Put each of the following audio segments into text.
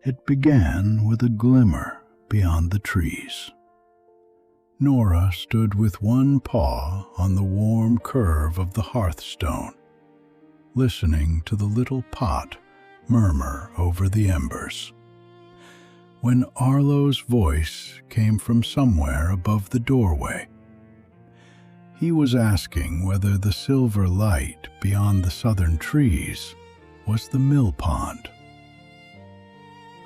It began with a glimmer beyond the trees. Nora stood with one paw on the warm curve of the hearthstone, listening to the little pot murmur over the embers, when Arlo's voice came from somewhere above the doorway. He was asking whether the silver light beyond the southern trees was the mill pond.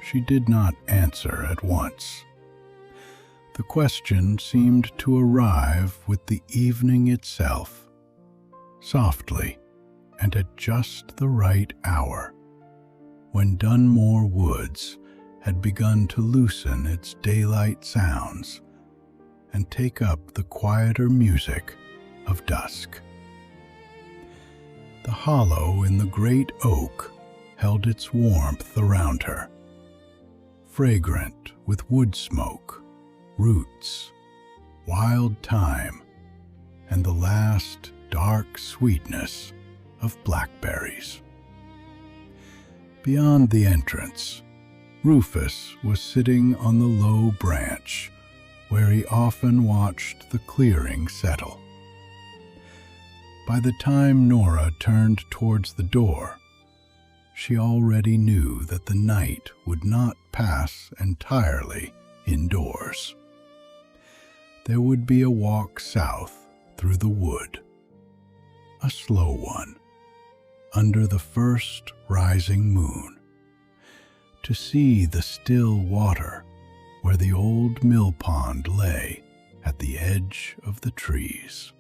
She did not answer at once. The question seemed to arrive with the evening itself, softly and at just the right hour, when Dunmore Woods had begun to loosen its daylight sounds and take up the quieter music of dusk. The hollow in the great oak held its warmth around her, fragrant with wood smoke, roots, wild thyme, and the last dark sweetness of blackberries. Beyond the entrance, Rufus was sitting on the low branch where he often watched the clearing settle. By the time Nora turned towards the door, she already knew that the night would not pass entirely indoors. There would be a walk south through the wood, a slow one, under the first rising moon, to see the still water where the old mill pond lay at the edge of the trees.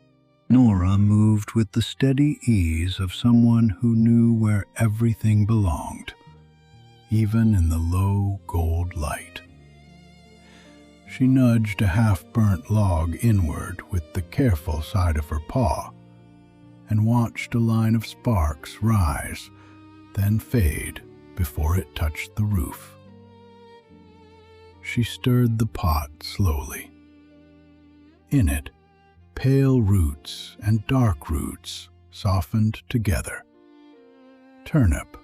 Nora moved with the steady ease of someone who knew where everything belonged, even in the low gold light. She nudged a half-burnt log inward with the careful side of her paw and watched a line of sparks rise, then fade before it touched the roof. She stirred the pot slowly. In it, pale roots and dark roots softened together. Turnip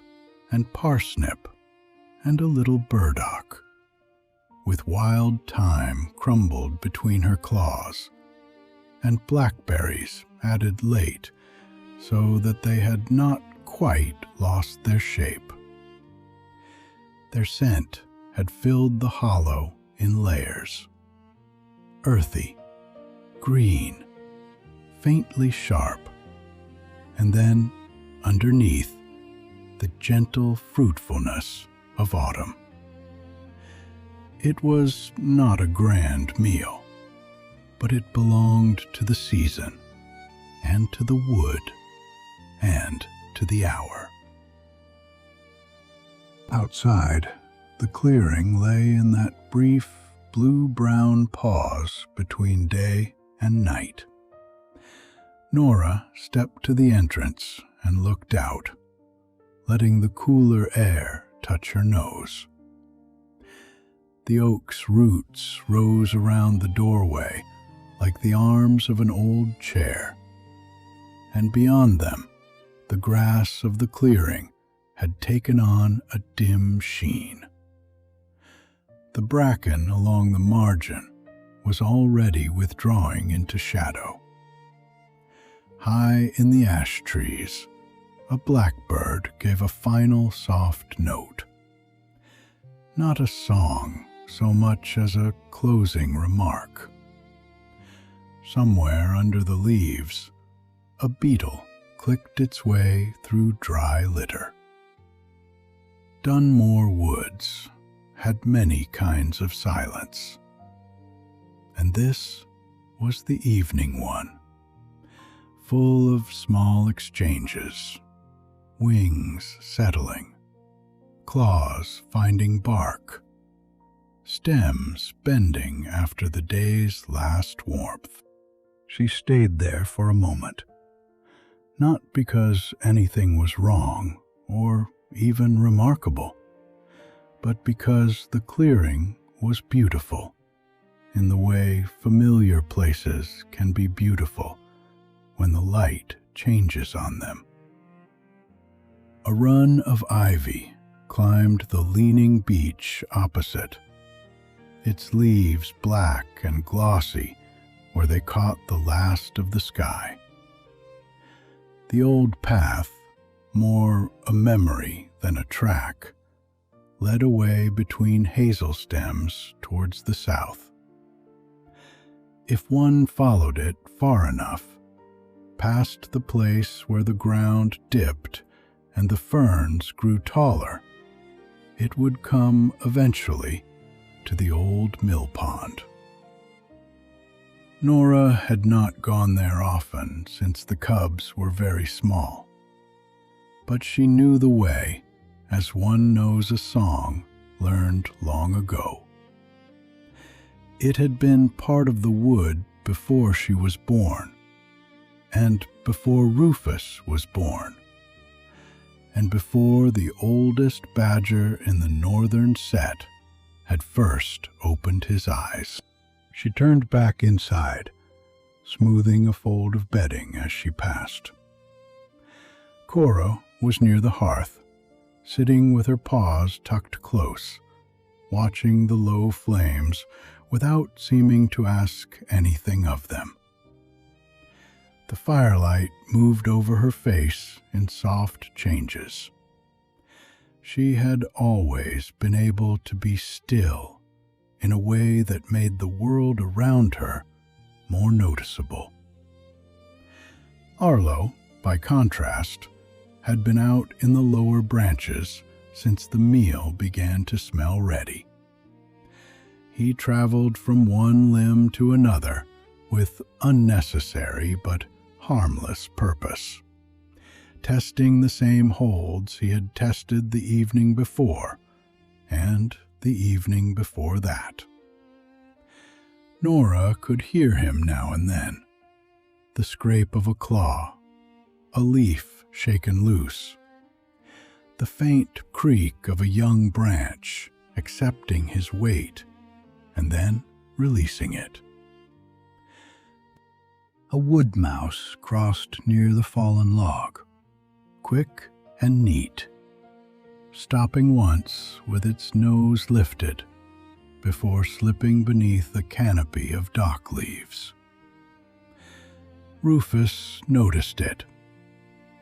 and parsnip and a little burdock, with wild thyme crumbled between her claws, and blackberries added late so that they had not quite lost their shape. Their scent had filled the hollow in layers, earthy, green, faintly sharp, and then, underneath, the gentle fruitfulness of autumn. It was not a grand meal, but it belonged to the season, and to the wood, and to the hour. Outside, the clearing lay in that brief blue-brown pause between day and night. Nora stepped to the entrance and looked out, letting the cooler air touch her nose. The oak's roots rose around the doorway like the arms of an old chair, and beyond them, the grass of the clearing had taken on a dim sheen. The bracken along the margin was already withdrawing into shadow. High in the ash trees, a blackbird gave a final soft note. Not a song so much as a closing remark. Somewhere under the leaves, a beetle clicked its way through dry litter. Dunmore Woods had many kinds of silence, and this was the evening one, full of small exchanges, wings settling, claws finding bark, stems bending after the day's last warmth. She stayed there for a moment, not because anything was wrong or even remarkable, but because the clearing was beautiful in the way familiar places can be beautiful when the light changes on them. A run of ivy climbed the leaning beech opposite, its leaves black and glossy where they caught the last of the sky. The old path, more a memory than a track, led away between hazel stems towards the south. If one followed it far enough, past the place where the ground dipped and the ferns grew taller, it would come eventually to the old mill pond. Nora had not gone there often since the cubs were very small, but she knew the way as one knows a song learned long ago. It had been part of the wood before she was born, and before Rufus was born, and before the oldest badger in the northern set had first opened his eyes. She turned back inside, smoothing a fold of bedding as she passed. Cora was near the hearth, sitting with her paws tucked close, watching the low flames without seeming to ask anything of them. The firelight moved over her face in soft changes. She had always been able to be still in a way that made the world around her more noticeable. Arlo, by contrast, had been out in the lower branches since the meal began to smell ready. He traveled from one limb to another with unnecessary but harmless purpose, testing the same holds he had tested the evening before and the evening before that. Nora could hear him now and then, the scrape of a claw, a leaf shaken loose, the faint creak of a young branch accepting his weight and then releasing it. A wood mouse crossed near the fallen log, quick and neat, stopping once with its nose lifted before slipping beneath a canopy of dock leaves. Rufus noticed it,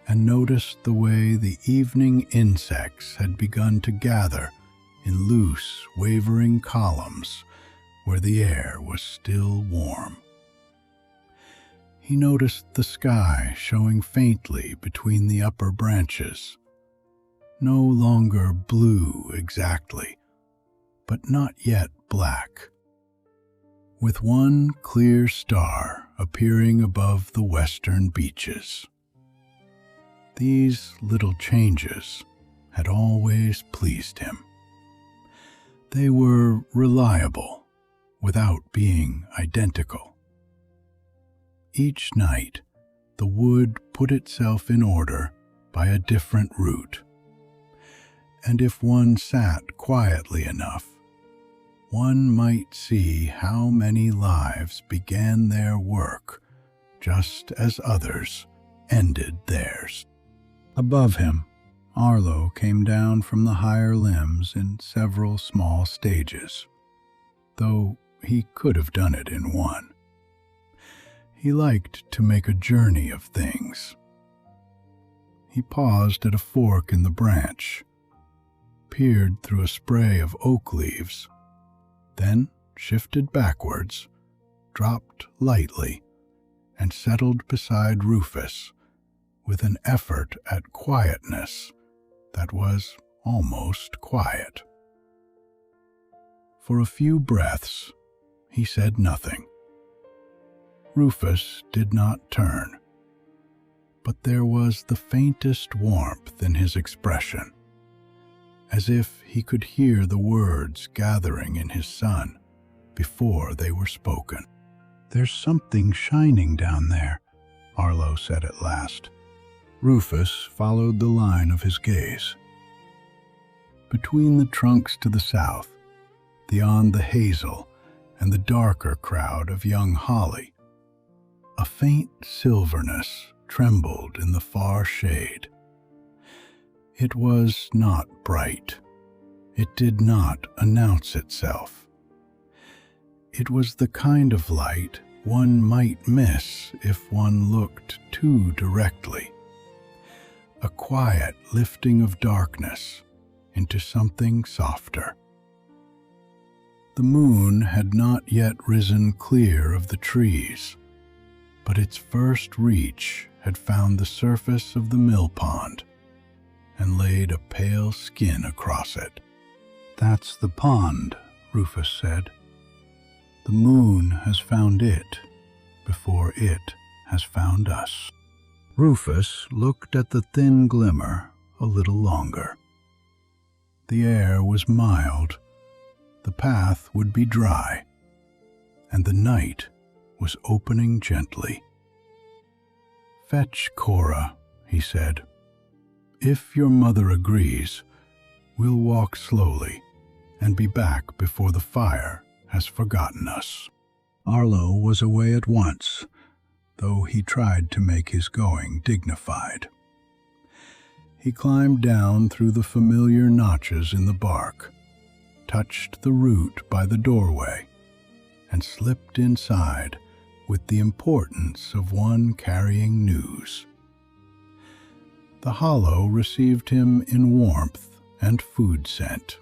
and noticed the way the evening insects had begun to gather in loose, wavering columns where the air was still warm. He noticed the sky showing faintly between the upper branches, no longer blue exactly, but not yet black, with one clear star appearing above the western beaches. These little changes had always pleased him. They were reliable without being identical. Each night, the wood put itself in order by a different route, and if one sat quietly enough, one might see how many lives began their work just as others ended theirs. Above him, Arlo came down from the higher limbs in several small stages, though he could have done it in one. He liked to make a journey of things. He paused at a fork in the branch, peered through a spray of oak leaves, then shifted backwards, dropped lightly, and settled beside Rufus with an effort at quietness that was almost quiet. For a few breaths, he said nothing. Rufus did not turn, but there was the faintest warmth in his expression, as if he could hear the words gathering in his son before they were spoken. "There's something shining down there," Arlo said at last. Rufus followed the line of his gaze. Between the trunks to the south, beyond the hazel and the darker crowd of young holly, a faint silverness trembled in the far shade. It was not bright. It did not announce itself. It was the kind of light one might miss if one looked too directly. A quiet lifting of darkness into something softer. The moon had not yet risen clear of the trees, but its first reach had found the surface of the mill pond and laid a pale skin across it. "That's the pond," Rufus said. "The moon has found it before it has found us." Rufus looked at the thin glimmer a little longer. The air was mild, the path would be dry, and the night was opening gently. "Fetch Cora," he said. "If your mother agrees, we'll walk slowly and be back before the fire has forgotten us." Arlo was away at once, though he tried to make his going dignified. He climbed down through the familiar notches in the bark, touched the root by the doorway, and slipped inside with the importance of one carrying news. The hollow received him in warmth and food scent.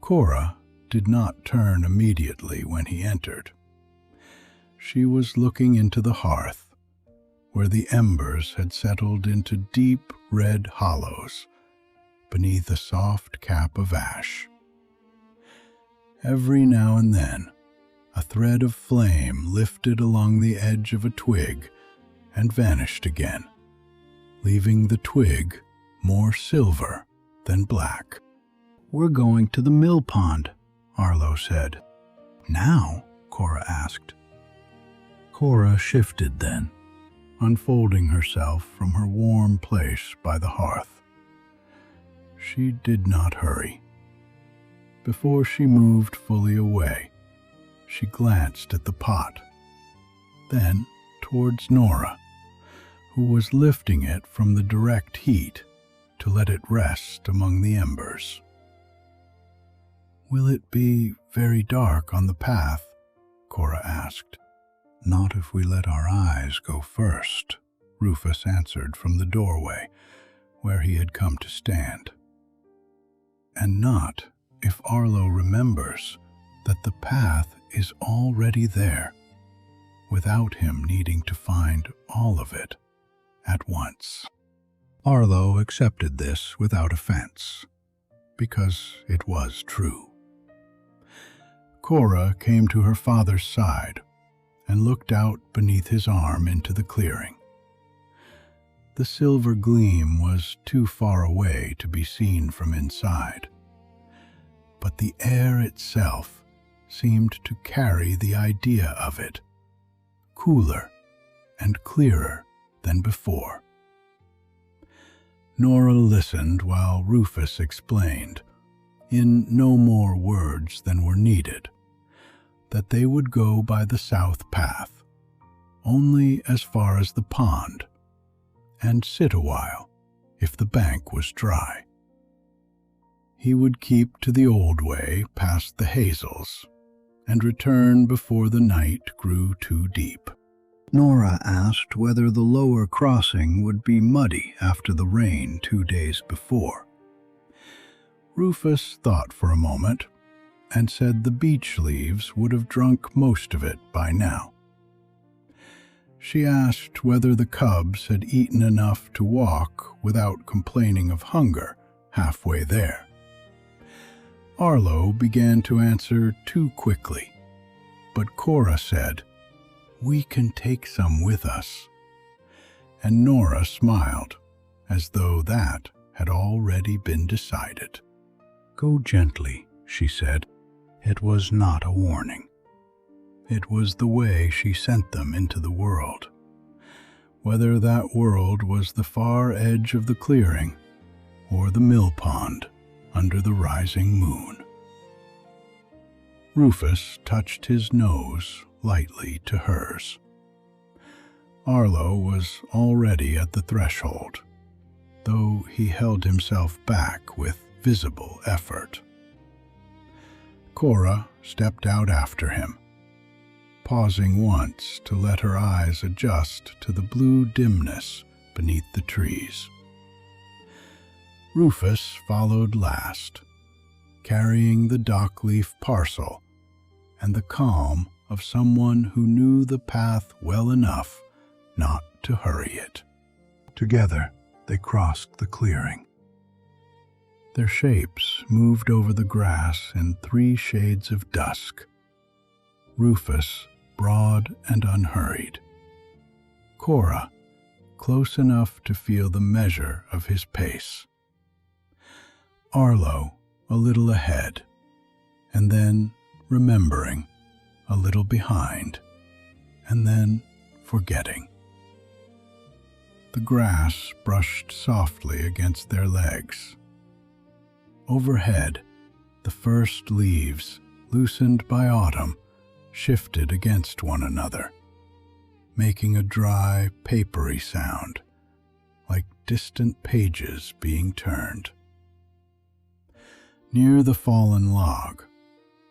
Cora did not turn immediately when he entered. She was looking into the hearth, where the embers had settled into deep red hollows beneath a soft cap of ash. Every now and then, a thread of flame lifted along the edge of a twig and vanished again, leaving the twig more silver than black. "We're going to the mill pond," Arlo said. "Now?" Cora asked. Cora shifted then, unfolding herself from her warm place by the hearth. She did not hurry. Before she moved fully away, she glanced at the pot, then towards Nora, who was lifting it from the direct heat to let it rest among the embers. "Will it be very dark on the path?" Cora asked. "Not if we let our eyes go first," Rufus answered from the doorway where he had come to stand. "And not if Arlo remembers that the path is already there, without him needing to find all of it at once." Arlo accepted this without offense, because it was true. Cora came to her father's side and looked out beneath his arm into the clearing. The silver gleam was too far away to be seen from inside, but the air itself seemed to carry the idea of it, cooler and clearer than before. Nora listened while Rufus explained, in no more words than were needed, that they would go by the south path, only as far as the pond, and sit a while if the bank was dry. He would keep to the old way past the hazels, and return before the night grew too deep. Nora asked whether the lower crossing would be muddy after the rain 2 days before. Rufus thought for a moment, and said the beech leaves would have drunk most of it by now. She asked whether the cubs had eaten enough to walk without complaining of hunger halfway there. Arlo began to answer too quickly, but Cora said, "We can take some with us," and Nora smiled, as though that had already been decided. "Go gently," she said. It was not a warning. It was the way she sent them into the world, whether that world was the far edge of the clearing or the mill pond under the rising moon. Rufus touched his nose lightly to hers. Arlo was already at the threshold, though he held himself back with visible effort. Cora stepped out after him, pausing once to let her eyes adjust to the blue dimness beneath the trees. Rufus followed last, carrying the dock-leaf parcel and the calm of someone who knew the path well enough not to hurry it. Together, they crossed the clearing. Their shapes moved over the grass in 3 shades of dusk. Rufus, broad and unhurried. Cora, close enough to feel the measure of his pace. Arlo, a little ahead, and then, remembering, a little behind, and then forgetting. The grass brushed softly against their legs. Overhead, the first leaves, loosened by autumn, shifted against one another, making a dry, papery sound, like distant pages being turned. Near the fallen log,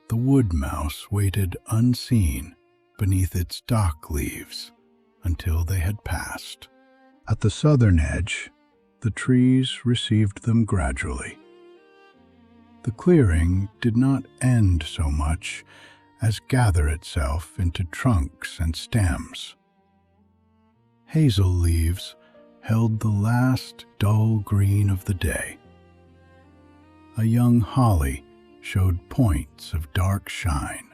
the wood mouse waited unseen beneath its dock leaves until they had passed. At the southern edge, the trees received them gradually. The clearing did not end so much as gather itself into trunks and stems. Hazel leaves held the last dull green of the day. A young holly showed points of dark shine.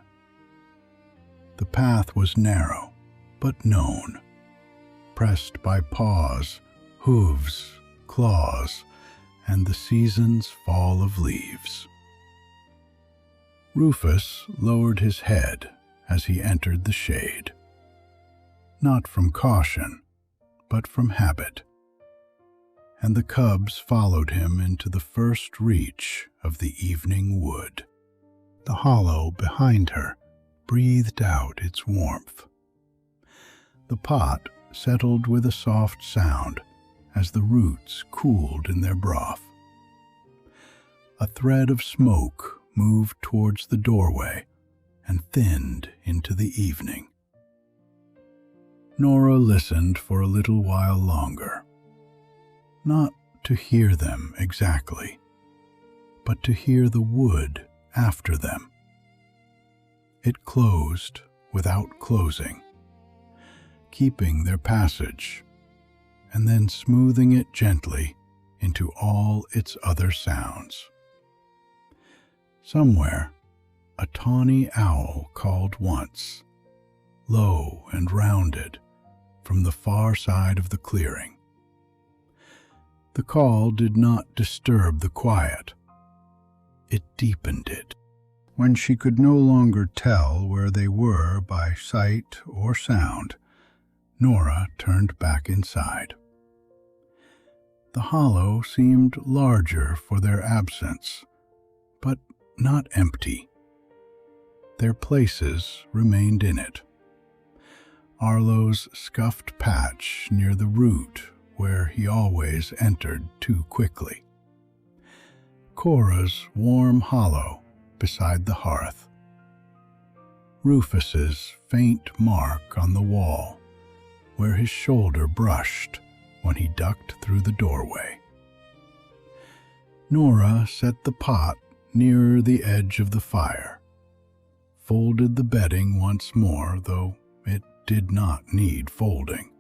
The path was narrow, but known, pressed by paws, hooves, claws, and the season's fall of leaves. Rufus lowered his head as he entered the shade, not from caution, but from habit, and the cubs followed him into the first reach of the evening wood. The hollow behind her breathed out its warmth. The pot settled with a soft sound as the roots cooled in their broth. A thread of smoke moved towards the doorway and thinned into the evening. Nora listened for a little while longer, not to hear them exactly, but to hear the wood after them. It closed without closing, keeping their passage, and then smoothing it gently into all its other sounds. Somewhere, a tawny owl called once, low and rounded, from the far side of the clearing. The call did not disturb the quiet. It deepened it. When she could no longer tell where they were by sight or sound, Nora turned back inside. The hollow seemed larger for their absence, but not empty. Their places remained in it. Arlo's scuffed patch near the root where he always entered too quickly. Cora's warm hollow beside the hearth. Rufus's faint mark on the wall where his shoulder brushed when he ducked through the doorway. Nora set the pot nearer the edge of the fire, folded the bedding once more, though it did not need folding,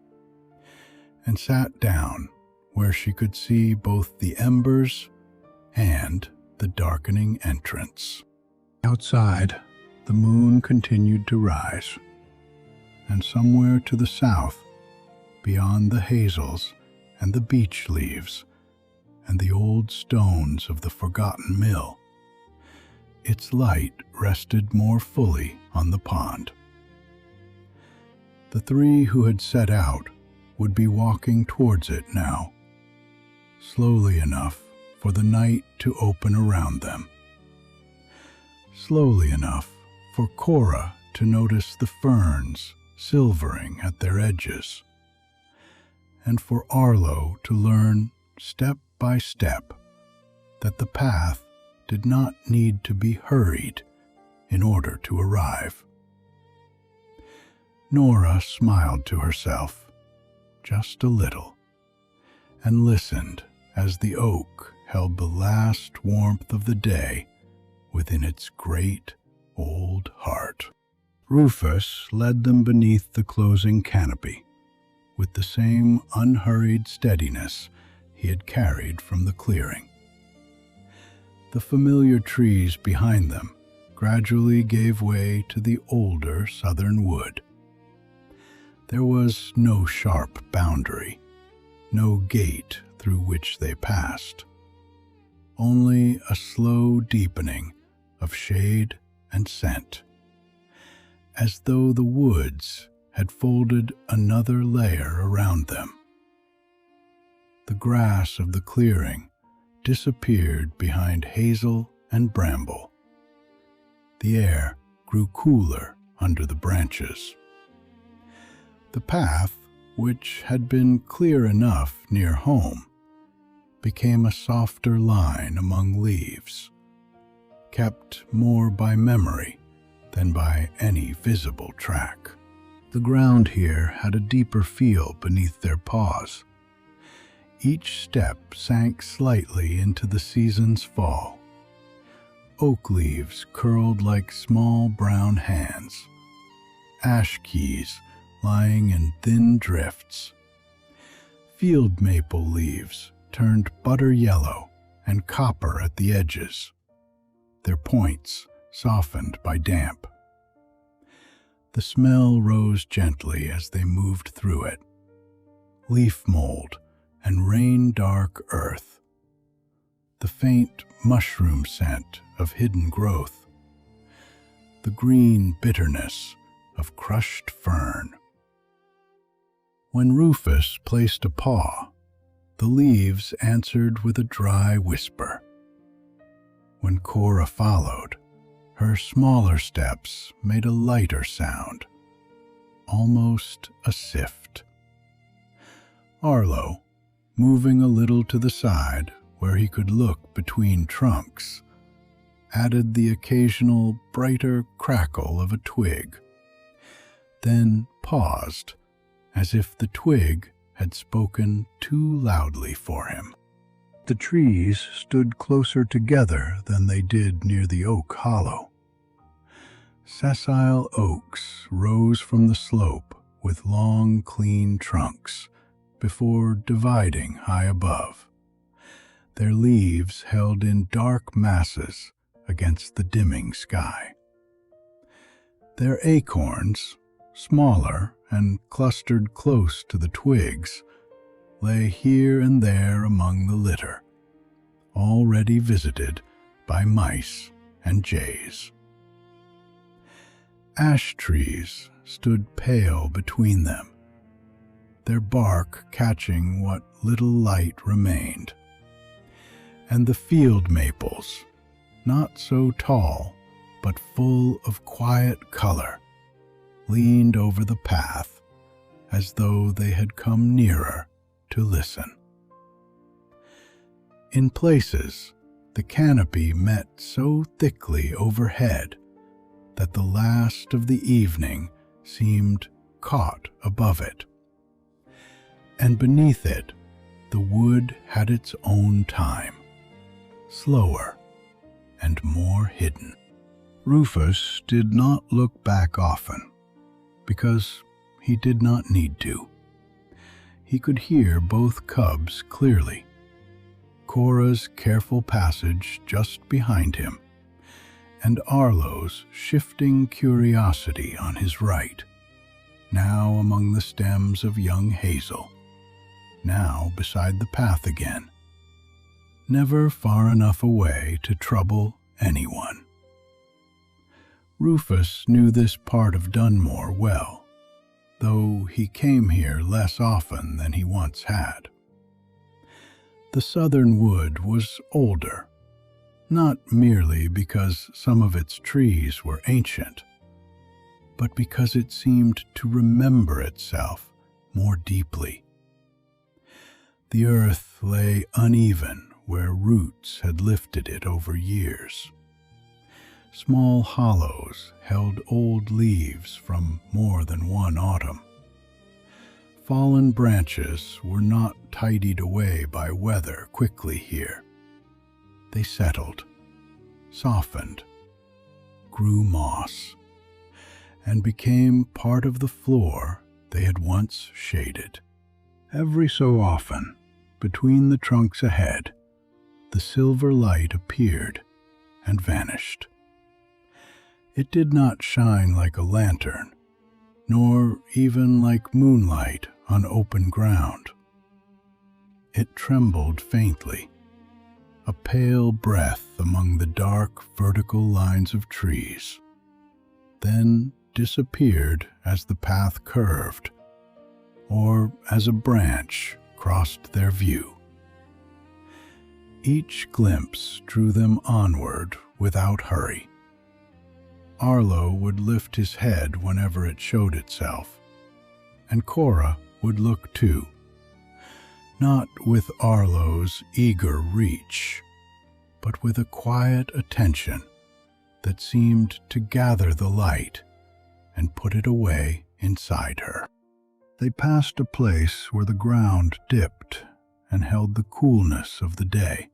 and sat down where she could see both the embers and the darkening entrance. Outside, the moon continued to rise, and somewhere to the south, beyond the hazels and the beech leaves and the old stones of the forgotten mill, its light rested more fully on the pond. The 3 who had set out would be walking towards it now, slowly enough for the night to open around them, slowly enough for Cora to notice the ferns silvering at their edges, and for Arlo to learn step by step, that the path did not need to be hurried in order to arrive. Nora smiled to herself, just a little, and listened as the oak held the last warmth of the day within its great old heart. Rufus led them beneath the closing canopy, with the same unhurried steadiness he had carried from the clearing. The familiar trees behind them gradually gave way to the older southern wood. There was no sharp boundary, no gate through which they passed, only a slow deepening of shade and scent, as though the woods had folded another layer around them. The grass of the clearing disappeared behind hazel and bramble. The air grew cooler under the branches. The path, which had been clear enough near home, became a softer line among leaves, kept more by memory than by any visible track. The ground here had a deeper feel beneath their paws. Each step sank slightly into the season's fall. Oak leaves curled like small brown hands, ash keys lying in thin drifts. Field maple leaves turned butter yellow and copper at the edges, their points softened by damp. The smell rose gently as they moved through it. Leaf mold and rain-dark earth, the faint mushroom scent of hidden growth, the green bitterness of crushed fern. When Rufus placed a paw, the leaves answered with a dry whisper. When Cora followed, her smaller steps made a lighter sound, almost a sift. Arlo, moving a little to the side where he could look between trunks, added the occasional brighter crackle of a twig, then paused as if the twig had spoken too loudly for him. The trees stood closer together than they did near the oak hollow. Sessile oaks rose from the slope with long, clean trunks before dividing high above, their leaves held in dark masses against the dimming sky. Their acorns, smaller and clustered close to the twigs, lay here and there among the litter, already visited by mice and jays. Ash trees stood pale between them, their bark catching what little light remained, and the field maples, not so tall but full of quiet color, leaned over the path as though they had come nearer to listen. In places, the canopy met so thickly overhead that the last of the evening seemed caught above it, and beneath it the wood had its own time, slower and more hidden. Rufus did not look back often, because he did not need to. He could hear both cubs clearly, Cora's careful passage just behind him, and Arlo's shifting curiosity on his right, now among the stems of young hazel, now beside the path again, never far enough away to trouble anyone. Rufus knew this part of Dunmore well, though he came here less often than he once had. The southern wood was older, not merely because some of its trees were ancient, but because it seemed to remember itself more deeply. The earth lay uneven where roots had lifted it over years. Small hollows held old leaves from more than one autumn. Fallen branches were not tidied away by weather quickly here. They settled, softened, grew moss, and became part of the floor they had once shaded. Every so often, between the trunks ahead, the silver light appeared and vanished. It did not shine like a lantern, nor even like moonlight on open ground. It trembled faintly, a pale breath among the dark vertical lines of trees, then disappeared as the path curved, or as a branch crossed their view. Each glimpse drew them onward without hurry. Arlo would lift his head whenever it showed itself, and Cora would look too, not with Arlo's eager reach, but with a quiet attention that seemed to gather the light and put it away inside her. They passed a place where the ground dipped and held the coolness of the day.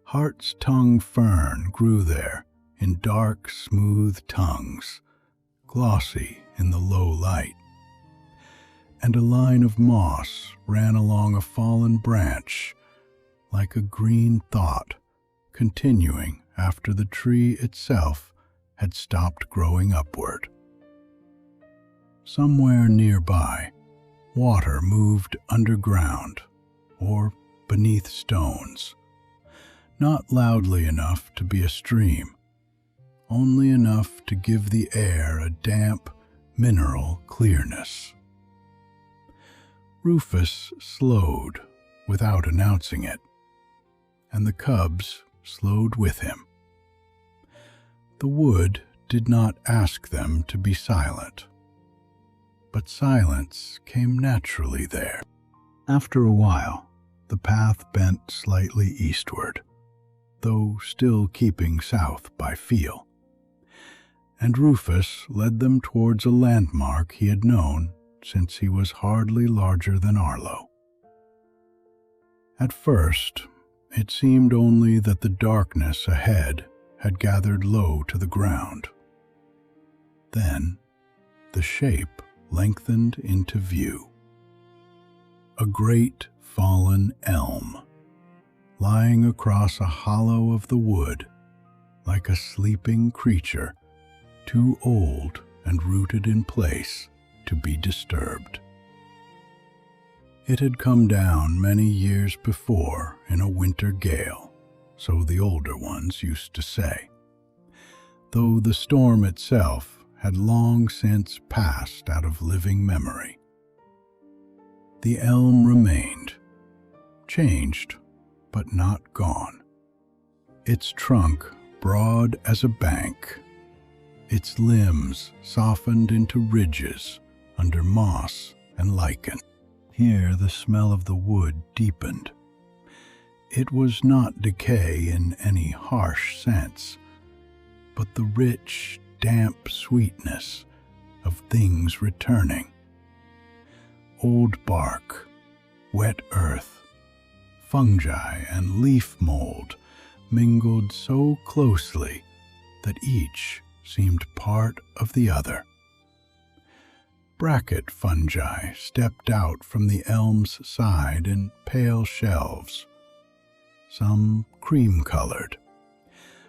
Heart's tongue fern grew there in dark, smooth tongues, glossy in the low light, and a line of moss ran along a fallen branch like a green thought, continuing after the tree itself had stopped growing upward. Somewhere nearby, water moved underground or beneath stones, not loudly enough to be a stream, only enough to give the air a damp, mineral clearness. Rufus slowed without announcing it, and the cubs slowed with him. The wood did not ask them to be silent, but silence came naturally there. After a while, the path bent slightly eastward, though still keeping south by feel, and Rufus led them towards a landmark he had known since he was hardly larger than Arlo. At first, it seemed only that the darkness ahead had gathered low to the ground. Then, the shape lengthened into view. A great fallen elm, lying across a hollow of the wood, like a sleeping creature, too old and rooted in place to be disturbed. It had come down many years before in a winter gale, so the older ones used to say, though the storm itself had long since passed out of living memory. The elm remained, changed, but not gone. Its trunk broad as a bank, its limbs softened into ridges under moss and lichen. Here the smell of the wood deepened. It was not decay in any harsh sense, but the rich, damp sweetness of things returning. Old bark, wet earth, fungi and leaf mold mingled so closely that each seemed part of the other. Bracket fungi stepped out from the elm's side in pale shelves, some cream-colored,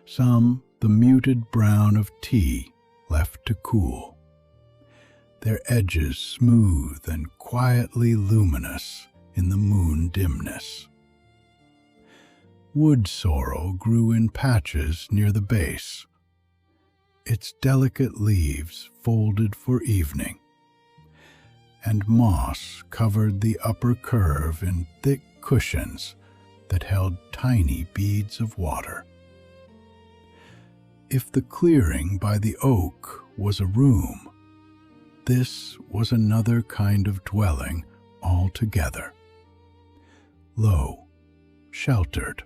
some the muted brown of tea left to cool, their edges smooth and quietly luminous in the moon dimness. Wood sorrel grew in patches near the base, its delicate leaves folded for evening, and moss covered the upper curve in thick cushions that held tiny beads of water. If the clearing by the oak was a room, this was another kind of dwelling altogether. low, sheltered,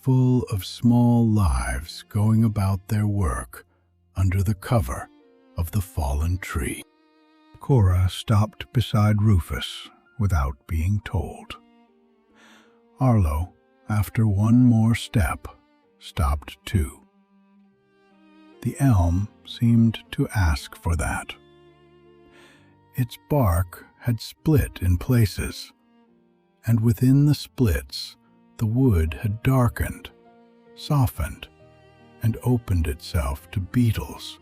full of small lives going about their work under the cover of the fallen tree. Cora stopped beside Rufus without being told. Arlo, after one more step, stopped too. The elm seemed to ask for that. Its bark had split in places, and within the splits the wood had darkened, softened, and opened itself to beetles,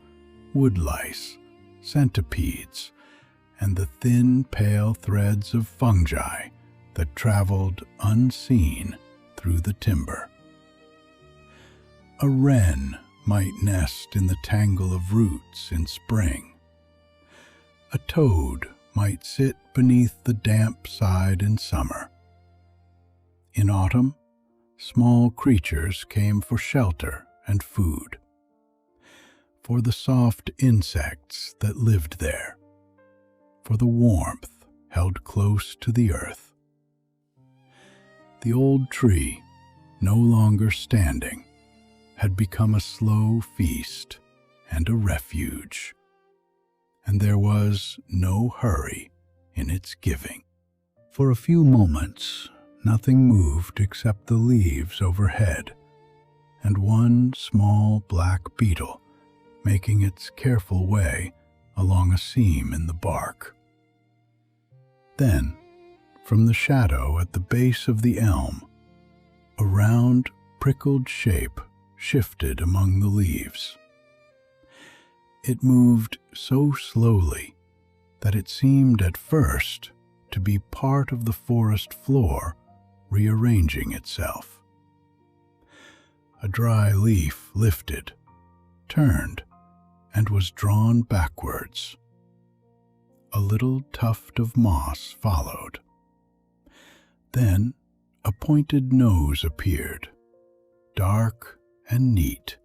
woodlice, centipedes, and the thin, pale threads of fungi that traveled unseen through the timber. A wren might nest in the tangle of roots in spring. A toad might sit beneath the damp side in summer. In autumn, small creatures came for shelter and food, for the soft insects that lived there, for the warmth held close to the earth. The old tree, no longer standing, had become a slow feast and a refuge, and there was no hurry in its giving. For a few moments, nothing moved except the leaves overhead, and one small black beetle making its careful way along a seam in the bark. Then, from the shadow at the base of the elm, a round, prickled shape shifted among the leaves. It moved so slowly that it seemed at first to be part of the forest floor rearranging itself. A dry leaf lifted, turned, and was drawn backwards. A little tuft of moss followed. Then a pointed nose appeared, dark and neat,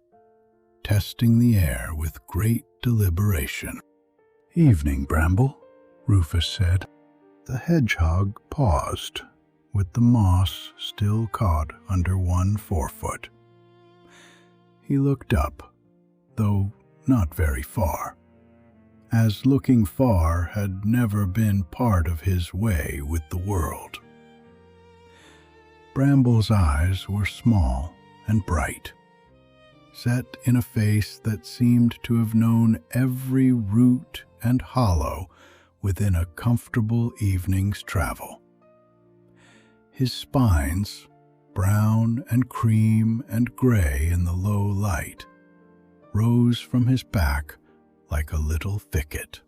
testing the air with great deliberation. "Evening, Bramble," Rufus said. The hedgehog paused, with the moss still caught under one forefoot. He looked up, though not very far, as looking far had never been part of his way with the world. Bramble's eyes were small and bright, set in a face that seemed to have known every root and hollow within a comfortable evening's travel. His spines, brown and cream and gray in the low light, rose from his back like a little thicket.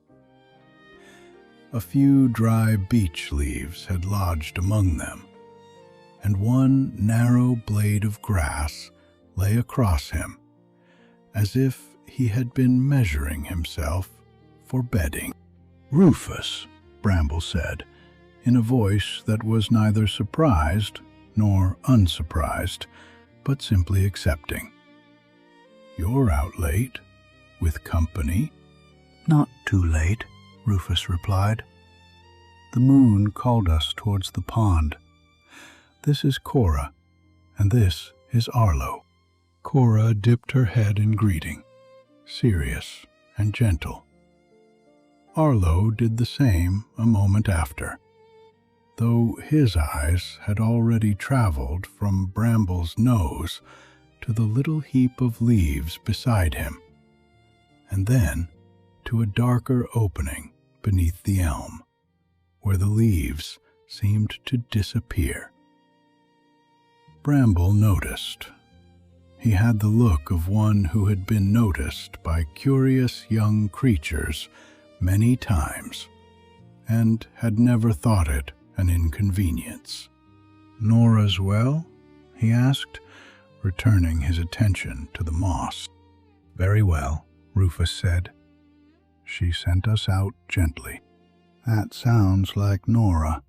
A few dry beech leaves had lodged among them, and one narrow blade of grass lay across him, as if he had been measuring himself for bedding. "Rufus," Bramble said, in a voice that was neither surprised nor unsurprised, but simply accepting. "You're out late, with company?" "Not too late," Rufus replied. "The moon called us towards the pond. This is Cora, and this is Arlo." Cora dipped her head in greeting, serious and gentle. Arlo did the same a moment after, though his eyes had already traveled from Bramble's nose to the little heap of leaves beside him, and then to a darker opening beneath the elm, where the leaves seemed to disappear. Bramble noticed. He had the look of one who had been noticed by curious young creatures many times, and had never thought it an inconvenience. "Nora's well?" he asked, returning his attention to the moss. "Very well," Rufus said. "She sent us out gently." "That sounds like Nora."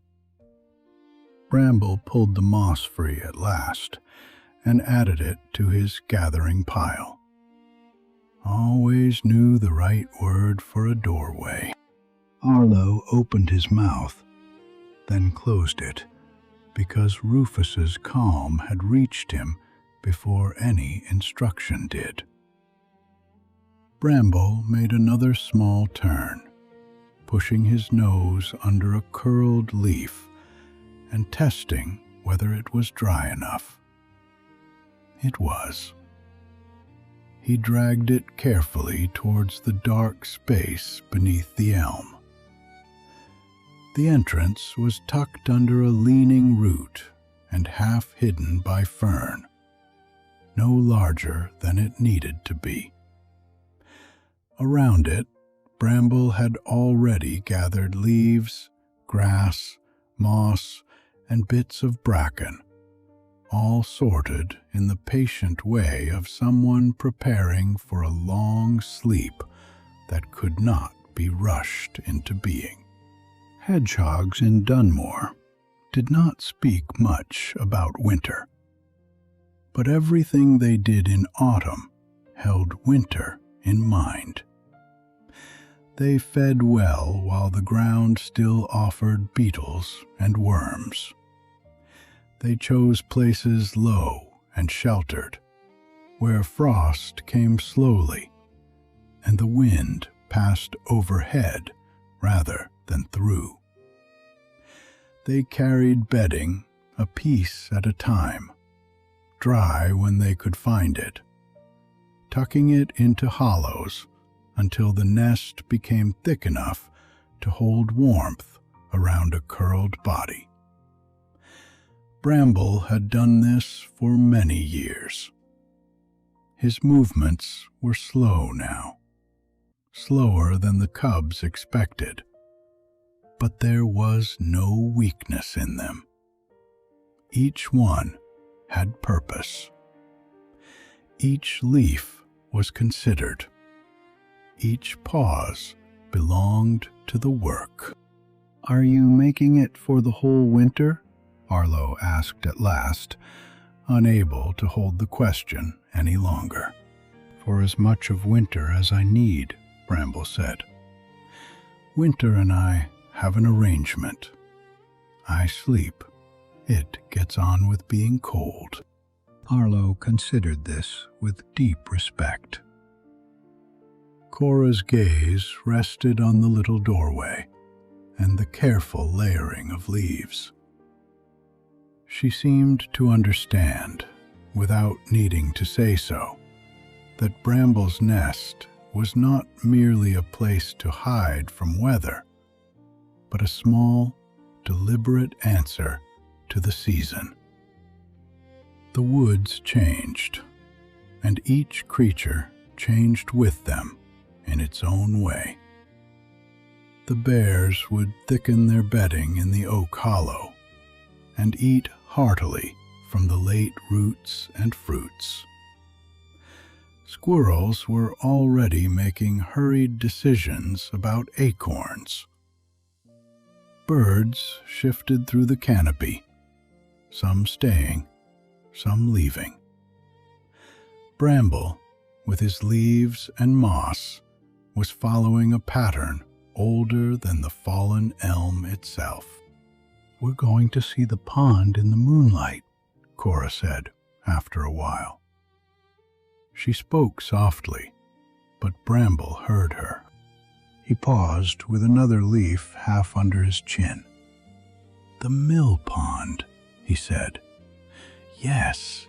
Bramble pulled the moss free at last, and added it to his gathering pile. Always knew the right word for a doorway. Arlo opened his mouth, then closed it, because Rufus's calm had reached him before any instruction did. Bramble made another small turn, pushing his nose under a curled leaf and testing whether it was dry enough. It was. He dragged it carefully towards the dark space beneath the elm. The entrance was tucked under a leaning root and half hidden by fern, no larger than it needed to be. Around it, Bramble had already gathered leaves, grass, moss, and bits of bracken, all sorted in the patient way of someone preparing for a long sleep that could not be rushed into being. Hedgehogs in Dunmore did not speak much about winter, but everything they did in autumn held winter in mind. They fed well while the ground still offered beetles and worms. They chose places low and sheltered, where frost came slowly and the wind passed overhead rather than through. They carried bedding a piece at a time, dry when they could find it, tucking it into hollows until the nest became thick enough to hold warmth around a curled body. Bramble had done this for many years. His movements were slow now, slower than the cubs expected, but there was no weakness in them. Each one had purpose. Each leaf was considered. Each pause belonged to the work. "Are you making it for the whole winter?" Arlo asked at last, unable to hold the question any longer. "For as much of winter as I need," Bramble said. "Winter and I have an arrangement. I sleep. It gets on with being cold." Arlo considered this with deep respect. Cora's gaze rested on the little doorway and the careful layering of leaves. She seemed to understand, without needing to say so, that Bramble's nest was not merely a place to hide from weather, but a small, deliberate answer to the season. The woods changed, and each creature changed with them in its own way. The bears would thicken their bedding in the oak hollow and eat heartily from the late roots and fruits. Squirrels were already making hurried decisions about acorns. Birds shifted through the canopy, some staying, some leaving. Bramble, with his leaves and moss, was following a pattern older than the fallen elm itself. "We're going to see the pond in the moonlight," Cora said after a while. She spoke softly, but Bramble heard her. He paused with another leaf half under his chin. "The mill pond," he said. "Yes,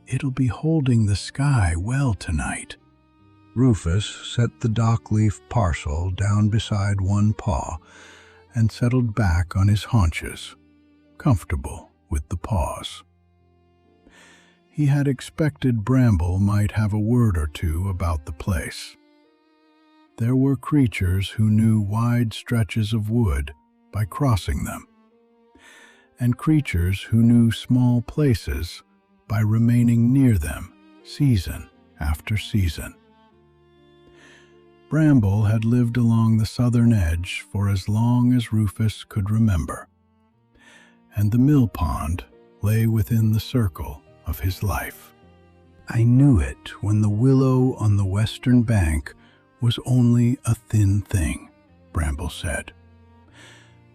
it'll be holding the sky well tonight." Rufus set the dock leaf parcel down beside one paw and settled back on his haunches, comfortable with the pause. He had expected Bramble might have a word or two about the place. There were creatures who knew wide stretches of wood by crossing them, and creatures who knew small places by remaining near them season after season. Bramble had lived along the southern edge for as long as Rufus could remember, and the mill pond lay within the circle of his life. "I knew it when the willow on the western bank was only a thin thing," Bramble said.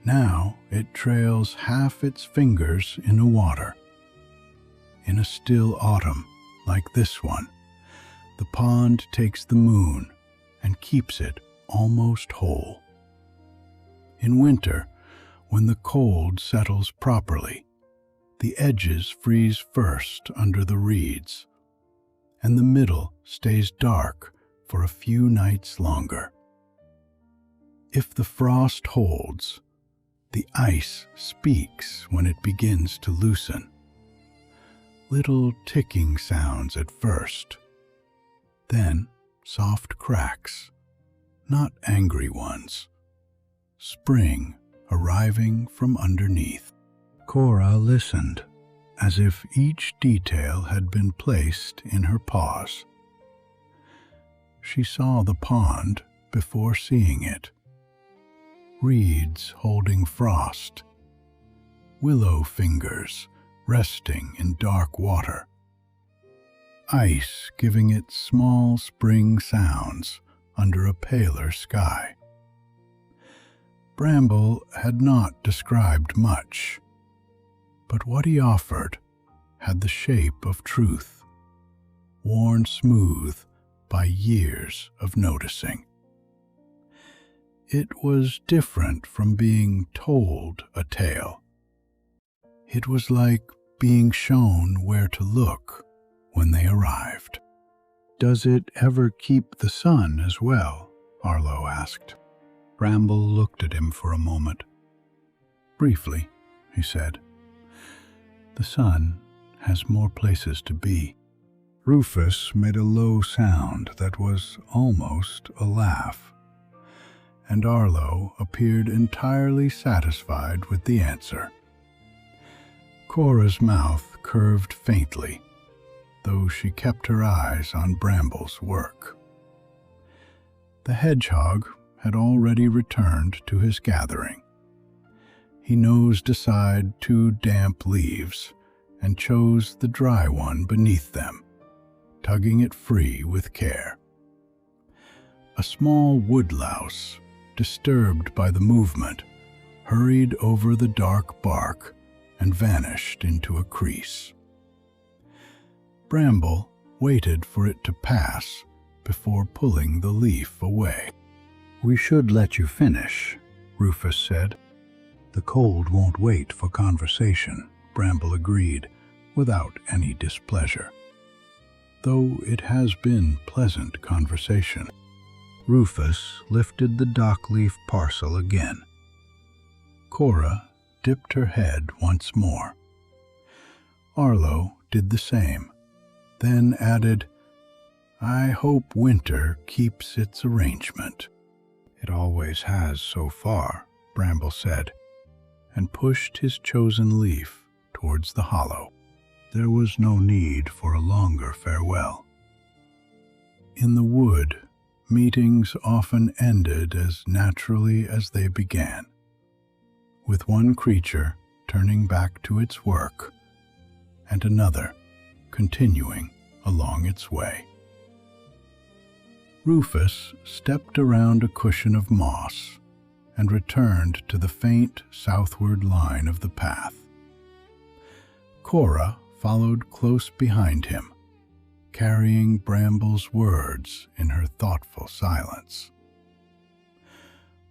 Now it trails half its fingers in the water. In a still autumn, like this one, the pond takes the moon and keeps it almost whole. In winter, when the cold settles properly, the edges freeze first under the reeds, and the middle stays dark for a few nights longer. If the frost holds, the ice speaks when it begins to loosen. Little ticking sounds at first, then soft cracks, not angry ones. Spring arriving from underneath. Cora listened, as if each detail had been placed in her paws. She saw the pond before seeing it. Reeds holding frost, willow fingers resting in dark water, ice giving it small spring sounds under a paler sky. Bramble had not described much, but what he offered had the shape of truth, worn smooth by years of noticing. It was different from being told a tale. It was like being shown where to look when they arrived. "Does it ever keep the sun as well?" Arlo asked. Bramble looked at him for a moment. "Briefly," he said. "The sun has more places to be." Rufus made a low sound that was almost a laugh, and Arlo appeared entirely satisfied with the answer. Cora's mouth curved faintly, though she kept her eyes on Bramble's work. The hedgehog had already returned to his gathering. He nosed aside 2 damp leaves and chose the dry one beneath them, tugging it free with care. A small woodlouse, disturbed by the movement, hurried over the dark bark and vanished into a crease. Bramble waited for it to pass before pulling the leaf away. "We should let you finish," Rufus said. "The cold won't wait for conversation," Bramble agreed, without any displeasure. "Though it has been pleasant conversation." Rufus lifted the dock-leaf parcel again. Cora dipped her head once more. Arlo did the same, then added, "I hope winter keeps its arrangement." "It always has so far," Bramble said, and pushed his chosen leaf towards the hollow. There was no need for a longer farewell. In the wood, meetings often ended as naturally as they began, with one creature turning back to its work and another continuing along its way. Rufus stepped around a cushion of moss and returned to the faint southward line of the path. Cora followed close behind him, carrying Bramble's words in her thoughtful silence.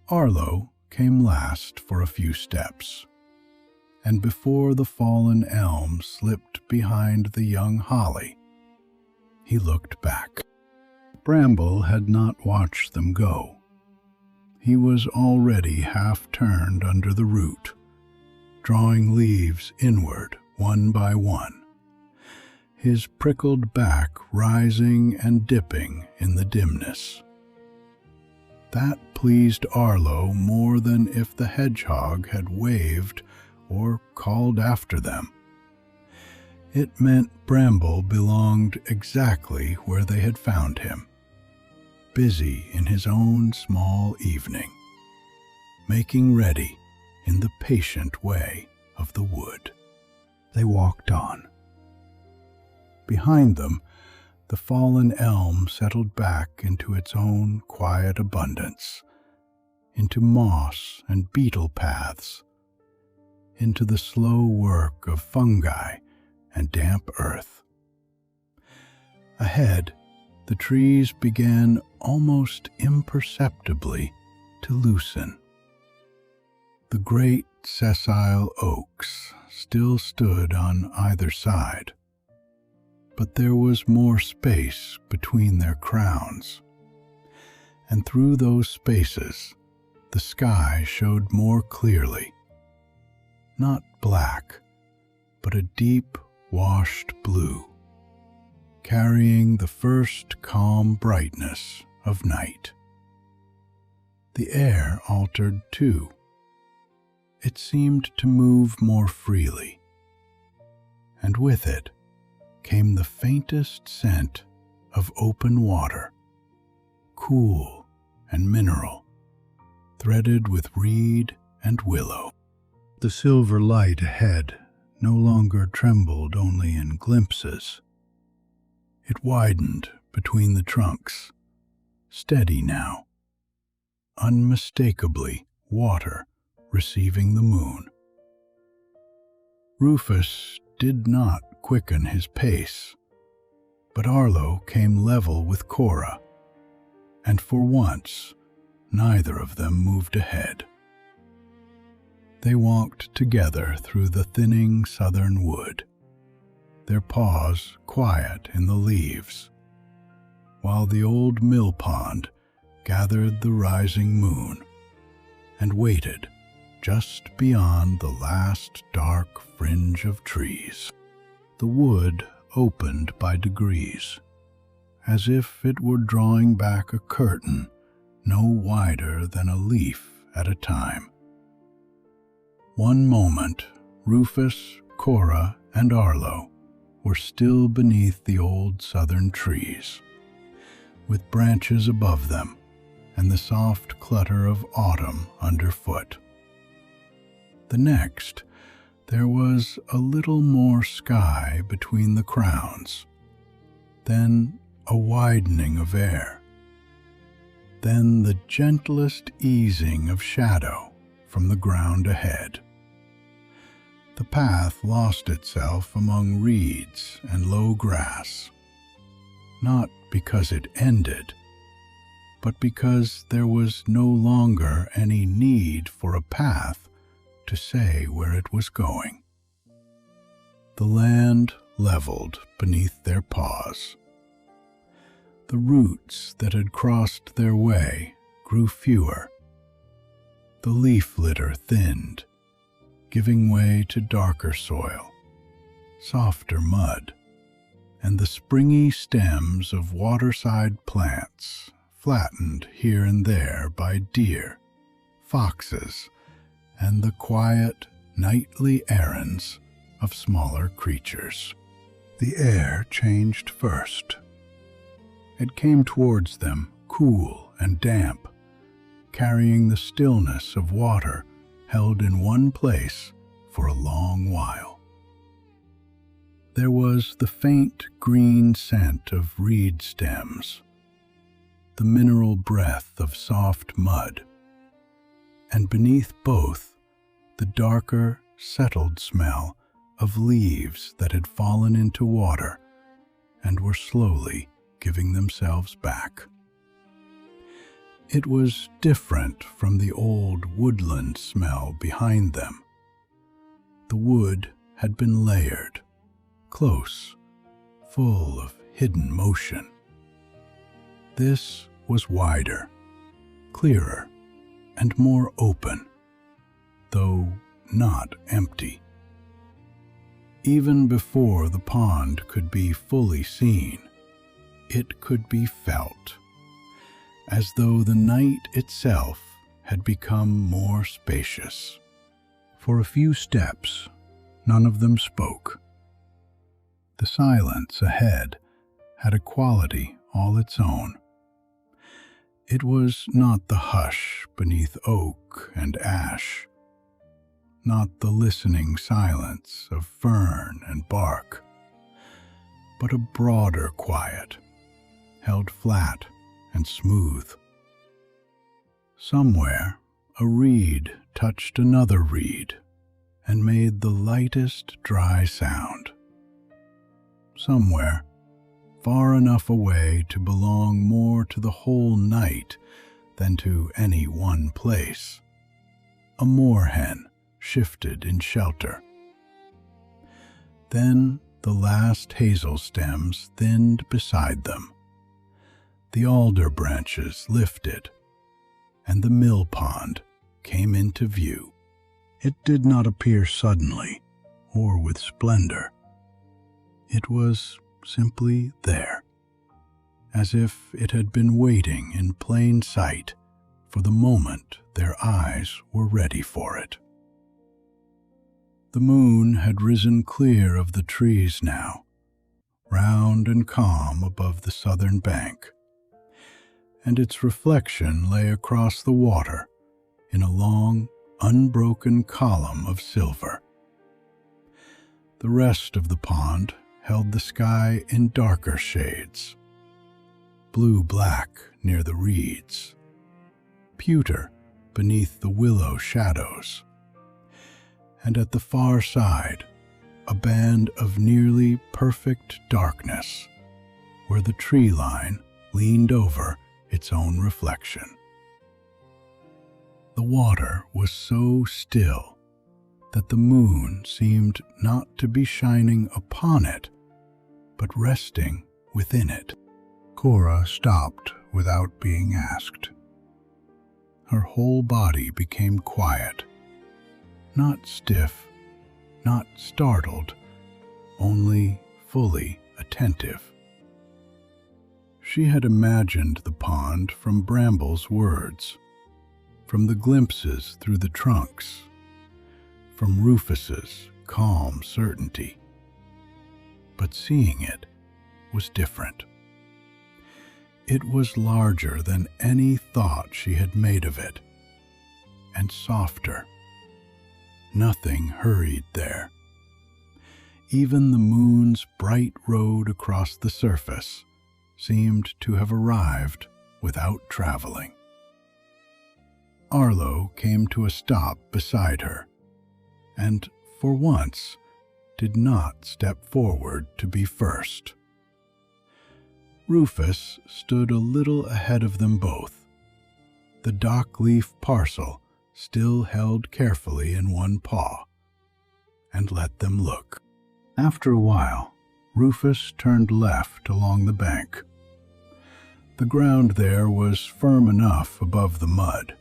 Arlo came last for a few steps, and before the fallen elm slipped behind the young holly, he looked back. Bramble had not watched them go. He was already half turned under the root, drawing leaves inward one by one, his prickled back rising and dipping in the dimness. That pleased Arlo more than if the hedgehog had waved or called after them. It meant Bramble belonged exactly where they had found him, busy in his own small evening, making ready in the patient way of the wood. They walked on. Behind them, the fallen elm settled back into its own quiet abundance, into moss and beetle paths, into the slow work of fungi and damp earth. Ahead, the trees began almost imperceptibly to loosen. The great sessile oaks still stood on either side, but there was more space between their crowns, and through those spaces the sky showed more clearly, not black, but a deep washed blue, carrying the first calm brightness of night. The air altered too. It seemed to move more freely, and with it came the faintest scent of open water, cool and mineral, threaded with reed and willow. The silver light ahead no longer trembled only in glimpses. It widened between the trunks, steady now, unmistakably water receiving the moon. Rufus did not quicken his pace, but Arlo came level with Cora, and for once neither of them moved ahead. They walked together through the thinning southern wood, their paws quiet in the leaves, while the old mill pond gathered the rising moon and waited just beyond the last dark fringe of trees. The wood opened by degrees, as if it were drawing back a curtain no wider than a leaf at a time. One moment, Rufus, Cora, and Arlo were still beneath the old southern trees, with branches above them and the soft clutter of autumn underfoot. The next, there was a little more sky between the crowns, then a widening of air, then the gentlest easing of shadow from the ground ahead. The path lost itself among reeds and low grass, not because it ended, but because there was no longer any need for a path to say where it was going. The land leveled beneath their paws. The roots that had crossed their way grew fewer. The leaf litter thinned, giving way to darker soil, softer mud, and the springy stems of waterside plants flattened here and there by deer, foxes, and the quiet, nightly errands of smaller creatures. The air changed first. It came towards them, cool and damp, carrying the stillness of water held in one place for a long while. There was the faint green scent of reed stems, the mineral breath of soft mud, and beneath both, the darker, settled smell of leaves that had fallen into water and were slowly giving themselves back. It was different from the old woodland smell behind them. The wood had been layered, close, full of hidden motion. This was wider, clearer, and more open, though not empty. Even before the pond could be fully seen, it could be felt, as though the night itself had become more spacious. For a few steps, none of them spoke. The silence ahead had a quality all its own. It was not the hush beneath oak and ash, not the listening silence of fern and bark, but a broader quiet, held flat and smooth. Somewhere a reed touched another reed and made the lightest dry sound. Somewhere, far enough away to belong more to the whole night than to any one place, a moorhen shifted in shelter. Then the last hazel stems thinned beside them. The alder branches lifted, and the mill pond came into view. It did not appear suddenly or with splendor. It was simply there, as if it had been waiting in plain sight for the moment their eyes were ready for it. The moon had risen clear of the trees now, round and calm above the southern bank, and its reflection lay across the water in a long, unbroken column of silver. The rest of the pond held the sky in darker shades, blue-black near the reeds, pewter beneath the willow shadows, and at the far side a band of nearly perfect darkness where the tree line leaned over its own reflection. The water was so still that the moon seemed not to be shining upon it, but resting within it. Cora stopped without being asked. Her whole body became quiet, not stiff, not startled, only fully attentive. She had imagined the pond from Bramble's words, from the glimpses through the trunks, from Rufus's calm certainty. But seeing it was different. It was larger than any thought she had made of it, and softer. Nothing hurried there. Even the moon's bright road across the surface seemed to have arrived without traveling. Arlo came to a stop beside her, and for once did not step forward to be first. Rufus stood a little ahead of them both, the dock-leaf parcel still held carefully in one paw, and let them look. After a while, Rufus turned left along the bank. The ground there was firm enough above the mud,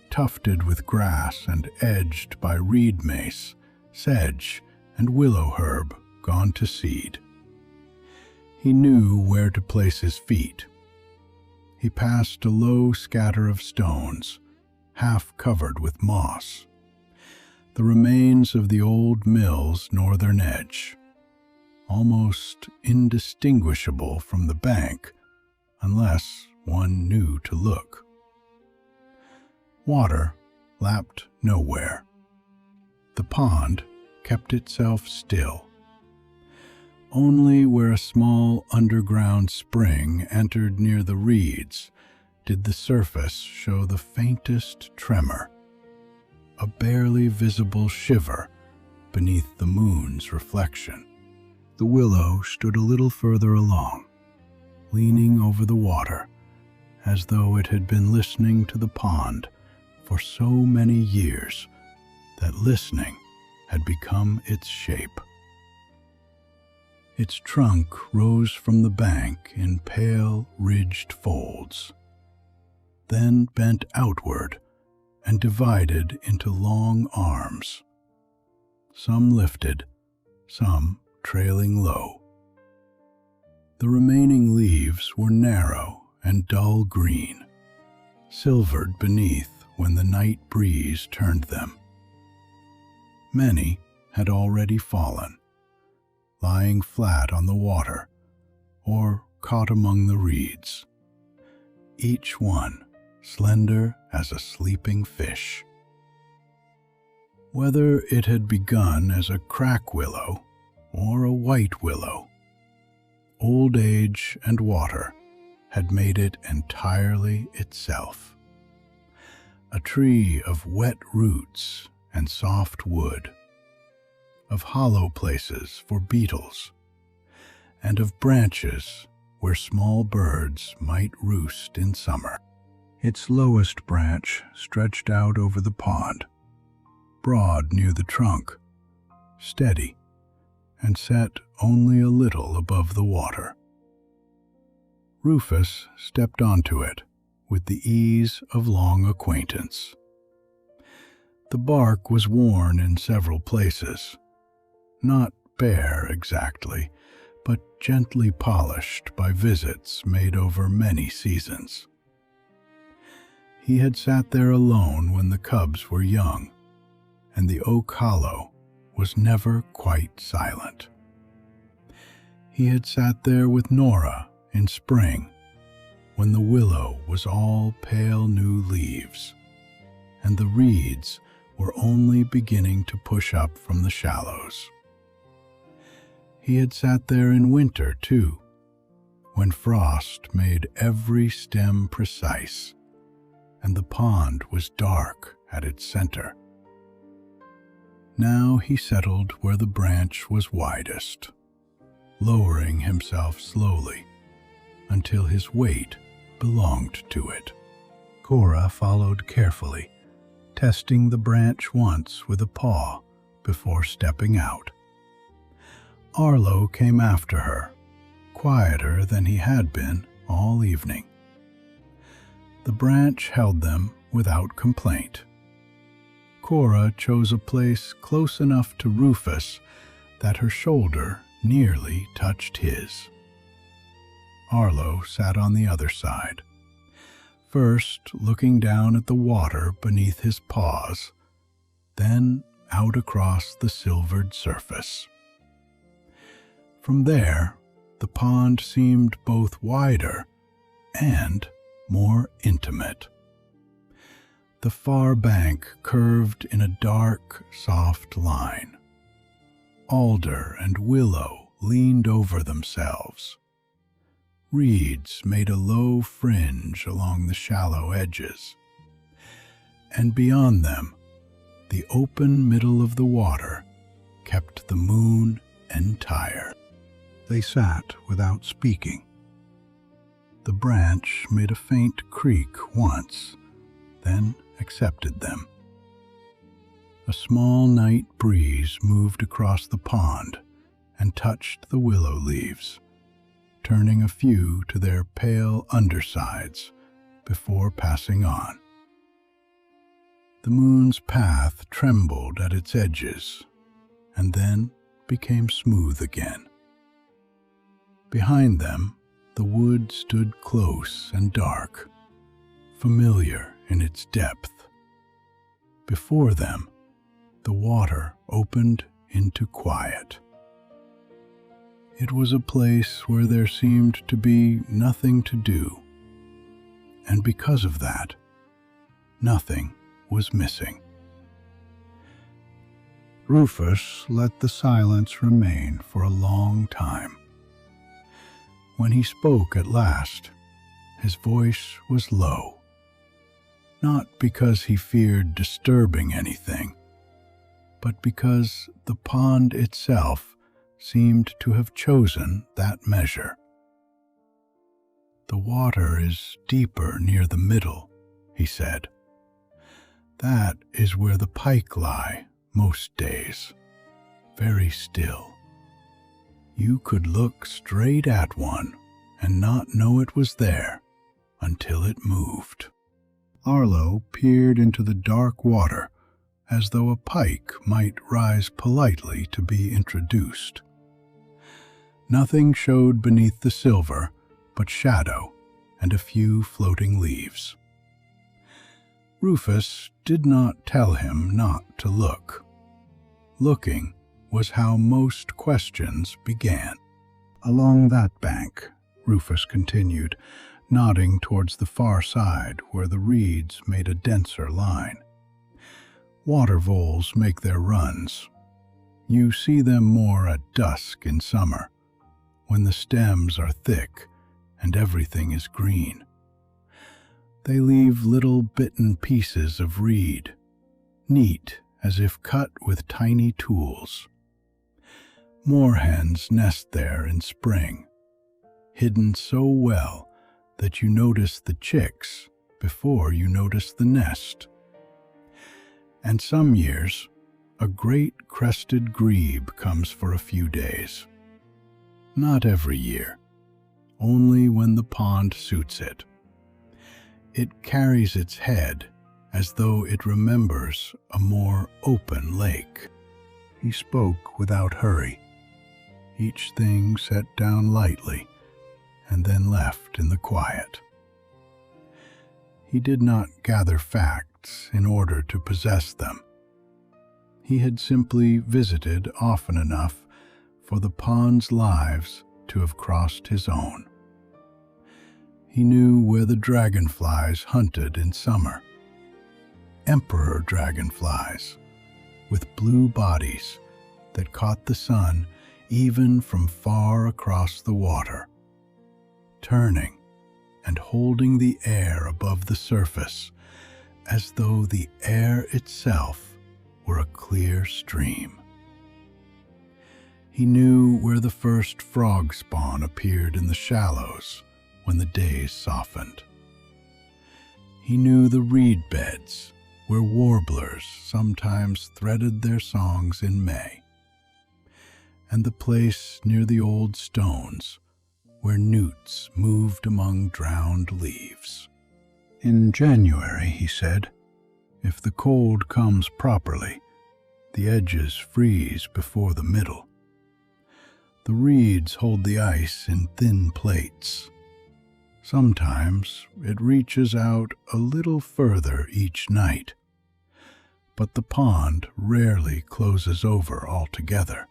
tufted with grass and edged by reed mace, sedge, and willow herb gone to seed. He knew where to place his feet. He passed a low scatter of stones, half covered with moss, the remains of the old mill's northern edge, almost indistinguishable from the bank unless one knew to look. Water lapped nowhere. The pond kept itself still. Only where a small underground spring entered near the reeds did the surface show the faintest tremor, a barely visible shiver beneath the moon's reflection. The willow stood a little further along, leaning over the water, as though it had been listening to the pond for so many years that listening had become its shape. Its trunk rose from the bank in pale, ridged folds, then bent outward and divided into long arms, some lifted, some trailing low. The remaining leaves were narrow and dull green, silvered beneath when the night breeze turned them. Many had already fallen, lying flat on the water or caught among the reeds, each one slender as a sleeping fish. Whether it had begun as a crack willow or a white willow, old age and water had made it entirely itself. a tree of wet roots and soft wood, of hollow places for beetles, and of branches where small birds might roost in summer. Its lowest branch stretched out over the pond, broad near the trunk, steady, and set only a little above the water. Rufus stepped onto it with the ease of long acquaintance. The bark was worn in several places, not bare exactly, but gently polished by visits made over many seasons. He had sat there alone when the cubs were young, and the oak hollow was never quite silent. He had sat there with Nora in spring, when the willow was all pale new leaves, and the reeds were only beginning to push up from the shallows. He had sat there in winter, too, when frost made every stem precise, and the pond was dark at its center. Now he settled where the branch was widest, lowering himself slowly until his weight belonged to it. Cora followed carefully, testing the branch once with a paw before stepping out. Arlo came after her, quieter than he had been all evening. The branch held them without complaint. Cora chose a place close enough to Rufus that her shoulder nearly touched his. Arlo sat on the other side, first looking down at the water beneath his paws, then out across the silvered surface. From there, the pond seemed both wider and more intimate. The far bank curved in a dark, soft line. Alder and willow leaned over themselves. Reeds made a low fringe along the shallow edges, and beyond them, the open middle of the water kept the moon entire. They sat without speaking. The branch made a faint creak once, then accepted them. A small night breeze moved across the pond and touched the willow leaves, turning a few to their pale undersides before passing on. The moon's path trembled at its edges and then became smooth again. Behind them, the wood stood close and dark, familiar in its depth. Before them, the water opened into quiet. It was a place where there seemed to be nothing to do, and because of that, nothing was missing. Rufus let the silence remain for a long time. When he spoke at last, his voice was low, not because he feared disturbing anything, but because the pond itself seemed to have chosen that measure. "The water is deeper near the middle," he said. "That is where the pike lie most days, very still. You could look straight at one and not know it was there until it moved." Arlo peered into the dark water as though a pike might rise politely to be introduced. Nothing showed beneath the silver but shadow and a few floating leaves. Rufus did not tell him not to look. Looking was how most questions began. "Along that bank," Rufus continued, nodding towards the far side where the reeds made a denser line. "Water voles make their runs. You see them more at dusk in summer, when the stems are thick and everything is green. They leave little bitten pieces of reed, neat as if cut with tiny tools. Moorhens nest there in spring, hidden so well that you notice the chicks before you notice the nest. And some years, a great crested grebe comes for a few days. Not every year, only when the pond suits it. It carries its head as though it remembers a more open lake. He spoke without hurry. Each thing set down lightly and then left in the quiet. He did not gather facts in order to possess them. He had simply visited often enough for the pond's lives to have crossed his own. He knew where the dragonflies hunted in summer. Emperor dragonflies, with blue bodies that caught the sun even from far across the water, turning and holding the air above the surface as though the air itself were a clear stream. He knew where the first frog spawn appeared in the shallows when the days softened. He knew the reed beds where warblers sometimes threaded their songs in May, and the place near the old stones where newts moved among drowned leaves. In January, he said, if the cold comes properly, the edges freeze before the middle. The reeds hold the ice in thin plates. Sometimes it reaches out a little further each night, but the pond rarely closes over altogether.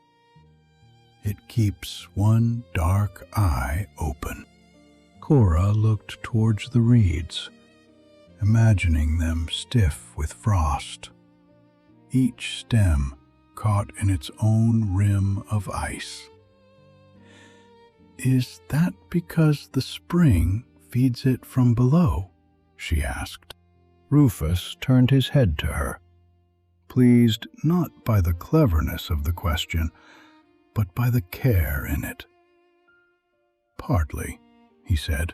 It keeps one dark eye open. Cora looked towards the reeds, imagining them stiff with frost, each stem caught in its own rim of ice. "Is that because the spring feeds it from below?" she asked. Rufus turned his head to her, pleased not by the cleverness of the question, but by the care in it. "Partly," he said,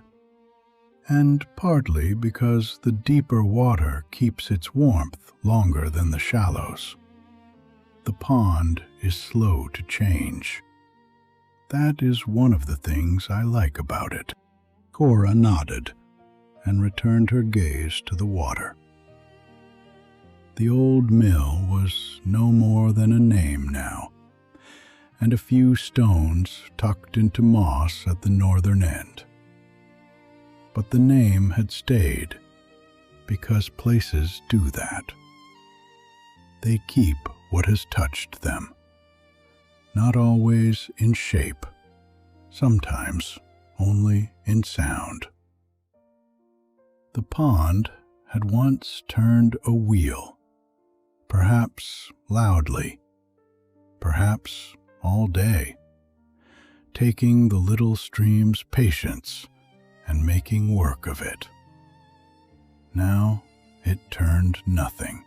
"and partly because the deeper water keeps its warmth longer than the shallows. The pond is slow to change. That is one of the things I like about it." Cora nodded and returned her gaze to the water. The old mill was no more than a name now, and a few stones tucked into moss at the northern end. But the name had stayed, because places do that. They keep what has touched them, not always in shape, sometimes only in sound. The pond had once turned a wheel, perhaps loudly, perhaps all day, taking the little stream's patience and making work of it. Now it turned nothing.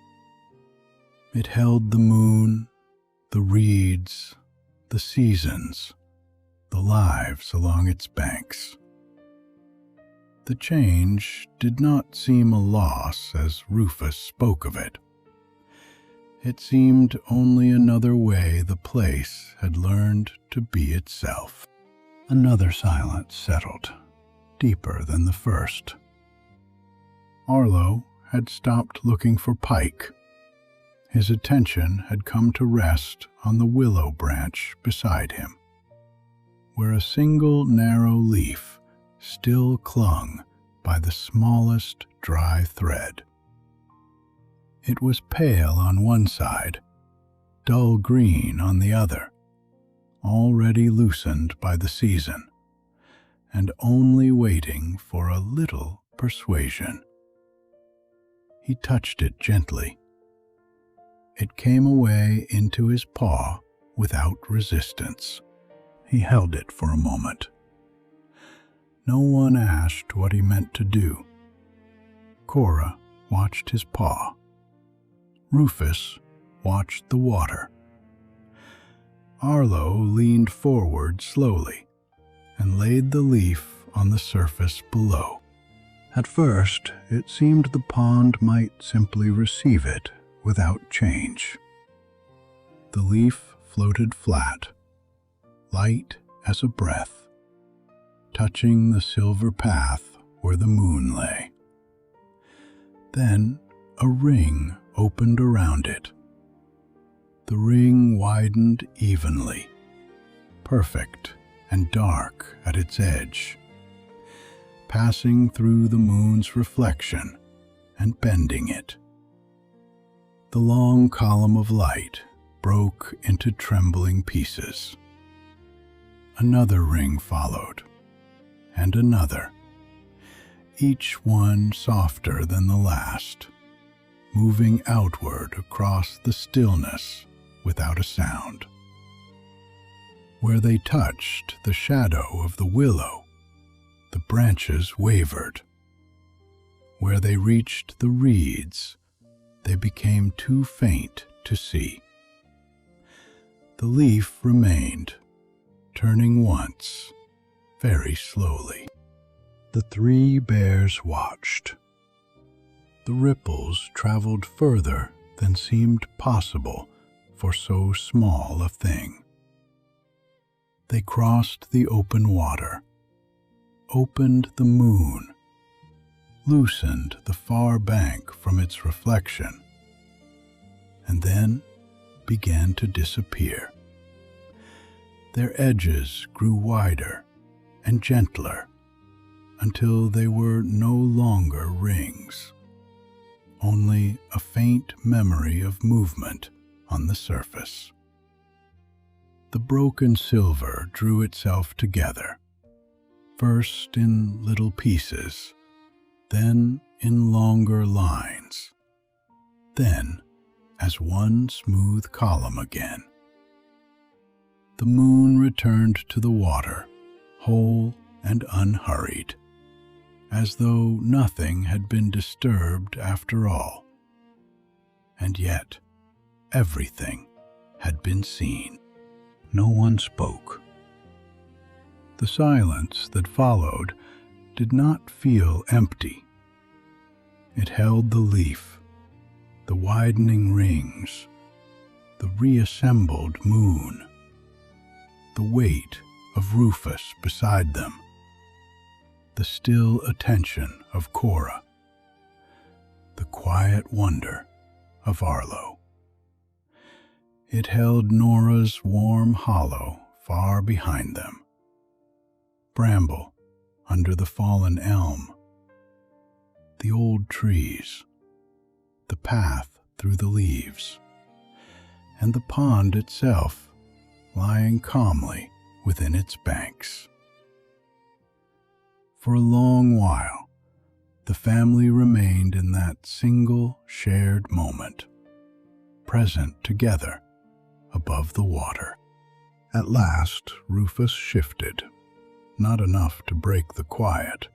It held the moon, the reeds, the seasons, the lives along its banks. The change did not seem a loss as Rufus spoke of it. It seemed only another way the place had learned to be itself. Another silence settled, deeper than the first. Arlo had stopped looking for pike. His attention had come to rest on the willow branch beside him, where a single narrow leaf still clung by the smallest dry thread. It was pale on one side, dull green on the other, already loosened by the season, and only waiting for a little persuasion. He touched it gently. It came away into his paw without resistance. He held it for a moment. No one asked what he meant to do. Cora watched his paw. Rufus watched the water. Arlo leaned forward slowly and laid the leaf on the surface below. At first, it seemed the pond might simply receive it without change. The leaf floated flat, light as a breath, touching the silver path where the moon lay. Then a ring opened around it. The ring widened evenly, perfect and dark at its edge, passing through the moon's reflection and bending it. The long column of light broke into trembling pieces. Another ring followed, and another, each one softer than the last, moving outward across the stillness without a sound. Where they touched the shadow of the willow, the branches wavered. Where they reached the reeds, they became too faint to see. The leaf remained, turning once, very slowly. The three bears watched. The ripples traveled further than seemed possible for so small a thing. They crossed the open water, opened the moon, loosened the far bank from its reflection, and then began to disappear. Their edges grew wider and gentler until they were no longer rings, only a faint memory of movement on the surface. The broken silver drew itself together, first in little pieces, then in longer lines, then as one smooth column again. The moon returned to the water, whole and unhurried, as though nothing had been disturbed after all. And yet, everything had been seen. No one spoke. The silence that followed did not feel empty. It held the leaf, the widening rings, the reassembled moon, the weight of Rufus beside them, the still attention of Cora, the quiet wonder of Arlo. It held Nora's warm hollow far behind them, Bramble under the fallen elm, the old trees, the path through the leaves, and the pond itself lying calmly within its banks. For a long while, the family remained in that single shared moment, present together above the water. At last, Rufus shifted, not enough to break the quiet,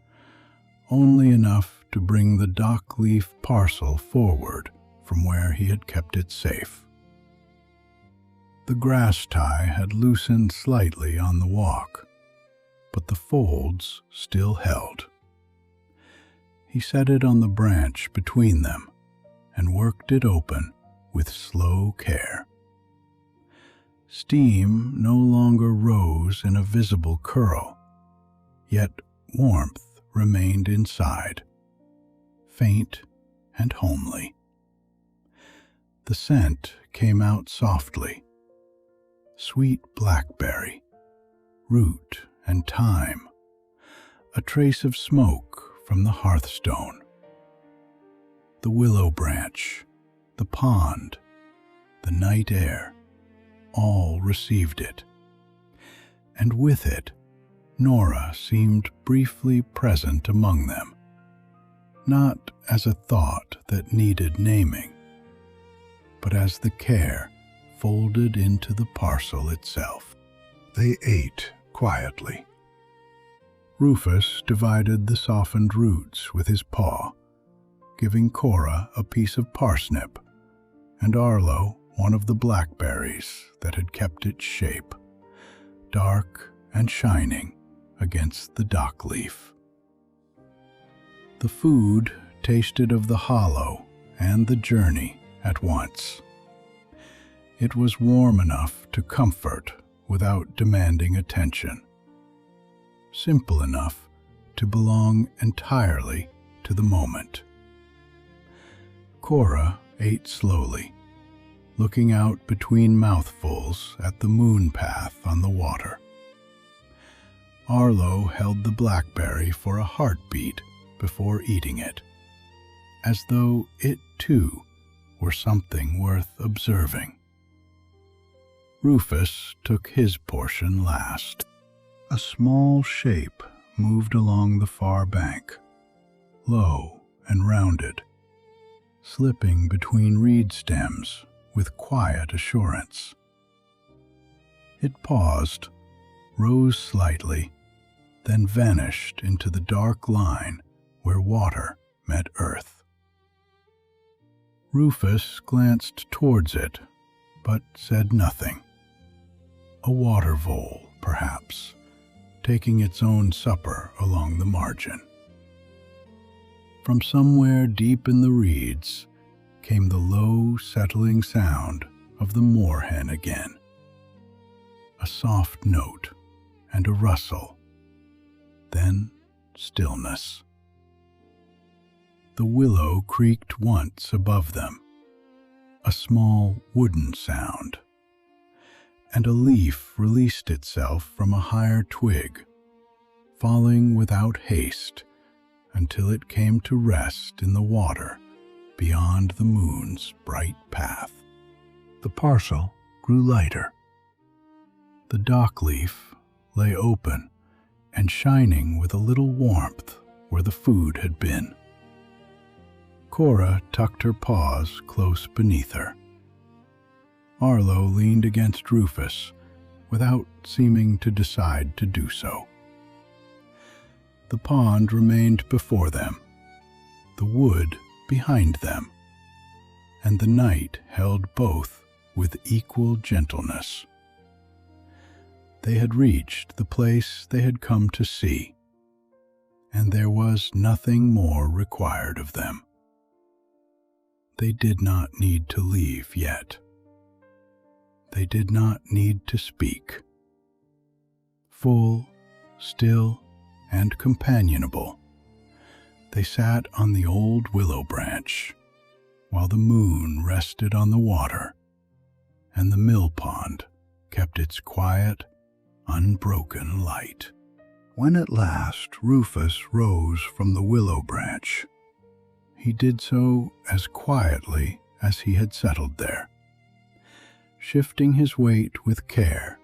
only enough to bring the dock leaf parcel forward from where he had kept it safe. The grass tie had loosened slightly on the walk, but the folds still held. He set it on the branch between them and worked it open with slow care. Steam no longer rose in a visible curl, yet warmth remained inside, faint and homely. The scent came out softly, sweet blackberry, root and thyme, a trace of smoke from the hearthstone. The willow branch, the pond, the night air, all received it, and with it, Nora seemed briefly present among them, not as a thought that needed naming, but as the care folded into the parcel itself. They ate quietly. Rufus divided the softened roots with his paw, giving Cora a piece of parsnip, and Arlo one of the blackberries that had kept its shape, dark and shining against the dock leaf. The food tasted of the hollow and the journey at once. It was warm enough to comfort without demanding attention, simple enough to belong entirely to the moment. Cora ate slowly, looking out between mouthfuls at the moon path on the water. Arlo held the blackberry for a heartbeat before eating it, as though it too were something worth observing. Rufus took his portion last. A small shape moved along the far bank, low and rounded, slipping between reed stems with quiet assurance. It paused, rose slightly, then vanished into the dark line where water met earth. Rufus glanced towards it, but said nothing. A water vole, perhaps, taking its own supper along the margin. From somewhere deep in the reeds came the low, settling sound of the moorhen again. A soft note and a rustle, then stillness. The willow creaked once above them, a small wooden sound, and a leaf released itself from a higher twig, falling without haste until it came to rest in the water beyond the moon's bright path. The parcel grew lighter. The dock leaf lay open and shining with a little warmth where the food had been. Cora tucked her paws close beneath her. Arlo leaned against Rufus without seeming to decide to do so. The pond remained before them, the wood behind them, and the night held both with equal gentleness. They had reached the place they had come to see, and there was nothing more required of them. They did not need to leave yet. They did not need to speak. Full, still, and companionable, they sat on the old willow branch, while the moon rested on the water, and the mill pond kept its quiet, unbroken light. When at last Rufus rose from the willow branch, he did so as quietly as he had settled there, shifting his weight with care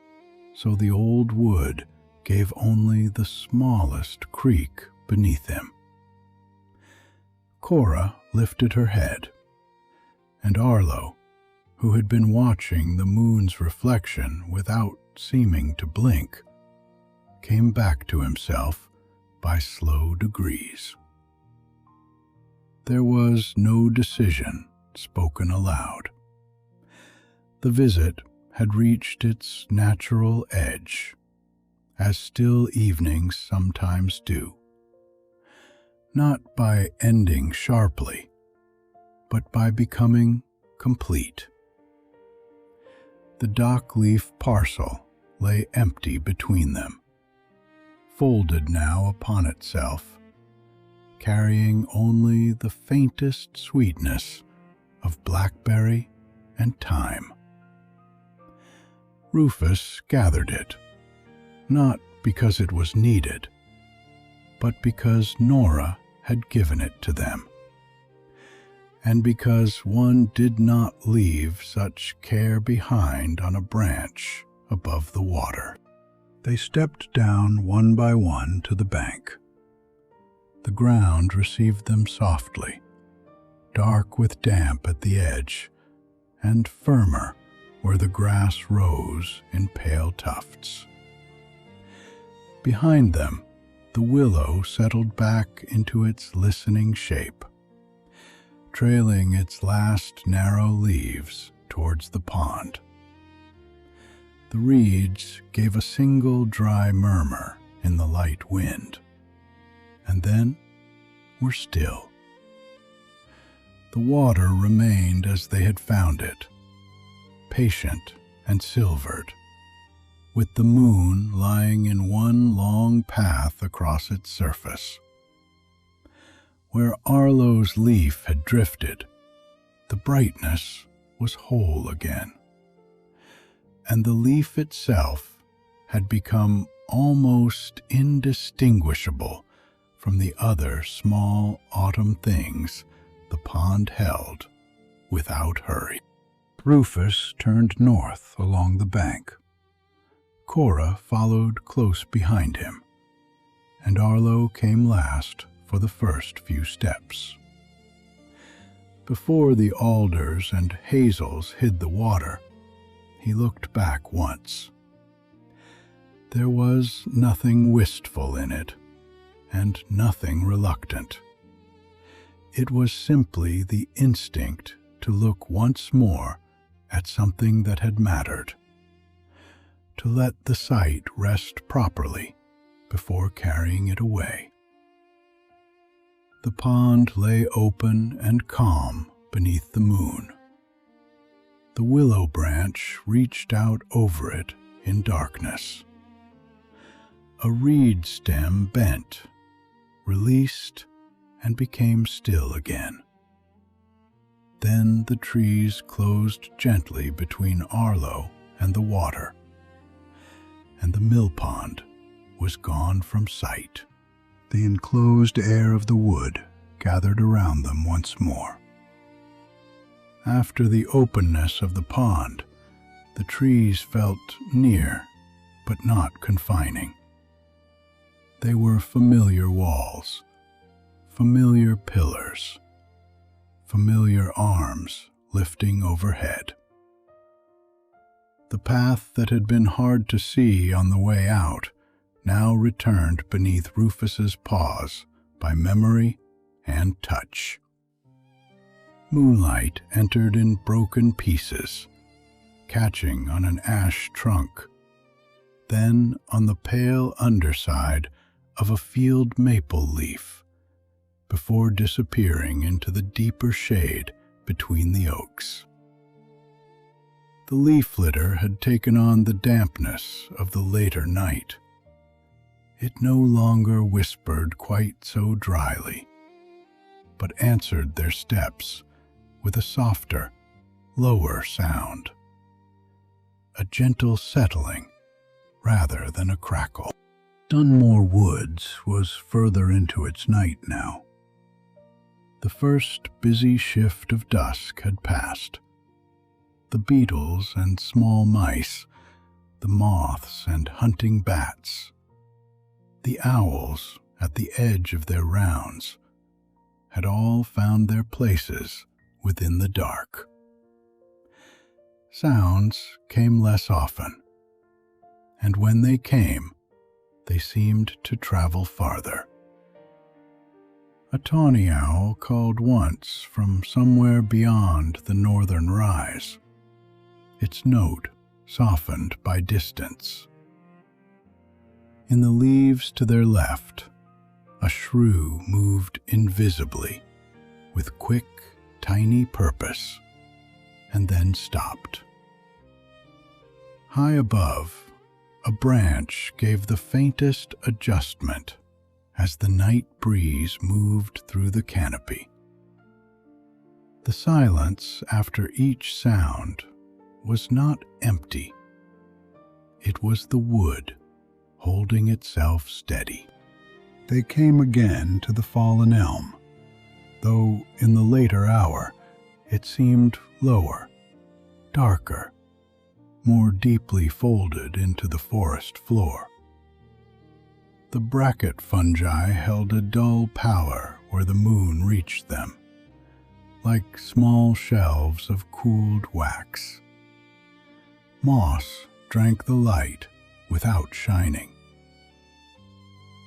so the old wood gave only the smallest creak beneath him. Cora lifted her head, and Arlo, who had been watching the moon's reflection without seeming to blink, came back to himself by slow degrees. There was no decision spoken aloud. The visit had reached its natural edge, as still evenings sometimes do, not by ending sharply, but by becoming complete. The dock leaf parcel lay empty between them, folded now upon itself, carrying only the faintest sweetness of blackberry and thyme. Rufus gathered it, not because it was needed, but because Nora had given it to them, and because one did not leave such care behind on a branch above the water. They stepped down one by one to the bank. The ground received them softly, dark with damp at the edge, and firmer where the grass rose in pale tufts. Behind them, the willow settled back into its listening shape, trailing its last narrow leaves towards the pond. The reeds gave a single dry murmur in the light wind, and then were still. The water remained as they had found it, patient and silvered, with the moon lying in one long path across its surface. Where Arlo's leaf had drifted, the brightness was whole again, and the leaf itself had become almost indistinguishable from the other small autumn things the pond held without hurry. Rufus turned north along the bank. Cora followed close behind him, and Arlo came last for the first few steps. Before the alders and hazels hid the water, he looked back once. There was nothing wistful in it, and nothing reluctant. It was simply the instinct to look once more at something that had mattered, to let the sight rest properly before carrying it away. The pond lay open and calm beneath the moon. The willow branch reached out over it in darkness. A reed stem bent, released, and became still again. Then the trees closed gently between Arlo and the water, and the mill pond was gone from sight. The enclosed air of the wood gathered around them once more. After the openness of the pond, the trees felt near, but not confining. They were familiar walls, familiar pillars, familiar arms lifting overhead. The path that had been hard to see on the way out now returned beneath Rufus's paws by memory and touch. Moonlight entered in broken pieces, catching on an ash trunk, then on the pale underside of a field maple leaf, before disappearing into the deeper shade between the oaks. The leaf litter had taken on the dampness of the later night. It no longer whispered quite so dryly, but answered their steps with a softer, lower sound, a gentle settling rather than a crackle. Dunmore Woods was further into its night now. The first busy shift of dusk had passed. The beetles and small mice, the moths and hunting bats, the owls at the edge of their rounds, had all found their places within the dark. Sounds came less often, and when they came, they seemed to travel farther. A tawny owl called once from somewhere beyond the northern rise, its note softened by distance. In the leaves to their left, a shrew moved invisibly, with quick, tiny purpose, and then stopped. High above, a branch gave the faintest adjustment as the night breeze moved through the canopy. The silence after each sound was not empty. It was the wood holding itself steady. They came again to the fallen elm, though in the later hour it seemed lower, darker, more deeply folded into the forest floor. The bracket fungi held a dull pallor where the moon reached them, like small shelves of cooled wax. Moss drank the light without shining.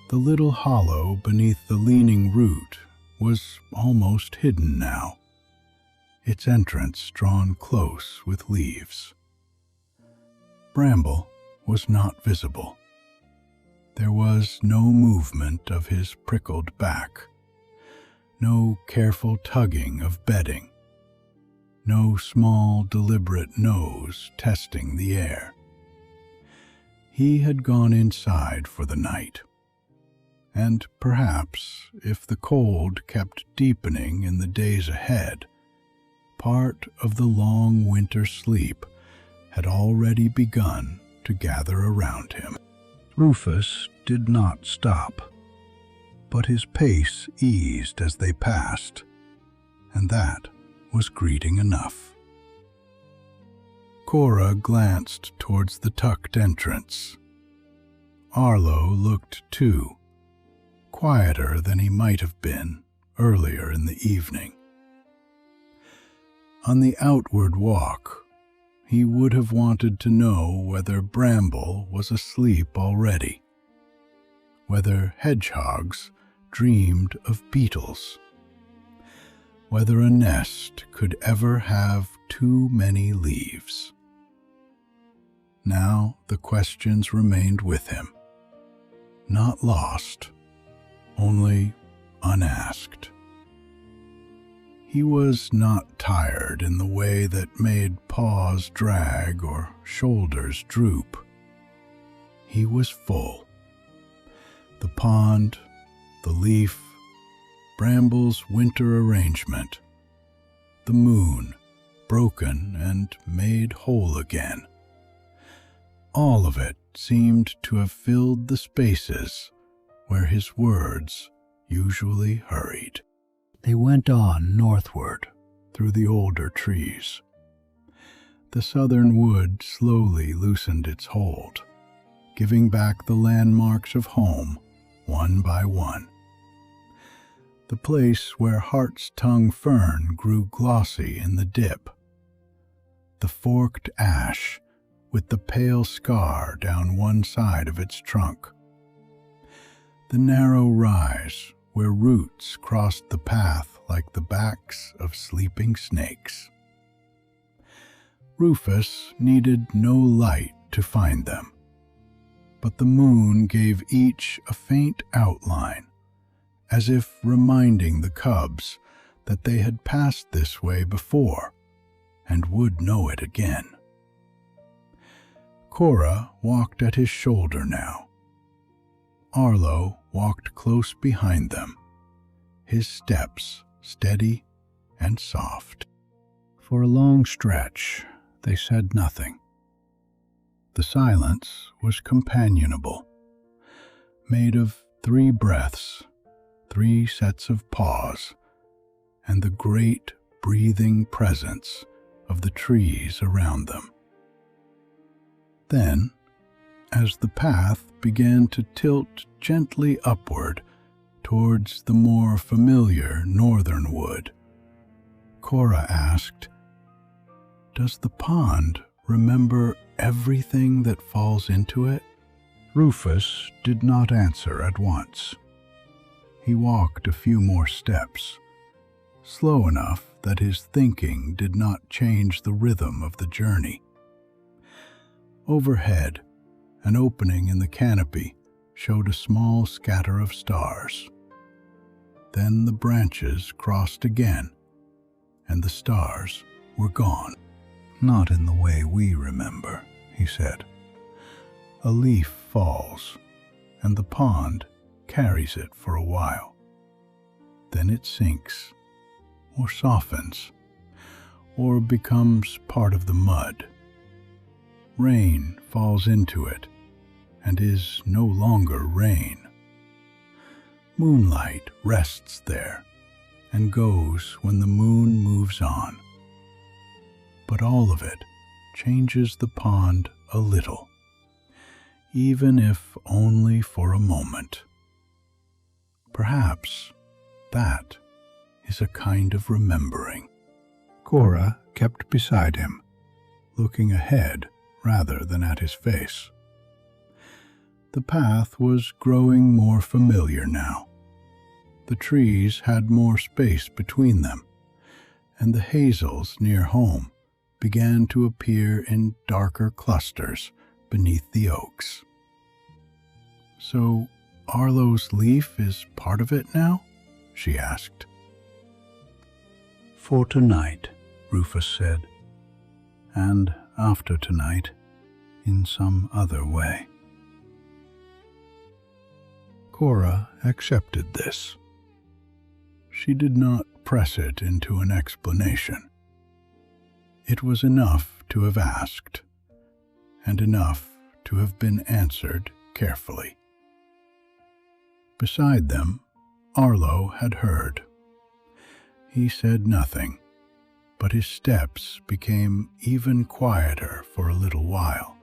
The little hollow beneath the leaning root was almost hidden now, its entrance drawn close with leaves. Bramble was not visible. There was no movement of his prickled back, no careful tugging of bedding, no small, deliberate nose testing the air. He had gone inside for the night, and perhaps, if the cold kept deepening in the days ahead, part of the long winter sleep had already begun to gather around him. Rufus did not stop, but his pace eased as they passed, and that was greeting enough. Cora glanced towards the tucked entrance. Arlo looked too, quieter than he might have been earlier in the evening. On the outward walk, he would have wanted to know whether Bramble was asleep already, whether hedgehogs dreamed of beetles, whether a nest could ever have too many leaves. Now the questions remained with him, not lost, only unasked. He was not tired in the way that made paws drag or shoulders droop. He was full. The pond, the leaf, Bramble's winter arrangement, the moon, broken and made whole again. All of it seemed to have filled the spaces where his words usually hurried. They went on northward through the older trees. The southern wood slowly loosened its hold, giving back the landmarks of home one by one. The place where Heart's Tongue fern grew glossy in the dip, the forked ash with the pale scar down one side of its trunk, the narrow rise where roots crossed the path like the backs of sleeping snakes. Rufus needed no light to find them, but the moon gave each a faint outline, as if reminding the cubs that they had passed this way before and would know it again. Cora walked at his shoulder now. Arlo walked close behind them, his steps steady and soft. For a long stretch, they said nothing. The silence was companionable, made of 3 breaths, 3 sets of paws, and the great breathing presence of the trees around them. Then, as the path began to tilt gently upward towards the more familiar northern wood, Cora asked, "Does the pond remember everything that falls into it?" Rufus did not answer at once. He walked a few more steps, slow enough that his thinking did not change the rhythm of the journey. Overhead, an opening in the canopy showed a small scatter of stars. Then the branches crossed again, and the stars were gone. "Not in the way we remember," he said. "A leaf falls, and the pond carries it for a while. Then it sinks, or softens, or becomes part of the mud. Rain falls into it, and is no longer rain. Moonlight rests there, and goes when the moon moves on. But all of it changes the pond a little, even if only for a moment. Perhaps that is a kind of remembering." Cora kept beside him, looking ahead rather than at his face. The path was growing more familiar now. The trees had more space between them, and the hazels near home began to appear in darker clusters beneath the oaks. "So Arlo's leaf is part of it now?" she asked. "For tonight," Rufus said, "and after tonight, in some other way." Cora accepted this. She did not press it into an explanation. It was enough to have asked, and enough to have been answered carefully. Beside them, Arlo had heard. He said nothing, but his steps became even quieter for a little while,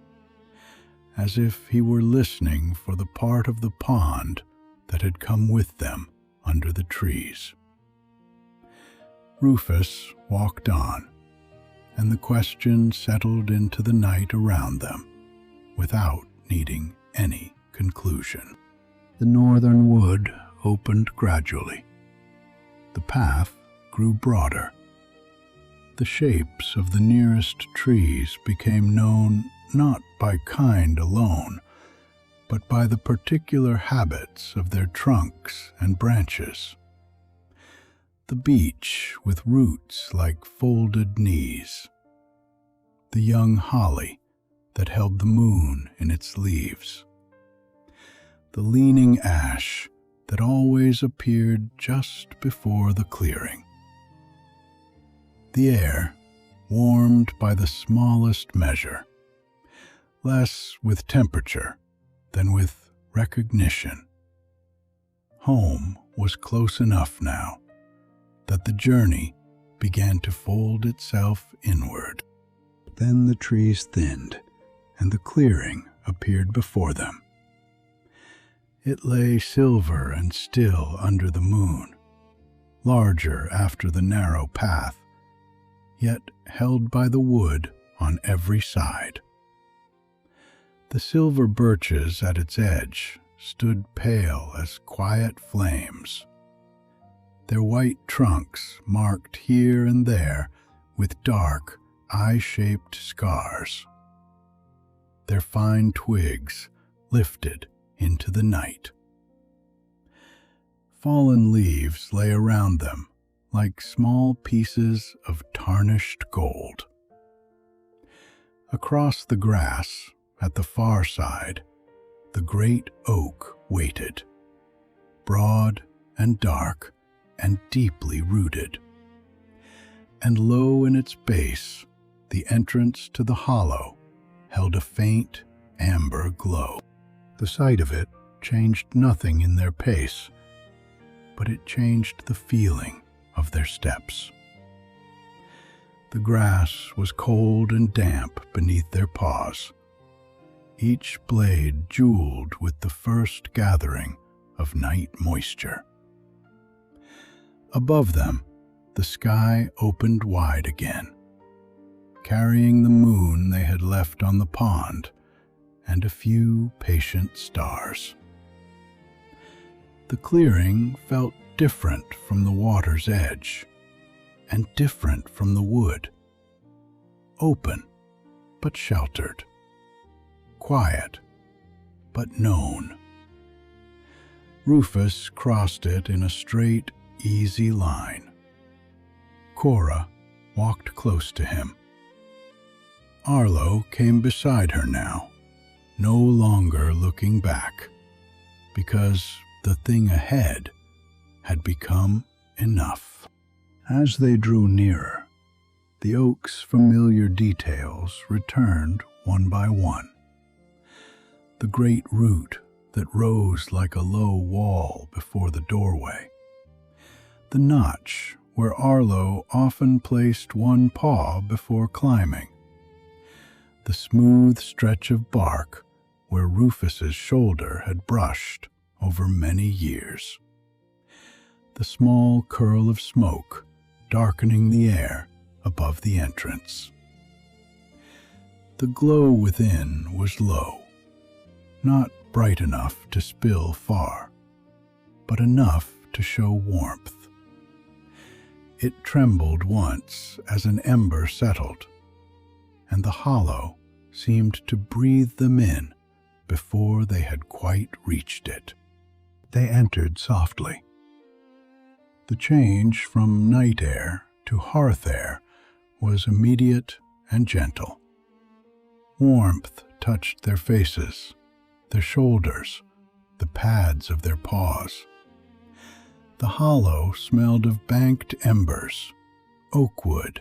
as if he were listening for the part of the pond that had come with them under the trees. Rufus walked on, and the question settled into the night around them without needing any conclusion. The northern wood opened gradually. The path grew broader. The shapes of the nearest trees became known not by kind alone, but by the particular habits of their trunks and branches. The beech with roots like folded knees, the young holly that held the moon in its leaves, the leaning ash that always appeared just before the clearing. The air, warmed by the smallest measure, less with temperature than with recognition. Home was close enough now that the journey began to fold itself inward. Then the trees thinned, and the clearing appeared before them. It lay silver and still under the moon, larger after the narrow path, yet held by the wood on every side. The silver birches at its edge stood pale as quiet flames, their white trunks marked here and there with dark, eye-shaped scars, their fine twigs lifted into the night. Fallen leaves lay around them like small pieces of tarnished gold. Across the grass, at the far side, the great oak waited, broad and dark and deeply rooted. And low in its base, the entrance to the hollow held a faint amber glow. The sight of it changed nothing in their pace, but it changed the feeling of their steps. The grass was cold and damp beneath their paws, each blade jeweled with the first gathering of night moisture. Above them, the sky opened wide again, carrying the moon they had left on the pond and a few patient stars. The clearing felt different from the water's edge, and different from the wood. Open, but sheltered. Quiet, but known. Rufus crossed it in a straight, easy line. Cora walked close to him. Arlo came beside her now, no longer looking back, because the thing ahead had become enough. As they drew nearer, the oak's familiar details returned one by one. The great root that rose like a low wall before the doorway, the notch where Arlo often placed one paw before climbing, the smooth stretch of bark where Rufus's shoulder had brushed over many years, the small curl of smoke darkening the air above the entrance. The glow within was low, not bright enough to spill far, but enough to show warmth. It trembled once as an ember settled, and the hollow seemed to breathe them in before they had quite reached it. They entered softly. The change from night air to hearth air was immediate and gentle. Warmth touched their faces, their shoulders, the pads of their paws. The hollow smelled of banked embers, oak wood,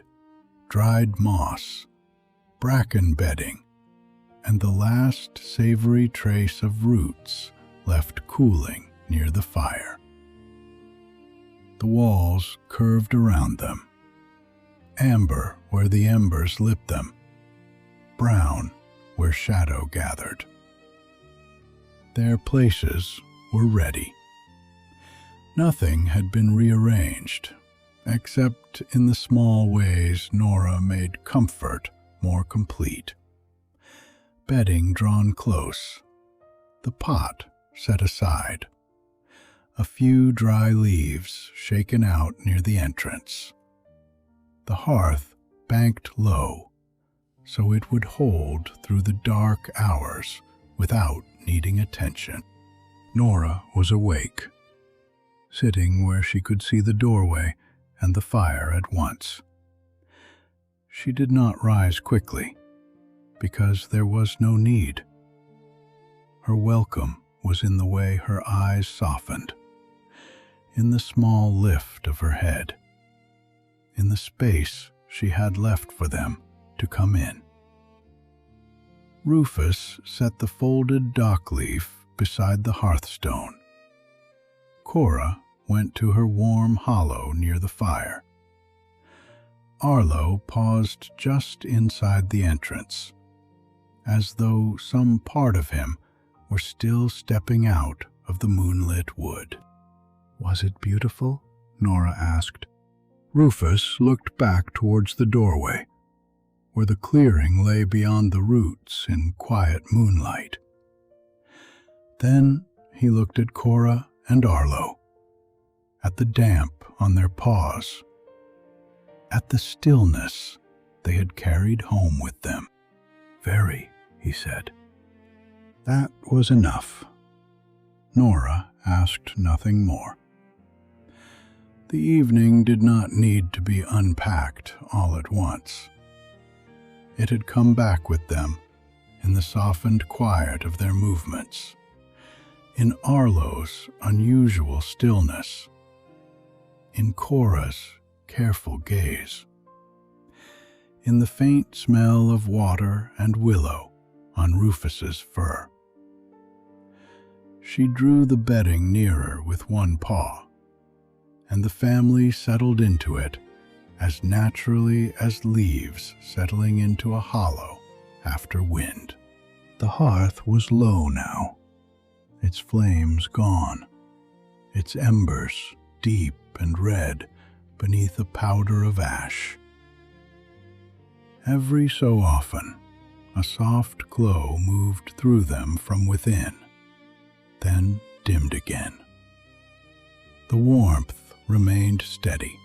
dried moss, bracken bedding, and the last savory trace of roots left cooling near the fire. The walls curved around them, amber where the embers lit them, brown where shadow gathered. Their places were ready. Nothing had been rearranged, except in the small ways Nora made comfort more complete. Bedding drawn close, the pot set aside, a few dry leaves shaken out near the entrance. The hearth banked low, so it would hold through the dark hours without needing attention. Nora was awake, sitting where she could see the doorway and the fire at once. She did not rise quickly, because there was no need. Her welcome was in the way her eyes softened, in the small lift of her head, in the space she had left for them to come in. Rufus set the folded dock leaf beside the hearthstone. Cora went to her warm hollow near the fire. Arlo paused just inside the entrance, as though some part of him were still stepping out of the moonlit wood. "Was it beautiful?" Nora asked. Rufus looked back towards the doorway, where the clearing lay beyond the roots in quiet moonlight. Then he looked at Cora and Arlo, at the damp on their paws, at the stillness they had carried home with them. "Very," he said. That was enough. Nora asked nothing more. The evening did not need to be unpacked all at once. It had come back with them in the softened quiet of their movements, in Arlo's unusual stillness, in Cora's careful gaze, in the faint smell of water and willow on Rufus's fur. She drew the bedding nearer with one paw, and the family settled into it as naturally as leaves settling into a hollow after wind. The hearth was low now, its flames gone, its embers deep and red beneath a powder of ash. Every so often, a soft glow moved through them from within, then dimmed again. The warmth remained steady.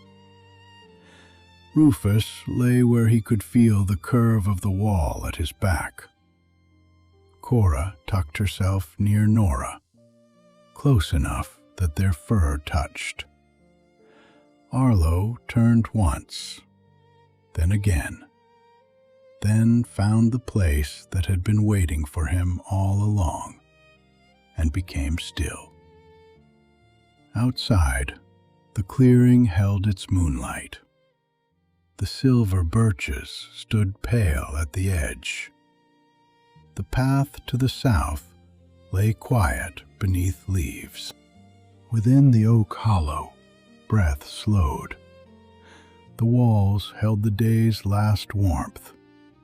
Rufus lay where he could feel the curve of the wall at his back. Cora tucked herself near Nora, close enough that their fur touched. Arlo turned once, then again, then found the place that had been waiting for him all along, and became still. Outside, the clearing held its moonlight. The silver birches stood pale at the edge. The path to the south lay quiet beneath leaves. Within the oak hollow, breath slowed. The walls held the day's last warmth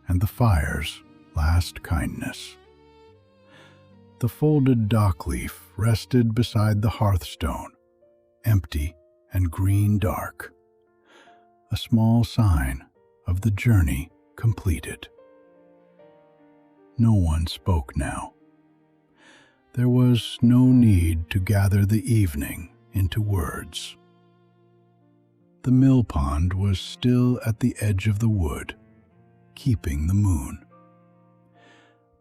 and the fire's last kindness. The folded dock leaf rested beside the hearthstone, empty and green dark, a small sign of the journey completed. No one spoke now. There was no need to gather the evening into words. The mill pond was still at the edge of the wood, keeping the moon.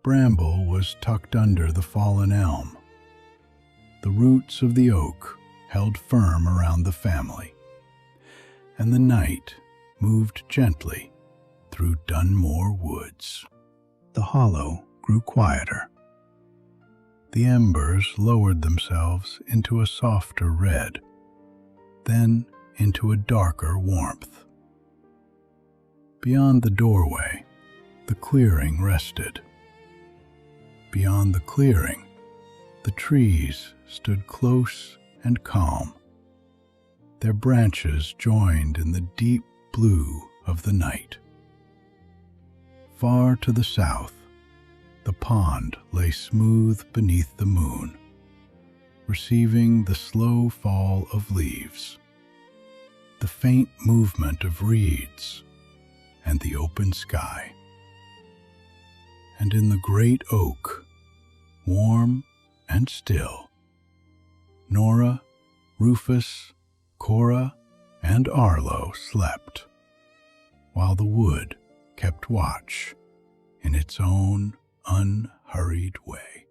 Bramble was tucked under the fallen elm. The roots of the oak held firm around the family, and the night moved gently through Dunmore Woods. The hollow grew quieter. The embers lowered themselves into a softer red, then into a darker warmth. Beyond the doorway, the clearing rested. Beyond the clearing, the trees stood close and calm, their branches joined in the deep blue of the night. Far to the south, the pond lay smooth beneath the moon, receiving the slow fall of leaves, the faint movement of reeds, and the open sky. And in the great oak, warm and still, Nora, Rufus, Cora, and Arlo slept, while the wood kept watch in its own unhurried way.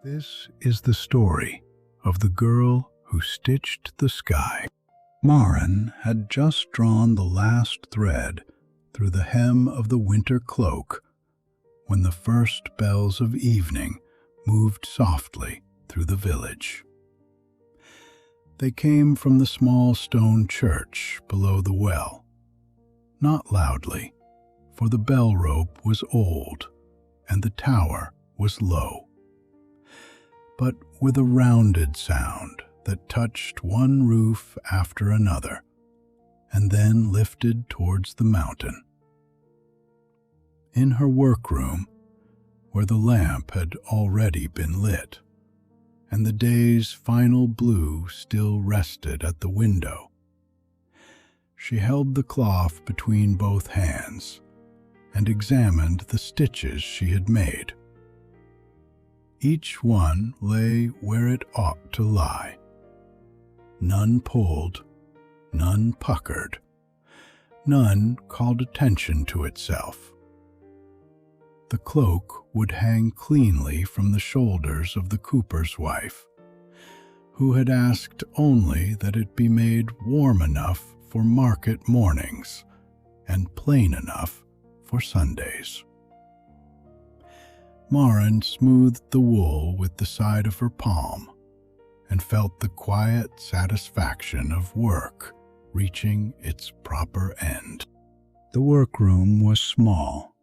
This is the story of the girl who stitched the sky. Maren had just drawn the last thread through the hem of the winter cloak when the first bells of evening moved softly through the village. They came from the small stone church below the well, not loudly, for the bell rope was old and the tower was low, but with a rounded sound that touched one roof after another and then lifted towards the mountain. In her workroom, where the lamp had already been lit, and the day's final blue still rested at the window, she held the cloth between both hands and examined the stitches she had made. Each one lay where it ought to lie. None pulled, none puckered, none called attention to itself. The cloak would hang cleanly from the shoulders of the cooper's wife, who had asked only that it be made warm enough for market mornings and plain enough for Sundays. Maren smoothed the wool with the side of her palm and felt the quiet satisfaction of work reaching its proper end. The workroom was small,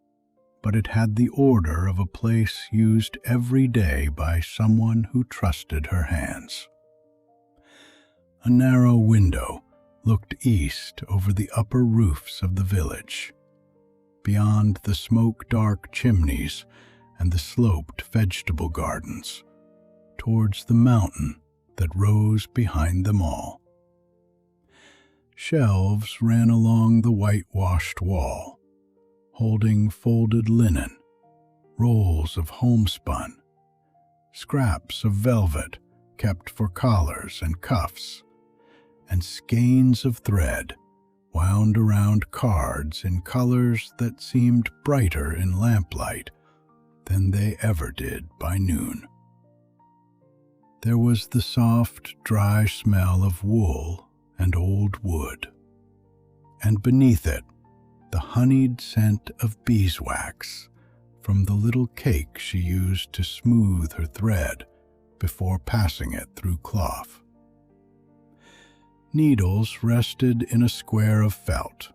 but it had the order of a place used every day by someone who trusted her hands. A narrow window looked east over the upper roofs of the village, beyond the smoke-dark chimneys and the sloped vegetable gardens, towards the mountain that rose behind them all. Shelves ran along the whitewashed wall, holding folded linen, rolls of homespun, scraps of velvet kept for collars and cuffs, and skeins of thread wound around cards in colors that seemed brighter in lamplight than they ever did by noon. There was the soft, dry smell of wool and old wood, and beneath it, the honeyed scent of beeswax from the little cake she used to smooth her thread before passing it through cloth. Needles rested in a square of felt.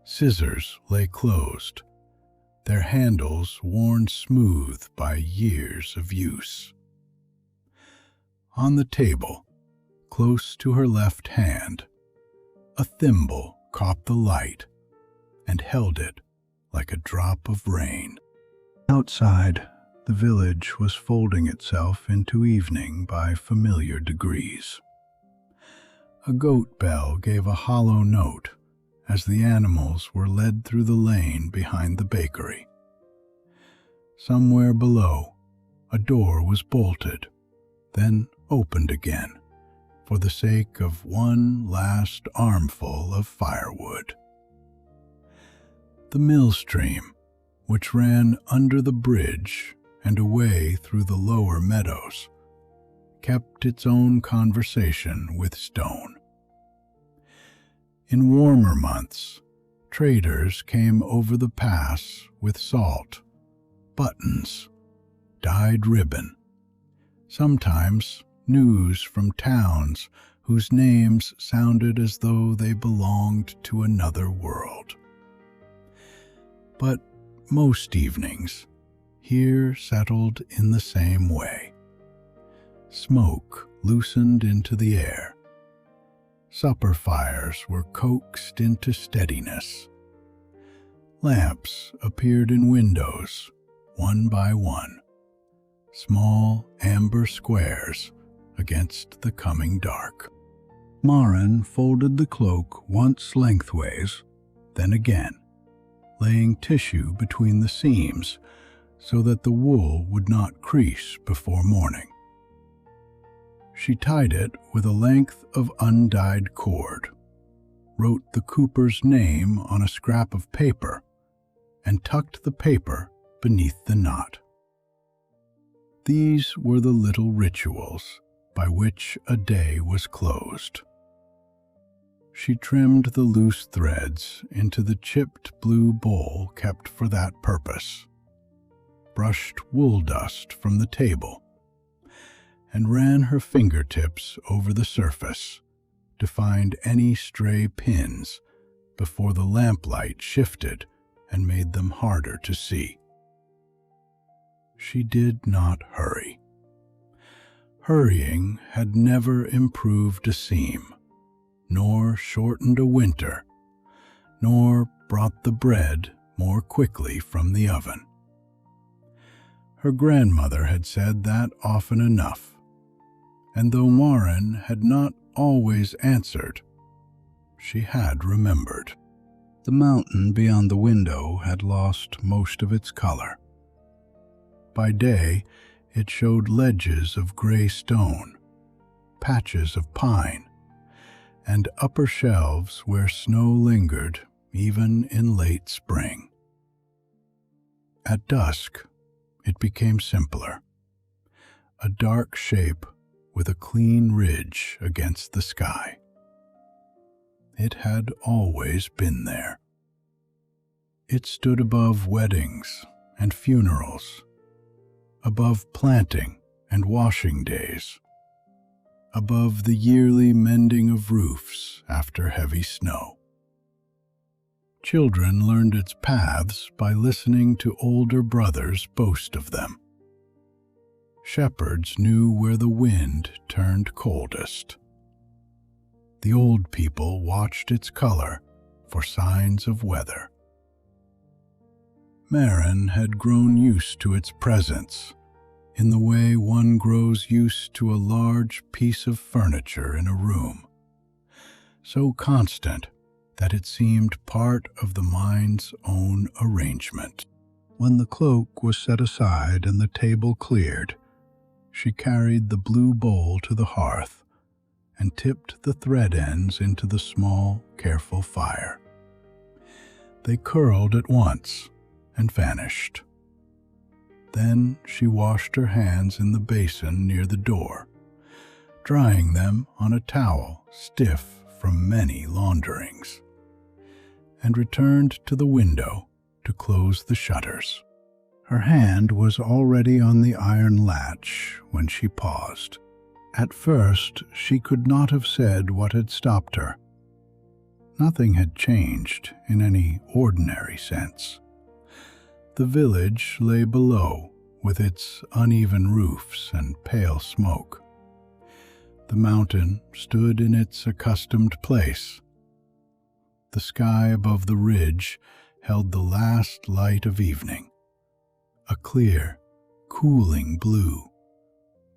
Scissors lay closed, their handles worn smooth by years of use. On the table, close to her left hand, a thimble caught the light and held it like a drop of rain. Outside, the village was folding itself into evening by familiar degrees. A goat bell gave a hollow note as the animals were led through the lane behind the bakery. Somewhere below, A door was bolted, then opened again, for the sake of one last armful of firewood. The mill stream, which ran under the bridge and away through the lower meadows, kept its own conversation with stone. In warmer months, traders came over the pass with salt, buttons, dyed ribbon, sometimes news from towns whose names sounded as though they belonged to another world. But most evenings here settled in the same way. Smoke loosened into the air. Supper fires were coaxed into steadiness. Lamps appeared in windows, one by one, small amber squares against the coming dark. Maren folded the cloak once lengthways, then again, laying tissue between the seams so that the wool would not crease before morning. She tied it with a length of undyed cord, wrote the cooper's name on a scrap of paper, and tucked the paper beneath the knot. These were the little rituals by which a day was closed. She trimmed the loose threads into the chipped blue bowl kept for that purpose, brushed wool dust from the table, and ran her fingertips over the surface to find any stray pins before the lamplight shifted and made them harder to see. She did not hurry. Hurrying had never improved a seam, nor shortened a winter, nor brought the bread more quickly from the oven. Her grandmother had said that often enough, and though Maren had not always answered, she had remembered. The mountain beyond the window had lost most of its color. By day, it showed ledges of gray stone, patches of pine, and upper shelves where snow lingered even in late spring. At dusk, it became simpler, a dark shape with a clean ridge against the sky. It had always been there. It stood above weddings and funerals, above planting and washing days, above the yearly mending of roofs after heavy snow. Children learned its paths by listening to older brothers boast of them. Shepherds knew where the wind turned coldest. The old people watched its color for signs of weather. Maren had grown used to its presence in the way one grows used to a large piece of furniture in a room, so constant that it seemed part of the mind's own arrangement. When the cloak was set aside and the table cleared, she carried the blue bowl to the hearth and tipped the thread ends into the small, careful fire. They curled at once and vanished. Then she washed her hands in the basin near the door, drying them on a towel stiff from many launderings, and returned to the window to close the shutters. Her hand was already on the iron latch when she paused. At first, she could not have said what had stopped her. Nothing had changed in any ordinary sense. The village lay below, with its uneven roofs and pale smoke. The mountain stood in its accustomed place. The sky above the ridge held the last light of evening, a clear, cooling blue,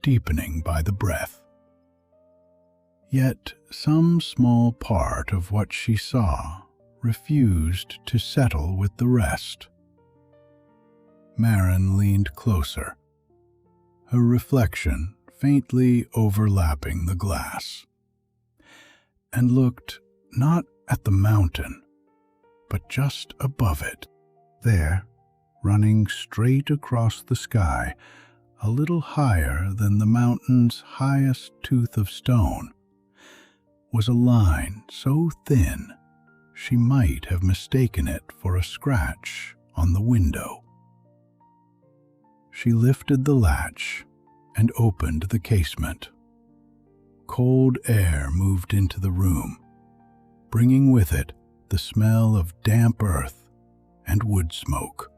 deepening by the breath. Yet some small part of what she saw refused to settle with the rest. Maren leaned closer. her reflection faintly overlapping the glass, and looked not at the mountain, but just above it. There, running straight across the sky, a little higher than the mountain's highest tooth of stone, was a line so thin she might have mistaken it for a scratch on the window. She lifted the latch and opened the casement. Cold air moved into the room, bringing with it the smell of damp earth and wood smoke.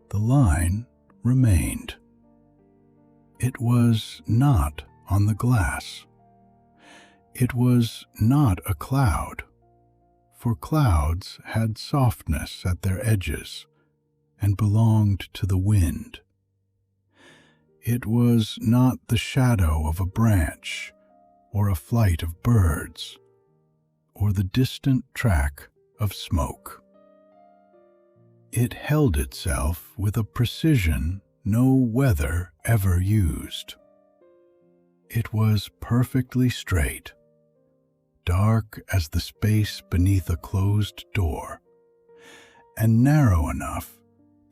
The line remained. It was not on the glass. It was not a cloud, for clouds had softness at their edges and belonged to the wind. It was not the shadow of a branch or a flight of birds or the distant track of smoke. It held itself with a precision no weather ever used. It was perfectly straight, dark as the space beneath a closed door, and narrow enough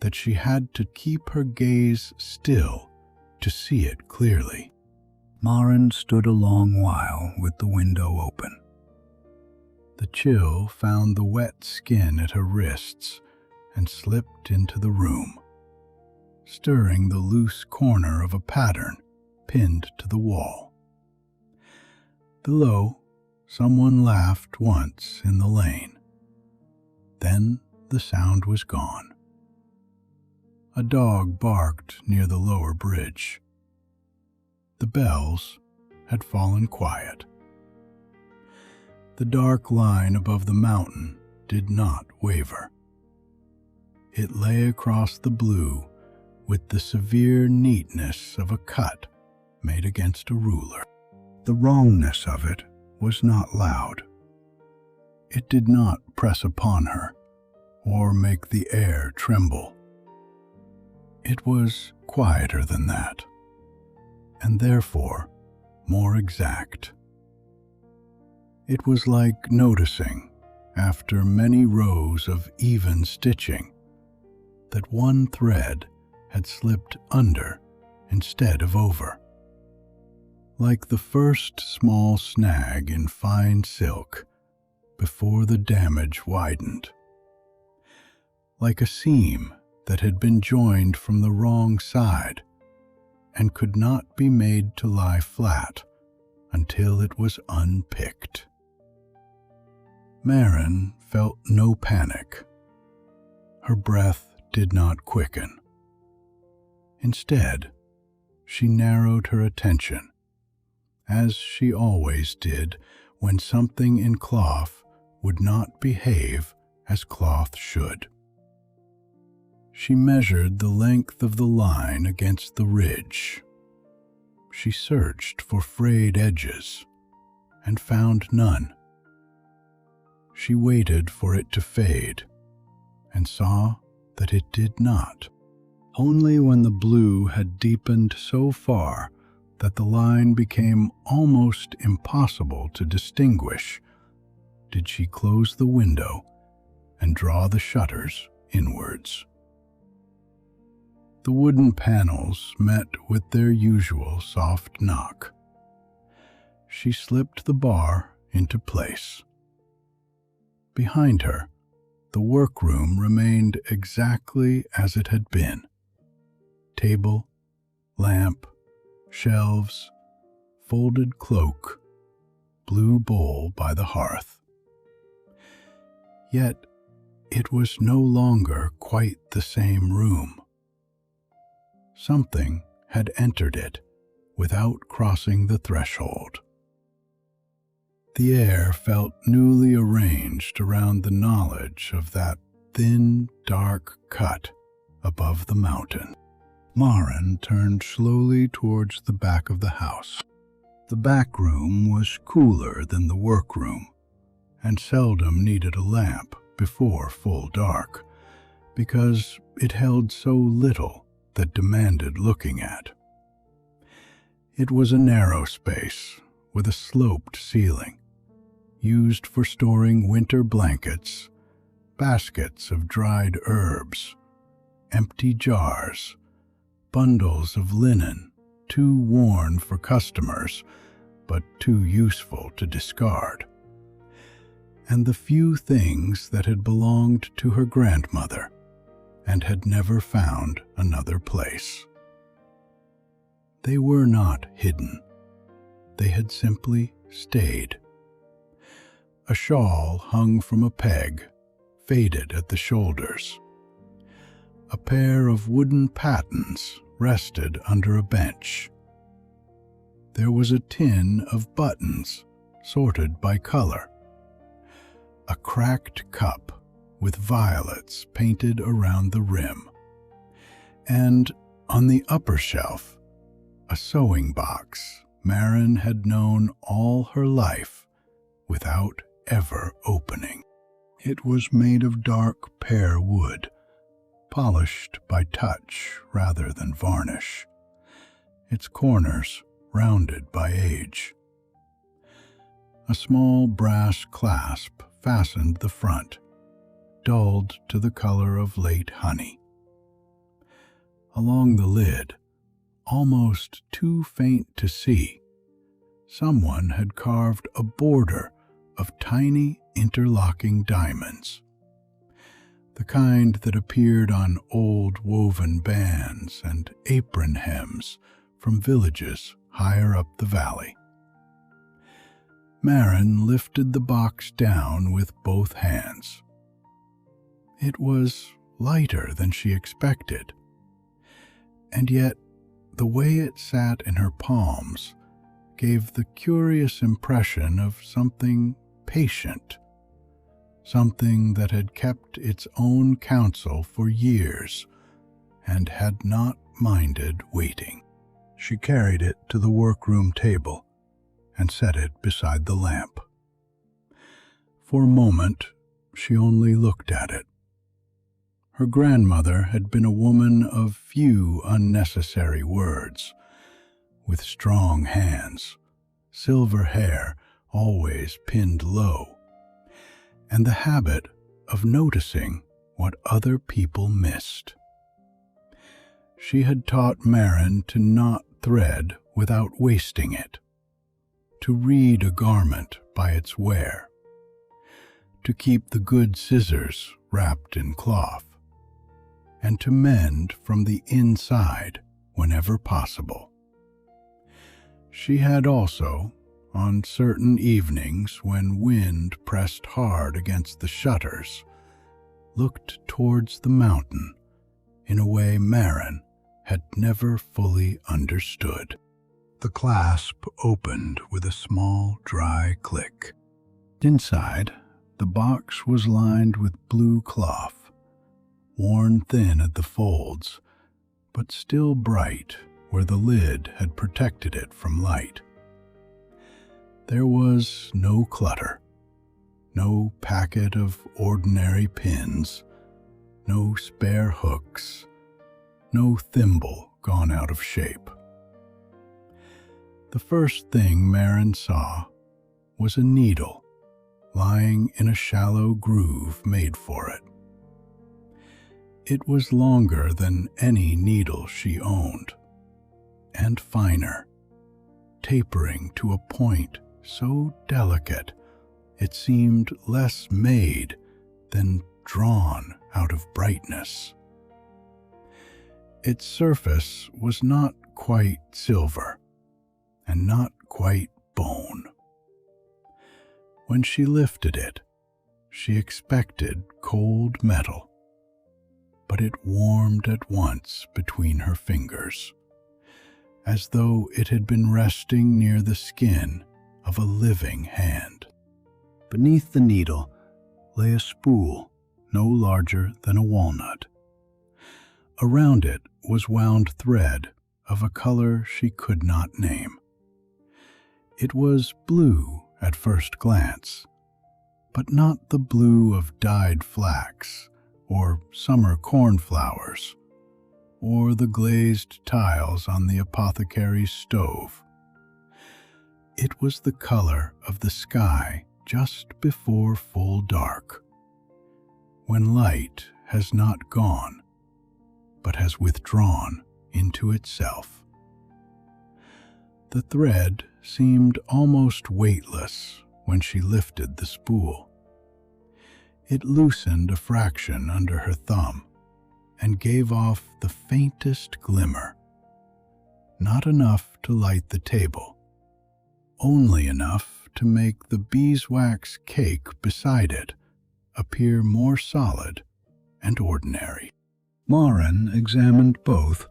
that she had to keep her gaze still to see it clearly. Maren stood a long while with the window open. The chill found the wet skin at her wrists and slipped into the room, stirring the loose corner of a pattern pinned to the wall. Below, someone laughed once in the lane. Then the sound was gone. A dog barked near the lower bridge. The bells had fallen quiet. The dark line above the mountain did not waver. It lay across the blue with the severe neatness of a cut made against a ruler. The wrongness of it was not loud. It did not press upon her or make the air tremble. It was quieter than that, and therefore more exact. It was like noticing, after many rows of even stitching, that one thread had slipped under instead of over. Like the first small snag in fine silk before the damage widened. Like a seam that had been joined from the wrong side and could not be made to lie flat until it was unpicked. Maren felt no panic. Her breath did not quicken. Instead, she narrowed her attention, as she always did when something in cloth would not behave as cloth should. She measured the length of the line against the ridge. She searched for frayed edges and found none. She waited for it to fade and saw that it did not. Only when the blue had deepened so far that the line became almost impossible to distinguish did she close the window and draw the shutters inwards. The wooden panels met with their usual soft knock. She slipped the bar into place. Behind her, the workroom remained exactly as it had been. Table, lamp, shelves, folded cloak, blue bowl by the hearth. Yet it was no longer quite the same room. Something had entered it without crossing the threshold. The air felt newly arranged around the knowledge of that thin, dark cut above the mountain. Maren turned slowly towards the back of the house. The back room was cooler than the workroom, and seldom needed a lamp before full dark, because it held so little that demanded looking at. It was a narrow space with a sloped ceiling, used for storing winter blankets, baskets of dried herbs, empty jars, bundles of linen too worn for customers but too useful to discard, and the few things that had belonged to her grandmother and had never found another place. They were not hidden. They had simply stayed. A shawl hung from a peg, faded at the shoulders. A pair of wooden pattens rested under a bench. There was a tin of buttons, sorted by color. A cracked cup with violets painted around the rim. And on the upper shelf, a sewing box Maren had known all her life without ever opening. It was made of dark pear wood, polished by touch rather than varnish, its corners rounded by age. A small brass clasp fastened the front, dulled to the color of late honey. Along the lid, almost too faint to see, someone had carved a border of tiny interlocking diamonds, the kind that appeared on old woven bands and apron hems from villages higher up the valley. Maren lifted the box down with both hands. It was lighter than she expected, and yet the way it sat in her palms gave the curious impression of something patient, something that had kept its own counsel for years and had not minded waiting. She carried it to the workroom table and set it beside the lamp. For a moment, she only looked at it. Her grandmother had been a woman of few unnecessary words, with strong hands, silver hair always pinned low, and the habit of noticing what other people missed. She had taught Maren to knot thread without wasting it, to read a garment by its wear, to keep the good scissors wrapped in cloth, and to mend from the inside whenever possible. She had also, on certain evenings when wind pressed hard against the shutters, looked towards the mountain in a way Maren had never fully understood. The clasp opened with a small, dry click. Inside, the box was lined with blue cloth, worn thin at the folds, but still bright where the lid had protected it from light. There was no clutter, no packet of ordinary pins, no spare hooks, no thimble gone out of shape. The first thing Maren saw was a needle lying in a shallow groove made for it. It was longer than any needle she owned, and finer, tapering to a point so delicate it seemed less made than drawn out of brightness. Its surface was not quite silver, and not quite bone. When she lifted it, she expected cold metal, but it warmed at once between her fingers, as though it had been resting near the skin of a living hand. Beneath the needle lay a spool no larger than a walnut. Around it was wound thread of a color she could not name. It was blue at first glance, but not the blue of dyed flax or summer cornflowers, or the glazed tiles on the apothecary's stove. It was the color of the sky just before full dark, when light has not gone, but has withdrawn into itself. The thread seemed almost weightless when she lifted the spool. It loosened a fraction under her thumb and gave off the faintest glimmer, not enough to light the table, only enough to make the beeswax cake beside it appear more solid and ordinary. Maren examined both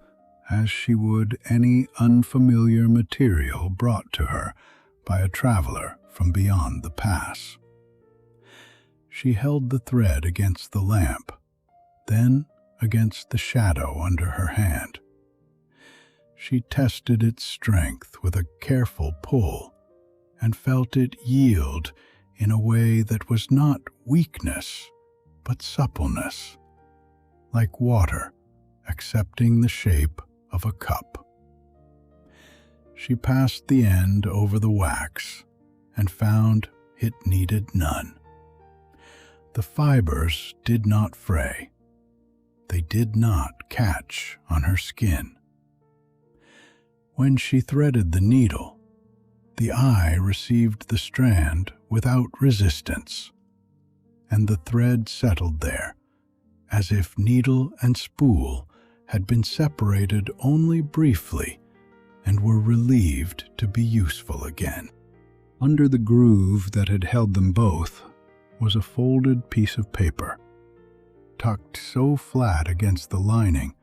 as she would any unfamiliar material brought to her by a traveler from beyond the pass. She held the thread against the lamp, then against the shadow under her hand. She tested its strength with a careful pull and felt it yield in a way that was not weakness, but suppleness, like water accepting the shape of a cup. She passed the end over the wax and found it needed none. The fibers did not fray. They did not catch on her skin. When she threaded the needle, the eye received the strand without resistance, and the thread settled there, as if needle and spool had been separated only briefly and were relieved to be useful again. Under the groove that had held them both was a folded piece of paper, tucked so flat against the lining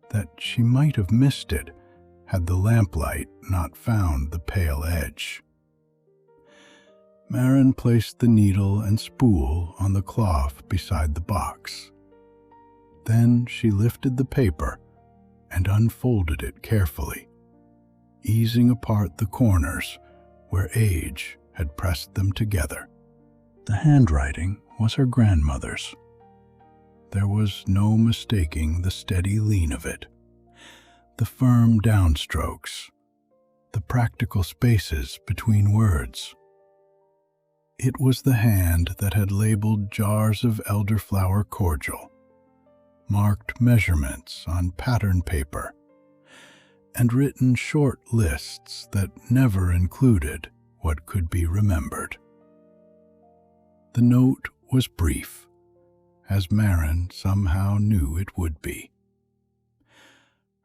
that she might have missed it had the lamplight not found the pale edge. Maren placed the needle and spool on the cloth beside the box. Then she lifted the paper and unfolded it carefully, easing apart the corners where age had pressed them together. The handwriting was her grandmother's. There was no mistaking the steady lean of it, the firm downstrokes, the practical spaces between words. It was the hand that had labeled jars of elderflower cordial, marked measurements on pattern paper, and written short lists that never included what could be remembered. The note was brief, as Maren somehow knew it would be.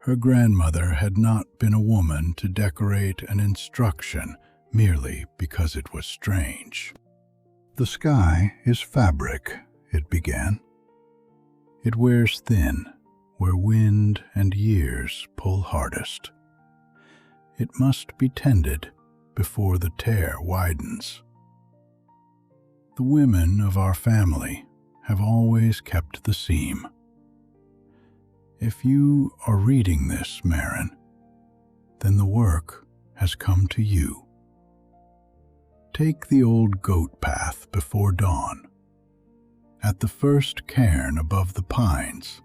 Her grandmother had not been a woman to decorate an instruction merely because it was strange. "The sky is fabric," it began. "It wears thin where wind and years pull hardest. It must be tended before the tear widens. The women of our family have always kept the seam. If you are reading this, Maren, then the work has come to you. Take the old goat path before dawn. At the first cairn above the pines,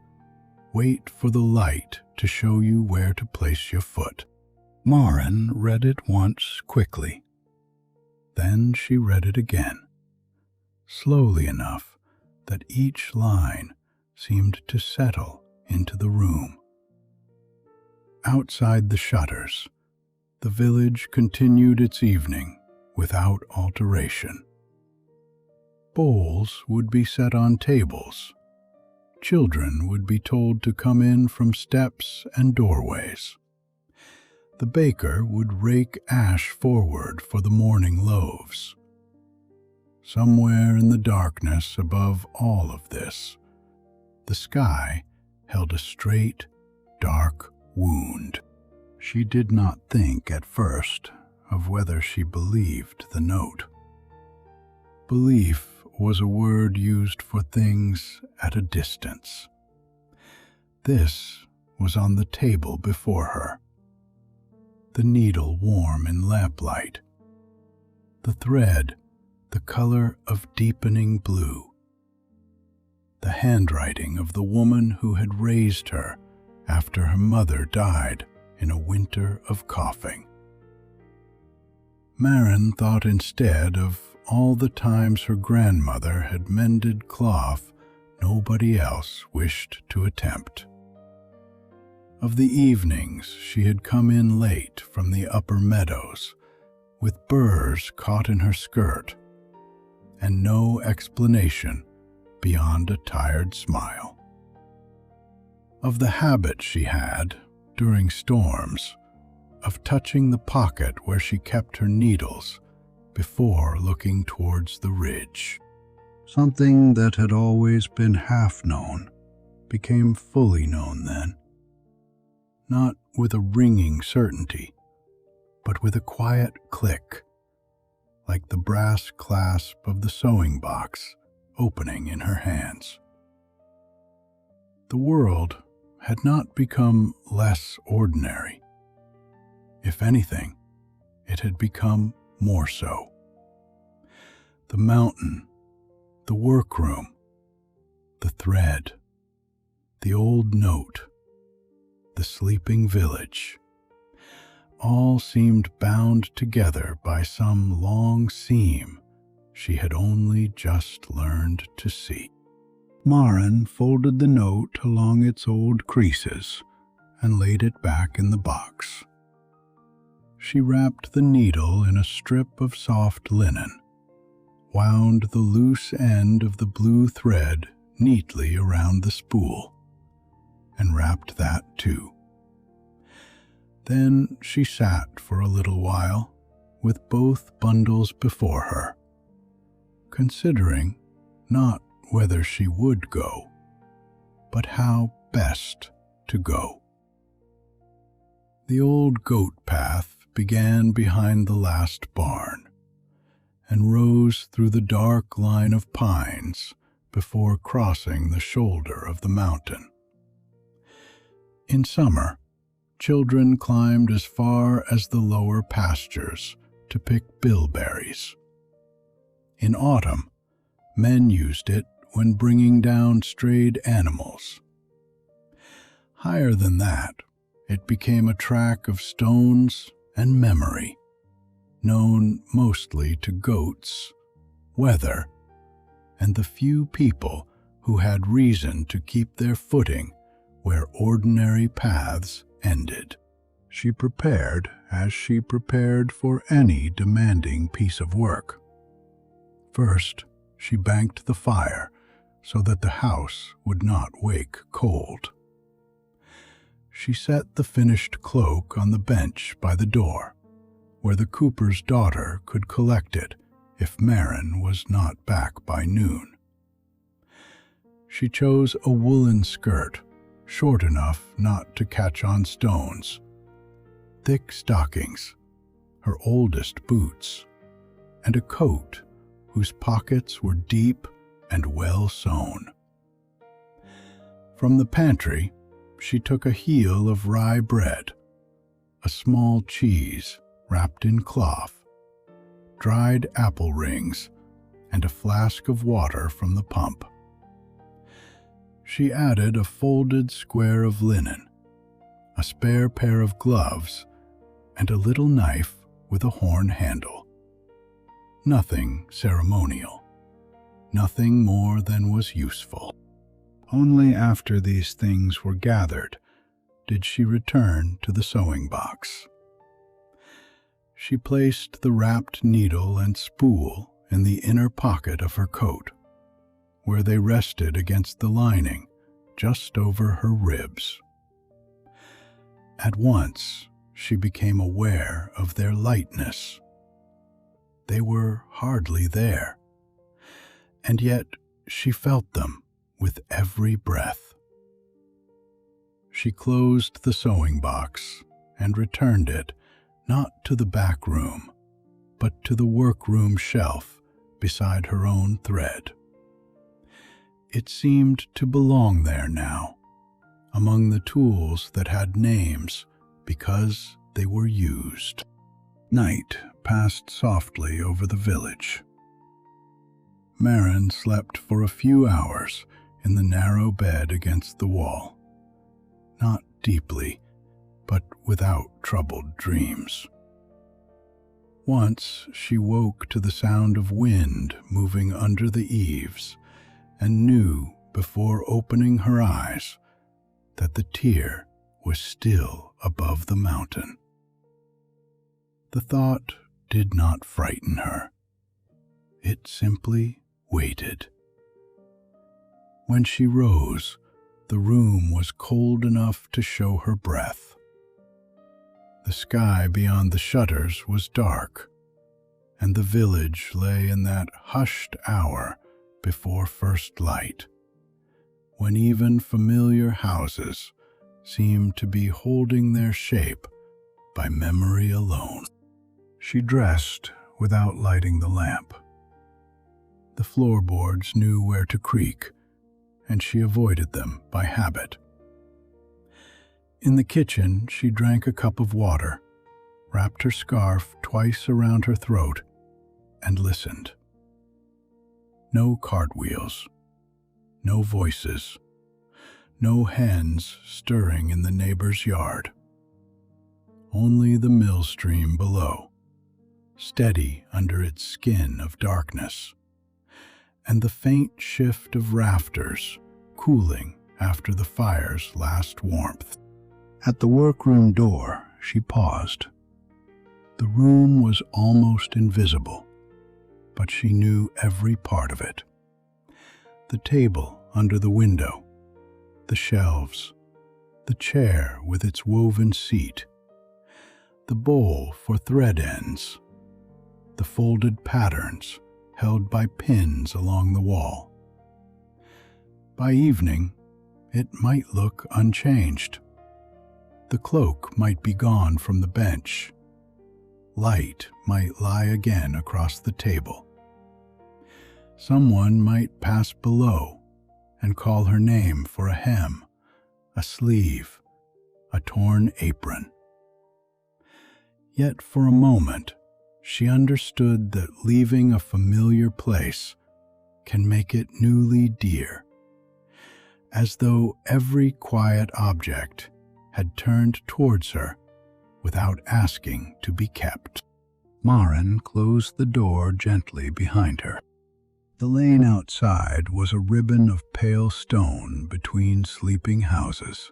wait for the light to show you where to place your foot." Maren read it once quickly. Then she read it again, slowly enough that each line seemed to settle into the room. Outside the shutters, the village continued its evening without alteration. Bowls would be set on tables. Children would be told to come in from steps and doorways. The baker would rake ash forward for the morning loaves. Somewhere in the darkness above all of this, the sky held a straight, dark wound. She did not think at first of whether she believed the note. Belief was a word used for things at a distance. This was on the table before her, the needle warm in lamplight, the thread the color of deepening blue, the handwriting of the woman who had raised her after her mother died in a winter of coughing. Maren thought instead of all the times her grandmother had mended cloth nobody else wished to attempt. Of the evenings she had come in late from the upper meadows, with burrs caught in her skirt, and no explanation beyond a tired smile. Of the habit she had, during storms, of touching the pocket where she kept her needles before looking towards the ridge. Something that had always been half known became fully known then, not with a ringing certainty, but with a quiet click, like the brass clasp of the sewing box opening in her hands. The world had not become less ordinary. If anything, it had become more so. The mountain, the workroom, the thread, the old note, the sleeping village, all seemed bound together by some long seam she had only just learned to see. Maren folded the note along its old creases and laid it back in the box. She wrapped the needle in a strip of soft linen, wound the loose end of the blue thread neatly around the spool, and wrapped that too. Then she sat for a little while with both bundles before her, considering not whether she would go, but how best to go. The old goat path began behind the last barn and rose through the dark line of pines before crossing the shoulder of the mountain. In summer, children climbed as far as the lower pastures to pick bilberries. In autumn, men used it when bringing down strayed animals. Higher than that, it became a track of stones and memory, known mostly to goats, weather, and the few people who had reason to keep their footing where ordinary paths ended. She prepared as she prepared for any demanding piece of work. First, she banked the fire so that the house would not wake cold. She set the finished cloak on the bench by the door, where the cooper's daughter could collect it if Maren was not back by noon. She chose a woolen skirt, short enough not to catch on stones, thick stockings, her oldest boots, and a coat whose pockets were deep and well sewn. From the pantry, she took a heel of rye bread, a small cheese wrapped in cloth, dried apple rings, and a flask of water from the pump. She added a folded square of linen, a spare pair of gloves, and a little knife with a horn handle. Nothing ceremonial, nothing more than was useful. Only after these things were gathered did she return to the sewing box. She placed the wrapped needle and spool in the inner pocket of her coat, where they rested against the lining just over her ribs. At once, she became aware of their lightness. They were hardly there, and yet she felt them with every breath. She closed the sewing box and returned it not to the back room, but to the workroom shelf beside her own thread. It seemed to belong there now, among the tools that had names because they were used. Night passed softly over the village. Maren slept for a few hours in the narrow bed against the wall, not deeply, but without troubled dreams. Once she woke to the sound of wind moving under the eaves and knew before opening her eyes that the tear was still above the mountain. The thought did not frighten her. It simply waited. When she rose, the room was cold enough to show her breath. The sky beyond the shutters was dark, and the village lay in that hushed hour before first light, when even familiar houses seemed to be holding their shape by memory alone. She dressed without lighting the lamp. The floorboards knew where to creak, and she avoided them by habit. In the kitchen, she drank a cup of water, wrapped her scarf twice around her throat, and listened. No cartwheels, no voices, no hens stirring in the neighbor's yard. Only the mill stream below, steady under its skin of darkness, and the faint shift of rafters cooling after the fire's last warmth. At the workroom door, she paused. The room was almost invisible, but she knew every part of it. The table under the window, the shelves, the chair with its woven seat, the bowl for thread ends, the folded patterns held by pins along the wall. By evening, it might look unchanged. The cloak might be gone from the bench. Light might lie again across the table. Someone might pass below and call her name for a hem, a sleeve, a torn apron. Yet for a moment, she understood that leaving a familiar place can make it newly dear, as though every quiet object had turned towards her without asking to be kept. Maren closed the door gently behind her. The lane outside was a ribbon of pale stone between sleeping houses.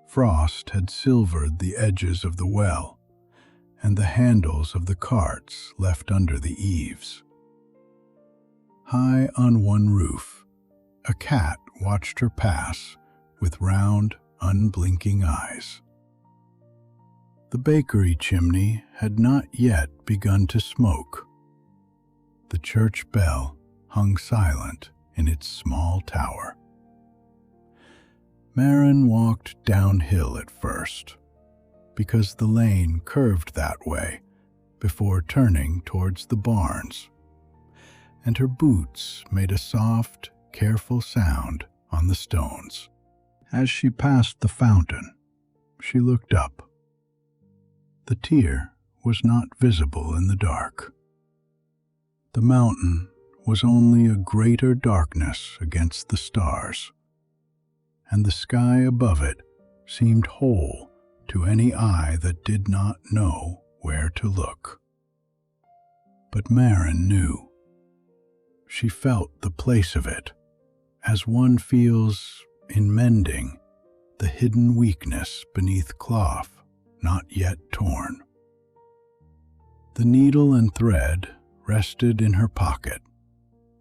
Frost had silvered the edges of the well and the handles of the carts left under the eaves. High on one roof, a cat watched her pass with round, unblinking eyes. The bakery chimney had not yet begun to smoke. The church bell hung silent in its small tower. Maren walked downhill at first, because the lane curved that way before turning towards the barns, and her boots made a soft, careful sound on the stones. As she passed the fountain, she looked up. The tear was not visible in the dark. The mountain was only a greater darkness against the stars, and the sky above it seemed whole to any eye that did not know where to look. But Maren knew. She felt the place of it, as one feels in mending the hidden weakness beneath cloth not yet torn. The needle and thread rested in her pocket,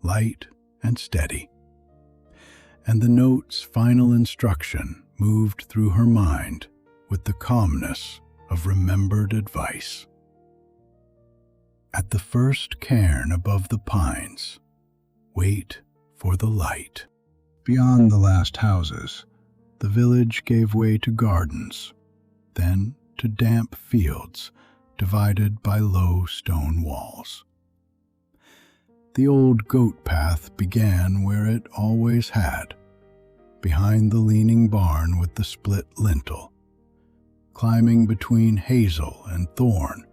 light and steady, and the note's final instruction moved through her mind with the calmness of remembered advice. At the first cairn above the pines, wait for the light. Beyond the last houses, the village gave way to gardens, then to damp fields divided by low stone walls. The old goat path began where it always had, behind the leaning barn with the split lintel, climbing between hazel and thorn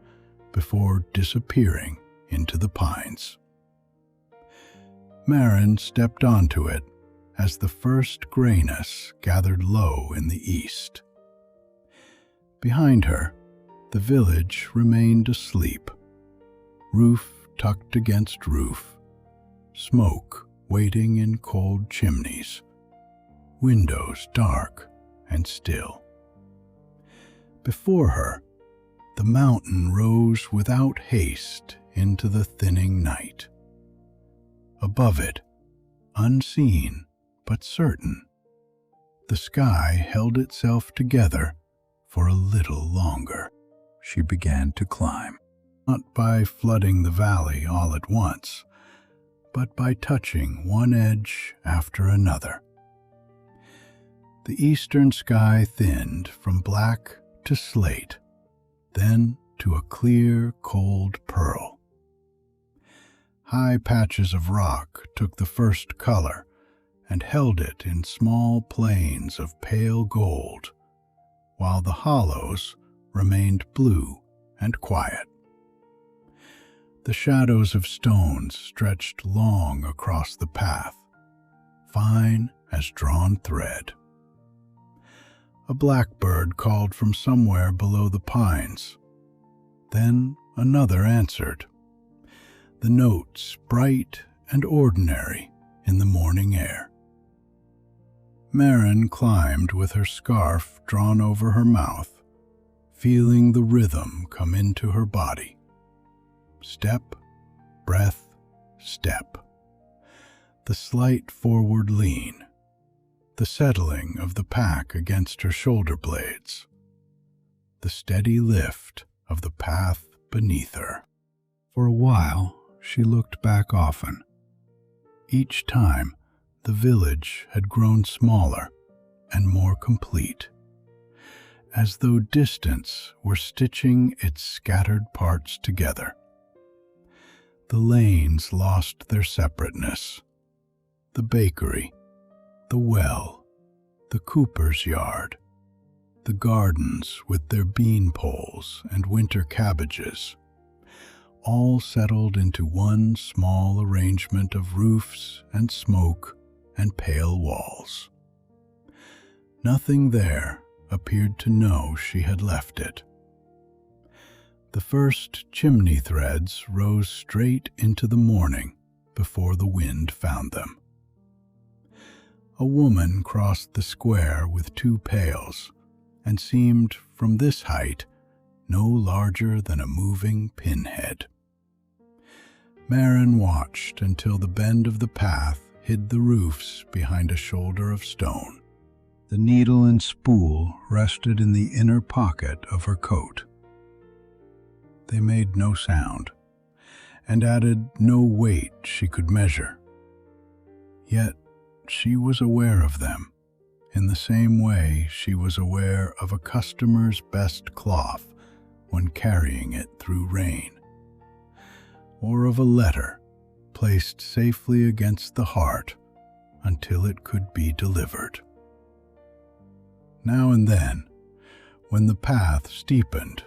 before disappearing into the pines. Maren stepped onto it as the first grayness gathered low in the east. Behind her, the village remained asleep, roof tucked against roof, smoke waiting in cold chimneys, windows dark and still. Before her, the mountain rose without haste into the thinning night. Above it, unseen but certain, the sky held itself together for a little longer. She began to climb, not by flooding the valley all at once, but by touching one edge after another. The eastern sky thinned from black to slate, then to a clear, cold pearl. High patches of rock took the first color and held it in small plains of pale gold, while the hollows remained blue and quiet. The shadows of stones stretched long across the path, fine as drawn thread. A blackbird called from somewhere below the pines. Then another answered, the notes bright and ordinary in the morning air. Maren climbed with her scarf drawn over her mouth, feeling the rhythm come into her body. Step, breath, step. The slight forward lean, the settling of the pack against her shoulder blades, the steady lift of the path beneath her. For a while, she looked back often. Each time, the village had grown smaller and more complete, as though distance were stitching its scattered parts together. The lanes lost their separateness. The bakery, the well, the cooper's yard, the gardens with their bean poles and winter cabbages, all settled into one small arrangement of roofs and smoke and pale walls. Nothing there appeared to know she had left it. The first chimney threads rose straight into the morning before the wind found them. A woman crossed the square with 2 pails and seemed, from this height, no larger than a moving pinhead. Maren watched until the bend of the path hid the roofs behind a shoulder of stone. The needle and spool rested in the inner pocket of her coat. They made no sound, and added no weight she could measure. Yet she was aware of them, in the same way she was aware of a customer's best cloth when carrying it through rain, or of a letter placed safely against the heart until it could be delivered. Now and then, when the path steepened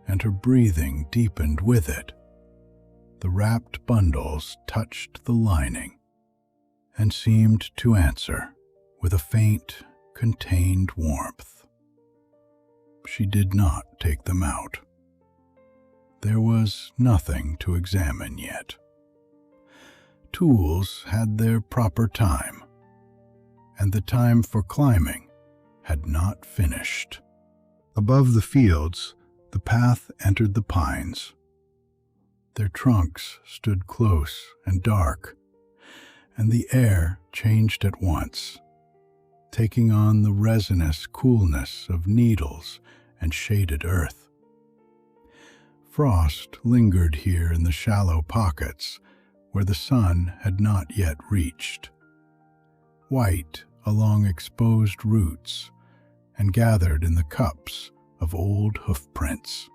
and her breathing deepened with it, the wrapped bundles touched the lining and seemed to answer with a faint, contained warmth. She did not take them out. There was nothing to examine yet. Tools had their proper time, and the time for climbing had not finished. Above the fields, the path entered the pines. Their trunks stood close and dark, and the air changed at once, taking on the resinous coolness of needles and shaded earth. Frost lingered here in the shallow pockets where the sun had not yet reached, white along exposed roots and gathered in the cups of old hoofprints.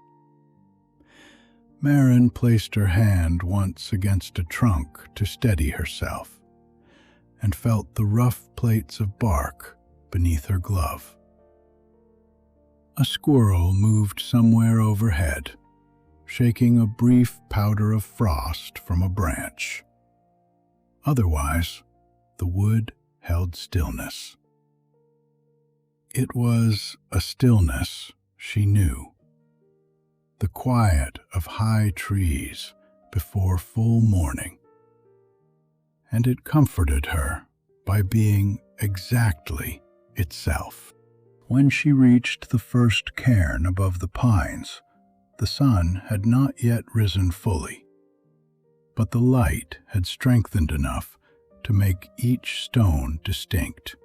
Maren placed her hand once against a trunk to steady herself, and felt the rough plates of bark beneath her glove. A squirrel moved somewhere overhead, shaking a brief powder of frost from a branch. Otherwise, the wood held stillness. It was a stillness she knew, the quiet of high trees before full morning, and it comforted her by being exactly itself. When she reached the first cairn above the pines, the sun had not yet risen fully, but the light had strengthened enough to make each stone distinct.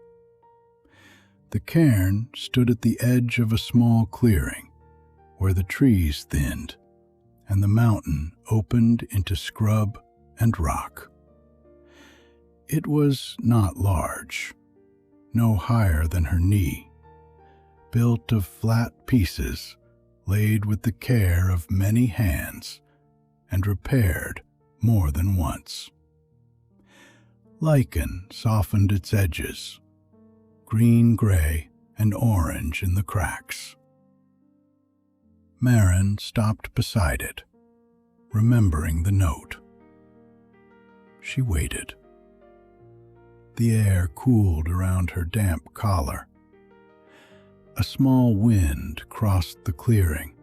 The cairn stood at the edge of a small clearing where the trees thinned and the mountain opened into scrub and rock. It was not large, no higher than her knee, built of flat pieces laid with the care of many hands and repaired more than once. Lichen softened its edges, green-gray and orange in the cracks. Marin stopped beside it, remembering the note. She waited. The air cooled around her damp collar. A small wind crossed the clearing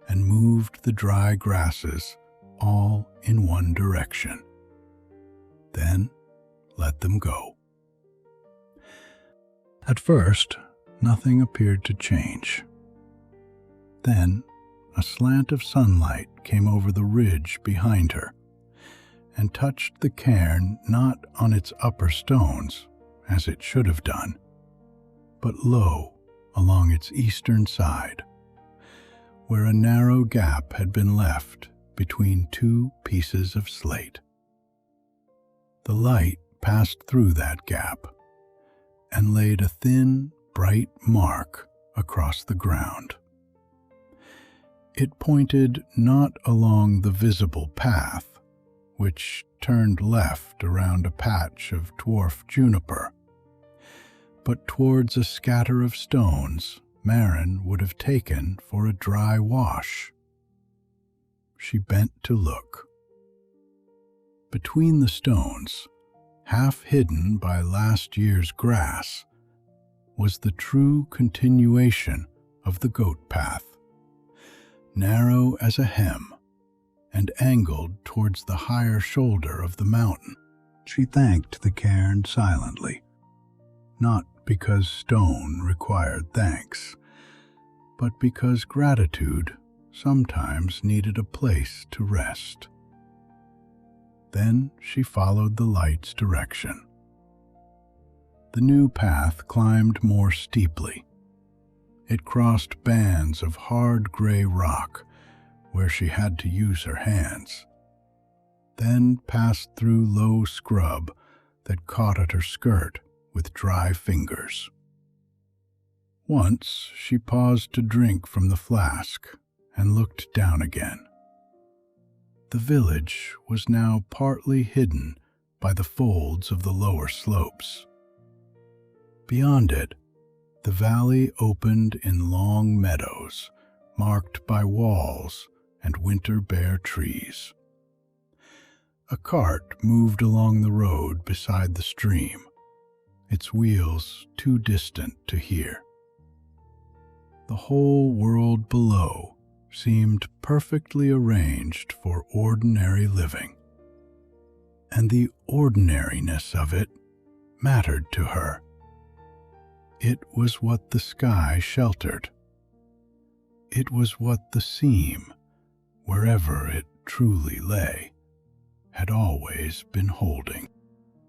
and moved the dry grasses all in one direction. Then let them go. At first, nothing appeared to change. Then, a slant of sunlight came over the ridge behind her and touched the cairn not on its upper stones, as it should have done, but low along its eastern side, where a narrow gap had been left between two pieces of slate. The light passed through that gap and laid a thin, bright mark across the ground. It pointed not along the visible path, which turned left around a patch of dwarf juniper, but towards a scatter of stones Marin would have taken for a dry wash. She bent to look. Between the stones, half hidden by last year's grass, was the true continuation of the goat path, narrow as a hem and angled towards the higher shoulder of the mountain. She thanked the cairn silently, not because stone required thanks, but because gratitude sometimes needed a place to rest. Then she followed the light's direction. The new path climbed more steeply. It crossed bands of hard gray rock where she had to use her hands, then passed through low scrub that caught at her skirt with dry fingers. Once she paused to drink from the flask and looked down again. The village was now partly hidden by the folds of the lower slopes. Beyond it, the valley opened in long meadows marked by walls and winter-bare trees. A cart moved along the road beside the stream, its wheels too distant to hear. The whole world below seemed perfectly arranged for ordinary living, and the ordinariness of it mattered to her. It was what the sky sheltered. It was what the seam, wherever it truly lay, had always been holding.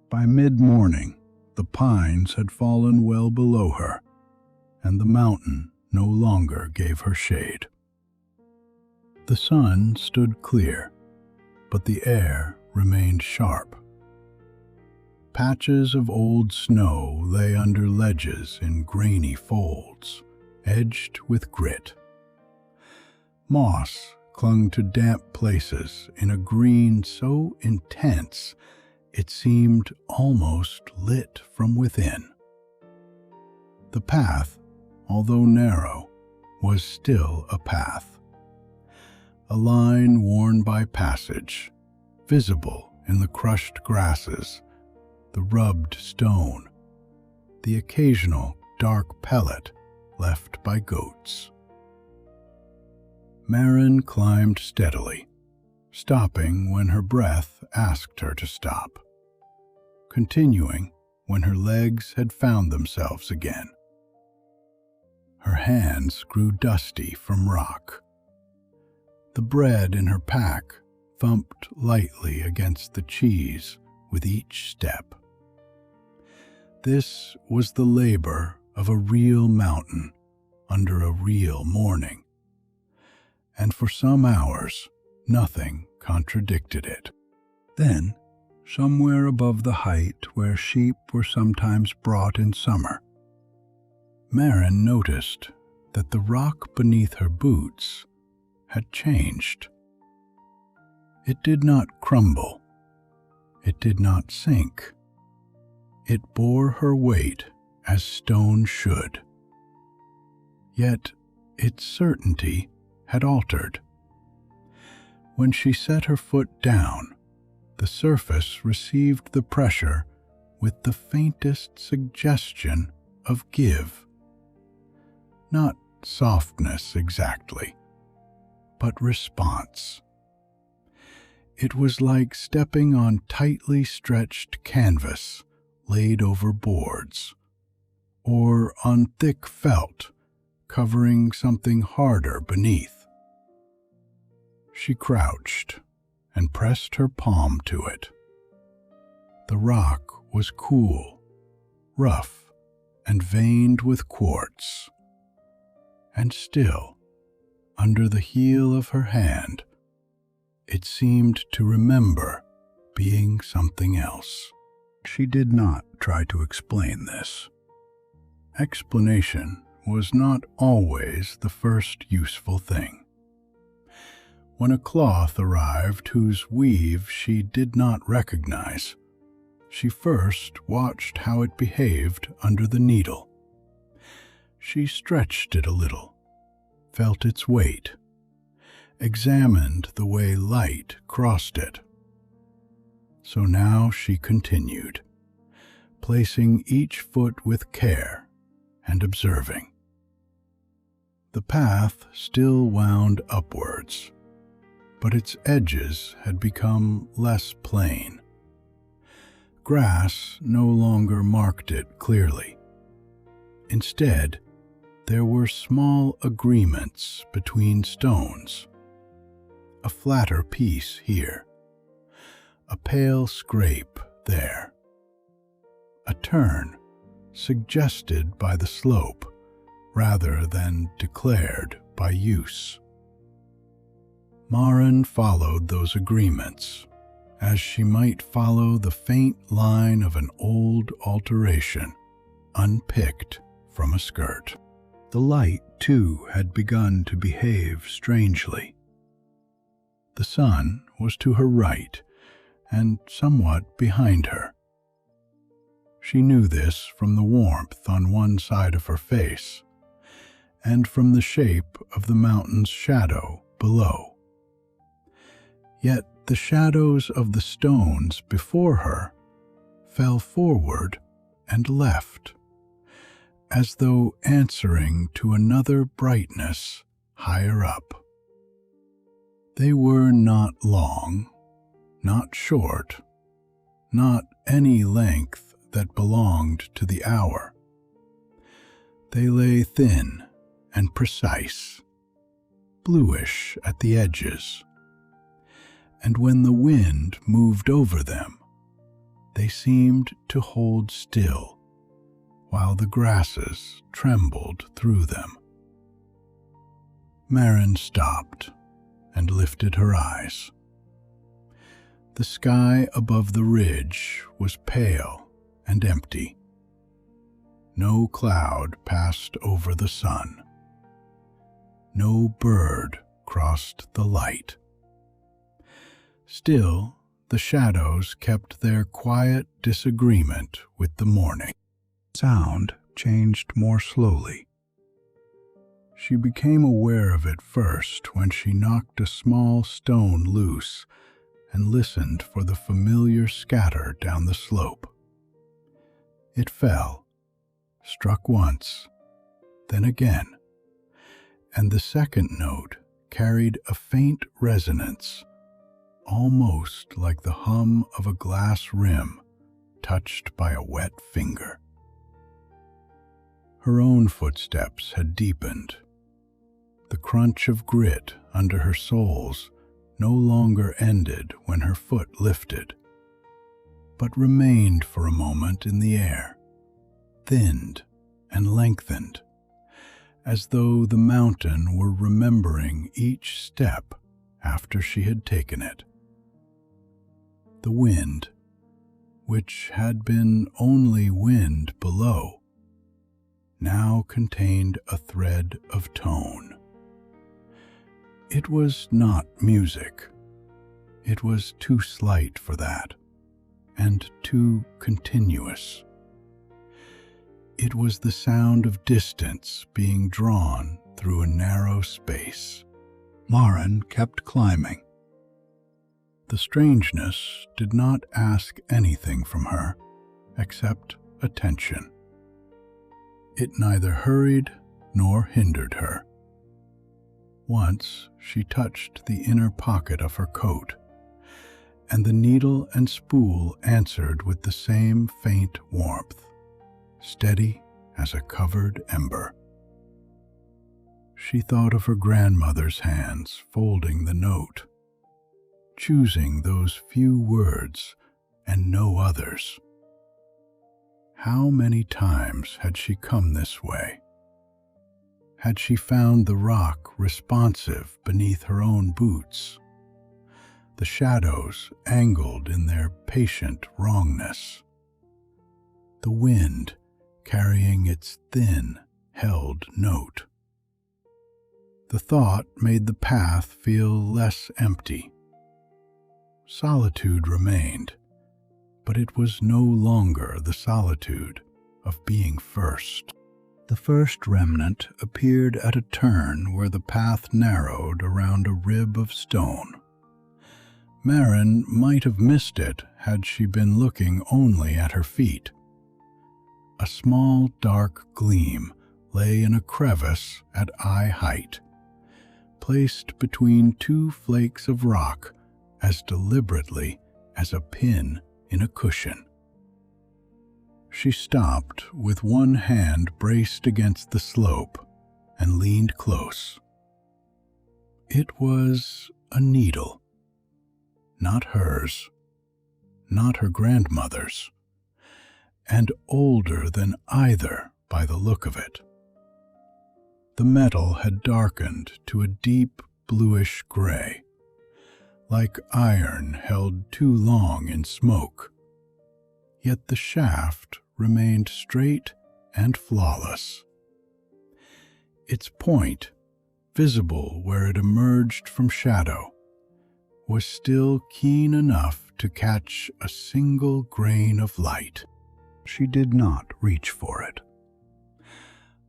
By mid-morning, the pines had fallen well below her, and the mountain no longer gave her shade. The sun stood clear, but the air remained sharp. Patches of old snow lay under ledges in grainy folds, edged with grit. Moss clung to damp places in a green so intense it seemed almost lit from within. The path, although narrow, was still a path, a line worn by passage, visible in the crushed grasses, the rubbed stone, the occasional dark pellet left by goats. Marin climbed steadily, stopping when her breath asked her to stop, continuing when her legs had found themselves again. Her hands grew dusty from rock. The bread in her pack thumped lightly against the cheese with each step. This was the labor of a real mountain under a real morning, and for some hours nothing contradicted it. Then, somewhere above the height where sheep were sometimes brought in summer, Marin noticed that the rock beneath her boots had changed. It did not crumble. It did not sink. It bore her weight as stone should. Yet its certainty had altered. When she set her foot down, the surface received the pressure with the faintest suggestion of give. Not softness exactly, but response. It was like stepping on tightly stretched canvas laid over boards, or on thick felt covering something harder beneath. She crouched and pressed her palm to it. The rock was cool, rough, and veined with quartz. And still, under the heel of her hand, it seemed to remember being something else. She did not try to explain this. Explanation was not always the first useful thing. When a cloth arrived whose weave she did not recognize, she first watched how it behaved under the needle. She stretched it a little, felt its weight, examined the way light crossed it. So now she continued, placing each foot with care and observing. The path still wound upwards, but its edges had become less plain. Grass no longer marked it clearly. Instead, there were small agreements between stones. A flatter piece here, a pale scrape there, a turn suggested by the slope rather than declared by use. Marin followed those agreements as she might follow the faint line of an old alteration unpicked from a skirt. The light, too, had begun to behave strangely. The sun was to her right and somewhat behind her. She knew this from the warmth on one side of her face and from the shape of the mountain's shadow below. Yet the shadows of the stones before her fell forward and left, as though answering to another brightness higher up. They were not long, not short, not any length that belonged to the hour. They lay thin and precise, bluish at the edges, and when the wind moved over them, they seemed to hold still, while the grasses trembled through them. Marin stopped and lifted her eyes. The sky above the ridge was pale and empty. No cloud passed over the sun. No bird crossed the light. Still, the shadows kept their quiet disagreement with the morning. Sound changed more slowly. She became aware of it first when she knocked a small stone loose and listened for the familiar scatter down the slope. It fell, struck once, then again, and the second note carried a faint resonance, almost like the hum of a glass rim touched by a wet finger. Her own footsteps had deepened. The crunch of grit under her soles no longer ended when her foot lifted, but remained for a moment in the air, thinned and lengthened, as though the mountain were remembering each step after she had taken it. The wind, which had been only wind below, now contained a thread of tone. It was not music. It was too slight for that, and too continuous. It was the sound of distance being drawn through a narrow space. Maren kept climbing. The strangeness did not ask anything from her except attention. It neither hurried nor hindered her. Once she touched the inner pocket of her coat, and the needle and spool answered with the same faint warmth, steady as a covered ember. She thought of her grandmother's hands folding the note, choosing those few words and no others. How many times had she come this way? Had she found the rock responsive beneath her own boots, the shadows angled in their patient wrongness, the wind carrying its thin, held note? The thought made the path feel less empty. Solitude remained, but it was no longer the solitude of being first. The first remnant appeared at a turn where the path narrowed around a rib of stone. Maren might have missed it had she been looking only at her feet. A small dark gleam lay in a crevice at eye height, placed between two flakes of rock as deliberately as a pin in a cushion. She stopped with one hand braced against the slope and leaned close. It was a needle, not hers, not her grandmother's, and older than either by the look of it. The metal had darkened to a deep bluish gray, like iron held too long in smoke, yet the shaft remained straight and flawless. Its point, visible where it emerged from shadow, was still keen enough to catch a single grain of light. She did not reach for it.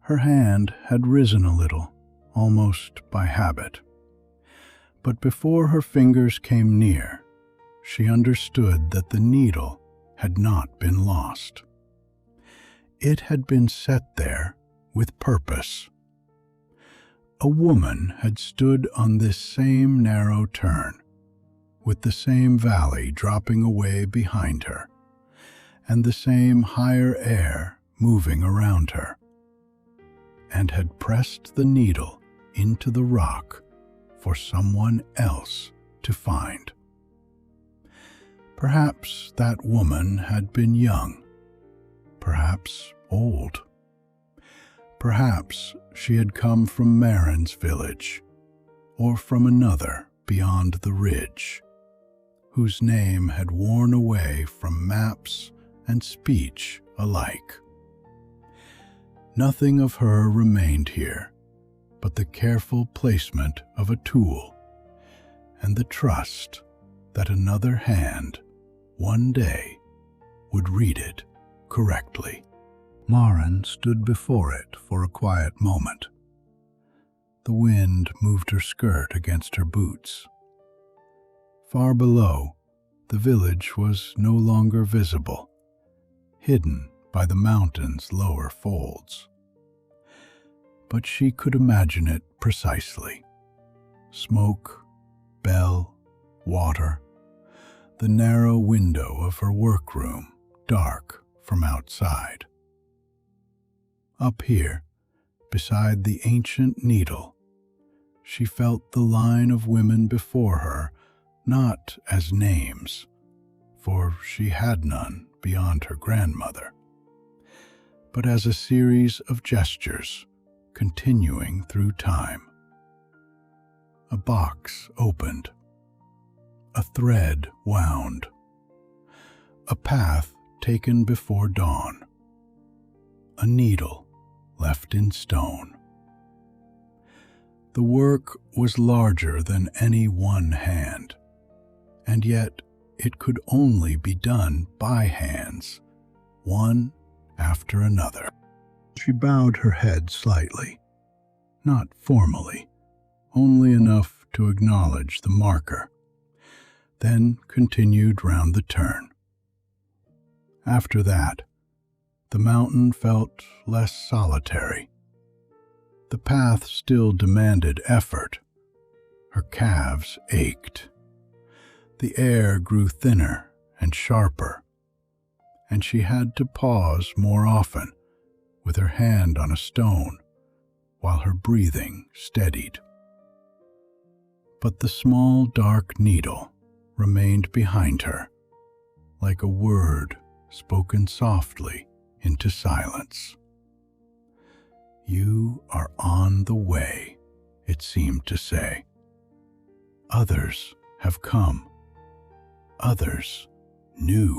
Her hand had risen a little, almost by habit. But before her fingers came near, she understood that the needle had not been lost. It had been set there with purpose. A woman had stood on this same narrow turn, with the same valley dropping away behind her, and the same higher air moving around her, and had pressed the needle into the rock for someone else to find. Perhaps that woman had been young, perhaps old. Perhaps she had come from Maren's village, or from another beyond the ridge, whose name had worn away from maps and speech alike. Nothing of her remained here but the careful placement of a tool and the trust that another hand one day would read it correctly. Maren stood before it for a quiet moment. The wind moved her skirt against her boots. Far below, the village was no longer visible, hidden by the mountain's lower folds. But she could imagine it precisely. Smoke, bell, water, the narrow window of her workroom dark from outside. Up here, beside the ancient needle, she felt the line of women before her not as names, for she had none beyond her grandmother, but as a series of gestures continuing through time. A box opened, a thread wound, a path taken before dawn, a needle left in stone. The work was larger than any one hand, and yet it could only be done by hands, one after another. She bowed her head slightly, not formally, only enough to acknowledge the marker, then continued round the turn. After that, the mountain felt less solitary. The path still demanded effort. Her calves ached. The air grew thinner and sharper, and she had to pause more often, with her hand on a stone, while her breathing steadied. But the small dark needle remained behind her, like a word spoken softly into silence. You are on the way, it seemed to say. Others have come. Others knew.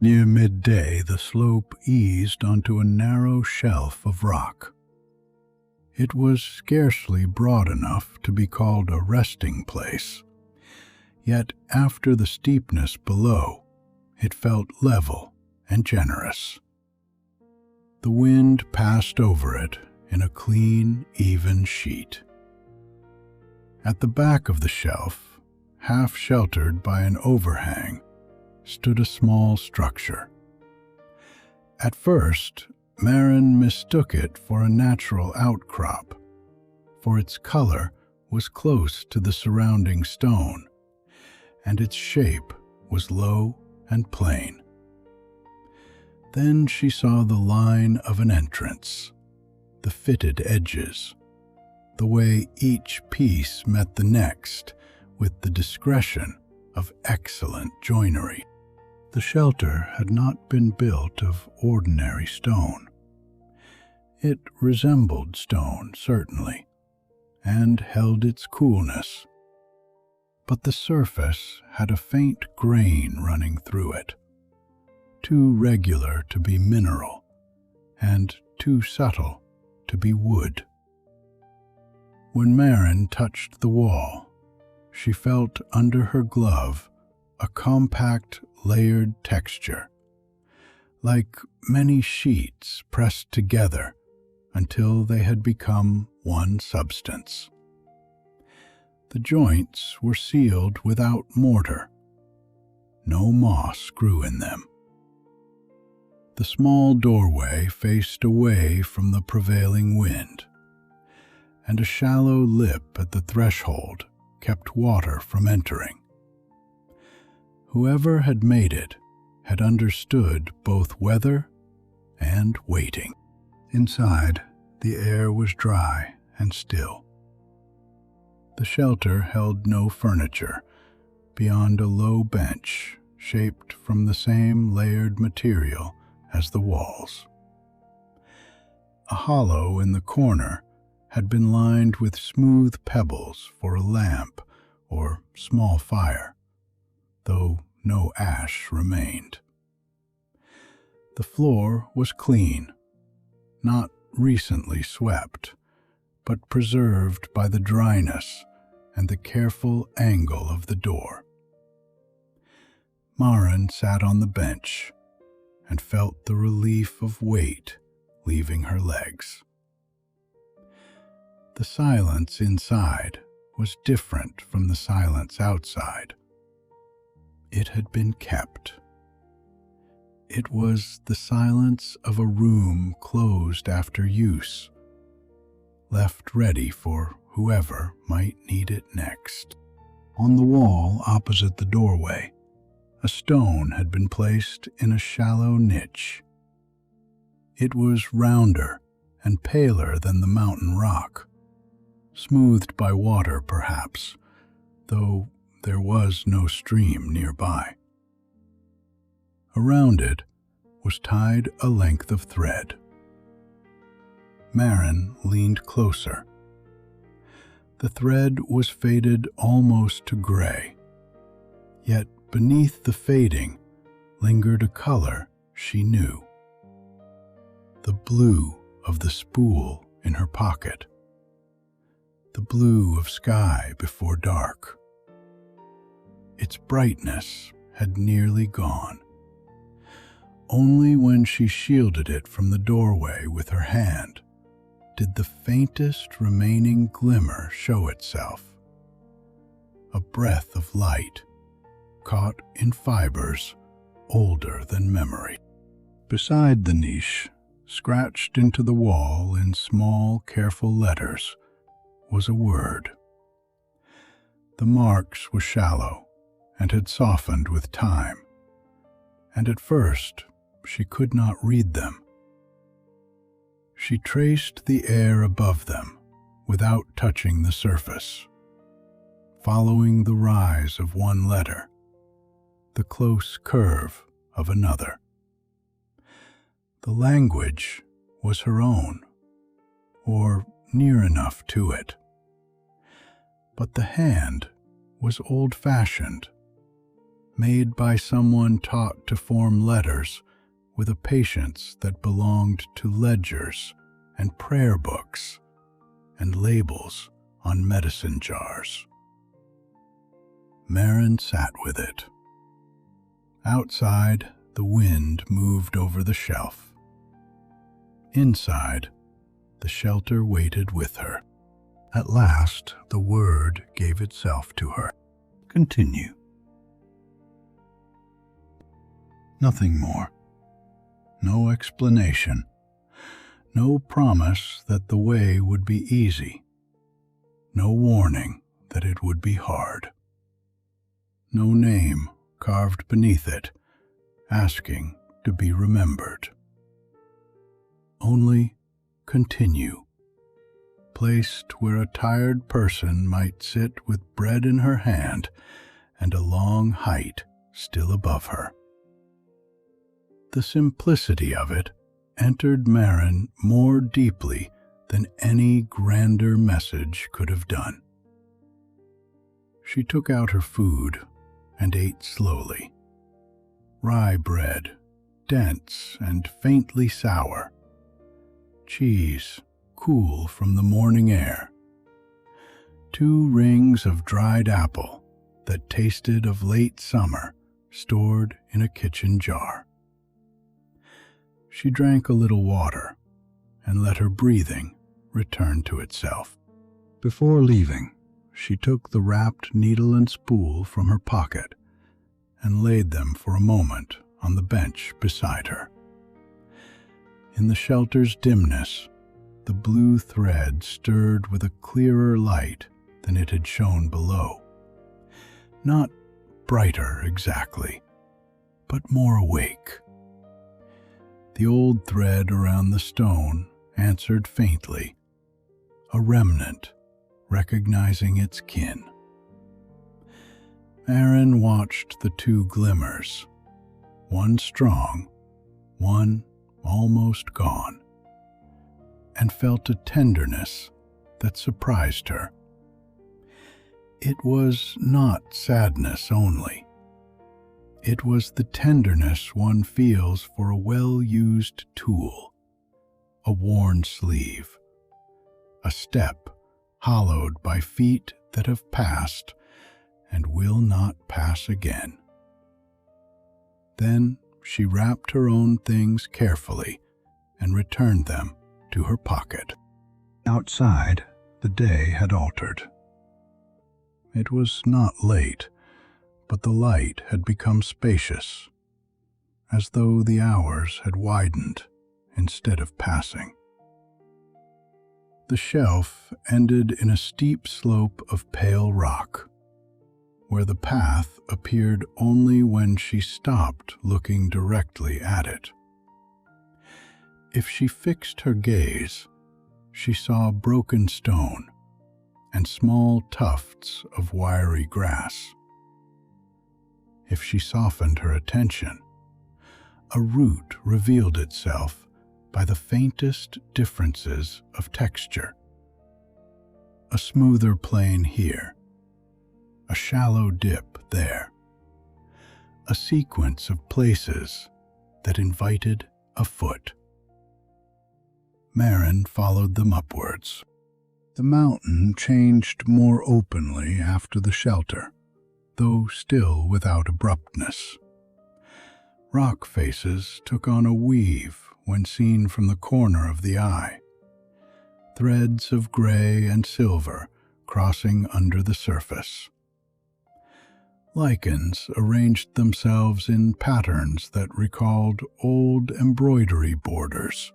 Near midday, the slope eased onto a narrow shelf of rock. It was scarcely broad enough to be called a resting place, yet after the steepness below, it felt level and generous. The wind passed over it in a clean, even sheet. At the back of the shelf, half sheltered by an overhang, stood a small structure. At first, Marin mistook it for a natural outcrop, for its color was close to the surrounding stone, and its shape was low and plain. Then she saw the line of an entrance, the fitted edges, the way each piece met the next with the discretion of excellent joinery. The shelter had not been built of ordinary stone. It resembled stone, certainly, and held its coolness, but the surface had a faint grain running through it, too regular to be mineral, and too subtle to be wood. When Marin touched the wall, she felt under her glove a compact, layered texture, like many sheets pressed together until they had become one substance. The joints were sealed without mortar. No moss grew in them. The small doorway faced away from the prevailing wind, and a shallow lip at the threshold kept water from entering. Whoever had made it had understood both weather and waiting. Inside, the air was dry and still. The shelter held no furniture beyond a low bench shaped from the same layered material as the walls. A hollow in the corner had been lined with smooth pebbles for a lamp or small fire, though no ash remained. The floor was clean, not recently swept, but preserved by the dryness and the careful angle of the door. Marin sat on the bench and felt the relief of weight leaving her legs. The silence inside was different from the silence outside. It had been kept. It was the silence of a room closed after use, left ready for whoever might need it next. On the wall opposite the doorway, a stone had been placed in a shallow niche. It was rounder and paler than the mountain rock, smoothed by water perhaps, though there was no stream nearby. Around it was tied a length of thread. Marin leaned closer. The thread was faded almost to gray, yet beneath the fading lingered a color she knew. The blue of the spool in her pocket, the blue of sky before dark. Its brightness had nearly gone. Only when she shielded it from the doorway with her hand did the faintest remaining glimmer show itself. A breath of light caught in fibers older than memory. Beside the niche, scratched into the wall in small, careful letters, was a word. The marks were shallow and had softened with time, and at first she could not read them. She traced the air above them without touching the surface, following the rise of one letter, the close curve of another. The language was her own, or near enough to it. But the hand was old-fashioned, made by someone taught to form letters with a patience that belonged to ledgers and prayer books and labels on medicine jars. Marin sat with it. Outside, the wind moved over the shelf. Inside, the shelter waited with her. At last, the word gave itself to her. Continue. Nothing more. No explanation. No promise that the way would be easy. No warning that it would be hard. No name carved beneath it, asking to be remembered. Only continue, placed where a tired person might sit with bread in her hand and a long height still above her. The simplicity of it entered Marin more deeply than any grander message could have done. She took out her food and ate slowly. Rye bread, dense and faintly sour. Cheese, cool from the morning air. 2 rings of dried apple that tasted of late summer, stored in a kitchen jar. She drank a little water and let her breathing return to itself. Before leaving, she took the wrapped needle and spool from her pocket and laid them for a moment on the bench beside her. In the shelter's dimness, the blue thread stirred with a clearer light than it had shone below. Not brighter exactly, but more awake. The old thread around the stone answered faintly, a remnant recognizing its kin. Marin watched the 2 glimmers, one strong, one almost gone, and felt a tenderness that surprised her. It was not sadness only. It was the tenderness one feels for a well-used tool, a worn sleeve, a step hollowed by feet that have passed and will not pass again. Then she wrapped her own things carefully and returned them to her pocket. Outside, the day had altered. It was not late, but the light had become spacious, as though the hours had widened instead of passing. The shelf ended in a steep slope of pale rock, where the path appeared only when she stopped looking directly at it. If she fixed her gaze, she saw broken stone and small tufts of wiry grass. If she softened her attention, a root revealed itself by the faintest differences of texture. A smoother plane here, a shallow dip there, a sequence of places that invited a foot. Marin followed them upwards. The mountain changed more openly after the shelter, though still without abruptness. Rock faces took on a weave when seen from the corner of the eye, threads of gray and silver crossing under the surface. Lichens arranged themselves in patterns that recalled old embroidery borders,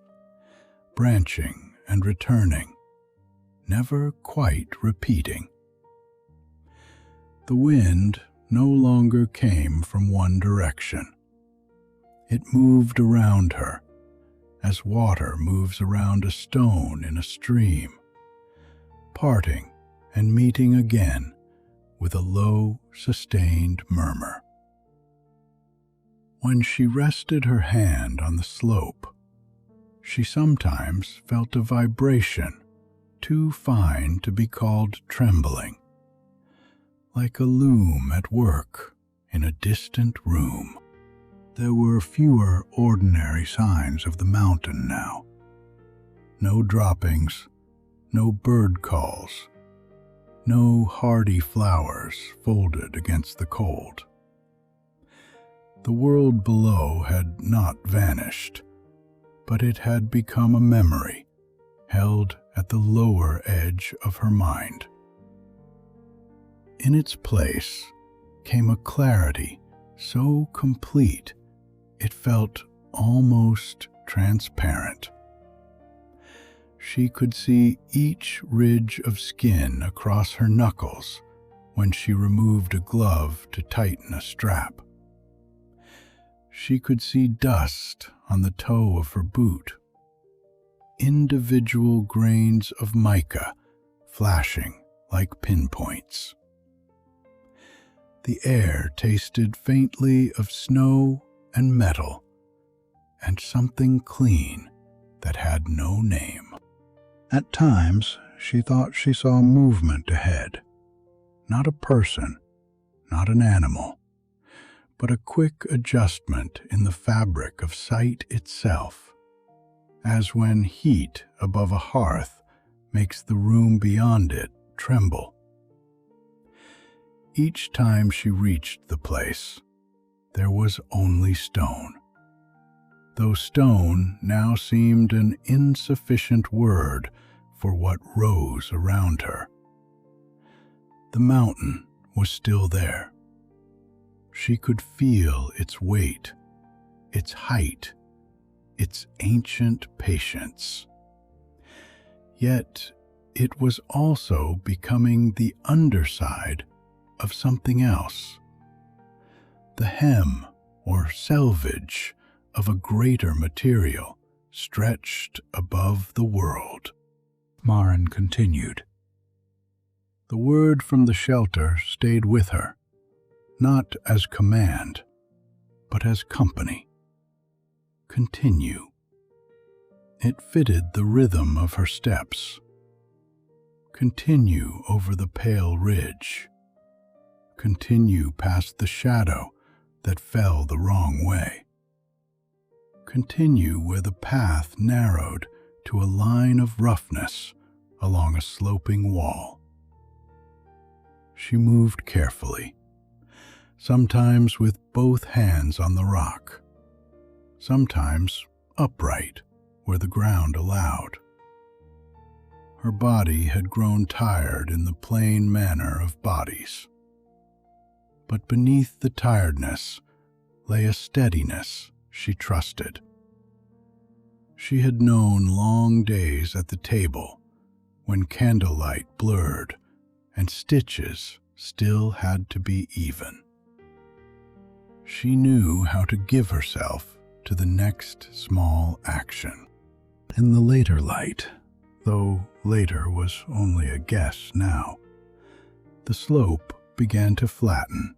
branching and returning, never quite repeating. The wind no longer came from one direction. It moved around her, as water moves around a stone in a stream, parting and meeting again with a low, sustained murmur. When she rested her hand on the slope, she sometimes felt a vibration too fine to be called trembling, like a loom at work in a distant room. There were fewer ordinary signs of the mountain now. No droppings, no bird calls, no hardy flowers folded against the cold. The world below had not vanished, but it had become a memory held at the lower edge of her mind. In its place came a clarity so complete it felt almost transparent. She could see each ridge of skin across her knuckles when she removed a glove to tighten a strap. She could see dust on the toe of her boot, individual grains of mica flashing like pinpoints. The air tasted faintly of snow and metal, and something clean that had no name. At times, she thought she saw movement ahead. Not a person, not an animal, but a quick adjustment in the fabric of sight itself, as when heat above a hearth makes the room beyond it tremble. Each time she reached the place, there was only stone, though stone now seemed an insufficient word for what rose around her. The mountain was still there. She could feel its weight, its height, its ancient patience. Yet it was also becoming the underside of something else, the hem or selvage of a greater material stretched above the world. Marin continued. The word from the shelter stayed with her, not as command, but as company. Continue. It fitted the rhythm of her steps. Continue over the pale ridge. Continue past the shadow that fell the wrong way. Continue where the path narrowed to a line of roughness along a sloping wall. She moved carefully, sometimes with both hands on the rock, sometimes upright where the ground allowed. Her body had grown tired in the plain manner of bodies, but beneath the tiredness lay a steadiness she trusted. She had known long days at the table when candlelight blurred and stitches still had to be even. She knew how to give herself to the next small action. In the later light, though later was only a guess now, the slope began to flatten.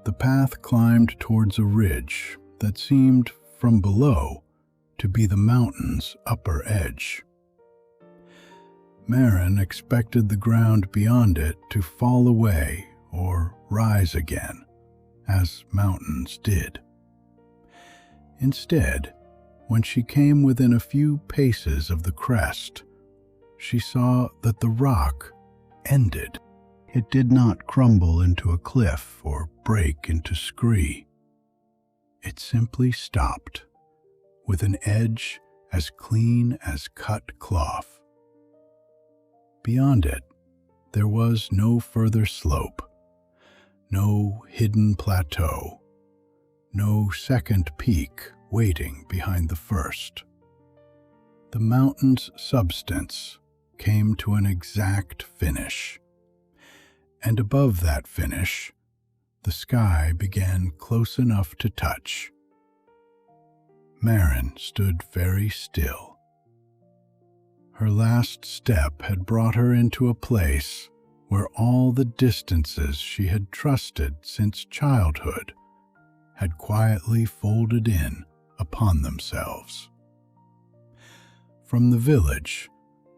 The path climbed towards a ridge that seemed, from below, to be the mountain's upper edge. Maren expected the ground beyond it to fall away or rise again, as mountains did. Instead, when she came within a few paces of the crest, she saw that the rock ended. It did not crumble into a cliff or break into scree. It simply stopped, with an edge as clean as cut cloth. Beyond it, there was no further slope, no hidden plateau, no second peak waiting behind the first. The mountain's substance came to an exact finish, and above that finish, the sky began close enough to touch. Maren stood very still. Her last step had brought her into a place where all the distances she had trusted since childhood had quietly folded in upon themselves. From the village,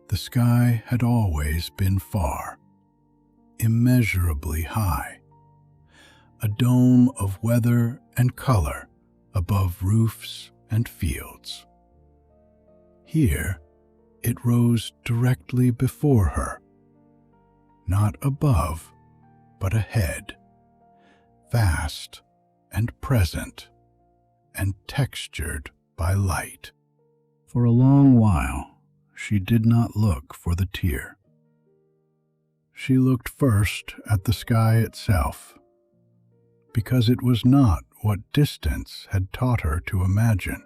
the sky had always been far, immeasurably high, a dome of weather and color above roofs and fields. Here, it rose directly before her, not above, but ahead, vast and present, and textured by light. For a long while, she did not look for the tear. She looked first at the sky itself, because it was not what distance had taught her to imagine.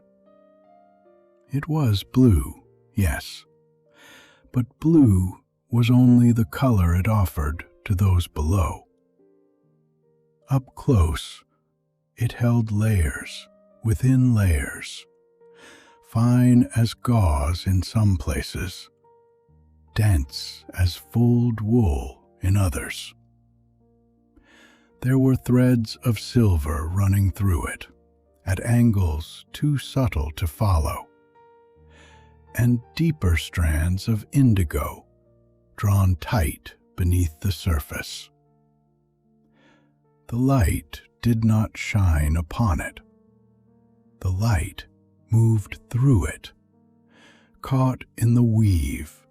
It was blue, yes, but blue was only the color it offered to those below. Up close, it held layers within layers, fine as gauze in some places, dense as fulled wool in others. There were threads of silver running through it, at angles too subtle to follow, and deeper strands of indigo drawn tight beneath the surface. The light did not shine upon it. The light moved through it, caught in the weave,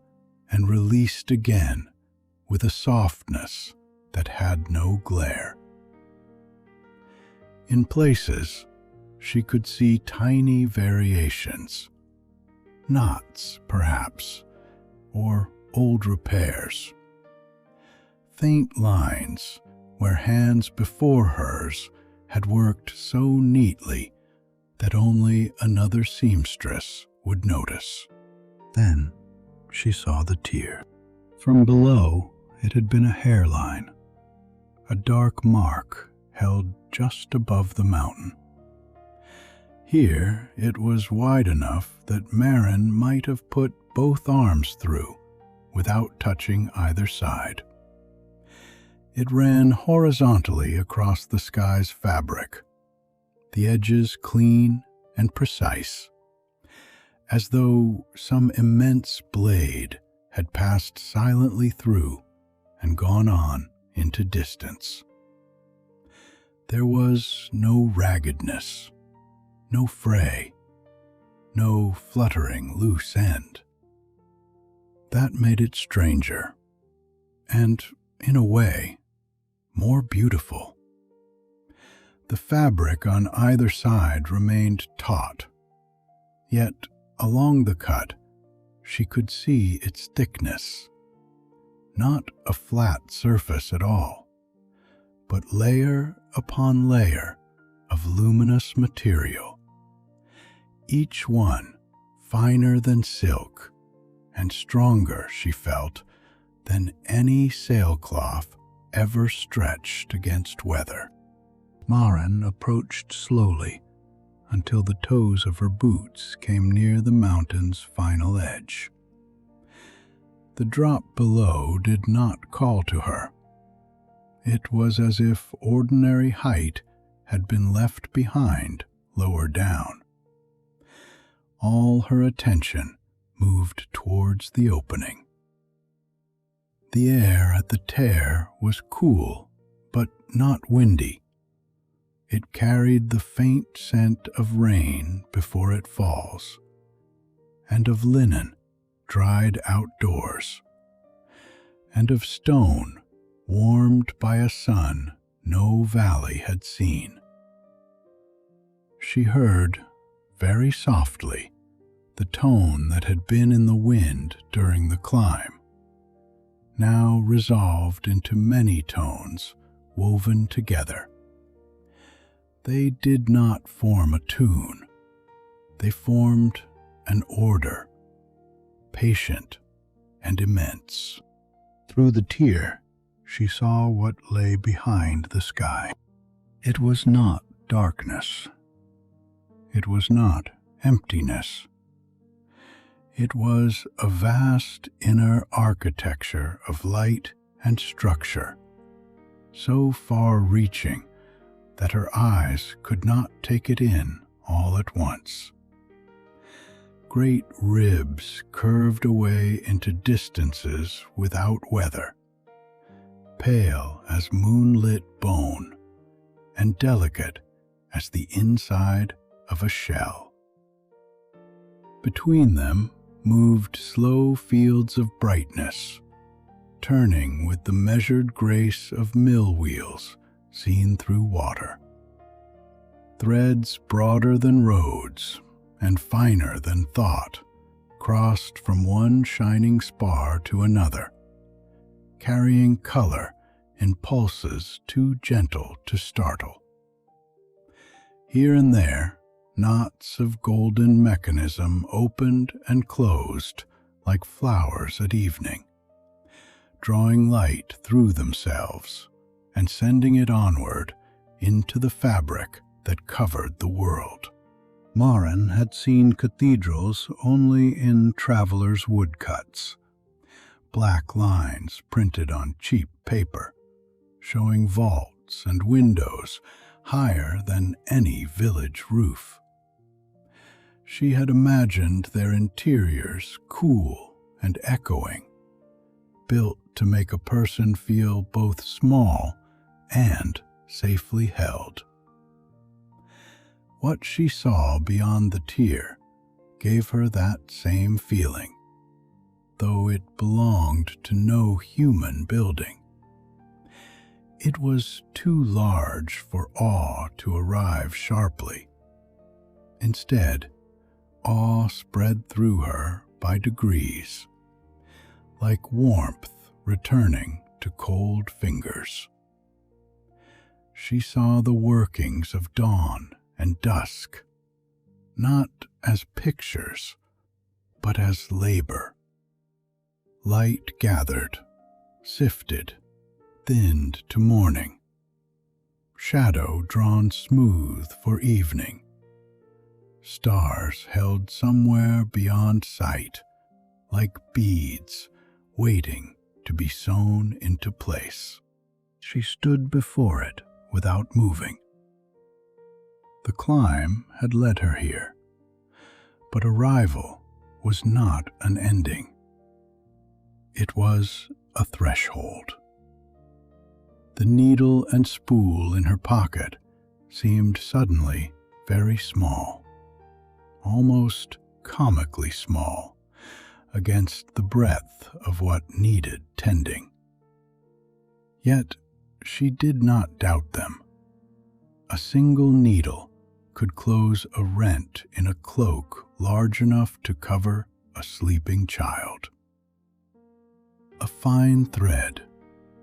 and released again with a softness that had no glare. In places, she could see tiny variations, knots perhaps, or old repairs, faint lines where hands before hers had worked so neatly that only another seamstress would notice. Then she saw the tear. From below, it had been a hairline, a dark mark held just above the mountain. Here it was wide enough that Maren might have put both arms through without touching either side. It ran horizontally across the sky's fabric, the edges clean and precise, as though some immense blade had passed silently through and gone on into distance. There was no raggedness, no fray, no fluttering loose end. That made it stranger, and, in a way, more beautiful. The fabric on either side remained taut, yet along the cut she could see its thickness, not a flat surface at all, but layer upon layer of luminous material, each one finer than silk and stronger, she felt, than any sailcloth ever stretched against weather. Maren approached slowly until the toes of her boots came near the mountain's final edge. The drop below did not call to her. It was as if ordinary height had been left behind lower down. All her attention moved towards the opening. The air at the tear was cool, but not windy. It carried the faint scent of rain before it falls, and of linen dried outdoors, and of stone warmed by a sun no valley had seen. She heard, very softly, the tone that had been in the wind during the climb, now resolved into many tones woven together. They did not form a tune. They formed an order, patient and immense. Through the tear, she saw what lay behind the sky. It was not darkness. It was not emptiness. It was a vast inner architecture of light and structure, so far-reaching that her eyes could not take it in all at once. Great ribs curved away into distances without weather, pale as moonlit bone and delicate as the inside of a shell. Between them moved slow fields of brightness, turning with the measured grace of mill wheels seen through water. Threads broader than roads and finer than thought crossed from one shining spar to another, carrying color in pulses too gentle to startle. Here and there, knots of golden mechanism opened and closed like flowers at evening, drawing light through themselves and sending it onward into the fabric that covered the world. Maren had seen cathedrals only in travelers' woodcuts, black lines printed on cheap paper, showing vaults and windows higher than any village roof. She had imagined their interiors cool and echoing, built to make a person feel both small and safely held. What she saw beyond the tier gave her that same feeling, though it belonged to no human building. It was too large for awe to arrive sharply. Instead, awe spread through her by degrees, like warmth returning to cold fingers. She saw the workings of dawn and dusk, not as pictures, but as labor. Light gathered, sifted, thinned to morning, shadow drawn smooth for evening, stars held somewhere beyond sight, like beads waiting to be sewn into place. She stood before it without moving. The climb had led her here, but arrival was not an ending. It was a threshold. The needle and spool in her pocket seemed suddenly very small, almost comically small, against the breadth of what needed tending. Yet she did not doubt them. A single needle could close a rent in a cloak large enough to cover a sleeping child. A fine thread,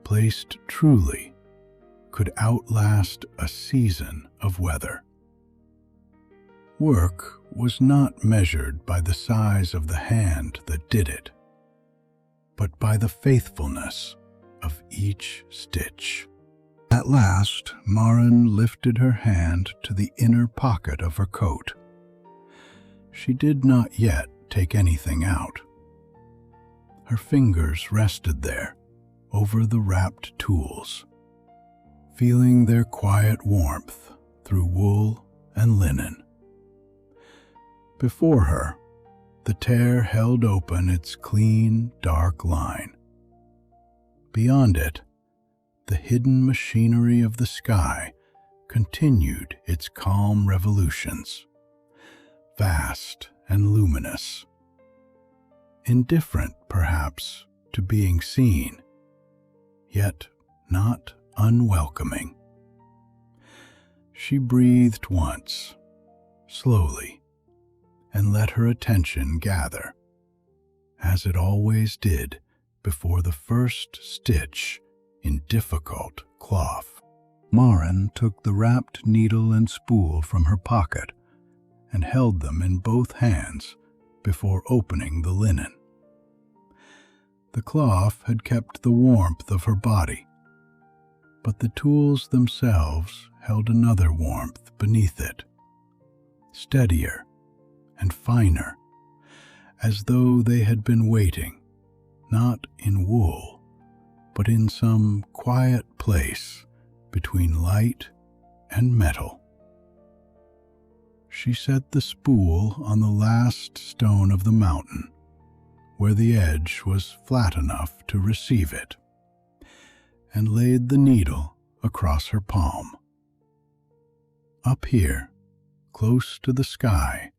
placed truly, could outlast a season of weather. Work was not measured by the size of the hand that did it, but by the faithfulness of each stitch. At last, Maren lifted her hand to the inner pocket of her coat. She did not yet take anything out. Her fingers rested there, over the wrapped tools, feeling their quiet warmth through wool and linen. Before her, the tear held open its clean, dark line. Beyond it, the hidden machinery of the sky continued its calm revolutions, vast and luminous, indifferent perhaps to being seen, yet not unwelcoming. She breathed once, slowly, and let her attention gather, as it always did before the first stitch in difficult cloth. Maren took the wrapped needle and spool from her pocket and held them in both hands before opening the linen. The cloth had kept the warmth of her body, but the tools themselves held another warmth beneath it, steadier and finer, as though they had been waiting, not in wool, but in some quiet place between light and metal. She set the spool on the last stone of the mountain, where the edge was flat enough to receive it, and laid the needle across her palm. Up here, close to the sky,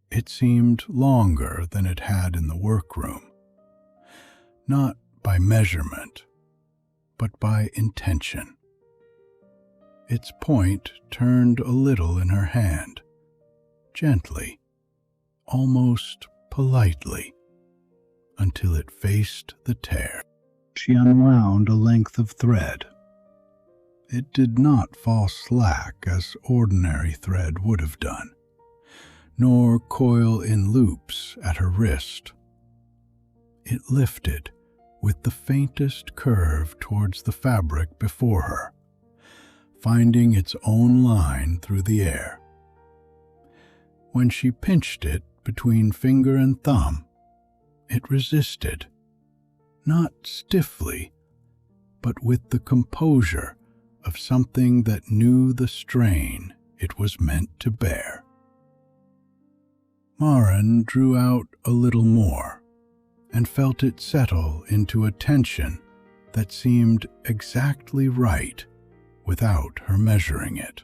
it seemed longer than it had in the workroom, not by measurement, but by intention. Its point turned a little in her hand, gently, almost politely, until it faced the tear. She unwound a length of thread. It did not fall slack as ordinary thread would have done, nor coil in loops at her wrist. It lifted with the faintest curve towards the fabric before her, finding its own line through the air. When she pinched it between finger and thumb, it resisted, not stiffly, but with the composure of something that knew the strain it was meant to bear. Maren drew out a little more and felt it settle into a tension that seemed exactly right without her measuring it.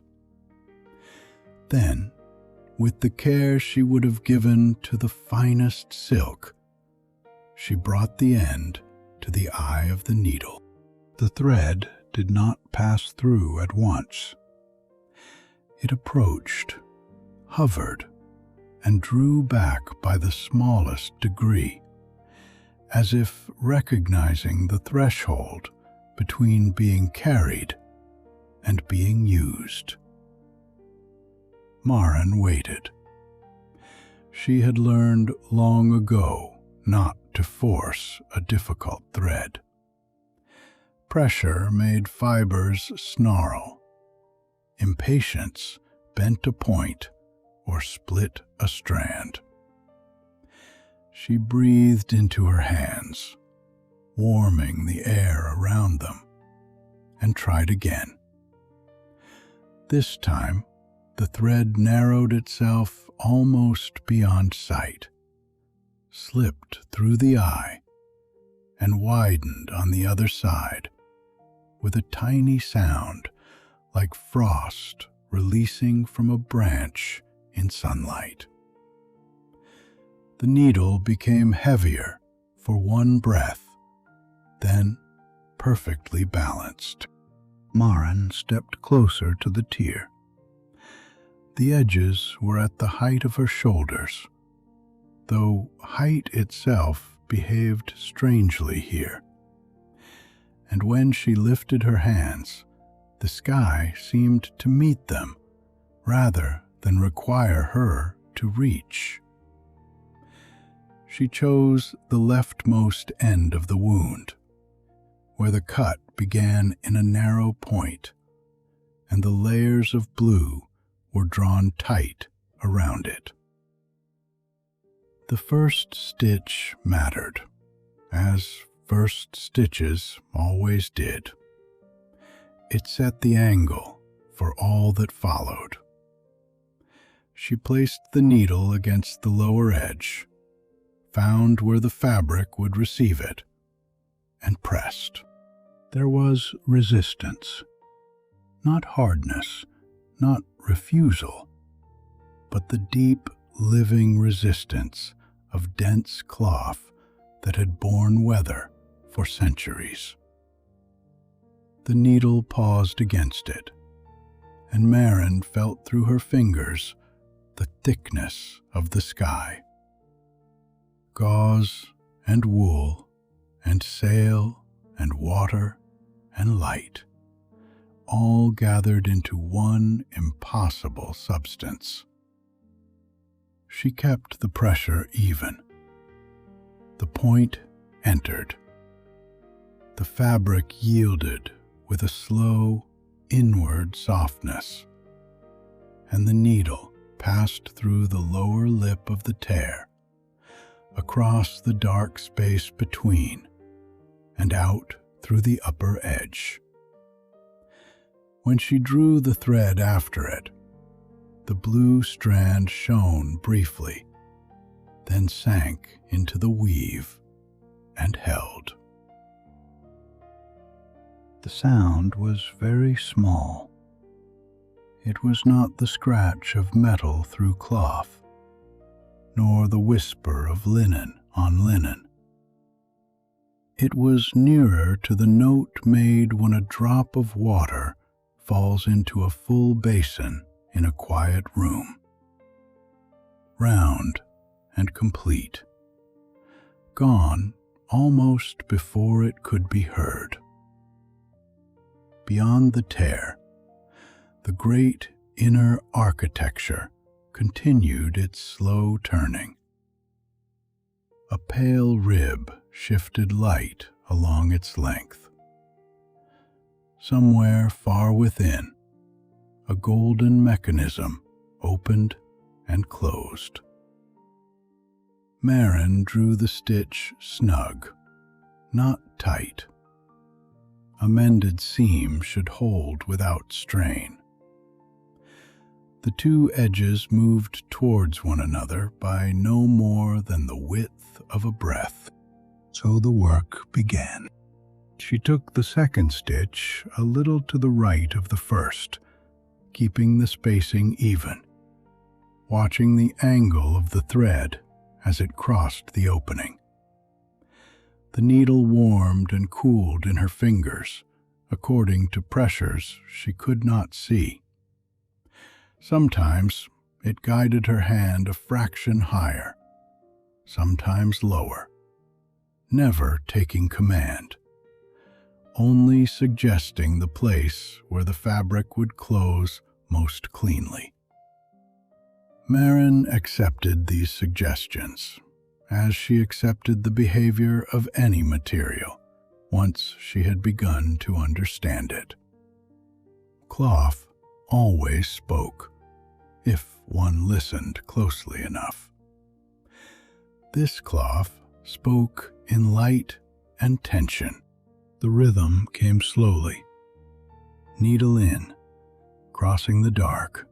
Then, with the care she would have given to the finest silk, she brought the end to the eye of the needle. The thread did not pass through at once. It approached, hovered, and drew back by the smallest degree, as if recognizing the threshold between being carried and being used. Maren waited. She had learned long ago not to force a difficult thread. Pressure made fibers snarl. Impatience bent a point or split a strand. She breathed into her hands, warming the air around them, and tried again. This time, the thread narrowed itself almost beyond sight, slipped through the eye, and widened on the other side with a tiny sound like frost releasing from a branch in sunlight. The needle became heavier for one breath, then perfectly balanced. Maren stepped closer to the tier. The edges were at the height of her shoulders, though height itself behaved strangely here. And when she lifted her hands, The sky seemed to meet them rather than require her to reach. She chose the leftmost end of the wound, where the cut began in a narrow point, and the layers of blue were drawn tight around it. The first stitch mattered, as first stitches always did. It set the angle for all that followed. She placed the needle against the lower edge, found where the fabric would receive it, and pressed. There was resistance, not hardness, not refusal, but the deep, living resistance of dense cloth that had borne weather for centuries. The needle paused against it, and Maren felt through her fingers the thickness of the sky. Gauze and wool and sail and water and light, all gathered into one impossible substance. She kept the pressure even. The point entered. The fabric yielded with a slow, inward softness, and the needle passed through the lower lip of the tear, across the dark space between, and out through the upper edge. When she drew the thread after it, the blue strand shone briefly, then sank into the weave and held. The sound was very small. It was not the scratch of metal through cloth, nor the whisper of linen on linen. It was nearer to the note made when a drop of water falls into a full basin in a quiet room. Round and complete, gone almost before it could be heard. Beyond the tear, the great inner architecture continued its slow turning. A pale rib shifted light along its length. Somewhere far within, a golden mechanism opened and closed. Maren drew the stitch snug, not tight. A mended seam should hold without strain. The two edges moved towards one another by no more than the width of a breath. So the work began. She took the second stitch a little to the right of the first, keeping the spacing even, watching the angle of the thread as it crossed the opening. The needle warmed and cooled in her fingers, according to pressures she could not see. Sometimes it guided her hand a fraction higher, sometimes lower, never taking command, only suggesting the place where the fabric would close most cleanly. Maren accepted these suggestions, as she accepted the behavior of any material once she had begun to understand it. Cloth always spoke, if one listened closely enough. This cloth spoke in light and tension. The rhythm came slowly, needle in, crossing the dark,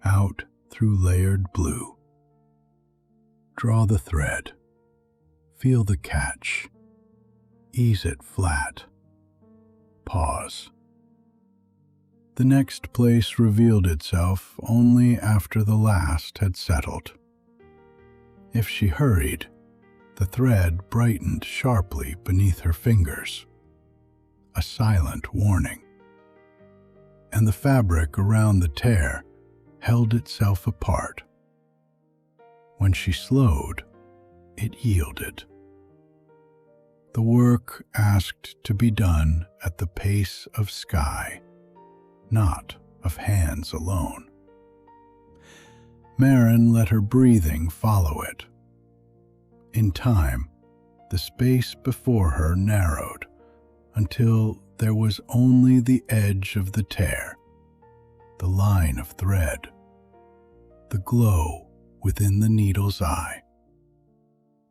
out through layered blue. Draw the thread, feel the catch, ease it flat, pause. The next place revealed itself only after the last had settled. If she hurried, the thread brightened sharply beneath her fingers, a silent warning, and the fabric around the tear held itself apart. When she slowed, it yielded. The work asked to be done at the pace of sky, not of hands alone. Maren let her breathing follow it. In time, the space before her narrowed until there was only the edge of the tear, the line of thread, the glow within the needle's eye,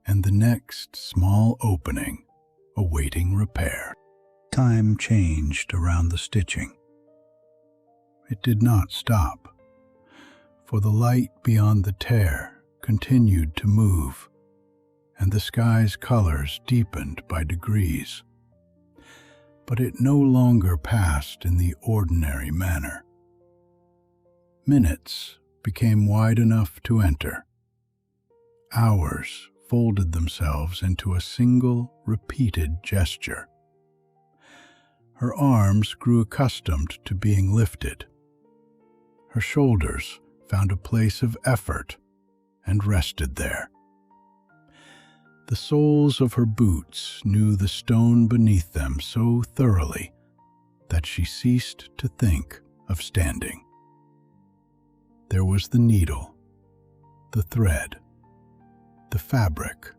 and the next small opening awaiting repair. Time changed around the stitching. It did not stop, for the light beyond the tear continued to move, and the sky's colors deepened by degrees. But it no longer passed in the ordinary manner. Minutes became wide enough to enter. Hours folded themselves into a single, repeated gesture. Her arms grew accustomed to being lifted. Her shoulders found a place of effort and rested there. The soles of her boots knew the stone beneath them so thoroughly that she ceased to think of standing. There was the needle, the thread, the fabric,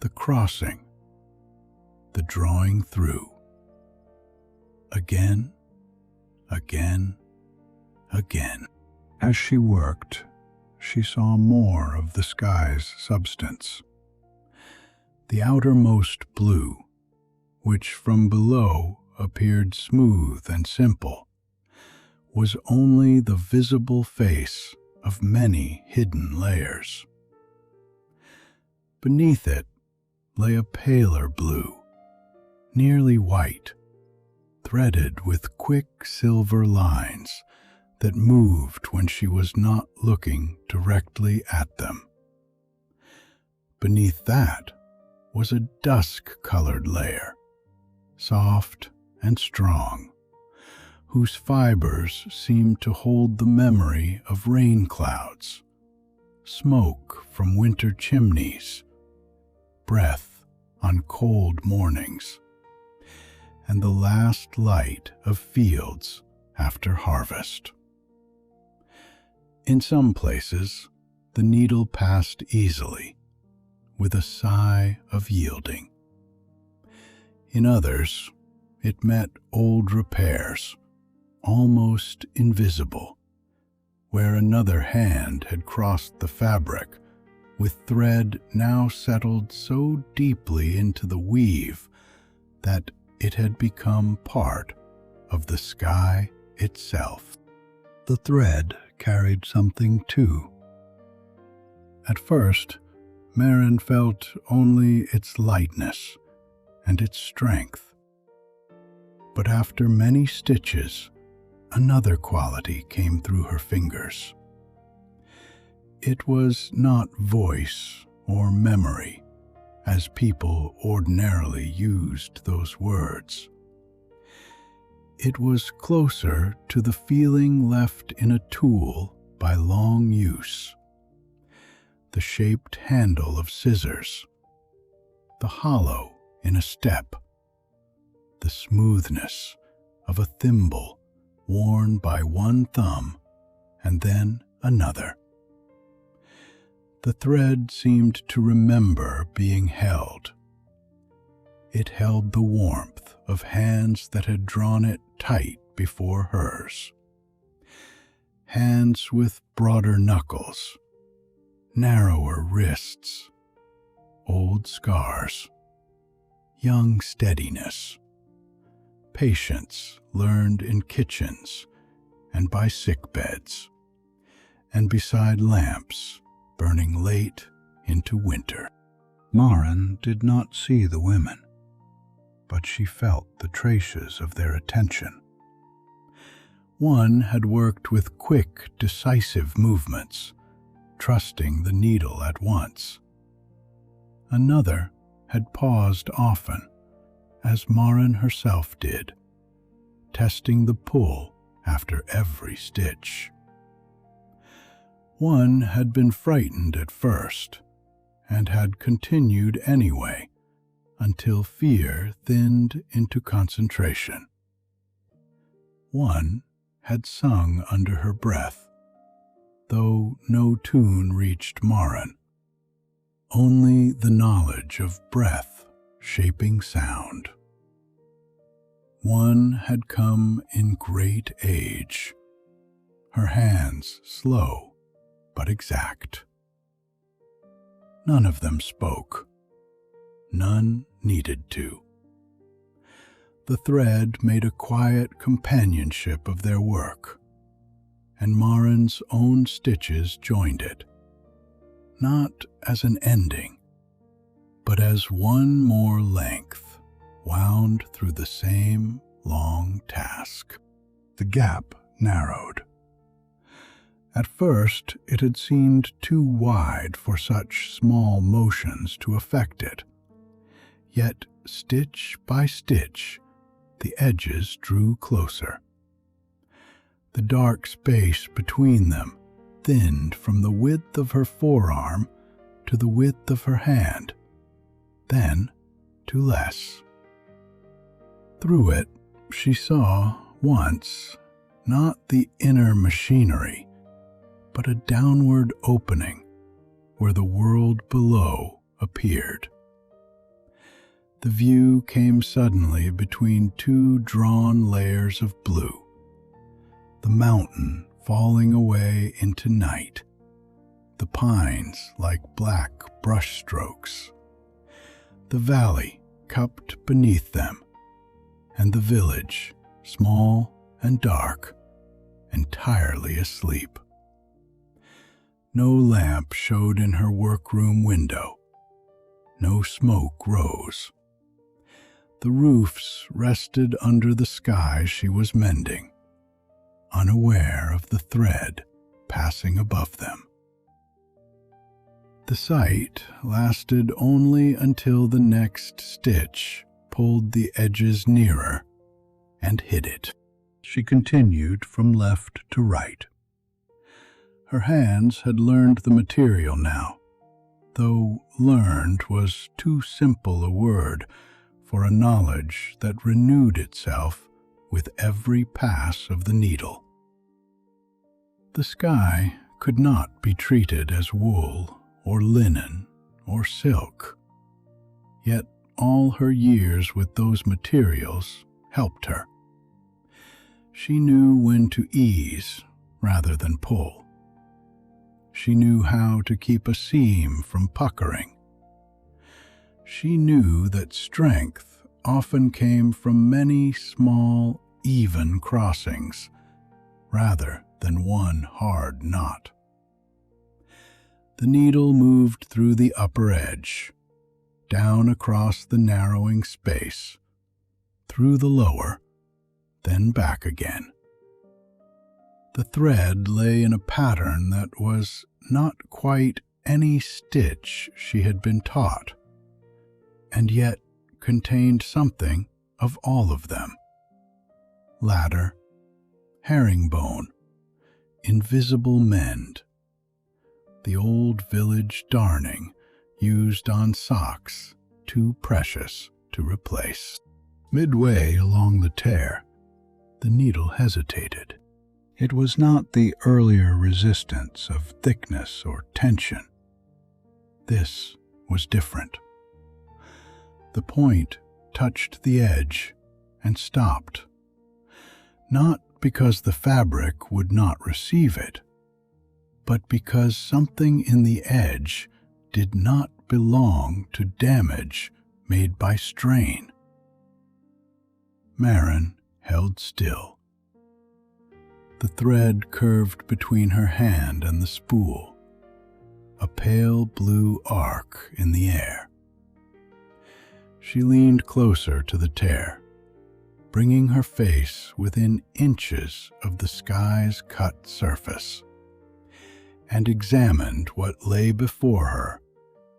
the crossing, the drawing through. Again, again, again. As she worked, she saw more of the sky's substance. The outermost blue, which from below appeared smooth and simple, was only the visible face of many hidden layers. Beneath it lay a paler blue, nearly white, threaded with quick silver lines that moved when she was not looking directly at them. Beneath that was a dusk-colored layer, soft and strong, whose fibers seemed to hold the memory of rain clouds, smoke from winter chimneys, breath on cold mornings, and the last light of fields after harvest. In some places, the needle passed easily, with a sigh of yielding. In others, it met old repairs, almost invisible, where another hand had crossed the fabric, with thread now settled so deeply into the weave that it had become part of the sky itself. The thread carried something too. At first, Maren felt only its lightness and its strength. But after many stitches, another quality came through her fingers. It was not voice or memory, as people ordinarily used those words. It was closer to the feeling left in a tool by long use. The shaped handle of scissors, the hollow in a step, the smoothness of a thimble worn by one thumb and then another. The thread seemed to remember being held. It held the warmth of hands that had drawn it tight before hers. Hands with broader knuckles, narrower wrists, old scars, young steadiness, patience learned in kitchens and by sickbeds, and beside lamps burning late into winter. Maren did not see the women, but she felt the traces of their attention. One had worked with quick, decisive movements, trusting the needle at once. Another had paused often, as Maren herself did, testing the pull after every stitch. One had been frightened at first, and had continued anyway, until fear thinned into concentration. One had sung under her breath, though no tune reached Maren, only the knowledge of breath shaping sound. One had come in great age, her hands slow but exact. None of them spoke. None needed to. The thread made a quiet companionship of their work, and Maren's own stitches joined it, not as an ending, but as one more length wound through the same long task. The gap narrowed. At first, it had seemed too wide for such small motions to affect it. Yet, stitch by stitch, the edges drew closer. The dark space between them thinned from the width of her forearm to the width of her hand, then to less. Through it, she saw once not the inner machinery, but a downward opening where the world below appeared. The view came suddenly between two drawn layers of blue, the mountain falling away into night, the pines like black brushstrokes, the valley cupped beneath them, and the village, small and dark, entirely asleep. No lamp showed in her workroom window. No smoke rose. The roofs rested under the sky she was mending, unaware of the thread passing above them. The sight lasted only until the next stitch pulled the edges nearer and hid it. She continued from left to right. Her hands had learned the material now, though learned was too simple a word for a knowledge that renewed itself with every pass of the needle. The sky could not be treated as wool or linen or silk, yet all her years with those materials helped her. She knew when to ease rather than pull. She knew how to keep a seam from puckering. She knew that strength often came from many small, even crossings, rather than one hard knot. The needle moved through the upper edge, down across the narrowing space, through the lower, then back again. The thread lay in a pattern that was not quite any stitch she had been taught, and yet contained something of all of them. Ladder, herringbone, invisible mend, the old village darning used on socks too precious to replace. Midway along the tear, the needle hesitated. It was not the earlier resistance of thickness or tension. This was different. The point touched the edge and stopped, not because the fabric would not receive it, but because something in the edge did not belong to damage made by strain. Maren held still. The thread curved between her hand and the spool, a pale blue arc in the air. She leaned closer to the tear, bringing her face within inches of the sky's cut surface, and examined what lay before her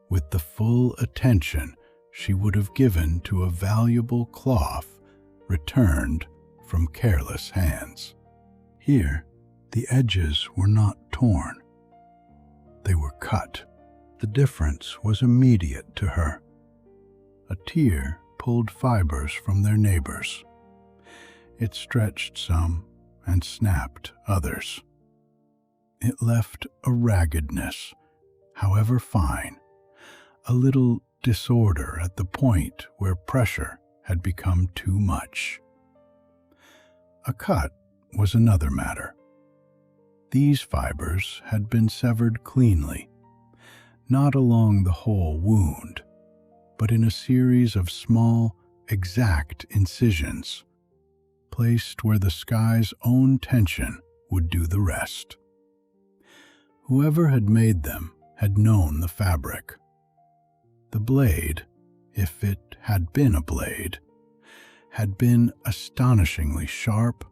with the full attention she would have given to a valuable cloth returned from careless hands. Here, the edges were not torn. They were cut. The difference was immediate to her. A tear pulled fibers from their neighbors, It stretched some and snapped others. It left a raggedness, however fine, a little disorder at the point where pressure had become too much. A cut was another matter. These fibers had been severed cleanly, not along the whole wound, but in a series of small, exact incisions, placed where the sky's own tension would do the rest. Whoever had made them had known the fabric. The blade, if it had been a blade, had been astonishingly sharp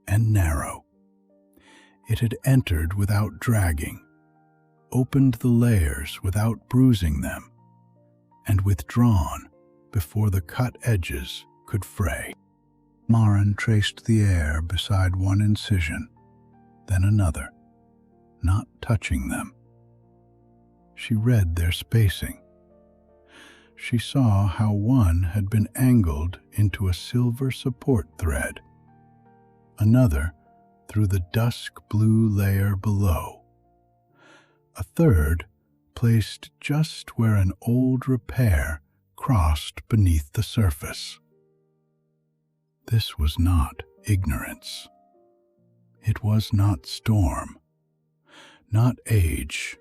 and narrow. It had entered without dragging, opened the layers without bruising them, and withdrawn before the cut edges could fray. Maren traced the air beside one incision, then another, not touching them. She read their spacing. She saw how one had been angled into a silver support thread, another through the dusk blue layer below, a third placed just where an old repair crossed beneath the surface. This was not ignorance. It was not storm, not age,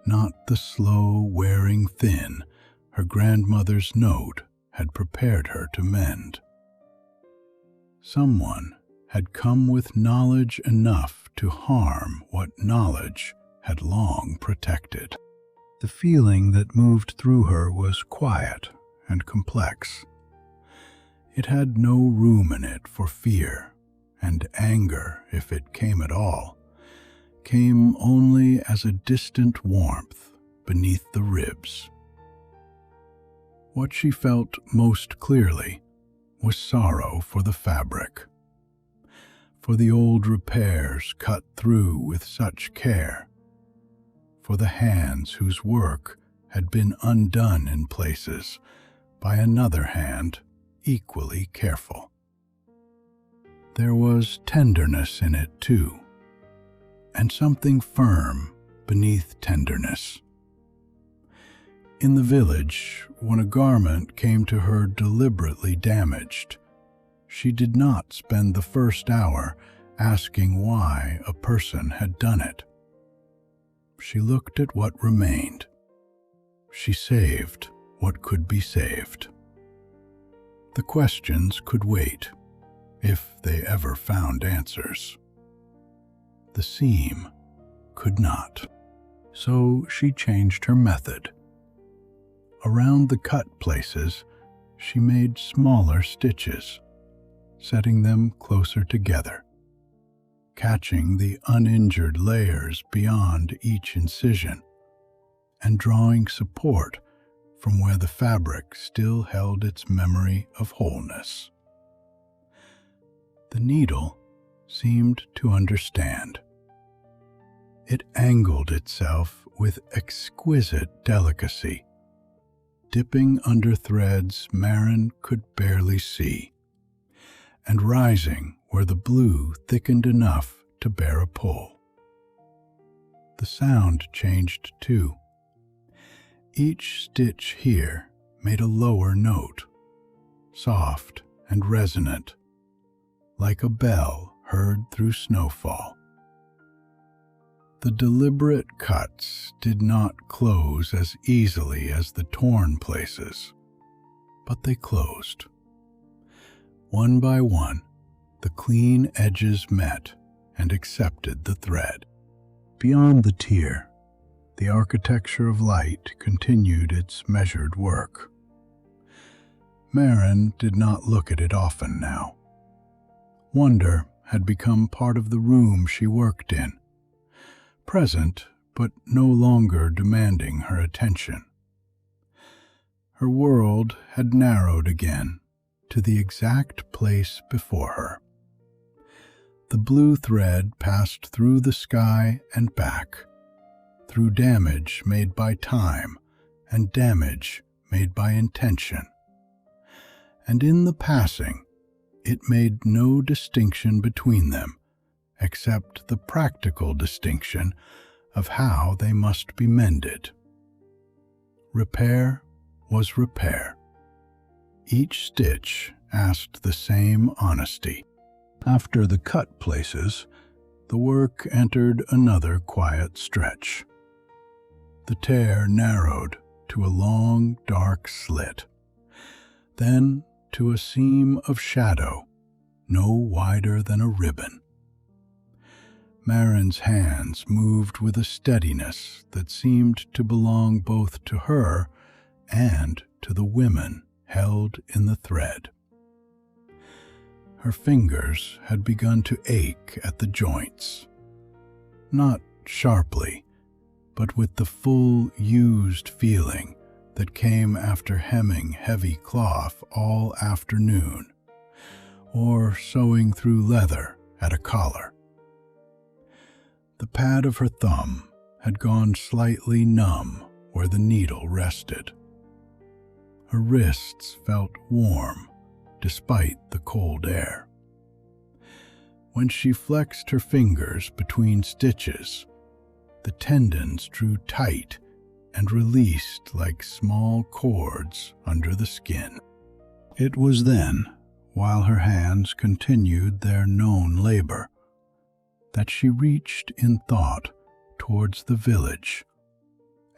not the slow wearing thin her grandmother's note had prepared her to mend. Someone had come with knowledge enough to harm what knowledge had long protected. The feeling that moved through her was quiet and complex. It had no room in it for fear, and anger, if it came at all, came only as a distant warmth beneath the ribs. What she felt most clearly was sorrow for the fabric, for the old repairs cut through with such care, for the hands whose work had been undone in places by another hand equally careful. There was tenderness in it too, and something firm beneath tenderness. In the village, when a garment came to her deliberately damaged, she did not spend the first hour asking why a person had done it. She looked at what remained. She saved what could be saved. The questions could wait, if they ever found answers. The seam could not. So she changed her method. Around the cut places, she made smaller stitches, setting them closer together, catching the uninjured layers beyond each incision, and drawing support from where the fabric still held its memory of wholeness. The needle seemed to understand. It angled itself with exquisite delicacy, dipping under threads Maren could barely see, and rising where the blue thickened enough to bear a pull. The sound changed too. Each stitch here made a lower note, soft and resonant, like a bell heard through snowfall. The deliberate cuts did not close as easily as the torn places, but they closed. One by one, the clean edges met and accepted the thread. Beyond the tear, the architecture of light continued its measured work. Maren did not look at it often now. Wonder had become part of the room she worked in, present but no longer demanding her attention. Her world had narrowed again to the exact place before her. The blue thread passed through the sky and back, through damage made by time and damage made by intention. And in the passing, It made no distinction between them, except the practical distinction of how they must be mended. Repair was repair. Each stitch asked the same honesty. After the cut places, the work entered another quiet stretch. The tear narrowed to a long, dark slit, then to a seam of shadow no wider than a ribbon. Marin's hands moved with a steadiness that seemed to belong both to her and to the women held in the thread. Her fingers had begun to ache at the joints, not sharply, but with the full, used feeling that came after hemming heavy cloth all afternoon, or sewing through leather at a collar. The pad of her thumb had gone slightly numb where the needle rested. Her wrists felt warm despite the cold air. When she flexed her fingers between stitches, the tendons drew tight and released like small cords under the skin. It was then, while her hands continued their known labor, that she reached in thought towards the village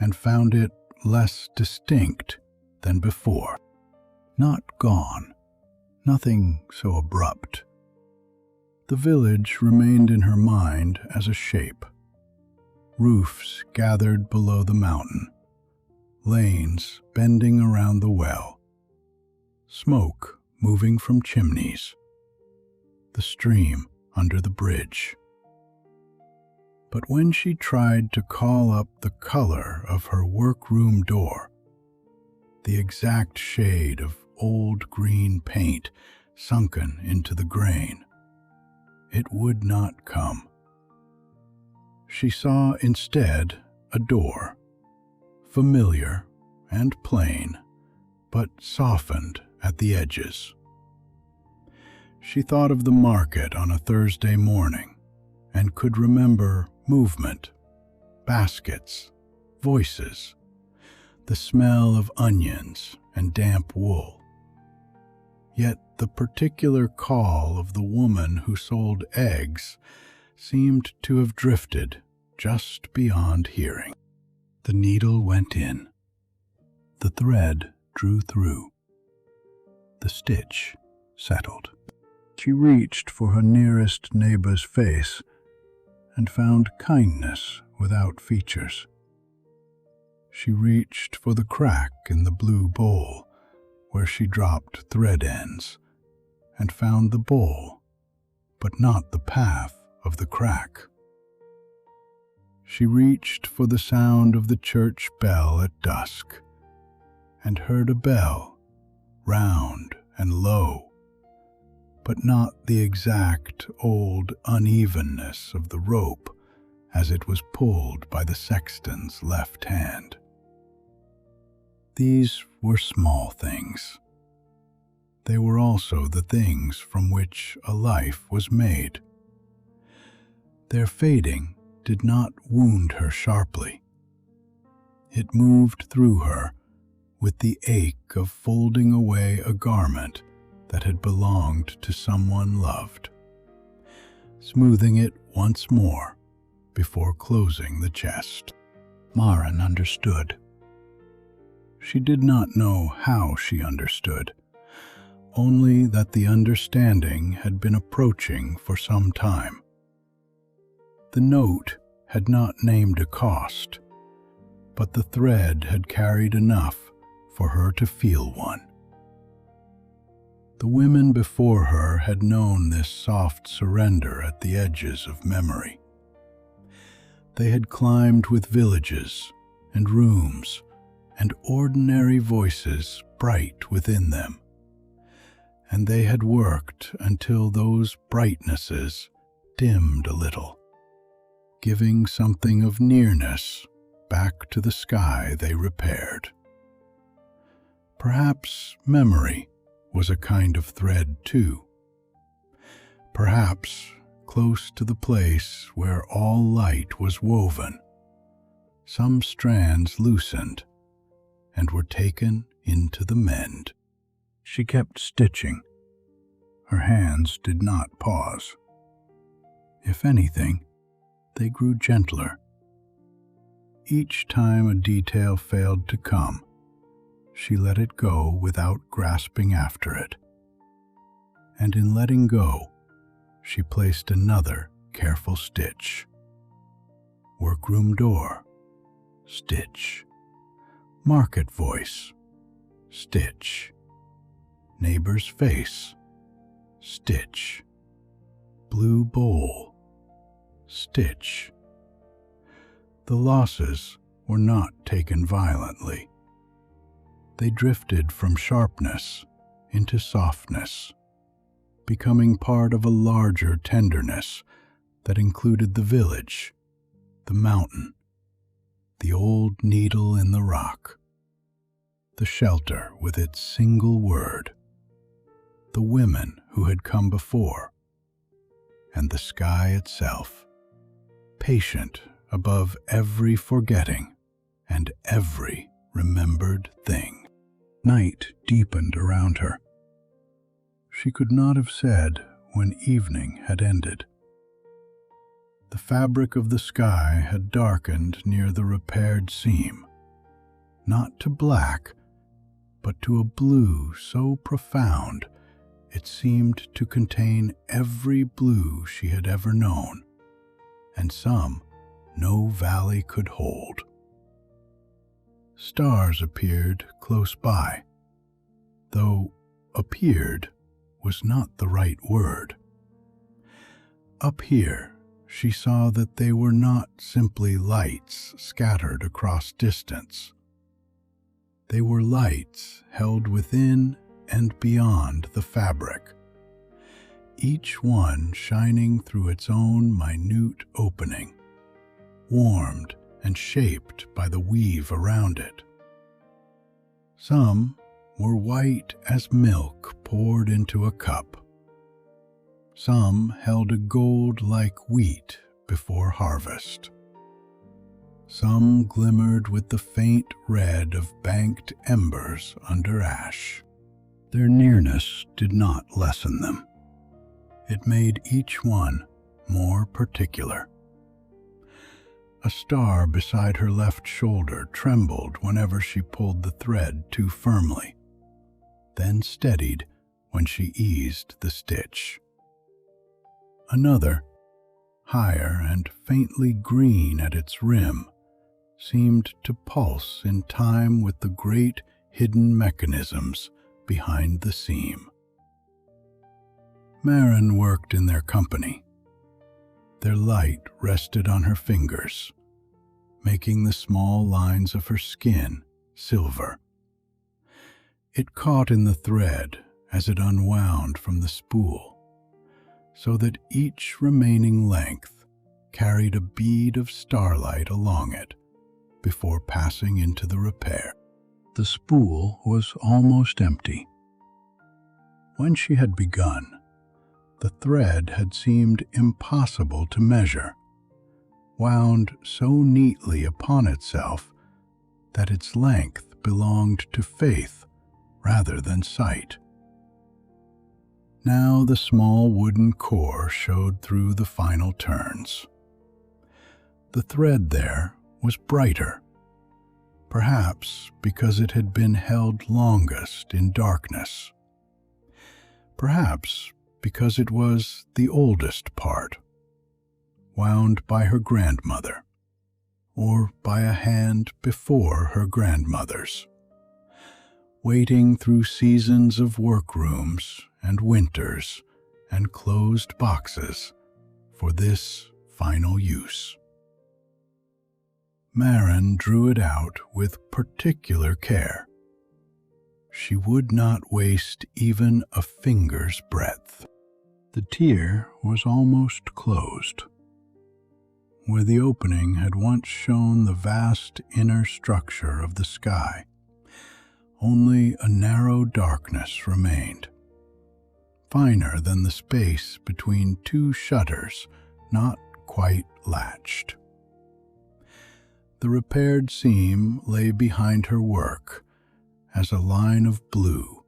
and found it less distinct than before. Not gone, nothing so abrupt. The village remained in her mind as a shape. Roofs gathered below the mountain, lanes bending around the well, smoke moving from chimneys, the stream under the bridge. But when she tried to call up the color of her workroom door, the exact shade of old green paint sunken into the grain, it would not come. She saw instead a door, familiar and plain, but softened at the edges. She thought of the market on a Thursday morning and could remember movement, baskets, voices, the smell of onions and damp wool. Yet the particular call of the woman who sold eggs seemed to have drifted just beyond hearing. The needle went in. The thread drew through. The stitch settled. She reached for her nearest neighbor's face and found kindness without features. She reached for the crack in the blue bowl where she dropped thread ends and found the bowl, but not the path of the crack. She reached for the sound of the church bell at dusk and heard a bell, round and low, but not the exact old unevenness of the rope as it was pulled by the sexton's left hand. These were small things. They were also the things from which a life was made. Their fading did not wound her sharply. It moved through her with the ache of folding away a garment that had belonged to someone loved, smoothing it once more before closing the chest. Marin understood. She did not know how she understood, only that the understanding had been approaching for some time. The note had not named a cost, but the thread had carried enough for her to feel one. The women before her had known this soft surrender at the edges of memory. They had climbed with villages and rooms and ordinary voices bright within them, and they had worked until those brightnesses dimmed a little, giving something of nearness back to the sky they repaired. Perhaps memory was a kind of thread too, Perhaps close to the place where all light was woven, some strands loosened and were taken into the mend. She kept stitching. Her hands did not pause. If anything, they grew gentler. Each time a detail failed to come, she let it go without grasping after it. And in letting go, she placed another careful stitch. Workroom door, stitch. Market voice, stitch. Neighbor's face, stitch. Blue bowl, stitch. The losses were not taken violently. They drifted from sharpness into softness, becoming part of a larger tenderness that included the village, the mountain, the old needle in the rock, the shelter with its single word, the women who had come before, and the sky itself, patient above every forgetting and every remembered thing. Night deepened around her. She could not have said when evening had ended. The fabric of the sky had darkened near the repaired seam, not to black, but to a blue so profound it seemed to contain every blue she had ever known, and some no valley could hold. Stars appeared close by, though appeared was not the right word. Up here, she saw that they were not simply lights scattered across distance. They were lights held within and beyond the fabric, each one shining through its own minute opening, warmed and shaped by the weave around it. Some were white as milk poured into a cup. Some held a gold like wheat before harvest. Some glimmered with the faint red of banked embers under ash. Their nearness did not lessen them. It made each one more particular. A star beside her left shoulder trembled whenever she pulled the thread too firmly, then steadied when she eased the stitch. Another, higher and faintly green at its rim, seemed to pulse in time with the great hidden mechanisms behind the seam. Marin worked in their company. Their light rested on her fingers, making the small lines of her skin silver. It caught in the thread as it unwound from the spool, so that each remaining length carried a bead of starlight along it before passing into the repair. The spool was almost empty. When she had begun, the thread had seemed impossible to measure, wound so neatly upon itself that its length belonged to faith rather than sight. Now the small wooden core showed through the final turns. The thread there was brighter, perhaps because it had been held longest in darkness, perhaps because it was the oldest part, wound by her grandmother, or by a hand before her grandmother's, waiting through seasons of workrooms and winters and closed boxes for this final use. Marin drew it out with particular care. She would not waste even a finger's breadth. The tier was almost closed. Where the opening had once shown the vast inner structure of the sky, only a narrow darkness remained. finer than the space between two shutters not quite latched. The repaired seam lay behind her work as a line of blue,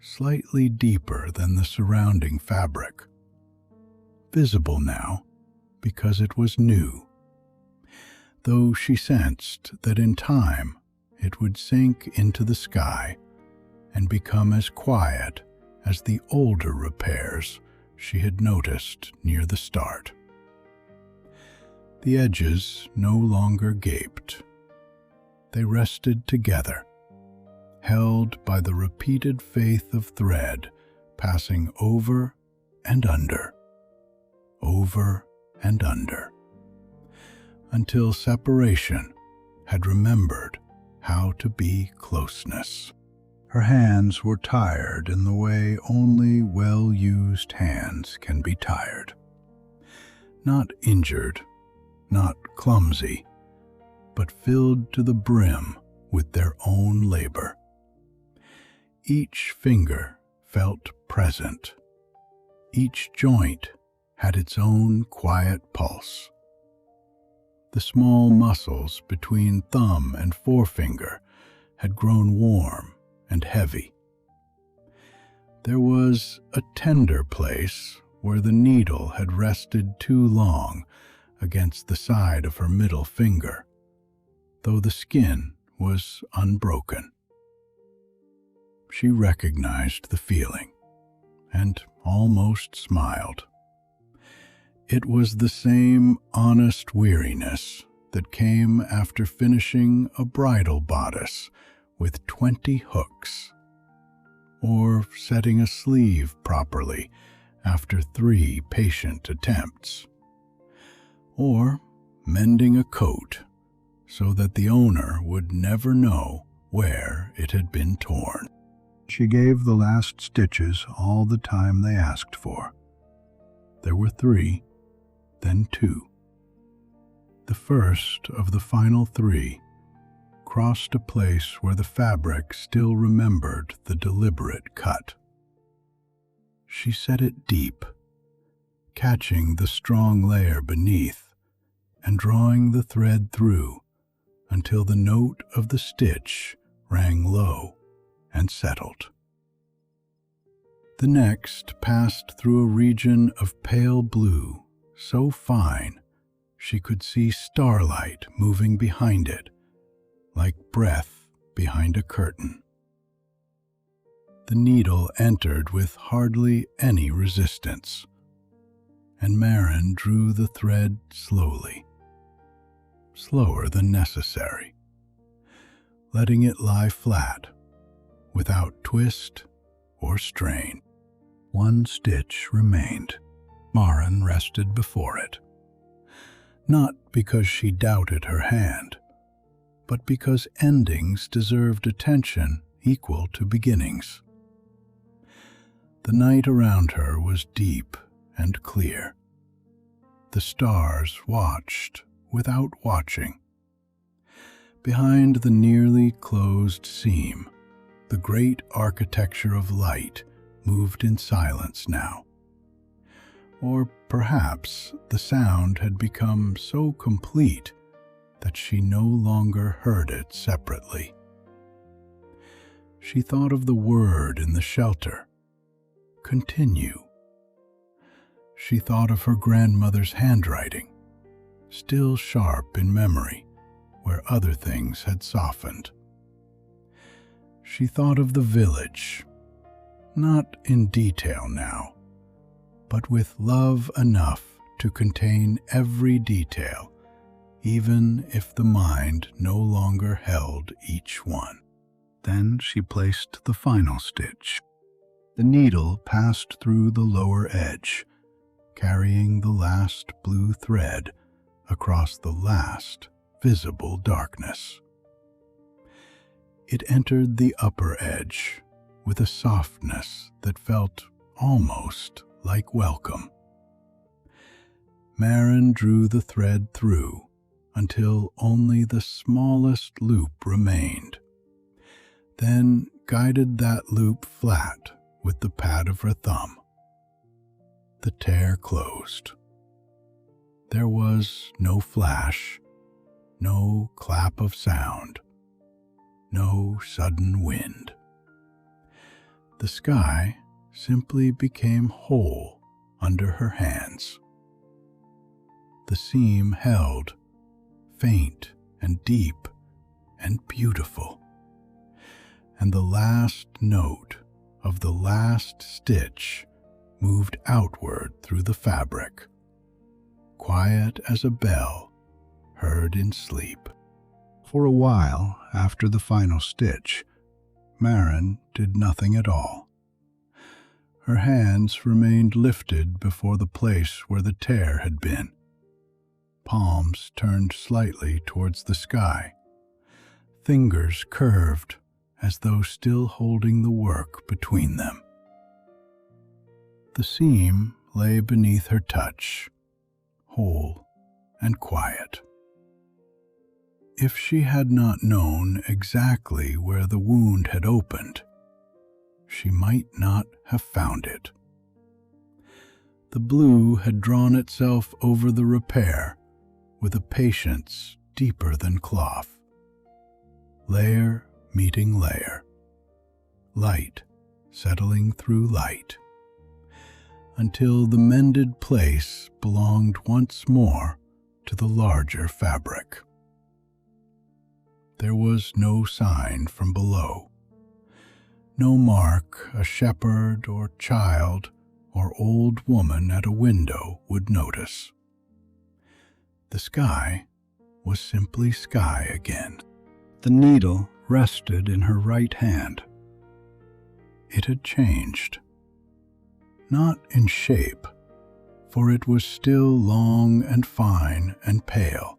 slightly deeper than the surrounding fabric, visible now because it was new, though she sensed that in time it would sink into the sky and become as quiet as the older repairs she had noticed near the start. The edges no longer gaped. They rested together, held by the repeated faith of thread passing over and under, until separation had remembered how to be closeness. Her hands were tired in the way only well-used hands can be tired. Not injured, not clumsy, but filled to the brim with their own labor. Each finger felt present. Each joint had its own quiet pulse. The small muscles between thumb and forefinger had grown warm and heavy. There was a tender place where the needle had rested too long against the side of her middle finger, though the skin was unbroken. She recognized the feeling and almost smiled. It was the same honest weariness that came after finishing a bridal bodice with 20 hooks, or setting a sleeve properly after 3 patient attempts, or mending a coat so that the owner would never know where it had been torn. She gave the last stitches all the time they asked for. There were 3, then 2. The first of the final 3 crossed a place where the fabric still remembered the deliberate cut. She set it deep, catching the strong layer beneath and drawing the thread through until the note of the stitch rang low and settled. The next passed through a region of pale blue so fine she could see starlight moving behind it, like breath behind a curtain. The needle entered with hardly any resistance, and Marin drew the thread slowly, slower than necessary, letting it lie flat, without twist or strain. 1 stitch remained. Marin rested before it, not because she doubted her hand, but because endings deserved attention equal to beginnings. The night around her was deep and clear. The stars watched without watching. Behind the nearly closed seam, the great architecture of light moved in silence now. Or perhaps the sound had become so complete that she no longer heard it separately. She thought of the word in the shelter, continue. She thought of her grandmother's handwriting, still sharp in memory where other things had softened. She thought of the village, not in detail now, but with love enough to contain every detail, even if the mind no longer held each one. Then she placed the final stitch. The needle passed through the lower edge, carrying the last blue thread across the last visible darkness. It entered the upper edge with a softness that felt almost like welcome. Marin drew the thread through until only the smallest loop remained, then guided that loop flat with the pad of her thumb. the tear closed. There was no flash, no clap of sound, no sudden wind. The sky simply became whole under her hands. The seam held, faint and deep and beautiful, and the last note of the last stitch moved outward through the fabric, quiet as a bell heard in sleep. For a while after the final stitch, Maren did nothing at all. Her hands remained lifted before the place where the tear had been, palms turned slightly towards the sky, fingers curved as though still holding the work between them. The seam lay beneath her touch, whole and quiet. If she had not known exactly where the wound had opened, she might not have found it. The blue had drawn itself over the repair with a patience deeper than cloth, layer meeting layer, light settling through light, until the mended place belonged once more to the larger fabric. There was no sign from below, no mark a shepherd or child or old woman at a window would notice. The sky was simply sky again. The needle rested in her right hand. It had changed. Not in shape, for it was still long and fine and pale,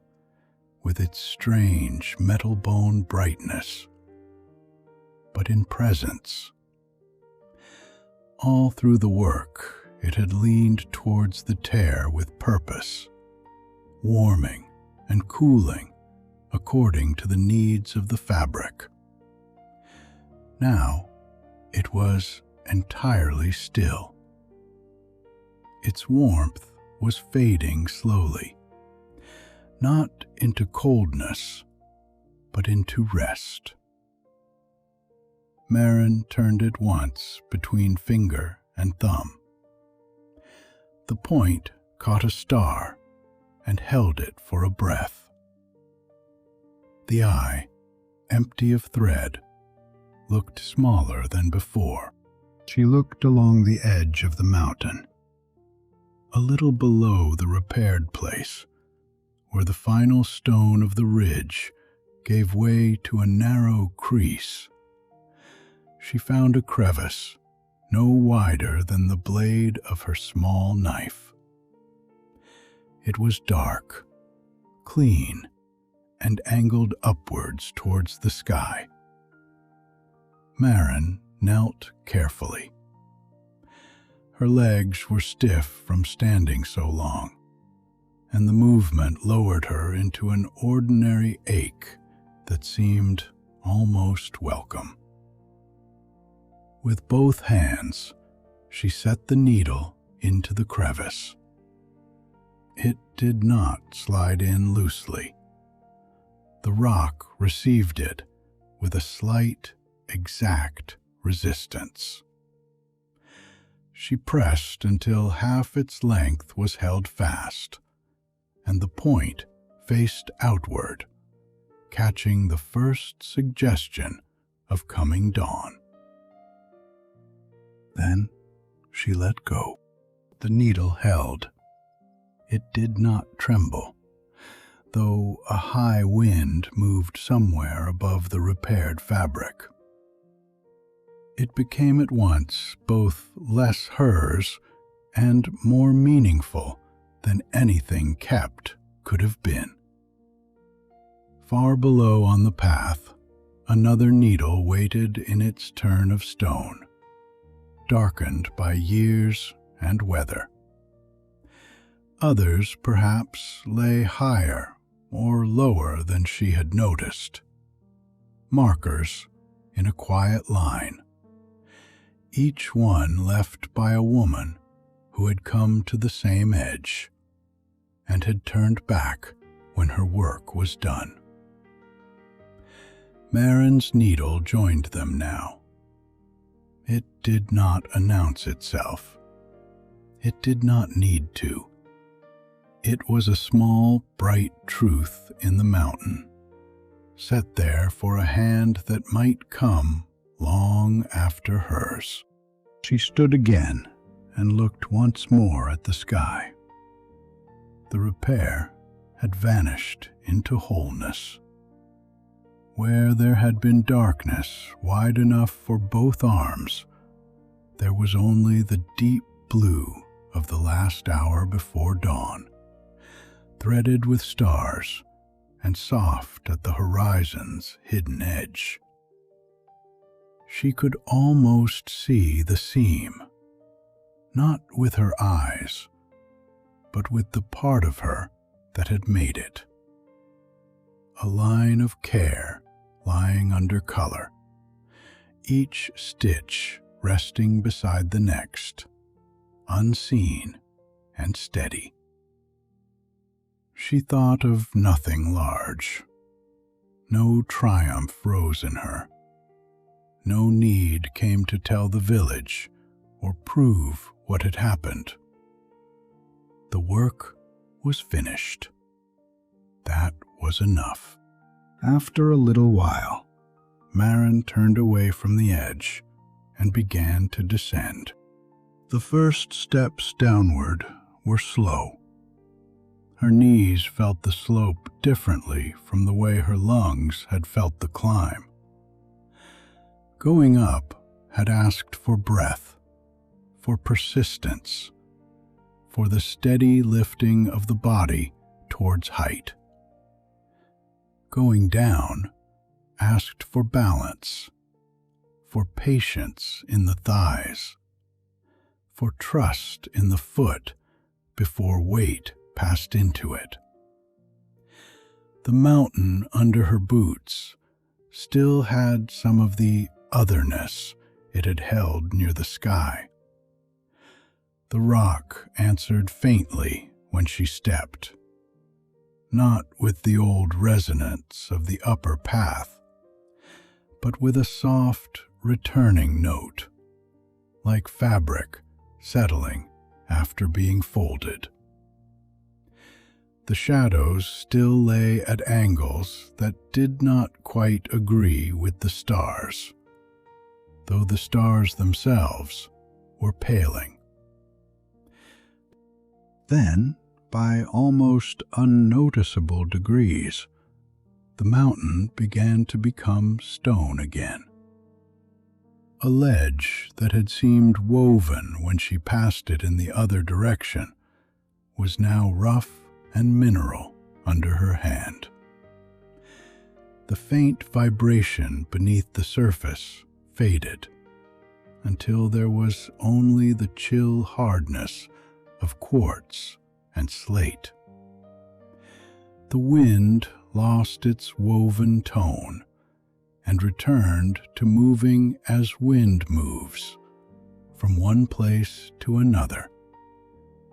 with its strange metal bone brightness, but in presence. All through the work, it had leaned towards the tear with purpose, warming and cooling according to the needs of the fabric. Now, it was entirely still. Its warmth was fading slowly, not into coldness, but into rest. Maren turned it once between finger and thumb. The point caught a star and held it for a breath. The eye, empty of thread, looked smaller than before. She looked along the edge of the mountain, a little below the repaired place, where the final stone of the ridge gave way to a narrow crease. She found a crevice no wider than the blade of her small knife. It was dark, clean, and angled upwards towards the sky. Maren knelt carefully. Her legs were stiff from standing so long, and the movement lowered her into an ordinary ache that seemed almost welcome. With both hands, she set the needle into the crevice. It did not slide in loosely. The rock received it with a slight, exact resistance. She pressed until half its length was held fast, and the point faced outward, catching the first suggestion of coming dawn. Then she let go. The needle held. It did not tremble, though a high wind moved somewhere above the repaired fabric. It became at once both less hers and more meaningful than anything kept could have been. Far below on the path, another needle waited in its turn of stone, darkened by years and weather. Others, perhaps, lay higher or lower than she had noticed. Markers in a quiet line, each one left by a woman who had come to the same edge and had turned back when her work was done. Marin's needle joined them now. It did not announce itself. It did not need to. It was a small, bright truth in the mountain, set there for a hand that might come long after hers. She stood again and looked once more at the sky. The repair had vanished into wholeness. Where there had been darkness wide enough for both arms, there was only the deep blue of the last hour before dawn, threaded with stars and soft at the horizon's hidden edge. She could almost see the seam, not with her eyes, but with the part of her that had made it. A line of care lying under color, each stitch resting beside the next, unseen and steady. She thought of nothing large. No triumph rose in her. No need came to tell the village or prove what had happened. The work was finished. That was enough. After a little while, Marin turned away from the edge and began to descend. The first steps downward were slow. Her knees felt the slope differently from the way her lungs had felt the climb. Going up had asked for breath, for persistence, for the steady lifting of the body towards height. Going down asked for balance, for patience in the thighs, for trust in the foot before weight passed into it. The mountain under her boots still had some of the otherness it had held near the sky. The rock answered faintly when she stepped, not with the old resonance of the upper path, but with a soft, returning note, like fabric settling after being folded. The shadows still lay at angles that did not quite agree with the stars, though the stars themselves were paling. Then, by almost unnoticeable degrees, the mountain began to become stone again. A ledge that had seemed woven when she passed it in the other direction was now rough and mineral under her hand. The faint vibration beneath the surface faded until there was only the chill hardness of quartz and slate. The wind lost its woven tone and returned to moving as wind moves, from one place to another,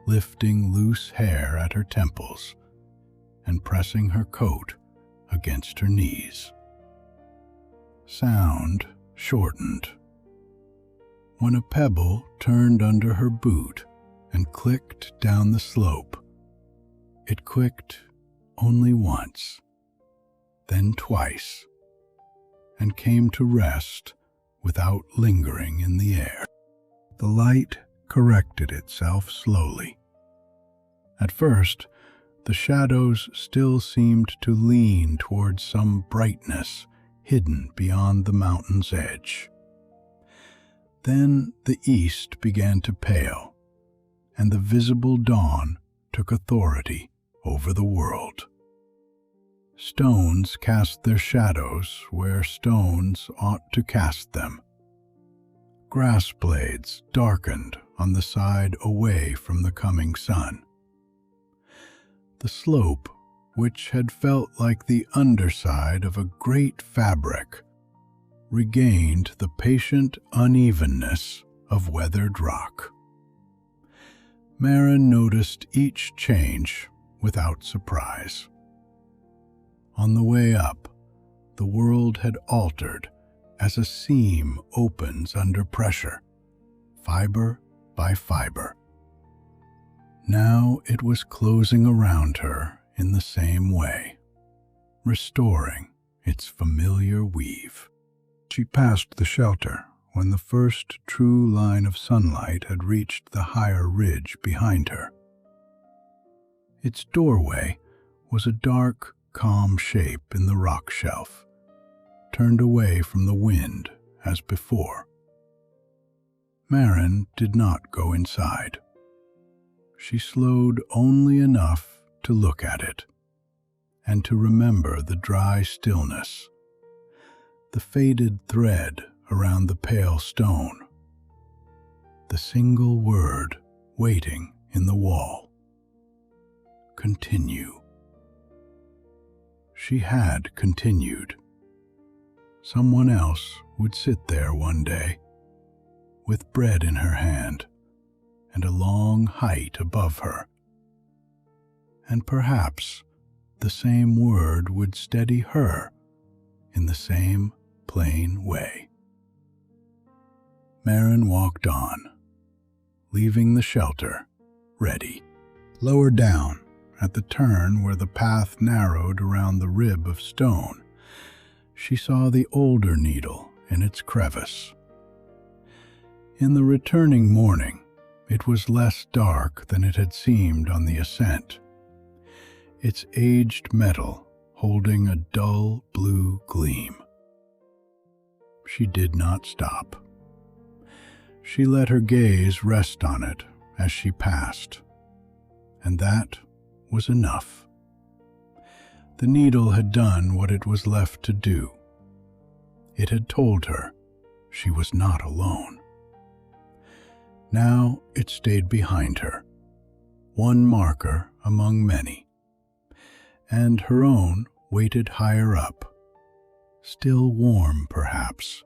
lifting loose hair at her temples and pressing her coat against her knees. Sound shortened. When a pebble turned under her boot and clicked down the slope, it clicked only once, then twice, and came to rest without lingering in the air. The light corrected itself slowly. At first, the shadows still seemed to lean towards some brightness hidden beyond the mountain's edge. Then the east began to pale, and the visible dawn took authority over the world. Stones cast their shadows where stones ought to cast them. Grass blades darkened on the side away from the coming sun. The slope, which had felt like the underside of a great fabric, regained the patient unevenness of weathered rock. Maren noticed each change without surprise. On the way up, the world had altered as a seam opens under pressure, fiber by fiber. Now it was closing around her in the same way, restoring its familiar weave. She passed the shelter when the first true line of sunlight had reached the higher ridge behind her. Its doorway was a dark, calm shape in the rock shelf, turned away from the wind as before. Maren did not go inside. She slowed only enough to look at it and to remember the dry stillness, the faded thread around the pale stone, the single word waiting in the wall. Continue. She had continued. Someone else would sit there one day, with bread in her hand and a long height above her. And perhaps the same word would steady her in the same plain way. Maren walked on, leaving the shelter ready. Lower down, at the turn where the path narrowed around the rib of stone, she saw the older needle in its crevice. In the returning morning, it was less dark than it had seemed on the ascent, its aged metal holding a dull blue gleam. She did not stop. She let her gaze rest on it as she passed, and that was enough. The needle had done what it was left to do. It had told her she was not alone. Now it stayed behind her, one marker among many, and her own waited higher up, still warm perhaps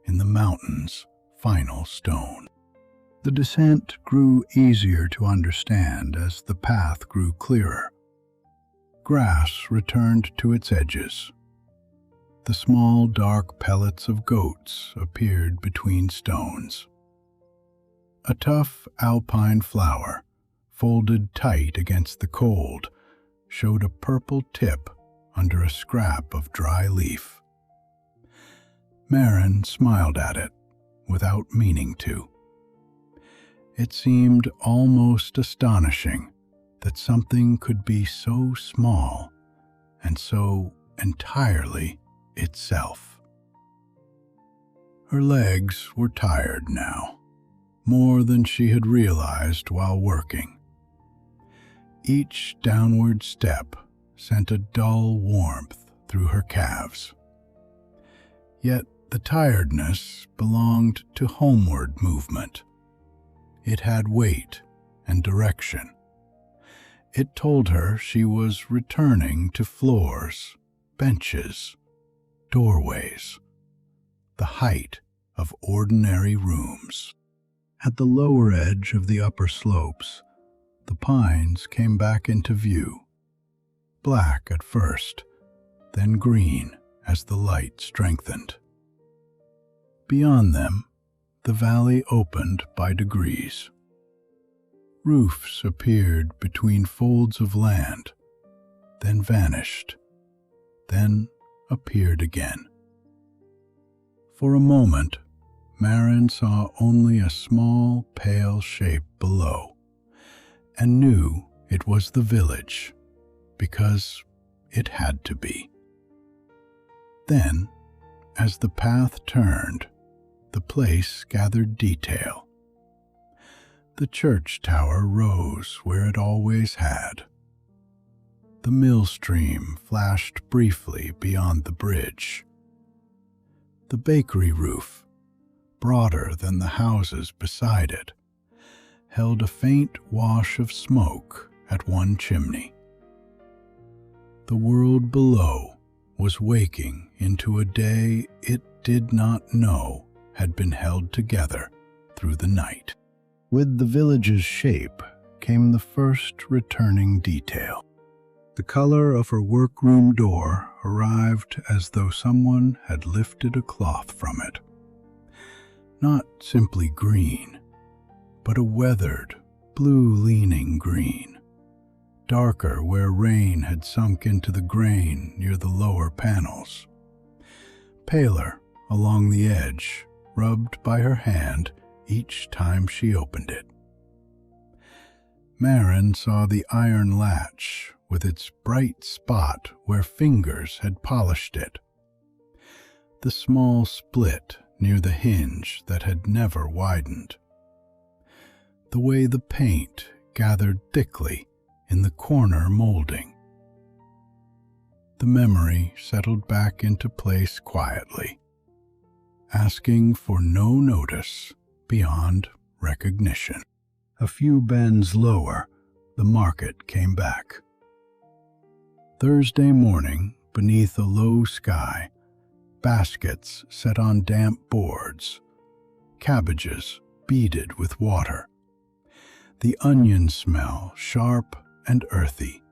in the mountain's final stone. The descent grew easier to understand as the path grew clearer. Grass returned to its edges. The small dark pellets of goats appeared between stones. A tough alpine flower, folded tight against the cold, showed a purple tip under a scrap of dry leaf. Maren smiled at it without meaning to. It seemed almost astonishing that something could be so small and so entirely itself. Her legs were tired now, more than she had realized while working. Each downward step sent a dull warmth through her calves. Yet the tiredness belonged to homeward movement. It had weight and direction. It told her she was returning to floors, benches, doorways, the height of ordinary rooms. At the lower edge of the upper slopes, the pines came back into view, black at first, then green as the light strengthened. Beyond them, the valley opened by degrees. Roofs appeared between folds of land, then vanished, then appeared again. For a moment, Maren saw only a small, pale shape below, and knew it was the village, because it had to be. Then, as the path turned, the place gathered detail. The church tower rose where it always had. The mill stream flashed briefly beyond the bridge. The bakery roof, broader than the houses beside it, held a faint wash of smoke at one chimney. The world below was waking into a day it did not know had been held together through the night. With the village's shape came the first returning detail. The color of her workroom door arrived as though someone had lifted a cloth from it. Not simply green, but a weathered, blue-leaning green, darker where rain had sunk into the grain near the lower panels, paler along the edge, rubbed by her hand each time she opened it. Maren saw the iron latch with its bright spot where fingers had polished it, the small split near the hinge that had never widened, the way the paint gathered thickly in the corner molding. The memory settled back into place quietly, asking for no notice beyond recognition. A few bends lower, the market came back. Thursday morning, beneath a low sky, baskets set on damp boards, cabbages beaded with water, the onion smell sharp and earthy,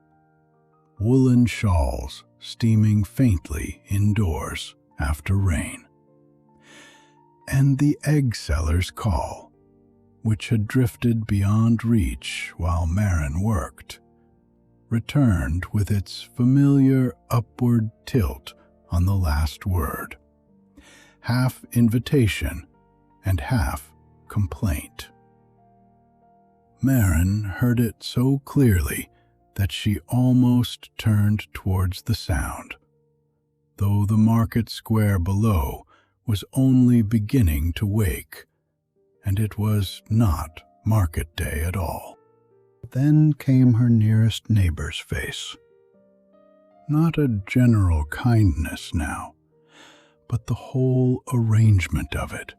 woolen shawls steaming faintly indoors after rain, and the egg seller's call, which had drifted beyond reach while Maren worked, returned with its familiar upward tilt on the last word, half invitation and half complaint. Maren heard it so clearly that she almost turned towards the sound, though the market square below was only beginning to wake, and it was not market day at all. Then came her nearest neighbor's face. Not a general kindness now, but the whole arrangement of it.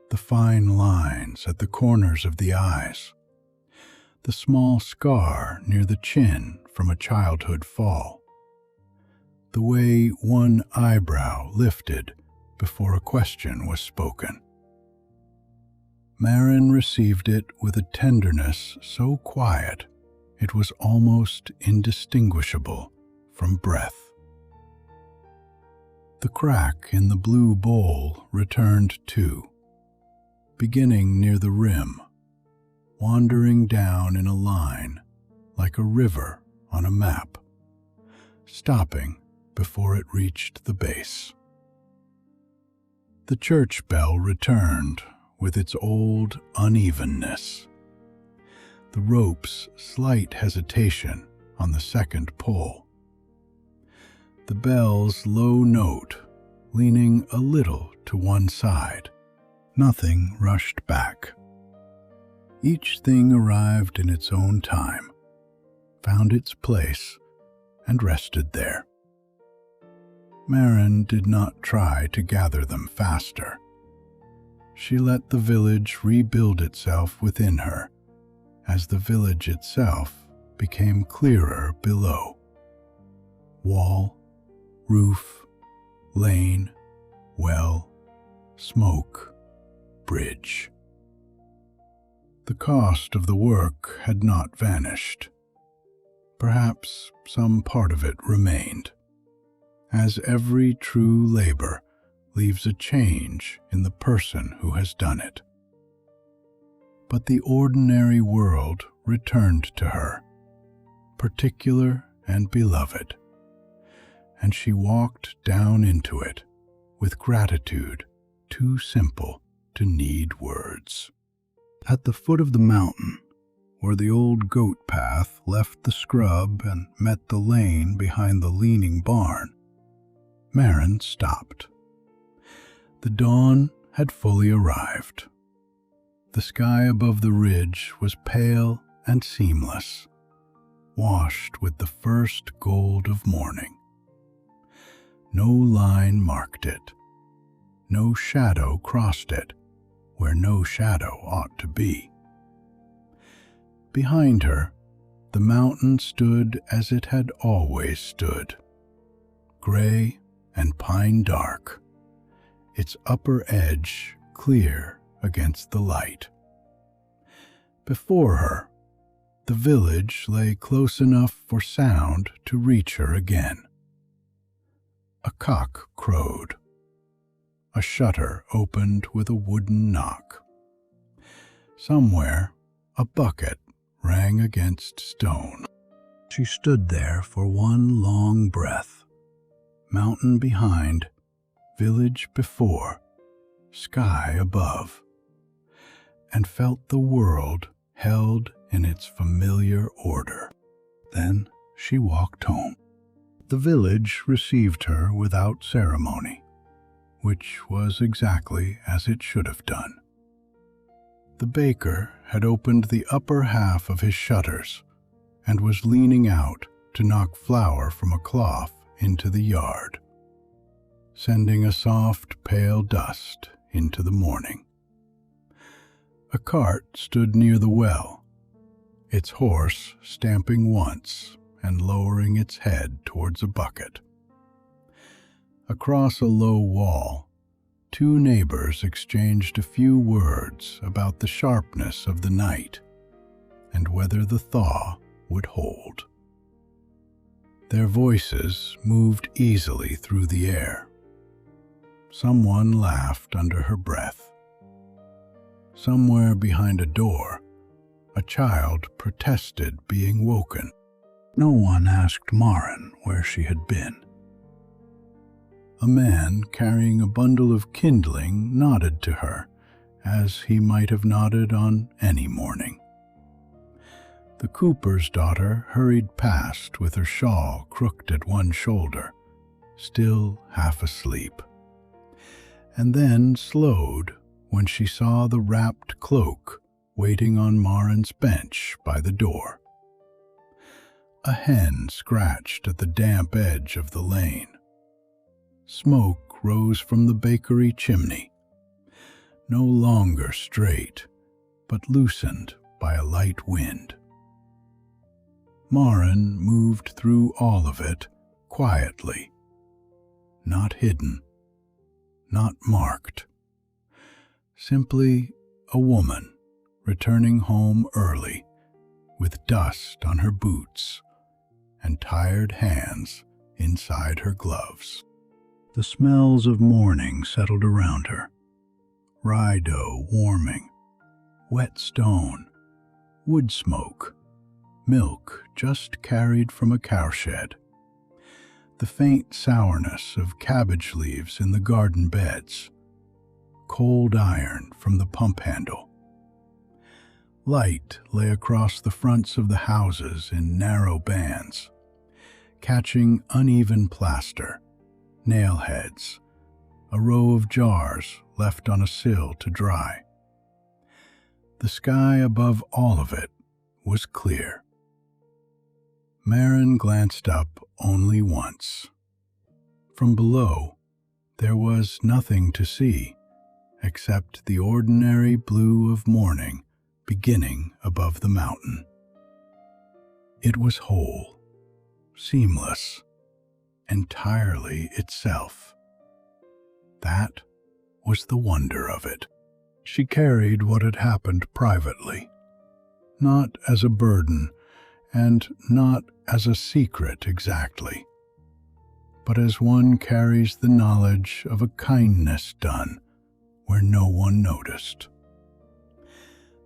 The fine lines at the corners of the eyes, the small scar near the chin from a childhood fall, the way one eyebrow lifted before a question was spoken. Maren received it with a tenderness so quiet it was almost indistinguishable from breath. The crack in the blue bowl returned too, beginning near the rim, wandering down in a line like a river on a map, stopping before it reached the base. The church bell returned with its old unevenness, the rope's slight hesitation on the second pull, the bell's low note leaning a little to one side. Nothing rushed back. Each thing arrived in its own time, found its place, and rested there. Maren did not try to gather them faster. She let the village rebuild itself within her as the village itself became clearer below. Wall, roof, lane, well, smoke, bridge. The cost of the work had not vanished. Perhaps some part of it remained, as every true labor leaves a change in the person who has done it. But the ordinary world returned to her, particular and beloved, and she walked down into it with gratitude too simple to need words. At the foot of the mountain, where the old goat path left the scrub and met the lane behind the leaning barn, Maren stopped. The dawn had fully arrived. The sky above the ridge was pale and seamless, washed with the first gold of morning. No line marked it. No shadow crossed it where no shadow ought to be. Behind her, the mountain stood as it had always stood, gray and pine dark, its upper edge clear against the light. Before her, The village lay close enough for sound to reach her again. A cock crowed. A shutter opened with a wooden knock. Somewhere, a bucket rang against stone. She stood there for one long breath. Mountain behind, village before, sky above, and felt the world held in its familiar order. Then she walked home. The village received her without ceremony, which was exactly as it should have done. The baker had opened the upper half of his shutters and was leaning out to knock flour from a cloth into the yard, sending a soft, pale dust into the morning. A cart stood near the well, its horse stamping once and lowering its head towards a bucket. Across a low wall, two neighbors exchanged a few words about the sharpness of the night and whether the thaw would hold. Their voices moved easily through the air. Someone laughed under her breath. Somewhere behind a door, a child protested being woken. No one asked Maren where she had been. A man carrying a bundle of kindling nodded to her, as he might have nodded on any morning. The cooper's daughter hurried past with her shawl crooked at one shoulder, still half asleep, and then slowed when she saw the wrapped cloak waiting on Maren's bench by the door. A hen scratched at the damp edge of the lane. Smoke rose from the bakery chimney, no longer straight, but loosened by a light wind. Maren moved through all of it quietly, not hidden, not marked, simply a woman returning home early with dust on her boots and tired hands inside her gloves. The smells of morning settled around her. Rye dough warming, wet stone, wood smoke, milk just carried from a cowshed, the faint sourness of cabbage leaves in the garden beds, cold iron from the pump handle. Light lay across the fronts of the houses in narrow bands, catching uneven plaster, nail heads, a row of jars left on a sill to dry. The sky above all of it was clear. Maren glanced up only once. From below, there was nothing to see except the ordinary blue of morning beginning above the mountain. It was whole, seamless, entirely itself. That was the wonder of it. She carried what had happened privately, not as a burden and not as a secret exactly, but as one carries the knowledge of a kindness done where no one noticed.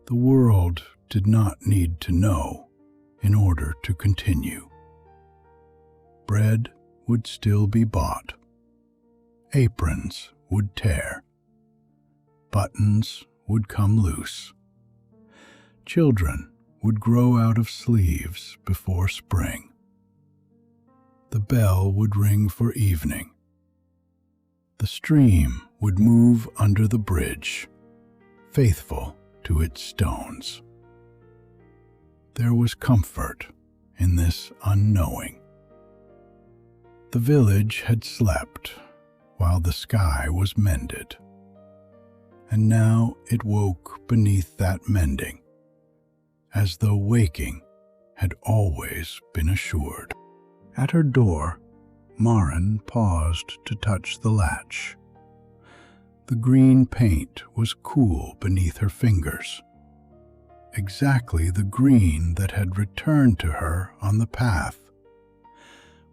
The world did not need to know in order to continue. Bread would still be bought. Aprons would tear. Buttons would come loose. Children would grow out of sleeves before spring. The bell would ring for evening. The stream would move under the bridge, faithful to its stones. There was comfort in this unknowing. The village had slept while the sky was mended, and now it woke beneath that mending, as though waking had always been assured. At her door, Maren paused to touch the latch. The green paint was cool beneath her fingers. exactly the green that had returned to her on the path,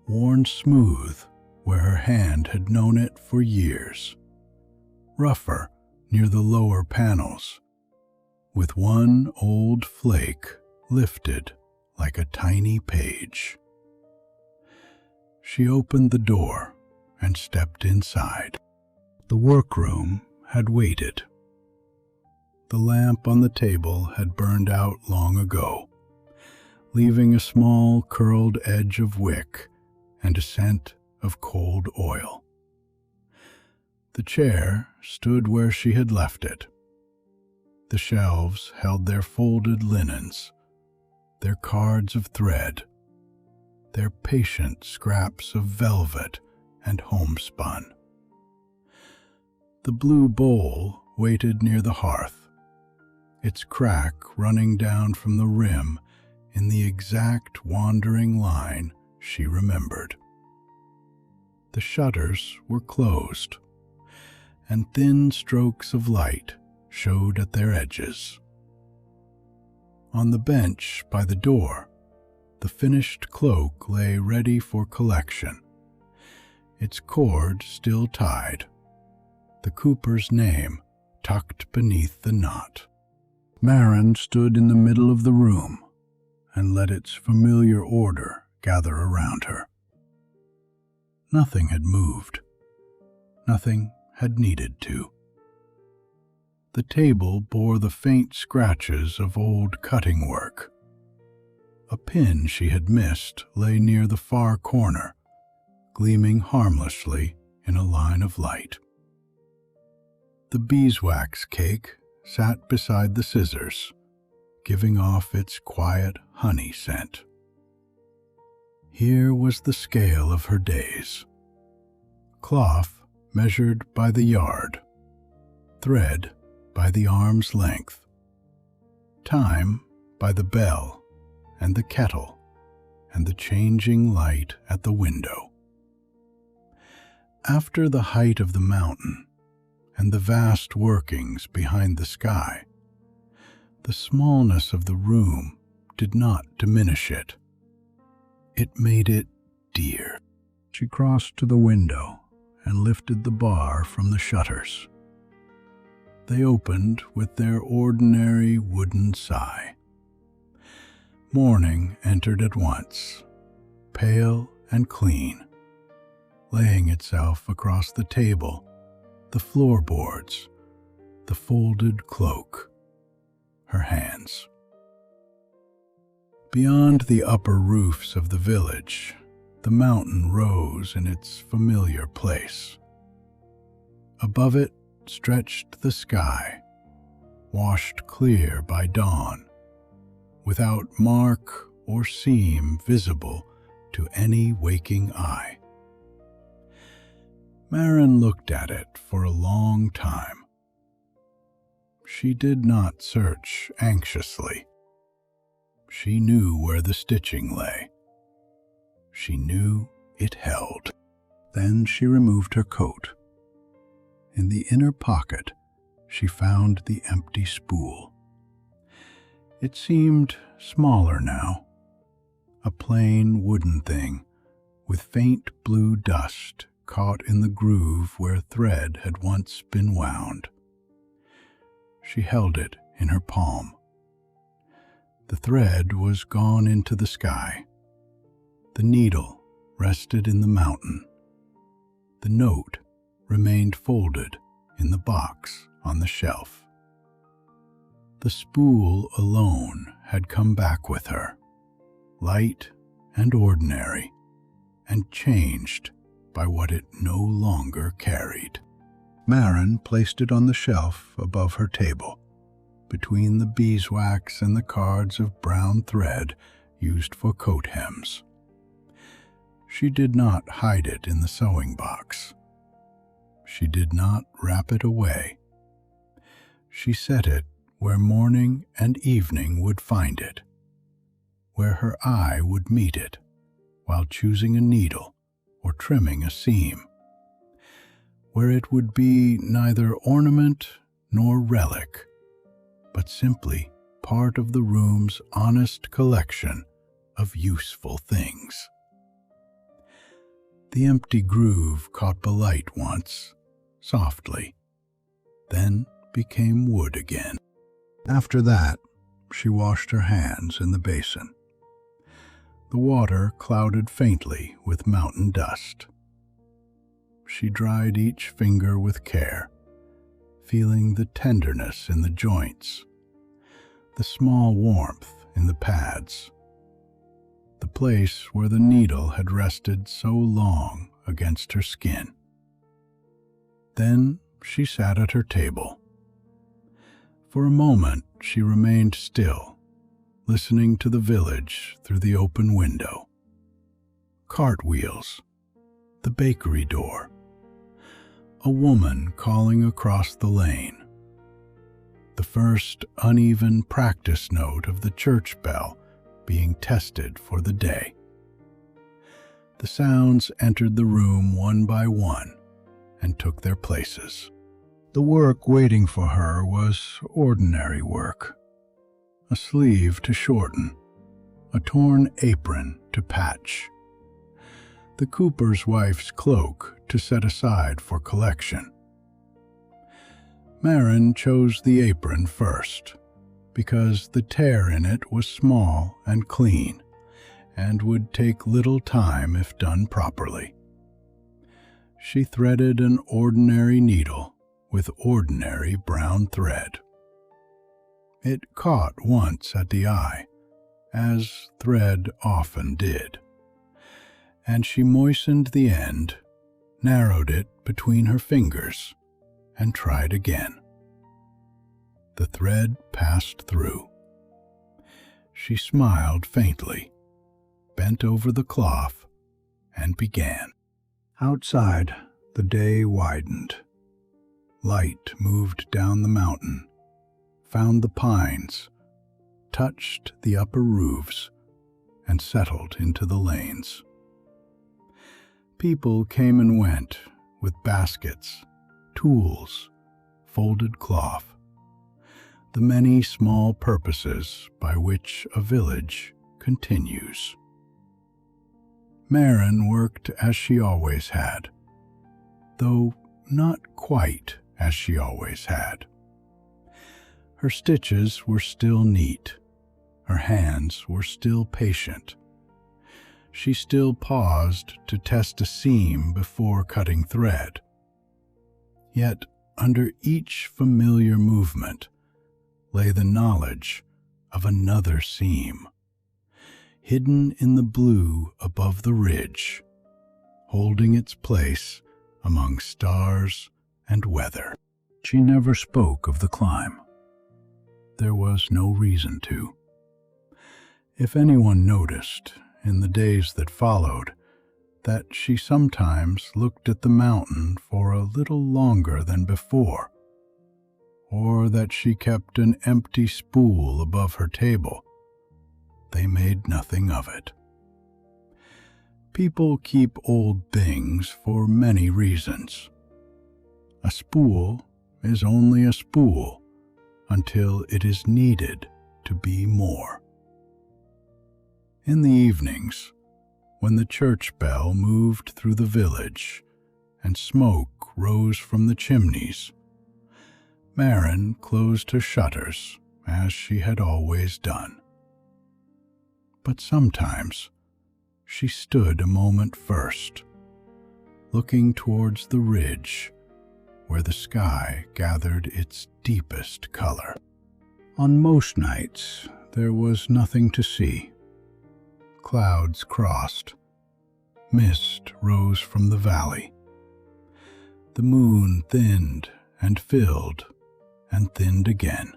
worn smooth where her hand had known it for years, rougher near the lower panels, with one old flake lifted like a tiny page. She opened the door and stepped inside. The workroom had waited. The lamp on the table had burned out long ago, leaving a small curled edge of wick and a scent of cold oil. The chair stood where she had left it. The shelves held their folded linens, their cards of thread, their patient scraps of velvet and homespun. The blue bowl waited near the hearth, its crack running down from the rim in the exact wandering line she remembered. The shutters were closed, and thin strokes of light showed at their edges. On the bench by the door, the finished cloak lay ready for collection, its cord still tied, the cooper's name tucked beneath the knot. Maren stood in the middle of the room and let its familiar order gather around her. Nothing had moved. Nothing had needed to. The table bore the faint scratches of old cutting work. A pin she had missed lay near the far corner, gleaming harmlessly in a line of light. The beeswax cake sat beside the scissors, giving off its quiet honey scent. Here was the scale of her days. Cloth measured by the yard, thread by the arm's length, time by the bell and the kettle and the changing light at the window. After the height of the mountain and the vast workings behind the sky, the smallness of the room did not diminish it. It made it dear. She crossed to the window and lifted the bar from the shutters. They opened with their ordinary wooden sigh. Morning entered at once, pale and clean, laying itself across the table, the floorboards, the folded cloak, her hands. Beyond the upper roofs of the village, the mountain rose in its familiar place. Above it stretched the sky, washed clear by dawn, without mark or seam visible to any waking eye. Maren looked at it for a long time. She did not search anxiously. She knew where the stitching lay. She knew it held. Then she removed her coat. In the inner pocket, she found the empty spool. It seemed smaller now, a plain wooden thing with faint blue dust caught in the groove where thread had once been wound. She held it in her palm. The thread was gone into the sky. The needle rested in the mountain. The note remained folded in the box on the shelf. The spool alone had come back with her, light and ordinary, and changed by what it no longer carried. Maren placed it on the shelf above her table, between the beeswax and the cards of brown thread used for coat hems. She did not hide it in the sewing box. She did not wrap it away. She set it where morning and evening would find it, where her eye would meet it while choosing a needle or trimming a seam, where it would be neither ornament nor relic, but simply part of the room's honest collection of useful things. The empty groove caught the light once, softly, then became wood again. After that, she washed her hands in the basin. The water clouded faintly with mountain dust. She dried each finger with care, feeling the tenderness in the joints, the small warmth in the pads, the place where the needle had rested so long against her skin. Then she sat at her table. For a moment she remained still, listening to the village through the open window. Cartwheels, the bakery door, a woman calling across the lane, the first uneven practice note of the church bell being tested for the day. The sounds entered the room one by one and took their places. The work waiting for her was ordinary work. A sleeve to shorten, a torn apron to patch, the cooper's wife's cloak to set aside for collection. Marin chose the apron first, because the tear in it was small and clean, and would take little time if done properly. She threaded an ordinary needle with ordinary brown thread. It caught once at the eye, as thread often did, and she moistened the end, narrowed it between her fingers, and tried again. The thread passed through. She smiled faintly, bent over the cloth, and began. Outside, the day widened. Light moved down the mountain, found the pines, touched the upper roofs, and settled into the lanes. People came and went with baskets, tools, folded cloth, the many small purposes by which a village continues. Marin worked as she always had, though not quite as she always had. Her stitches were still neat, her hands were still patient. She still paused to test a seam before cutting thread. Yet under each familiar movement lay the knowledge of another seam, hidden in the blue above the ridge, holding its place among stars and weather. She never spoke of the climb. There was no reason to. If anyone noticed, in the days that followed, that she sometimes looked at the mountain for a little longer than before, or that she kept an empty spool above her table, they made nothing of it. People keep old things for many reasons. A spool is only a spool until it is needed to be more. In the evenings, when the church bell moved through the village and smoke rose from the chimneys, Marin closed her shutters as she had always done. But sometimes she stood a moment first, looking towards the ridge where the sky gathered its deepest color. On most nights, there was nothing to see. Clouds crossed. Mist rose from the valley. The moon thinned and filled and thinned again.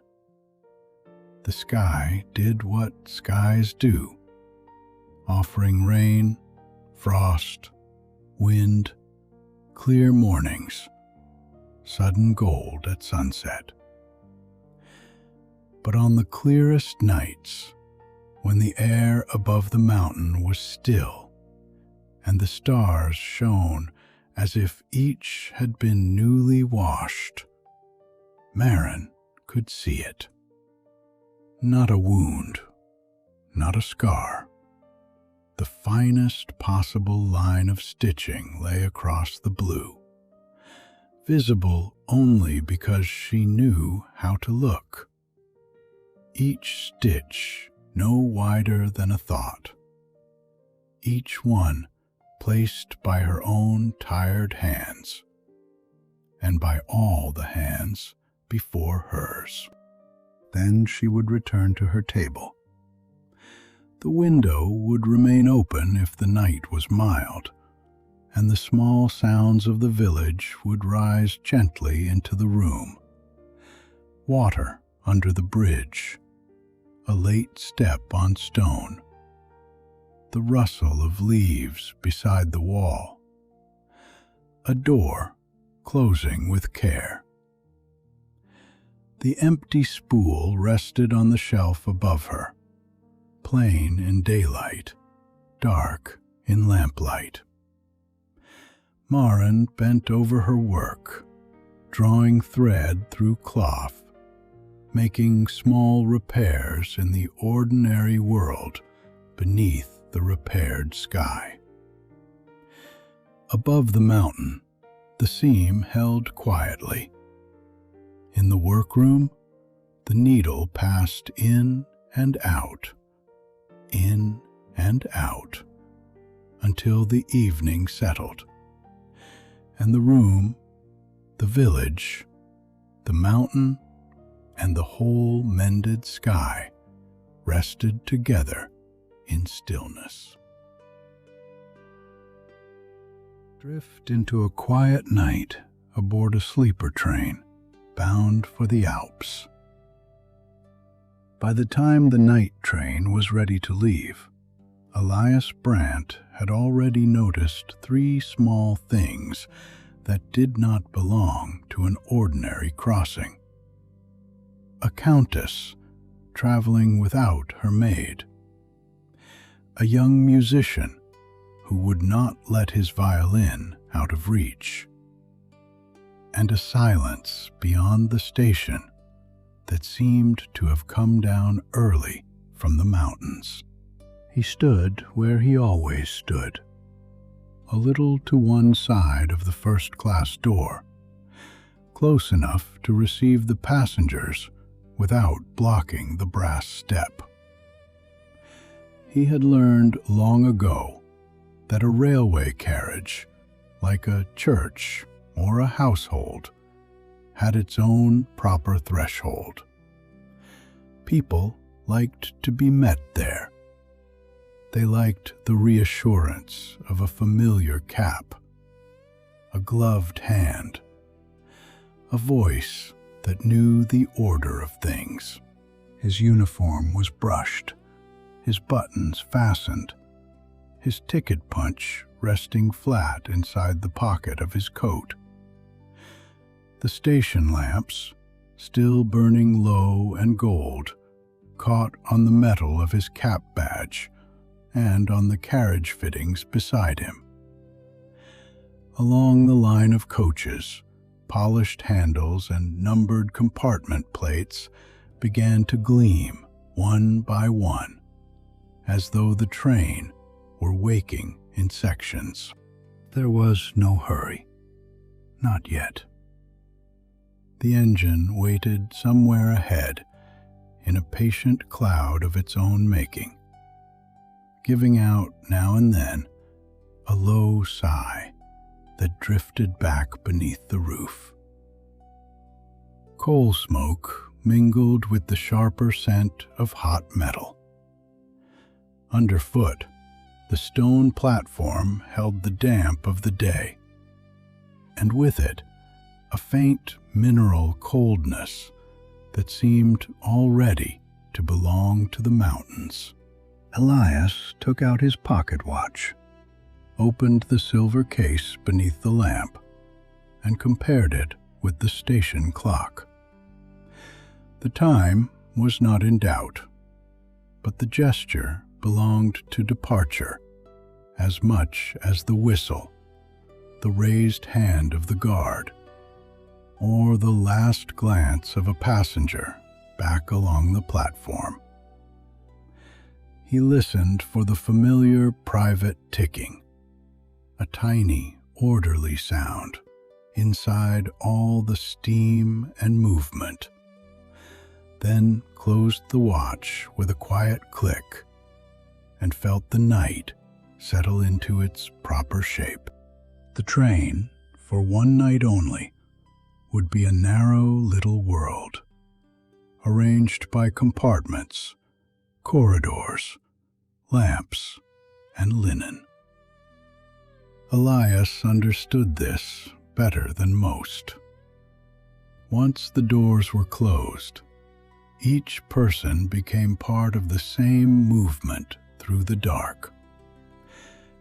The sky did what skies do, offering rain, frost, wind, clear mornings, sudden gold at sunset. But on the clearest nights, when the air above the mountain was still, and the stars shone as if each had been newly washed, Marin could see it. Not a wound, not a scar. The finest possible line of stitching lay across the blue, visible only because she knew how to look. Each stitch no wider than a thought, each one placed by her own tired hands, and by all the hands before hers. Then she would return to her table. The window would remain open if the night was mild, and the small sounds of the village would rise gently into the room. Water under the bridge, a late step on stone, the rustle of leaves beside the wall, a door closing with care. The empty spool rested on the shelf above her, plain in daylight, dark in lamplight. Maren bent over her work, drawing thread through cloth, making small repairs in the ordinary world beneath the repaired sky. Above the mountain, the seam held quietly. In the workroom, the needle passed in and out, until the evening settled, and the room, the village, the mountain, and the whole mended sky rested together in stillness. Drift into a quiet night aboard a sleeper train bound for the Alps. By the time the night train was ready to leave, Elias Brandt had already noticed 3 small things that did not belong to an ordinary crossing. A countess traveling without her maid, a young musician who would not let his violin out of reach, and a silence beyond the station that seemed to have come down early from the mountains. He stood where he always stood, a little to one side of the first-class door, close enough to receive the passengers without blocking the brass step. He had learned long ago that a railway carriage, like a church or a household, had its own proper threshold. People liked to be met there. They liked the reassurance of a familiar cap, a gloved hand, a voice that knew the order of things. His uniform was brushed, his buttons fastened, his ticket punch resting flat inside the pocket of his coat. The station lamps, still burning low and gold, caught on the metal of his cap badge and on the carriage fittings beside him. Along the line of coaches, polished handles and numbered compartment plates began to gleam one by one, as though the train were waking in sections. There was no hurry, not yet. The engine waited somewhere ahead in a patient cloud of its own making, giving out now and then a low sigh that drifted back beneath the roof. Coal smoke mingled with the sharper scent of hot metal. Underfoot, the stone platform held the damp of the day, and with it, a faint mineral coldness that seemed already to belong to the mountains. Elias took out his pocket watch, opened the silver case beneath the lamp, and compared it with the station clock. The time was not in doubt, but the gesture belonged to departure as much as the whistle, the raised hand of the guard, or the last glance of a passenger back along the platform. He listened for the familiar private ticking, a tiny, orderly sound inside all the steam and movement, then closed the watch with a quiet click and felt the night settle into its proper shape. The train, for one night only, would be a narrow little world, arranged by compartments, corridors, lamps, and linen. Elias understood this better than most. Once the doors were closed, each person became part of the same movement through the dark,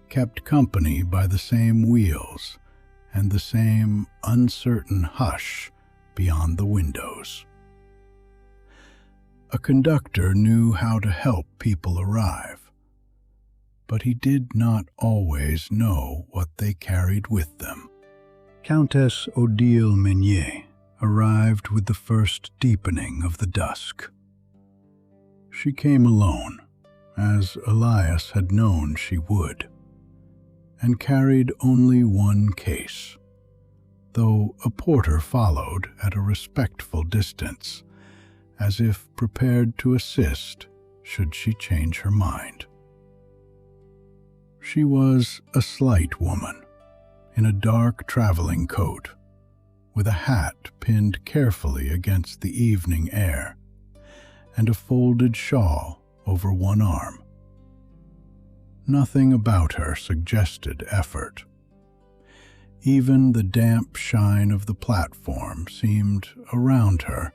kept company by the same wheels and the same uncertain hush beyond the windows. A conductor knew how to help people arrive, but he did not always know what they carried with them. Countess Odile Meunier arrived with the first deepening of the dusk. She came alone, as Elias had known she would, and carried only one case, though a porter followed at a respectful distance, as if prepared to assist should she change her mind. She was a slight woman, in a dark traveling coat, with a hat pinned carefully against the evening air, and a folded shawl over one arm. Nothing about her suggested effort. Even the damp shine of the platform seemed around her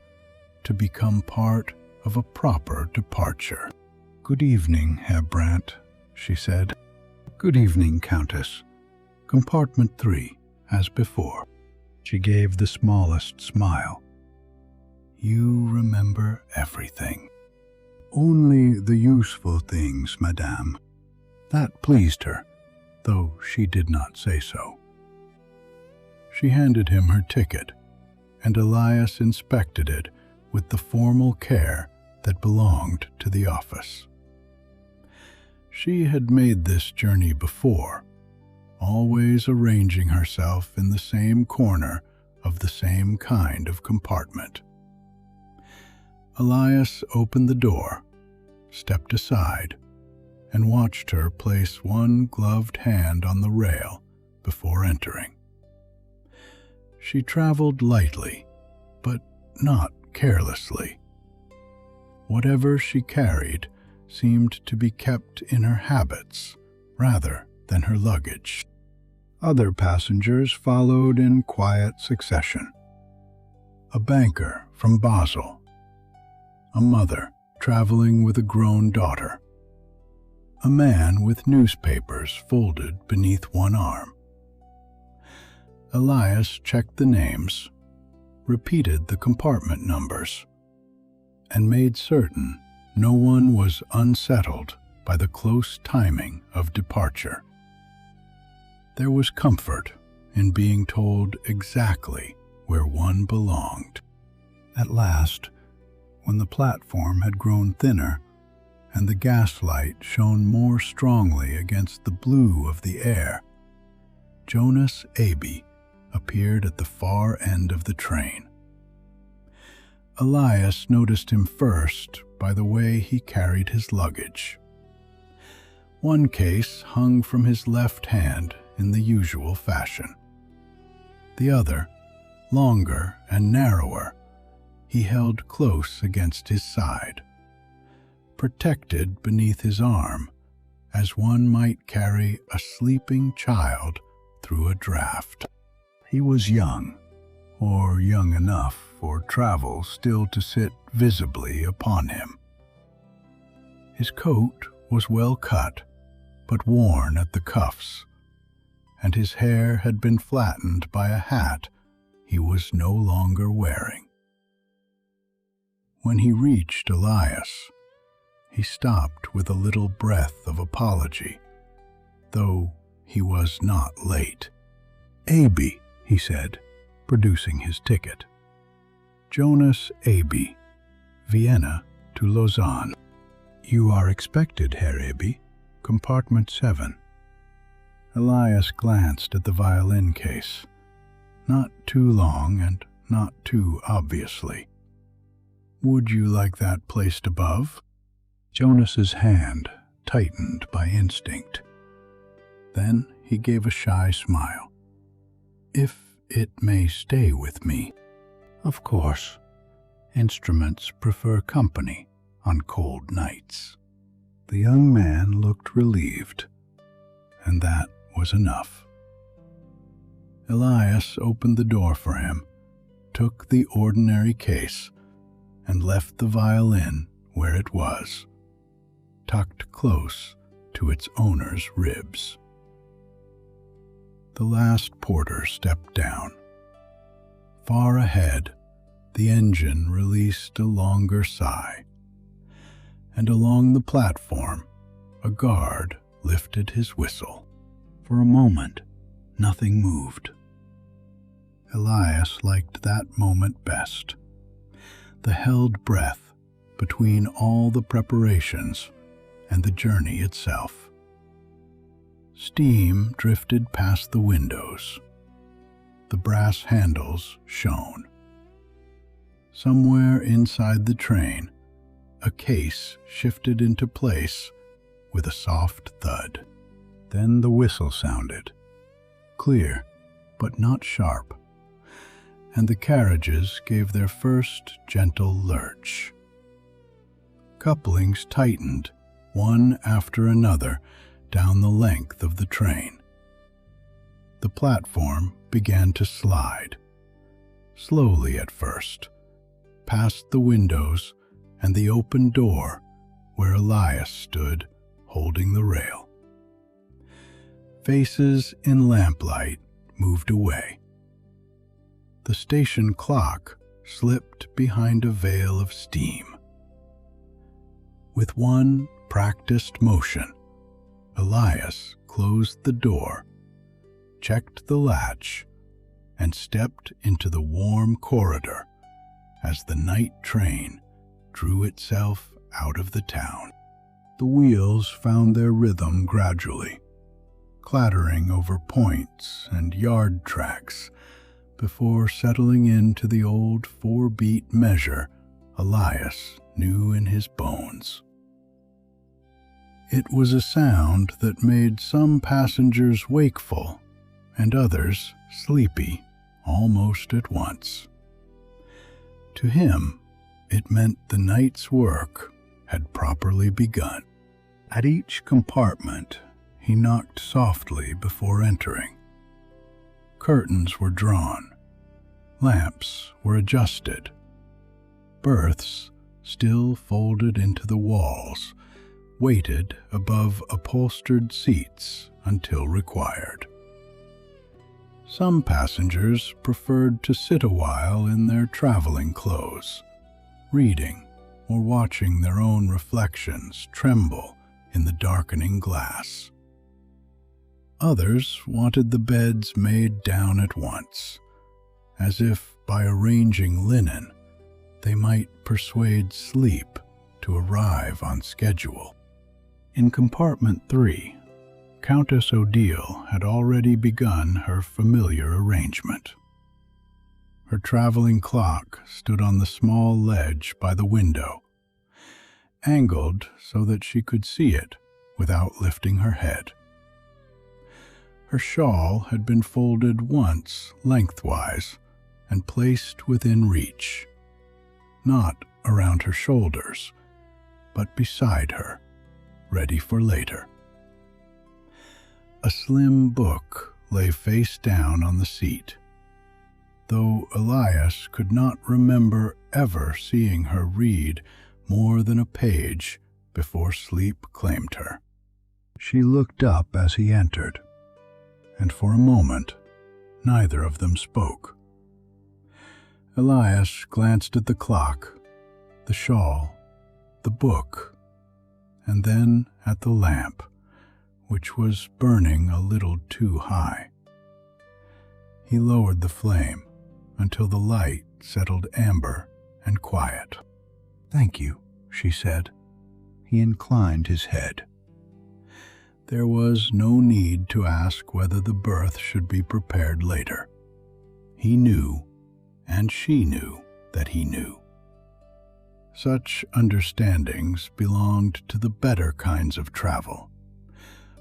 to become part of a proper departure. "Good evening, Herr Brandt," she said. "Good evening, Countess. Compartment 3, as before." She gave the smallest smile. "You remember everything." "Only the useful things, madame." That pleased her, though she did not say so. She handed him her ticket, and Elias inspected it with the formal care that belonged to the office. She had made this journey before, always arranging herself in the same corner of the same kind of compartment. Elias opened the door, stepped aside, and watched her place one gloved hand on the rail before entering. She traveled lightly, but not carelessly. Whatever she carried seemed to be kept in her habits rather than her luggage. Other passengers followed in quiet succession. A banker from Basel, a mother traveling with a grown daughter, a man with newspapers folded beneath one arm. Elias checked the names, repeated the compartment numbers, and made certain no one was unsettled by the close timing of departure. There was comfort in being told exactly where one belonged. At last, when the platform had grown thinner and the gaslight shone more strongly against the blue of the air, Jonas Aby appeared at the far end of the train. Elias noticed him first by the way he carried his luggage. One case hung from his left hand in the usual fashion. The other, longer and narrower, he held close against his side, protected beneath his arm, as one might carry a sleeping child through a draft. He was young, or young enough for travel still to sit visibly upon him. His coat was well cut, but worn at the cuffs, and his hair had been flattened by a hat he was no longer wearing. When he reached Elias, he stopped with a little breath of apology, though he was not late. "Aby," he said, producing his ticket. "Jonas Aby, Vienna to Lausanne. You are expected, Herr Ibi. Compartment 7. Elias glanced at the violin case. Not too long and not too obviously. Would you like that placed above? Jonas's hand tightened by instinct. Then he gave a shy smile. If it may stay with me. Of course, instruments prefer company on cold nights. The young man looked relieved, and that was enough. Elias opened the door for him, took the ordinary case, and left the violin where it was, tucked close to its owner's ribs. The last porter stepped down. Far ahead, the engine released a longer sigh, and along the platform, a guard lifted his whistle. For a moment, nothing moved. Elias liked that moment best. The held breath between all the preparations and the journey itself. Steam drifted past the windows. The brass handles shone. Somewhere inside the train, a case shifted into place with a soft thud. Then the whistle sounded, clear but not sharp, and the carriages gave their first gentle lurch. Couplings tightened, one after another, down the length of the train. The platform began to slide, slowly at first, past the windows and the open door where Elias stood holding the rail. Faces in lamplight moved away. The station clock slipped behind a veil of steam. With one practiced motion, Elias closed the door, checked the latch, and stepped into the warm corridor as the night train drew itself out of the town. The wheels found their rhythm gradually, clattering over points and yard tracks before settling into the old 4-beat measure Elias knew in his bones. It was a sound that made some passengers wakeful and others sleepy almost at once. To him, it meant the night's work had properly begun. At each compartment, he knocked softly before entering. Curtains were drawn. Lamps were adjusted. Berths, still folded into the walls, waited above upholstered seats until required. Some passengers preferred to sit a while in their traveling clothes, reading or watching their own reflections tremble in the darkening glass. Others wanted the beds made down at once, as if by arranging linen they might persuade sleep to arrive on schedule. In compartment 3, Countess Odile had already begun her familiar arrangement. Her traveling clock stood on the small ledge by the window, angled so that she could see it without lifting her head. Her shawl had been folded once lengthwise and placed within reach, not around her shoulders, but beside her, ready for later. A slim book lay face down on the seat, though Elias could not remember ever seeing her read more than a page before sleep claimed her. She looked up as he entered, and for a moment neither of them spoke. Elias glanced at the clock, the shawl, the book, and then at the lamp, which was burning a little too high. He lowered the flame until the light settled amber and quiet. "Thank you," she said. He inclined his head. There was no need to ask whether the berth should be prepared later. He knew, and she knew that he knew. Such understandings belonged to the better kinds of travel,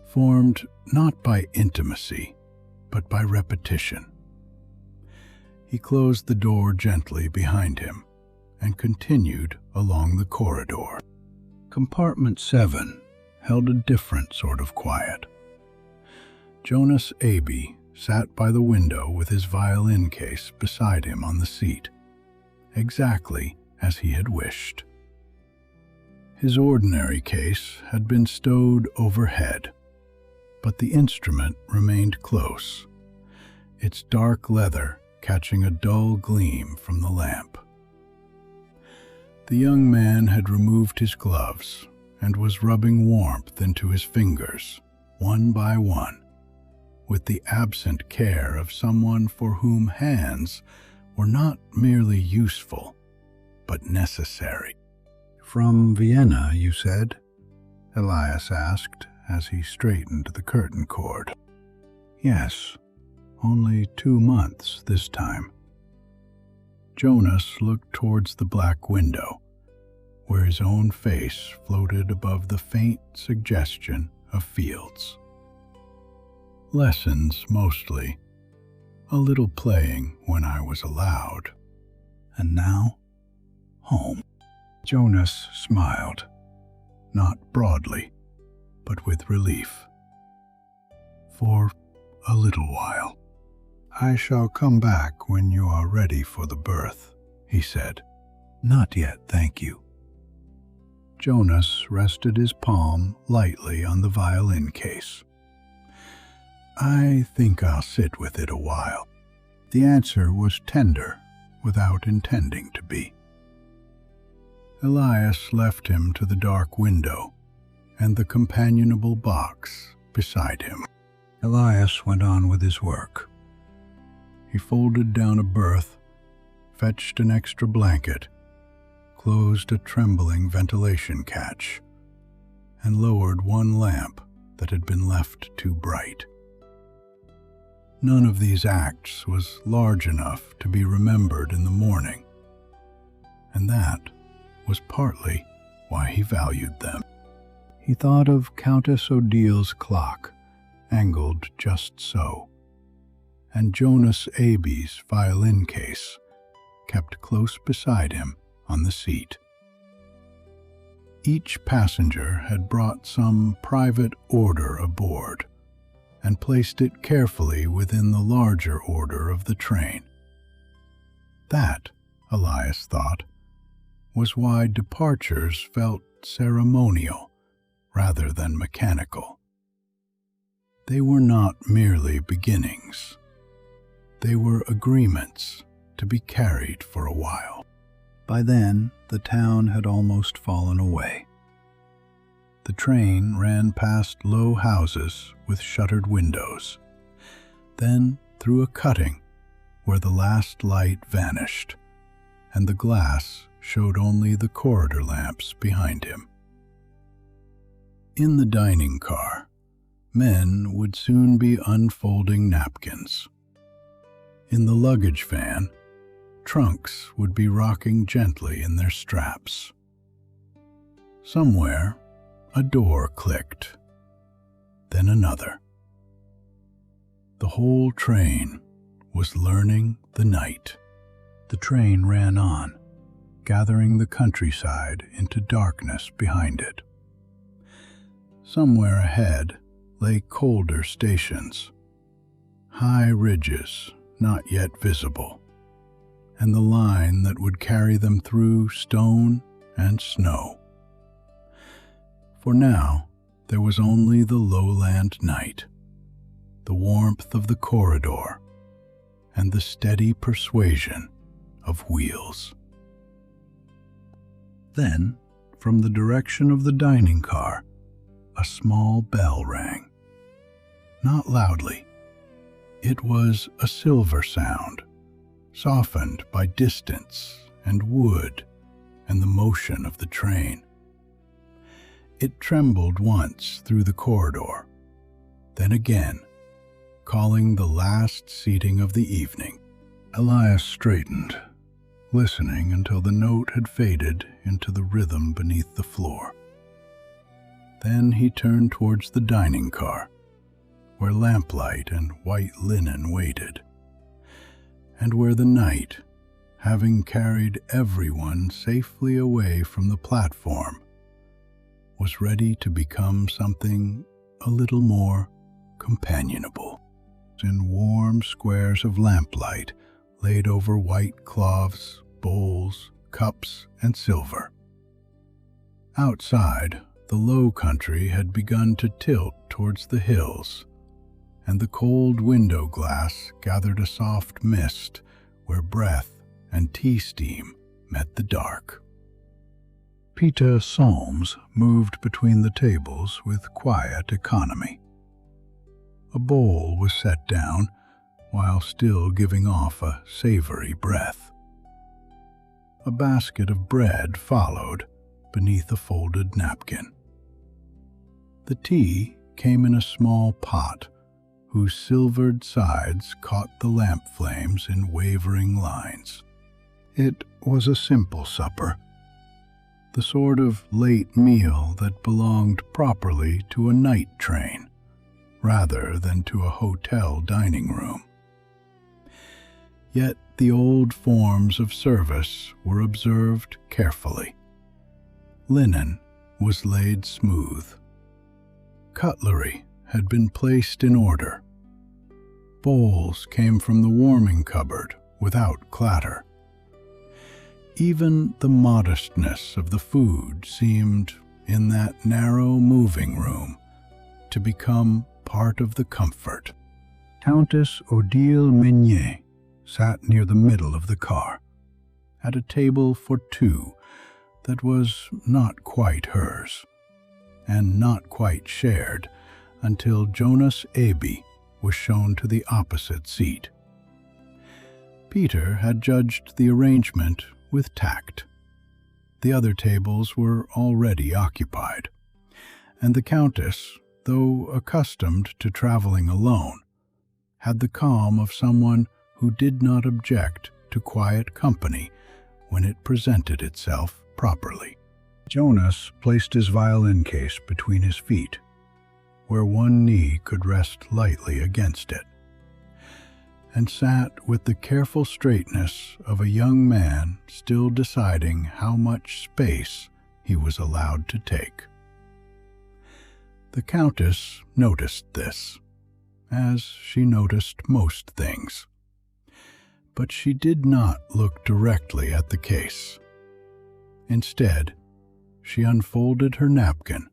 formed not by intimacy, but by repetition. He closed the door gently behind him and continued along the corridor. Compartment 7 held a different sort of quiet. Jonas Aby sat by the window with his violin case beside him on the seat, exactly as he had wished. His ordinary case had been stowed overhead, but the instrument remained close, its dark leather catching a dull gleam from the lamp. The young man had removed his gloves and was rubbing warmth into his fingers, one by one, with the absent care of someone for whom hands were not merely useful, but necessary. "From Vienna, you said?" Elias asked as he straightened the curtain cord. "Yes, only 2 months this time." Jonas looked towards the black window, where his own face floated above the faint suggestion of fields. "Lessons, mostly. A little playing when I was allowed. And now, home." Jonas smiled, not broadly, but with relief. "For a little while. I shall come back when you are ready for the berth," he said. "Not yet, thank you." Jonas rested his palm lightly on the violin case. "I think I'll sit with it a while." The answer was tender, without intending to be. Elias left him to the dark window and the companionable box beside him. Elias went on with his work. He folded down a berth, fetched an extra blanket, closed a trembling ventilation catch, and lowered one lamp that had been left too bright. None of these acts was large enough to be remembered in the morning, and that was partly why he valued them. He thought of Countess Odile's clock, angled just so, and Jonas Aby's violin case, kept close beside him on the seat. Each passenger had brought some private order aboard and placed it carefully within the larger order of the train. That, Elias thought, was why departures felt ceremonial rather than mechanical. They were not merely beginnings. They were agreements to be carried for a while. By then, the town had almost fallen away. The train ran past low houses with shuttered windows, then through a cutting where the last light vanished, and the glass showed only the corridor lamps behind him. In the dining car, men would soon be unfolding napkins. In the luggage van, trunks would be rocking gently in their straps. Somewhere, a door clicked, then another. The whole train was learning the night. The train ran on, gathering the countryside into darkness behind it. Somewhere ahead lay colder stations, high ridges not yet visible, and the line that would carry them through stone and snow. For now, there was only the lowland night, the warmth of the corridor, and the steady persuasion of wheels. Then, from the direction of the dining car, a small bell rang. Not loudly. It was a silver sound, softened by distance and wood and the motion of the train. It trembled once through the corridor, then again, calling the last seating of the evening. Elias straightened, listening until the note had faded into the rhythm beneath the floor. Then he turned towards the dining car, where lamplight and white linen waited, and where the night, having carried everyone safely away from the platform, was ready to become something a little more companionable. In warm squares of lamplight laid over white cloths, bowls, cups, and silver. Outside, the low country had begun to tilt towards the hills, and the cold window glass gathered a soft mist where breath and tea steam met the dark. Peter Solms moved between the tables with quiet economy. A bowl was set down, while still giving off a savory breath. A basket of bread followed beneath a folded napkin. The tea came in a small pot, whose silvered sides caught the lamp flames in wavering lines. It was a simple supper, the sort of late meal that belonged properly to a night train, rather than to a hotel dining room. Yet the old forms of service were observed carefully. Linen was laid smooth. Cutlery had been placed in order. Bowls came from the warming cupboard without clatter. Even the modestness of the food seemed, in that narrow moving room, to become part of the comfort. Countess Odile Meunier sat near the middle of the car, at a table for two that was not quite hers, and not quite shared until Jonas Aby was shown to the opposite seat. Peter had judged the arrangement with tact. The other tables were already occupied, and the Countess, though accustomed to traveling alone, had the calm of someone who did not object to quiet company when it presented itself properly. Jonas placed his violin case between his feet, where one knee could rest lightly against it, and sat with the careful straightness of a young man still deciding how much space he was allowed to take. The Countess noticed this, as she noticed most things, but she did not look directly at the case. Instead, she unfolded her napkin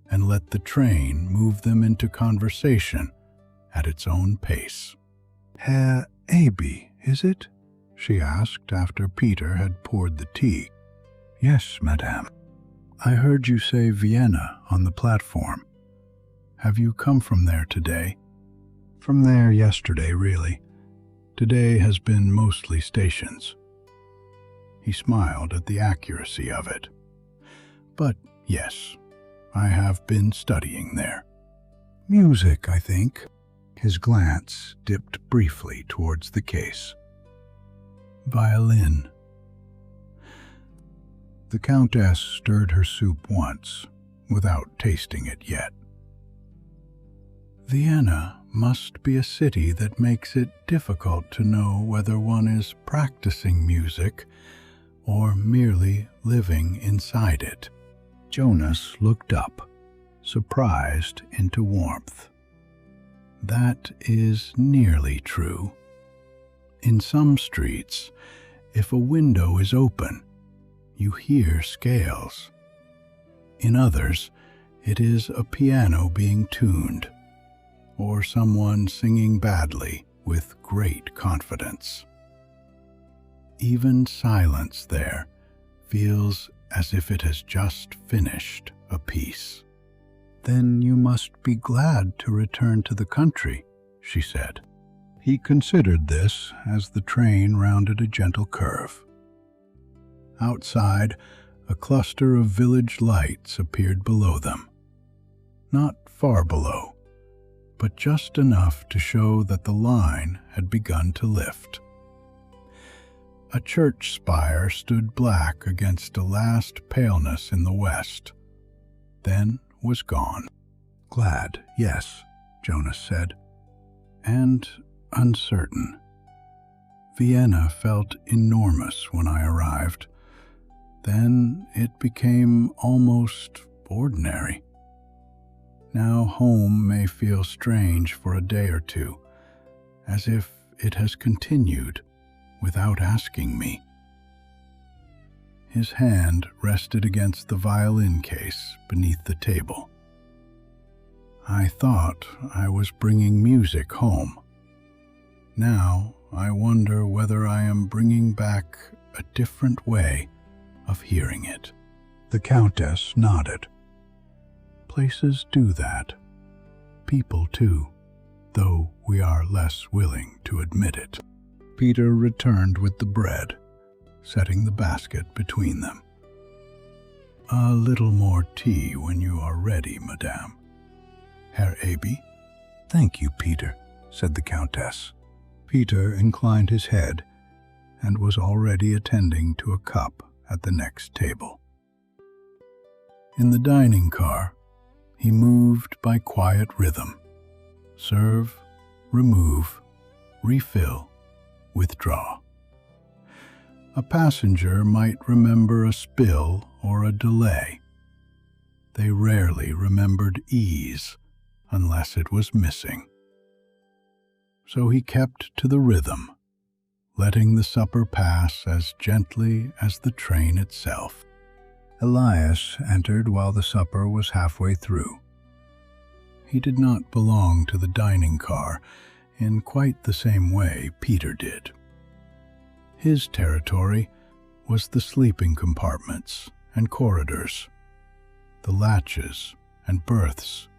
and let the train move them into conversation at its own pace. "Herr Aby, is it?" she asked after Peter had poured the tea. "Yes, madame. I heard you say Vienna on the platform. Have you come from there today?" "From there yesterday, really. Today has been mostly stations." He smiled at the accuracy of it. "But yes, I have been studying there. Music, I think." His glance dipped briefly towards the case. "Violin." The Countess stirred her soup once, without tasting it yet. "Vienna must be a city that makes it difficult to know whether one is practicing music or merely living inside it." Jonas looked up, surprised into warmth. "That is nearly true. In some streets, if a window is open, you hear scales. In others, it is a piano being tuned, or someone singing badly with great confidence. Even silence there feels as if it has just finished a piece." "Then you must be glad to return to the country," she said. He considered this as the train rounded a gentle curve. Outside, a cluster of village lights appeared below them. Not far below, but just enough to show that the line had begun to lift. A church spire stood black against a last paleness in the west, then was gone. "Glad, yes," Jonas said, "and uncertain. Vienna felt enormous when I arrived. Then it became almost ordinary. Now home may feel strange for a day or two, as if it has continued without asking me." His hand rested against the violin case beneath the table. "I thought I was bringing music home. Now I wonder whether I am bringing back a different way of hearing it." The Countess nodded. "Places do that. People too, though we are less willing to admit it." Peter returned with the bread, setting the basket between them. "A little more tea when you are ready, madame." "Herr Aby?" "Thank you, Peter," said the Countess. Peter inclined his head and was already attending to a cup at the next table. In the dining car, he moved by quiet rhythm. Serve, remove, refill, withdraw. A passenger might remember a spill or a delay. They rarely remembered ease unless it was missing. So he kept to the rhythm, letting the supper pass as gently as the train itself. Elias entered while the supper was halfway through. He did not belong to the dining car in quite the same way Peter did. His territory was the sleeping compartments and corridors, the latches and berths,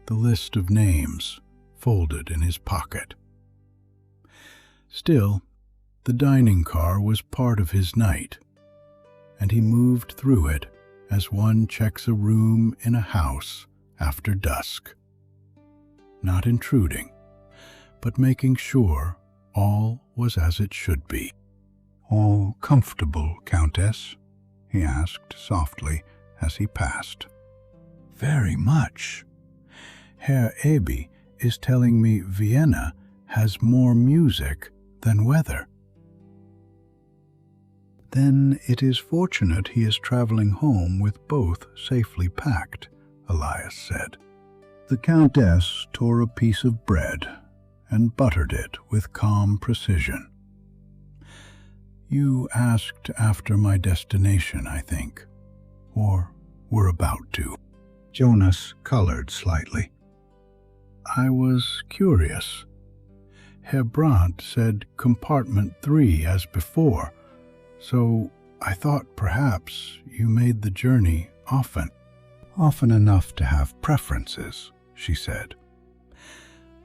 the list of names folded in his pocket. Still, the dining car was part of his night, and he moved through it as one checks a room in a house after dusk, not intruding, but making sure all was as it should be. "All comfortable, Countess?" he asked softly as he passed. "Very much. Herr Aby is telling me Vienna has more music than weather." "Then it is fortunate he is traveling home with both safely packed," Elias said. The Countess tore a piece of bread and buttered it with calm precision. "You asked after my destination, I think, or were about to." Jonas colored slightly. "I was curious. Herr Brandt said compartment 3 as before, so I thought perhaps you made the journey often." "Often enough to have preferences," she said.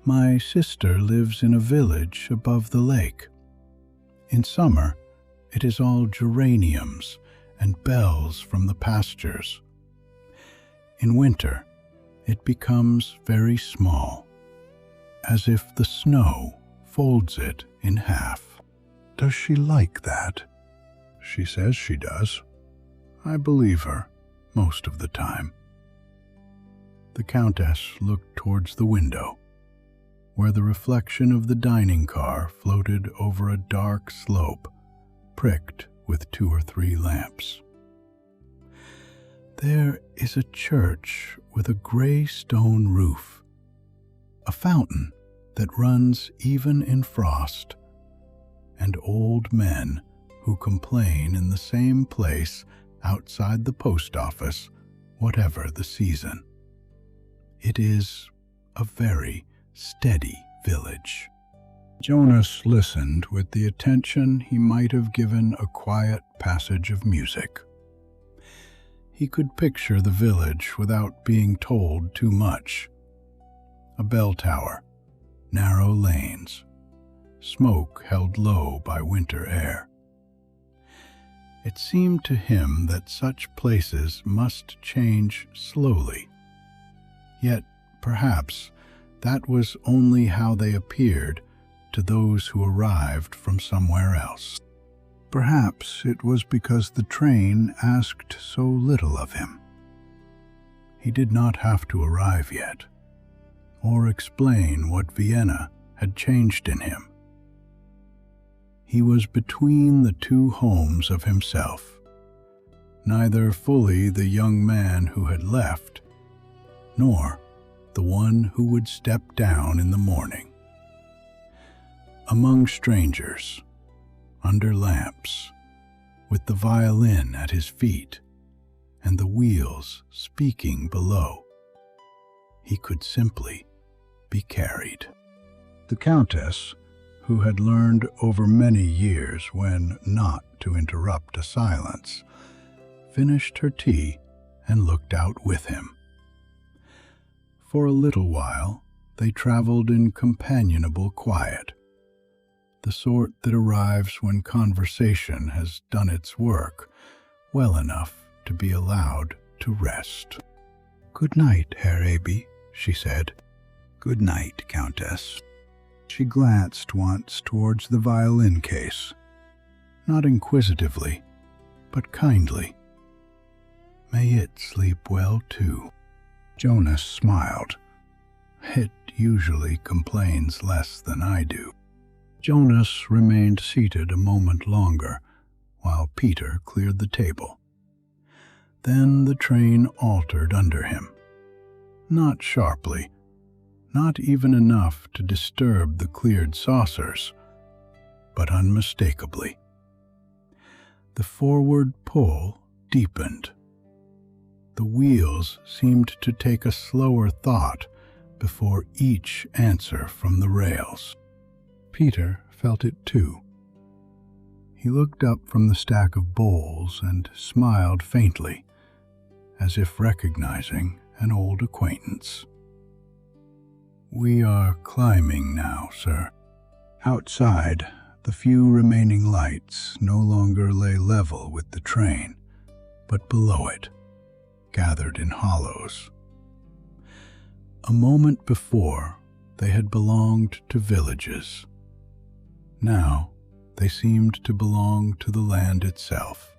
"My sister lives in a village above the lake. In summer, it is all geraniums and bells from the pastures. In winter, it becomes very small, as if the snow folds it in half." "Does she like that?" "She says she does. I believe her most of the time." The Countess looked towards the window, where the reflection of the dining car floated over a dark slope, pricked with 2 or 3 lamps. "There is a church with a gray stone roof, a fountain that runs even in frost, and old men who complain in the same place outside the post office, whatever the season. It is a very steady village." Jonas listened with the attention he might have given a quiet passage of music. He could picture the village without being told too much. A bell tower, narrow lanes, smoke held low by winter air. It seemed to him that such places must change slowly. Yet, perhaps, that was only how they appeared to those who arrived from somewhere else. Perhaps it was because the train asked so little of him. He did not have to arrive yet, or explain what Vienna had changed in him. He was between the two homes of himself, neither fully the young man who had left, nor the one who would step down in the morning. Among strangers, under lamps, with the violin at his feet and the wheels speaking below, he could simply be carried. The Countess, who had learned over many years when not to interrupt a silence, finished her tea and looked out with him. For a little while, they traveled in companionable quiet, the sort that arrives when conversation has done its work well enough to be allowed to rest. "Good night, Herr Aby," she said. "Good night, Countess." She glanced once towards the violin case, not inquisitively, but kindly. "May it sleep well, too." Jonas smiled. "It usually complains less than I do." Jonas remained seated a moment longer while Peter cleared the table. Then the train altered under him. Not sharply, not even enough to disturb the cleared saucers, but unmistakably. The forward pull deepened. The wheels seemed to take a slower thought before each answer from the rails. Peter felt it too. He looked up from the stack of bowls and smiled faintly, as if recognizing an old acquaintance. "We are climbing now, sir." Outside, the few remaining lights no longer lay level with the train, but below it, gathered in hollows. A moment before, they had belonged to villages. Now, they seemed to belong to the land itself,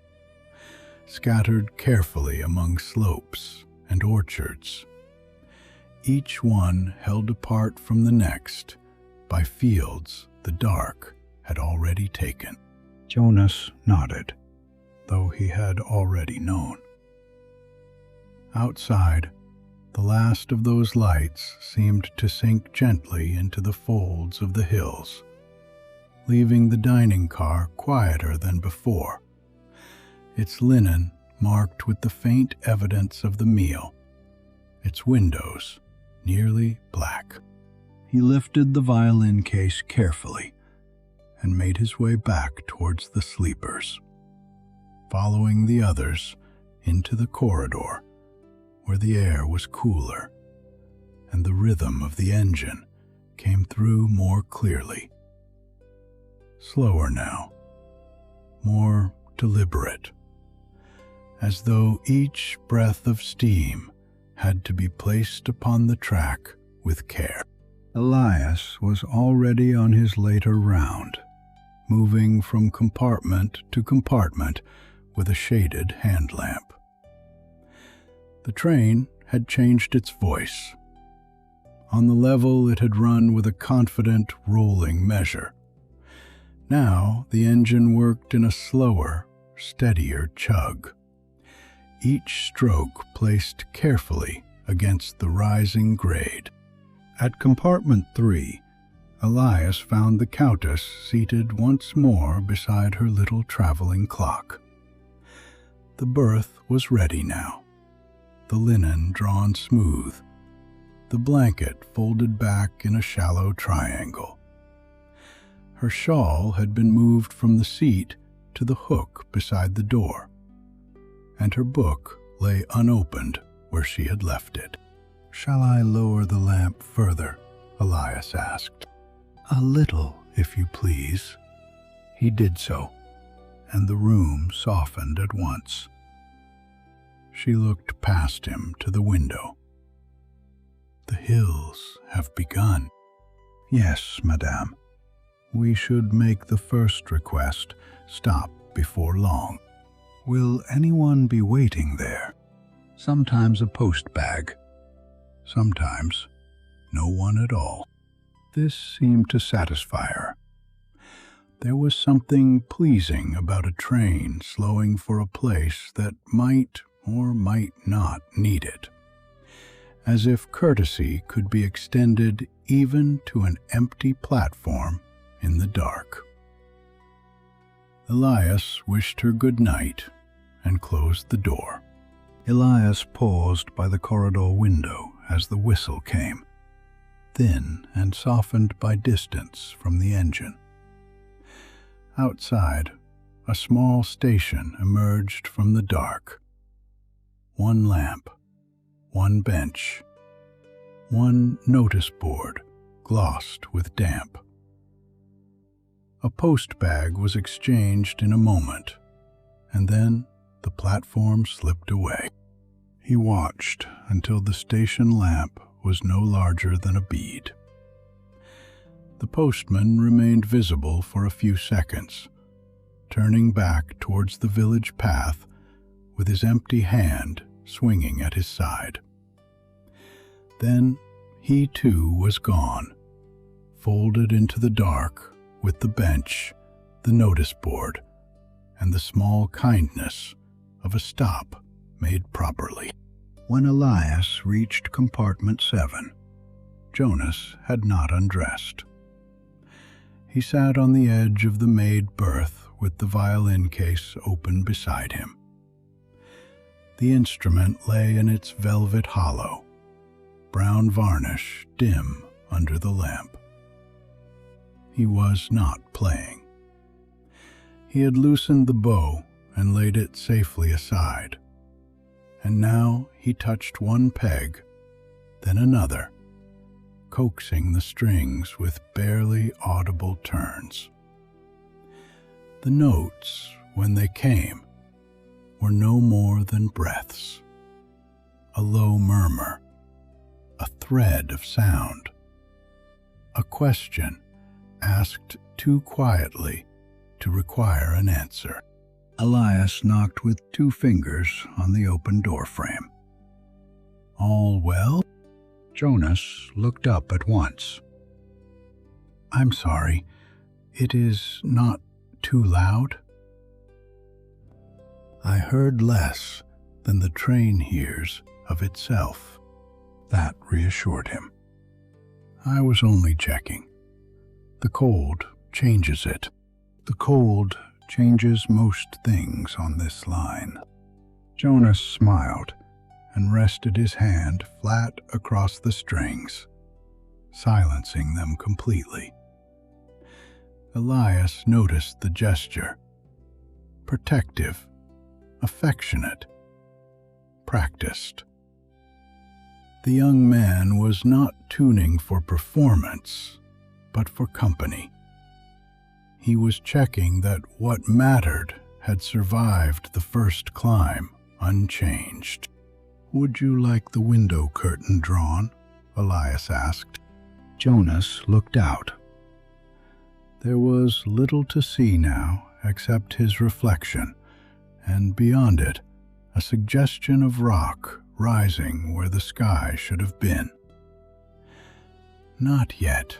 scattered carefully among slopes and orchards, each one held apart from the next by fields the dark had already taken. Jonas nodded, though he had already known. Outside, the last of those lights seemed to sink gently into the folds of the hills, leaving the dining car quieter than before, its linen marked with the faint evidence of the meal, its windows nearly black. He lifted the violin case carefully and made his way back towards the sleepers, following the others into the corridor where the air was cooler and the rhythm of the engine came through more clearly. Slower now, more deliberate, as though each breath of steam had to be placed upon the track with care. Elias was already on his later round, moving from compartment to compartment with a shaded hand lamp. The train had changed its voice. On the level, it had run with a confident, rolling measure. Now the engine worked in a slower, steadier chug, each stroke placed carefully against the rising grade. At compartment 3, Elias found the Countess seated once more beside her little traveling clock. The berth was ready now, the linen drawn smooth, the blanket folded back in a shallow triangle. Her shawl had been moved from the seat to the hook beside the door, and her book lay unopened where she had left it. "Shall I lower the lamp further?" Elias asked. "A little, if you please." He did so, and the room softened at once. She looked past him to the window. "The hills have begun." "Yes, madame. We should make the first request stop before long." "Will anyone be waiting there?" "Sometimes a post bag. Sometimes no one at all." This seemed to satisfy her. There was something pleasing about a train slowing for a place that might or might not need it, as if courtesy could be extended even to an empty platform in the dark. Elias wished her good night and closed the door. Elias paused by the corridor window as the whistle came, thin and softened by distance from the engine. Outside, a small station emerged from the dark. One lamp, one bench, one notice board glossed with damp. A post bag was exchanged in a moment, and then the platform slipped away. He watched until the station lamp was no larger than a bead. The postman remained visible for a few seconds, turning back towards the village path with his empty hand swinging at his side. Then he too was gone, folded into the dark with the bench, the notice board, and the small kindness of a stop made properly. When Elias reached compartment 7, Jonas had not undressed. He sat on the edge of the made berth with the violin case open beside him. The instrument lay in its velvet hollow, brown varnish dim under the lamp. He was not playing. He had loosened the bow and laid it safely aside, and now he touched one peg, then another, coaxing the strings with barely audible turns. The notes, when they came, were no more than breaths, a low murmur, a thread of sound, a question asked too quietly to require an answer. Elias knocked with 2 fingers on the open door frame. "All well?" Jonas looked up at once. "I'm sorry, it is not too loud?" "I heard less than the train hears of itself." That reassured him. "I was only checking. The cold changes it. The cold changes most things on this line." Jonas smiled and rested his hand flat across the strings, silencing them completely. Elias noticed the gesture. Protective, affectionate, practiced. The young man was not tuning for performance, but for company. He was checking that what mattered had survived the first climb unchanged. "Would you like the window curtain drawn?" Elias asked. Jonas looked out. There was little to see now except his reflection, and beyond it, a suggestion of rock rising where the sky should have been. "Not yet.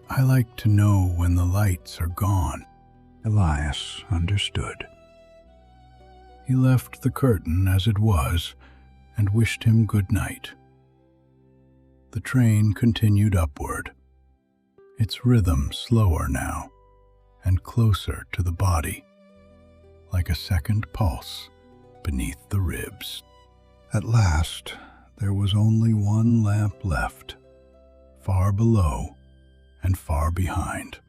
I like to know when the lights are gone." Elias understood. He left the curtain as it was and wished him good night. The train continued upward, its rhythm slower now and closer to the body, like a second pulse beneath the ribs. At last, there was only one lamp left, far below and far behind.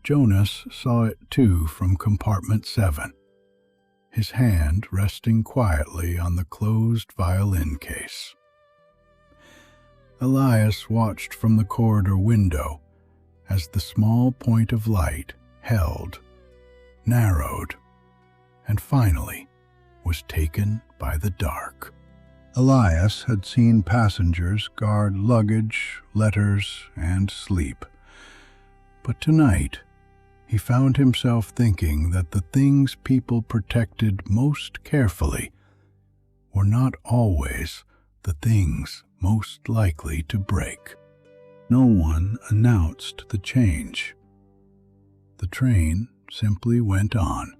Jonas saw it too from compartment 7, his hand resting quietly on the closed violin case. Elias watched from the corridor window as the small point of light held narrowed, and finally was taken by the dark. Elias had seen passengers guard luggage, letters, and sleep. But tonight, he found himself thinking that the things people protected most carefully were not always the things most likely to break. No one announced the change. The train simply went on,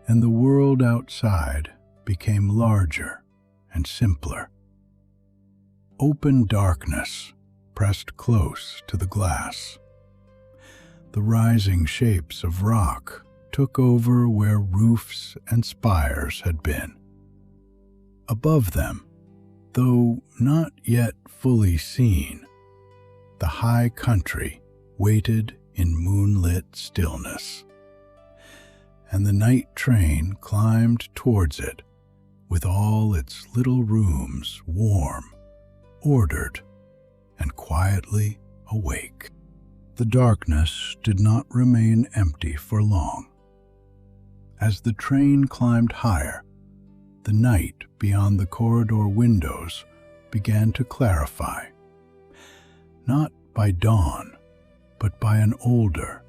and the world outside became larger and simpler. Open darkness pressed close to the glass. The rising shapes of rock took over where roofs and spires had been. Above them, though not yet fully seen, the high country waited in moonlit stillness, and the night train climbed towards it with all its little rooms warm, ordered, and quietly awake. The darkness did not remain empty for long. As the train climbed higher, the night beyond the corridor windows began to clarify, not by dawn, but by an older,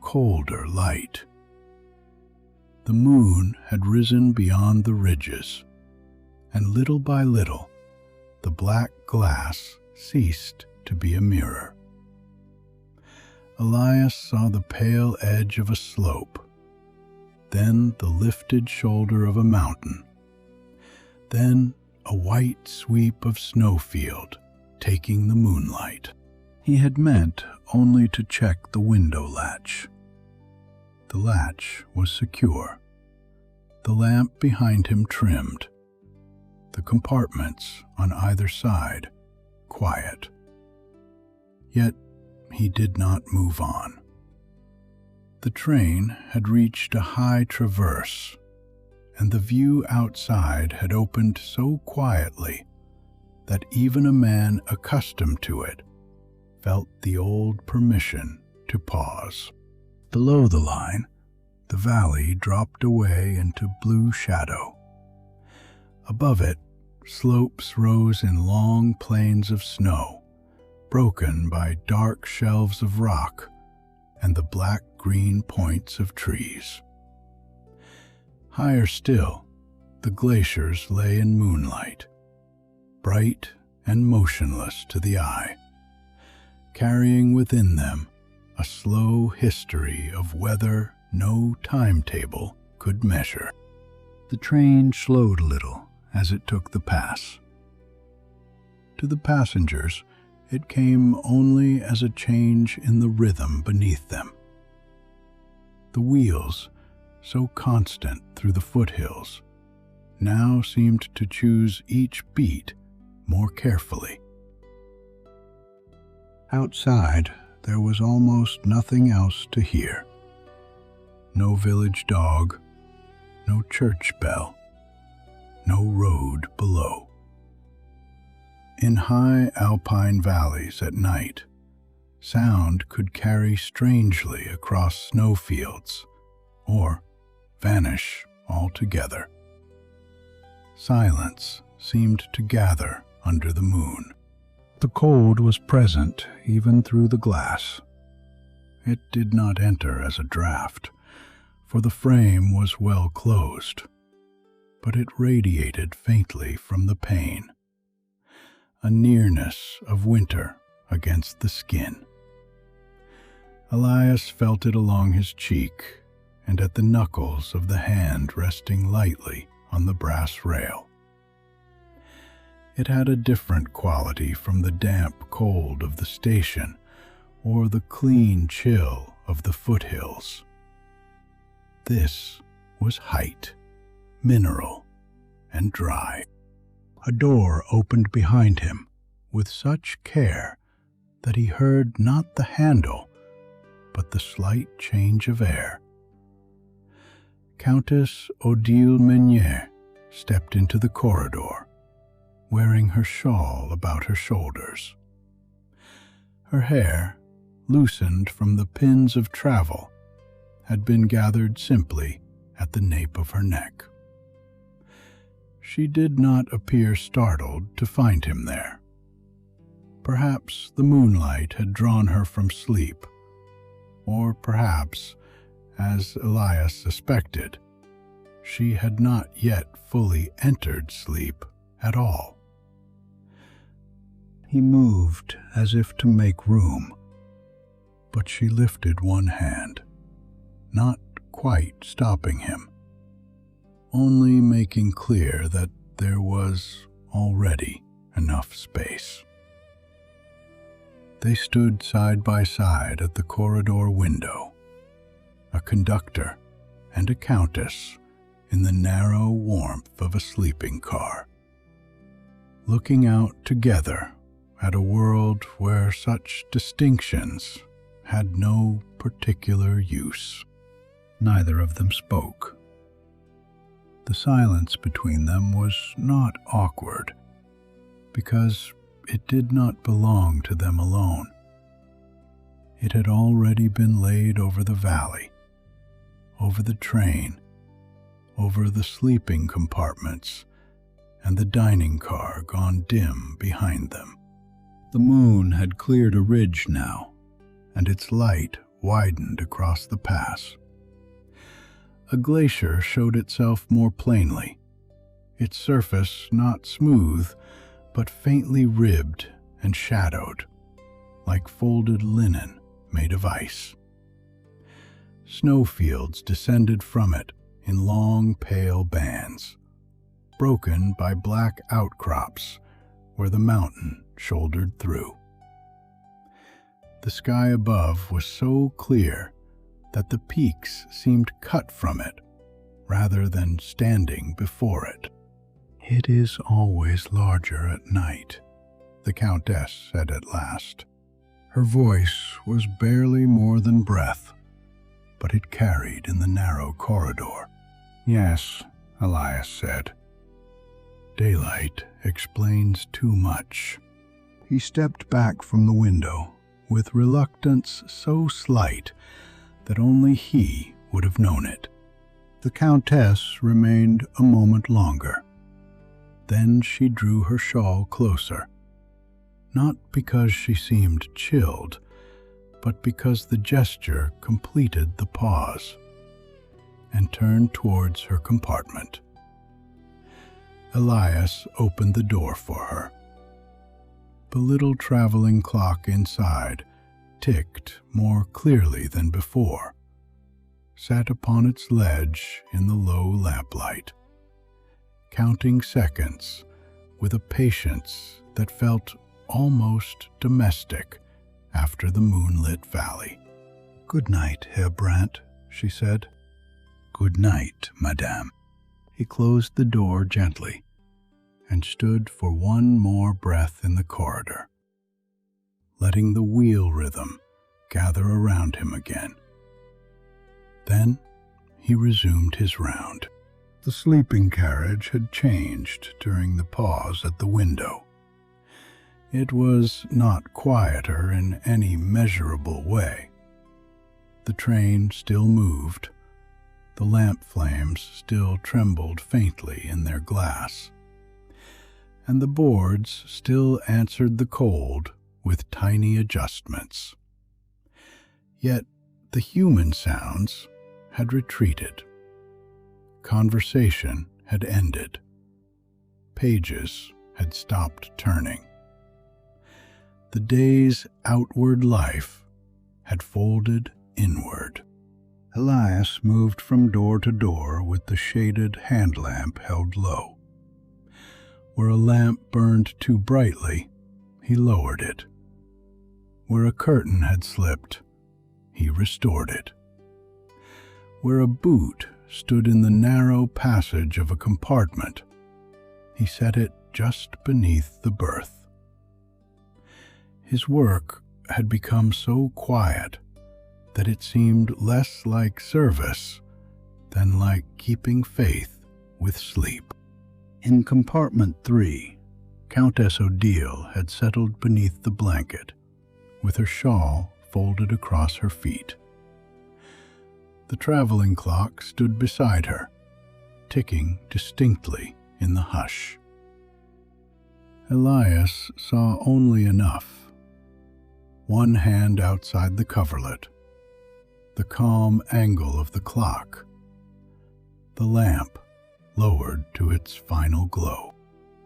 colder light. The moon had risen beyond the ridges, and little by little, the black glass ceased to be a mirror. Elias saw the pale edge of a slope, then the lifted shoulder of a mountain, then a white sweep of snowfield taking the moonlight. He had meant only to check the window latch. The latch was secure, the lamp behind him trimmed, the compartments on either side quiet. Yet he did not move on. The train had reached a high traverse, and the view outside had opened so quietly that even a man accustomed to it felt the old permission to pause. Below the line, the valley dropped away into blue shadow. Above it, slopes rose in long plains of snow, broken by dark shelves of rock and the black-green points of trees. Higher still, the glaciers lay in moonlight, bright and motionless to the eye, carrying within them a slow history of weather no timetable could measure. The train slowed a little as it took the pass. To the passengers, it came only as a change in the rhythm beneath them. The wheels, so constant through the foothills, now seemed to choose each beat more carefully. Outside, there was almost nothing else to hear. No village dog, no church bell, no road below. In high alpine valleys at night, sound could carry strangely across snowfields or vanish altogether. Silence seemed to gather under the moon. The cold was present even through the glass. It did not enter as a draught, for the frame was well closed, but it radiated faintly from the pane, a nearness of winter against the skin. Elias felt it along his cheek and at the knuckles of the hand resting lightly on the brass rail. It had a different quality from the damp cold of the station or the clean chill of the foothills. This was height, mineral, and dry. A door opened behind him with such care that he heard not the handle, but the slight change of air. Countess Odile Meunier stepped into the corridor, wearing her shawl about her shoulders. Her hair, loosened from the pins of travel, had been gathered simply at the nape of her neck. She did not appear startled to find him there. Perhaps the moonlight had drawn her from sleep, or perhaps, as Elias suspected, she had not yet fully entered sleep at all. He moved as if to make room, but she lifted one hand, not quite stopping him, only making clear that there was already enough space. They stood side by side at the corridor window, a conductor and a countess in the narrow warmth of a sleeping car, looking out together at a world where such distinctions had no particular use. Neither of them spoke. The silence between them was not awkward, because it did not belong to them alone. It had already been laid over the valley, over the train, over the sleeping compartments, and the dining car gone dim behind them. The moon had cleared a ridge now, and its light widened across the pass. A glacier showed itself more plainly, its surface not smooth, but faintly ribbed and shadowed, like folded linen made of ice. Snowfields descended from it in long, pale bands, broken by black outcrops where the mountain shouldered through. The sky above was so clear that the peaks seemed cut from it rather than standing before it. "It is always larger at night," the Countess said at last. Her voice was barely more than breath, but it carried in the narrow corridor. "Yes," Elias said. "Daylight explains too much." He stepped back from the window with reluctance so slight that only he would have known it. The Countess remained a moment longer. Then she drew her shawl closer, not because she seemed chilled, but because the gesture completed the pause, and turned towards her compartment. Elias opened the door for her. The little traveling clock inside ticked more clearly than before, sat upon its ledge in the low lamplight, counting seconds with a patience that felt almost domestic after the moonlit valley. "Good night, Herr Brandt," she said. "Good night, Madame." He closed the door gently and stood for one more breath in the corridor, letting the wheel rhythm gather around him again. Then he resumed his round. The sleeping carriage had changed during the pause at the window. It was not quieter in any measurable way. The train still moved. The lamp flames still trembled faintly in their glass, and the boards still answered the cold with tiny adjustments. Yet the human sounds had retreated. Conversation had ended. Pages had stopped turning. The day's outward life had folded inward. Elias moved from door to door with the shaded hand lamp held low. Where a lamp burned too brightly, he lowered it. Where a curtain had slipped, he restored it. Where a boot stood in the narrow passage of a compartment, he set it just beneath the berth. His work had become so quiet that it seemed less like service than like keeping faith with sleep. In compartment 3, Countess Odile had settled beneath the blanket, with her shawl folded across her feet. The traveling clock stood beside her, ticking distinctly in the hush. Elias saw only enough. One hand outside the coverlet, the calm angle of the clock, the lamp lowered to its final glow.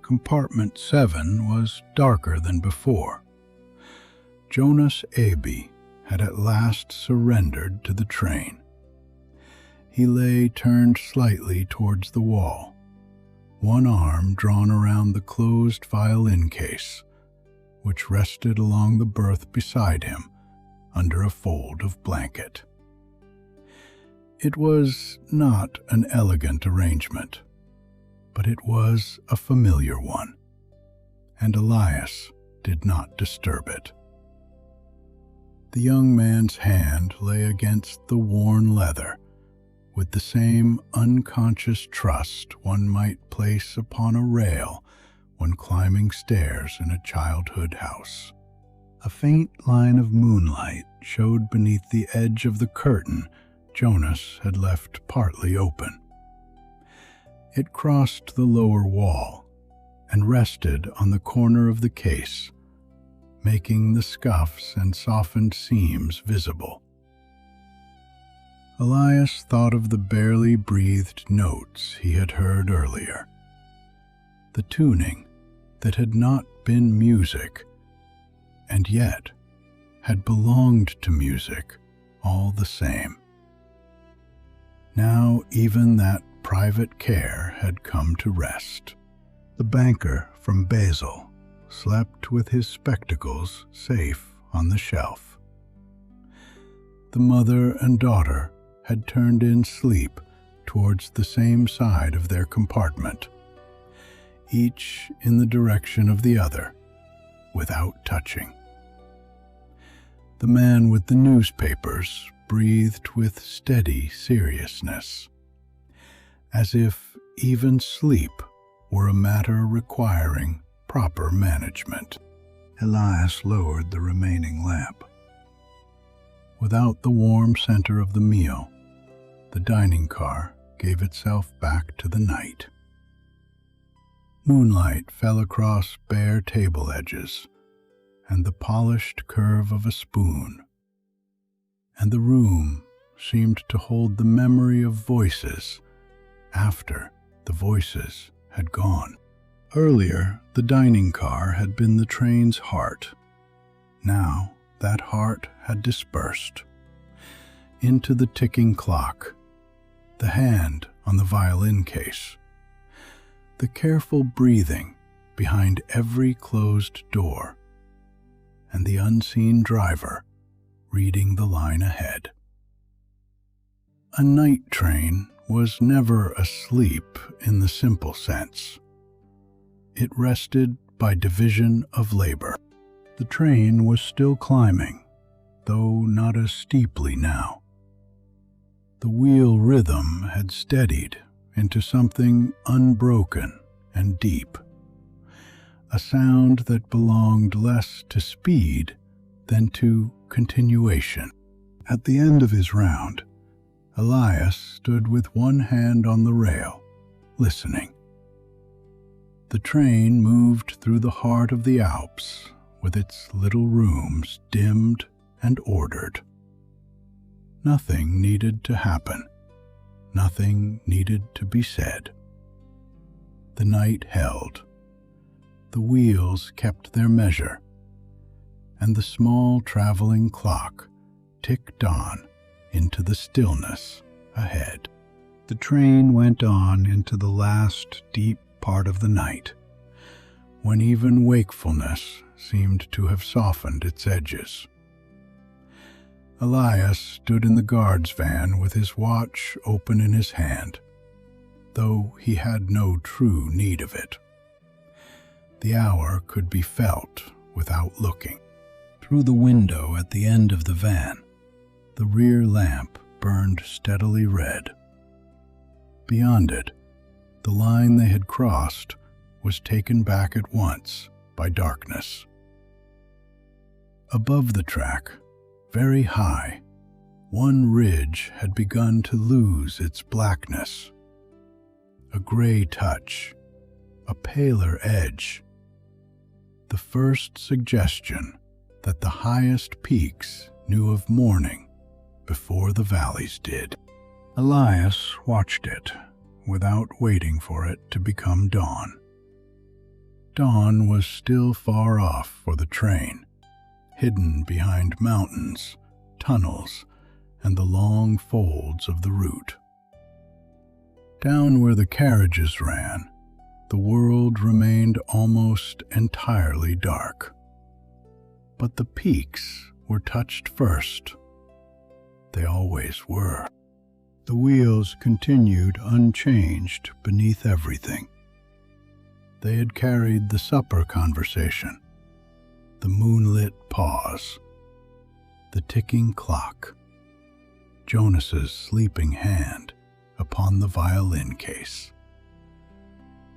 Compartment 7 was darker than before. Jonas Aby had at last surrendered to the train. He lay turned slightly towards the wall, one arm drawn around the closed violin case, which rested along the berth beside him under a fold of blanket. It was not an elegant arrangement, but it was a familiar one, and Elias did not disturb it. The young man's hand lay against the worn leather with the same unconscious trust one might place upon a rail when climbing stairs in a childhood house. A faint line of moonlight showed beneath the edge of the curtain Jonas had left partly open. It crossed the lower wall and rested on the corner of the case, making the scuffs and softened seams visible. Elias thought of the barely breathed notes he had heard earlier. The tuning that had not been music, and yet had belonged to music all the same. Now even that private care had come to rest. The banker from Basel slept with his spectacles safe on the shelf. The mother and daughter had turned in sleep towards the same side of their compartment, each in the direction of the other, without touching. The man with the newspapers breathed with steady seriousness, as if even sleep were a matter requiring proper management. Elias lowered the remaining lamp. Without the warm center of the meal, the dining car gave itself back to the night. Moonlight fell across bare table edges and the polished curve of a spoon, and the room seemed to hold the memory of voices after the voices had gone. Earlier, the dining car had been the train's heart. Now, that heart had dispersed into the ticking clock, the hand on the violin case, the careful breathing behind every closed door, and the unseen driver reading the line ahead. A night train was never asleep in the simple sense. It rested by division of labor. The train was still climbing, though not as steeply now. The wheel rhythm had steadied into something unbroken and deep, a sound that belonged less to speed than to continuation. At the end of his round, Elias stood with one hand on the rail, listening. The train moved through the heart of the Alps, with its little rooms dimmed and ordered. Nothing needed to happen. Nothing needed to be said. The night held. The wheels kept their measure, and the small traveling clock ticked on into the stillness ahead. The train went on into the last deep part of the night, when even wakefulness seemed to have softened its edges. Elias stood in the guard's van with his watch open in his hand, though he had no true need of it. The hour could be felt without looking. Through the window at the end of the van, the rear lamp burned steadily red. Beyond it, the line they had crossed was taken back at once by darkness. Above the track, very high, One ridge had begun to lose its blackness. A gray touch, a paler edge. The first suggestion that the highest peaks knew of morning before the valleys did. Elias watched it without waiting for it to become dawn. Dawn was still far off for the train, hidden behind mountains, tunnels, and the long folds of the route. Down where the carriages ran, the world remained almost entirely dark. But the peaks were touched first. They always were. The wheels continued unchanged beneath everything. They had carried the supper conversation, the moonlit pause, the ticking clock, Jonas's sleeping hand upon the violin case.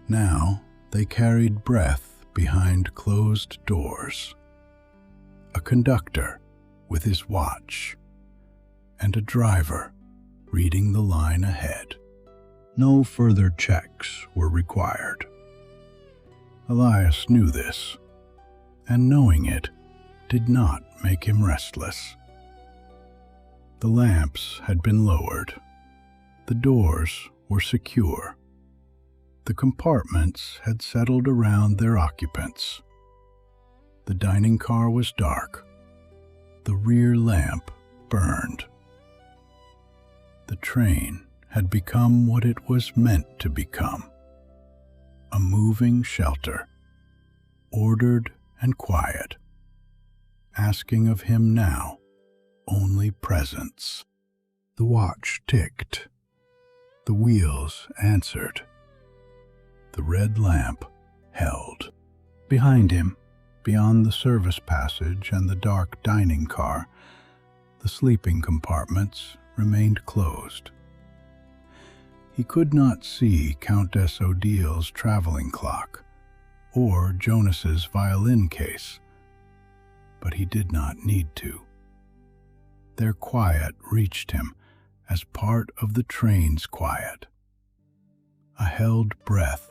Now they carried breath behind closed doors, a conductor with his watch, and a driver reading the line ahead. No further checks were required. Elias knew this, and knowing it did not make him restless. The lamps had been lowered. The doors were secure. The compartments had settled around their occupants. The dining car was dark. The rear lamp burned. The train had become what it was meant to become, a moving shelter, ordered and quiet, asking of him now only presence. The watch ticked. The wheels answered. The red lamp held. Behind him, beyond the service passage and the dark dining car, the sleeping compartments remained closed. He could not see Countess Odile's traveling clock or Jonas's violin case, but he did not need to. Their quiet reached him as part of the train's quiet. A held breath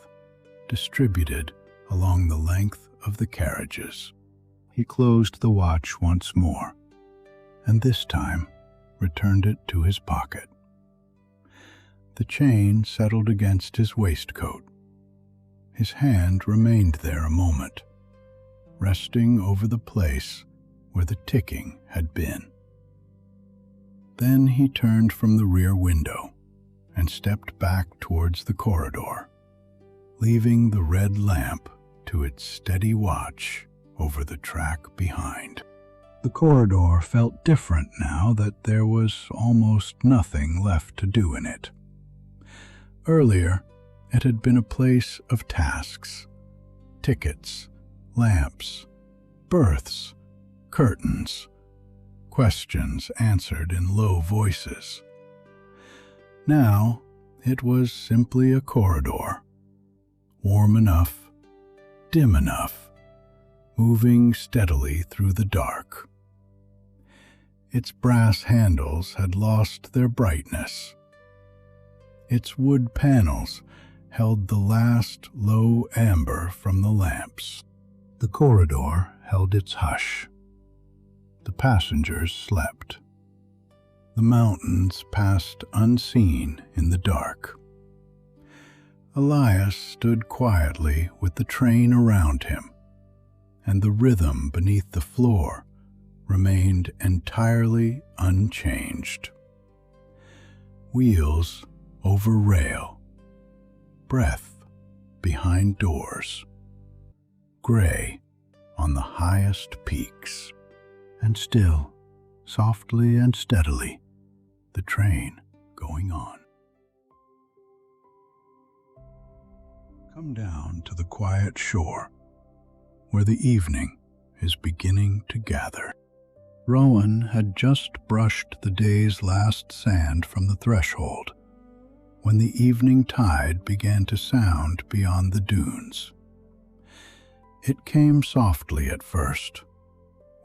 distributed along the length of the carriages. He closed the watch once more, and this time returned it to his pocket. The chain settled against his waistcoat. His hand remained there a moment, resting over the place where the ticking had been. Then he turned from the rear window and stepped back towards the corridor, leaving the red lamp to its steady watch over the track behind. The corridor felt different now that there was almost nothing left to do in it. Earlier, it had been a place of tasks, tickets, lamps, berths, curtains, questions answered in low voices. Now, it was simply a corridor, warm enough, dim enough, moving steadily through the dark. Its brass handles had lost their brightness. Its wood panels held the last low amber from the lamps. The corridor held its hush. The passengers slept. The mountains passed unseen in the dark. Elias stood quietly with the train around him, and the rhythm beneath the floor remained entirely unchanged. Wheels over rail, breath behind doors, gray on the highest peaks, and still, softly and steadily, the train going on. Come down to the quiet shore, where the evening is beginning to gather. Rowan had just brushed the day's last sand from the threshold, when the evening tide began to sound beyond the dunes. It came softly at first,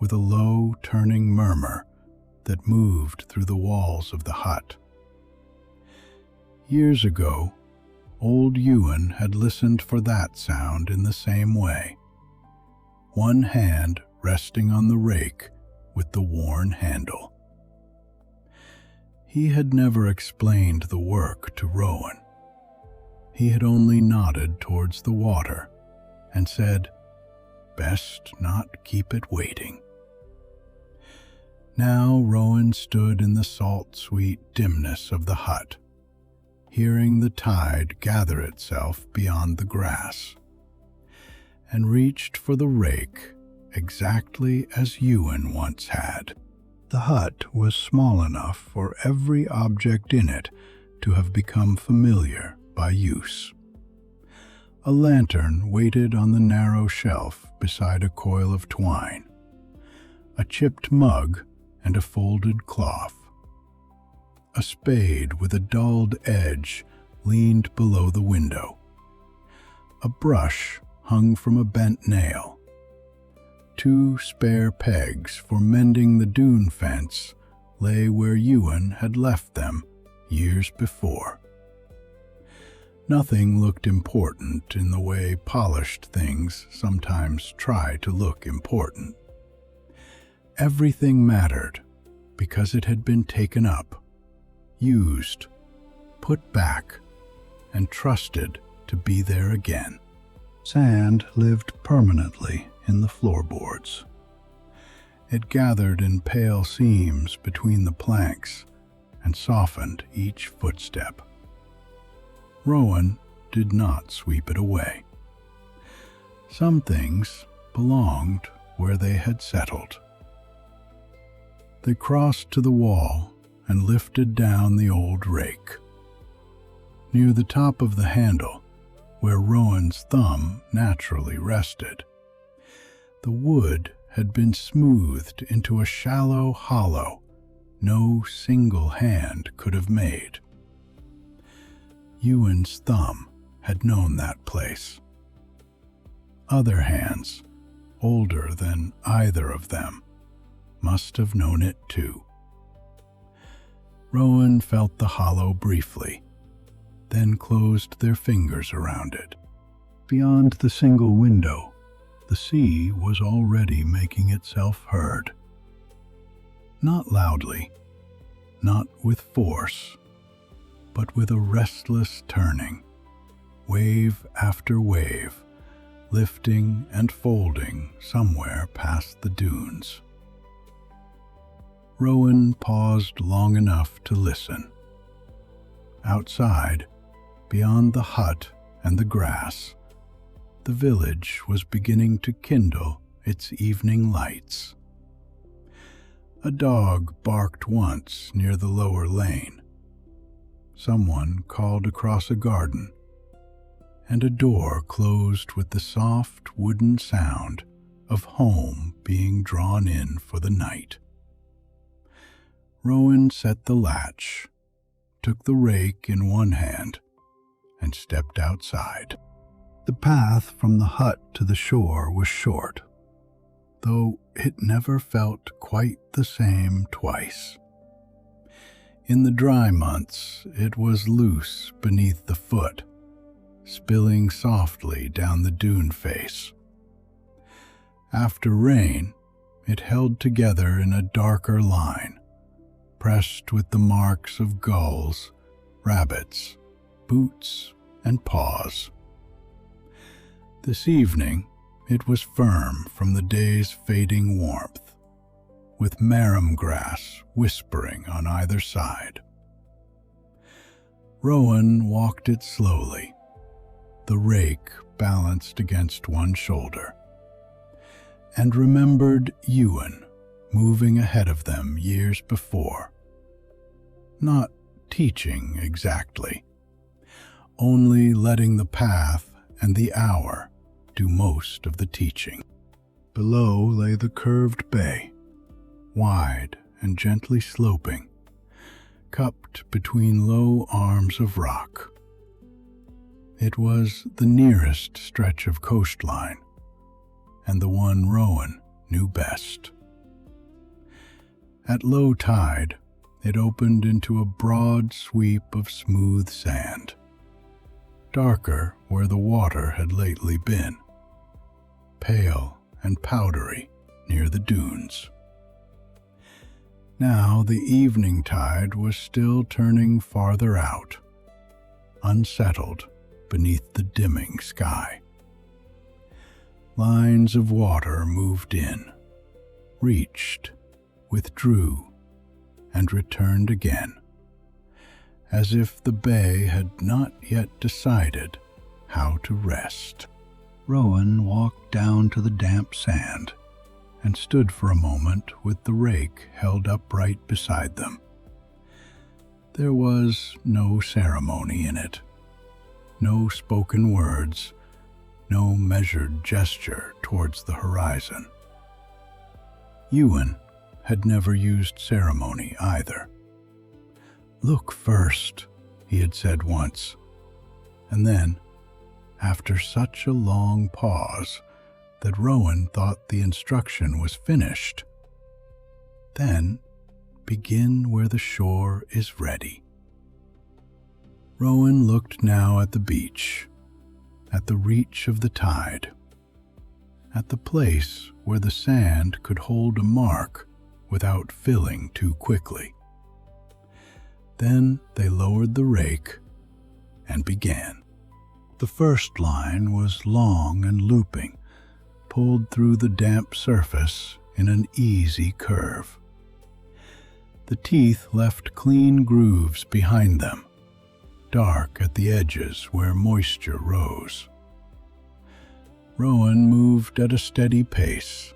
with a low, turning murmur that moved through the walls of the hut. Years ago, old Ewan had listened for that sound in the same way, one hand resting on the rake with the worn handle. He had never explained the work to Rowan. He had only nodded towards the water and said, "Best not keep it waiting." Now Rowan stood in the salt-sweet dimness of the hut, hearing the tide gather itself beyond the grass, and reached for the rake exactly as Ewan once had. The hut was small enough for every object in it to have become familiar by use. A lantern waited on the narrow shelf beside a coil of twine, a chipped mug and a folded cloth. A spade with a dulled edge leaned below the window. A brush hung from a bent nail. 2 spare pegs for mending the dune fence lay where Ewan had left them years before. Nothing looked important in the way polished things sometimes try to look important. Everything mattered because it had been taken up, used, put back, and trusted to be there again. Sand lived permanently in the floorboards. It gathered in pale seams between the planks and softened each footstep. Rowan did not sweep it away. Some things belonged where they had settled. They crossed to the wall and lifted down the old rake. Near the top of the handle, where Rowan's thumb naturally rested, the wood had been smoothed into a shallow hollow no single hand could have made. Ewan's thumb had known that place. Other hands, older than either of them, must have known it too. Rowan felt the hollow briefly, then closed their fingers around it. Beyond the single window, the sea was already making itself heard. Not loudly, not with force, but with a restless turning, wave after wave, lifting and folding somewhere past the dunes. Rowan paused long enough to listen. Outside, beyond the hut and the grass, the village was beginning to kindle its evening lights. A dog barked once near the lower lane. Someone called across a garden, and a door closed with the soft wooden sound of home being drawn in for the night. Rowan set the latch, took the rake in one hand, and stepped outside. The path from the hut to the shore was short, though it never felt quite the same twice. In the dry months, it was loose beneath the foot, spilling softly down the dune face. After rain, it held together in a darker line, pressed with the marks of gulls, rabbits, boots, and paws. This evening, it was firm from the day's fading warmth, with marram grass whispering on either side. Rowan walked it slowly, the rake balanced against one shoulder, and remembered Ewan moving ahead of them years before. Not teaching exactly, only letting the path and the hour do most of the teaching. Below lay the curved bay, wide and gently sloping, cupped between low arms of rock. It was the nearest stretch of coastline, and the one Rowan knew best. At low tide, it opened into a broad sweep of smooth sand, darker where the water had lately been, pale and powdery near the dunes. Now the evening tide was still turning farther out, unsettled beneath the dimming sky. Lines of water moved in, reached, withdrew, and returned again, as if the bay had not yet decided how to rest. Rowan walked down to the damp sand and stood for a moment with the rake held upright beside them. There was no ceremony in it, no spoken words, no measured gesture towards the horizon. Ewan had never used ceremony either. "Look first," he had said once, and then, after such a long pause that Rowan thought the instruction was finished, "Then begin where the shore is ready." Rowan looked now at the beach, at the reach of the tide, at the place where the sand could hold a mark without filling too quickly. Then they lowered the rake and began. The first line was long and looping, pulled through the damp surface in an easy curve. The teeth left clean grooves behind them, dark at the edges where moisture rose. Rowan moved at a steady pace,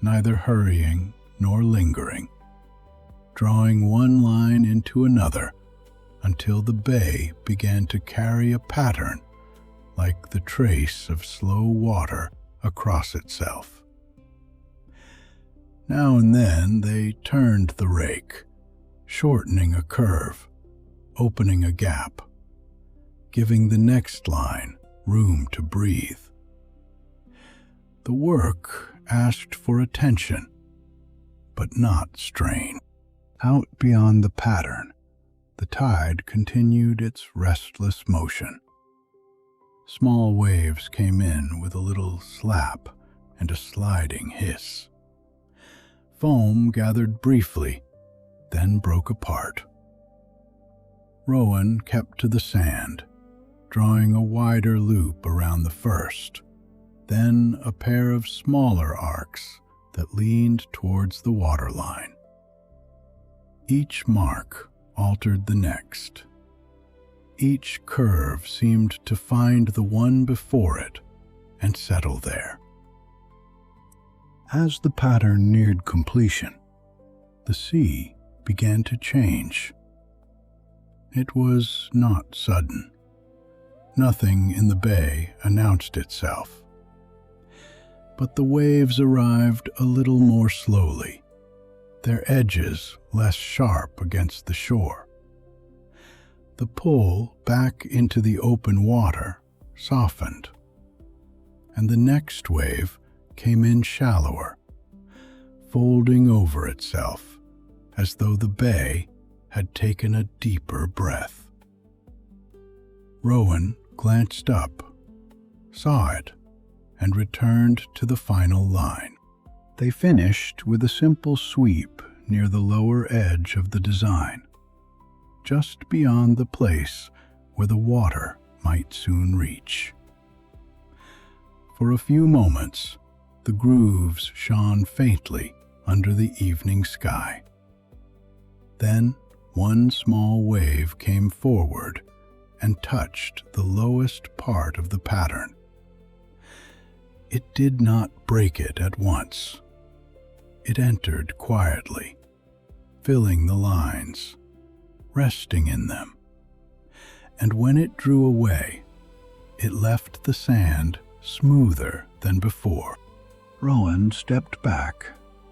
neither hurrying nor lingering, drawing one line into another until the bay began to carry a pattern like the trace of slow water across itself. Now and then they turned the rake, shortening a curve, opening a gap, giving the next line room to breathe. The work asked for attention, but not strain. Out beyond the pattern, the tide continued its restless motion. Small waves came in with a little slap and a sliding hiss. Foam gathered briefly, then broke apart. Rowan kept to the sand, drawing a wider loop around the first, then a pair of smaller arcs that leaned towards the waterline. Each mark altered the next. Each curve seemed to find the one before it and settle there. As the pattern neared completion, the sea began to change. It was not sudden. Nothing in the bay announced itself. But the waves arrived a little more slowly, their edges less sharp against the shore. The pull back into the open water softened, and the next wave came in shallower, folding over itself as though the bay had taken a deeper breath. Rowan glanced up, saw it, and returned to the final line. They finished with a simple sweep near the lower edge of the design, just beyond the place where the water might soon reach. For a few moments, the grooves shone faintly under the evening sky. Then one small wave came forward and touched the lowest part of the pattern. It did not break it at once. It entered quietly, filling the lines, resting in them, and when it drew away, it left the sand smoother than before. Rowan stepped back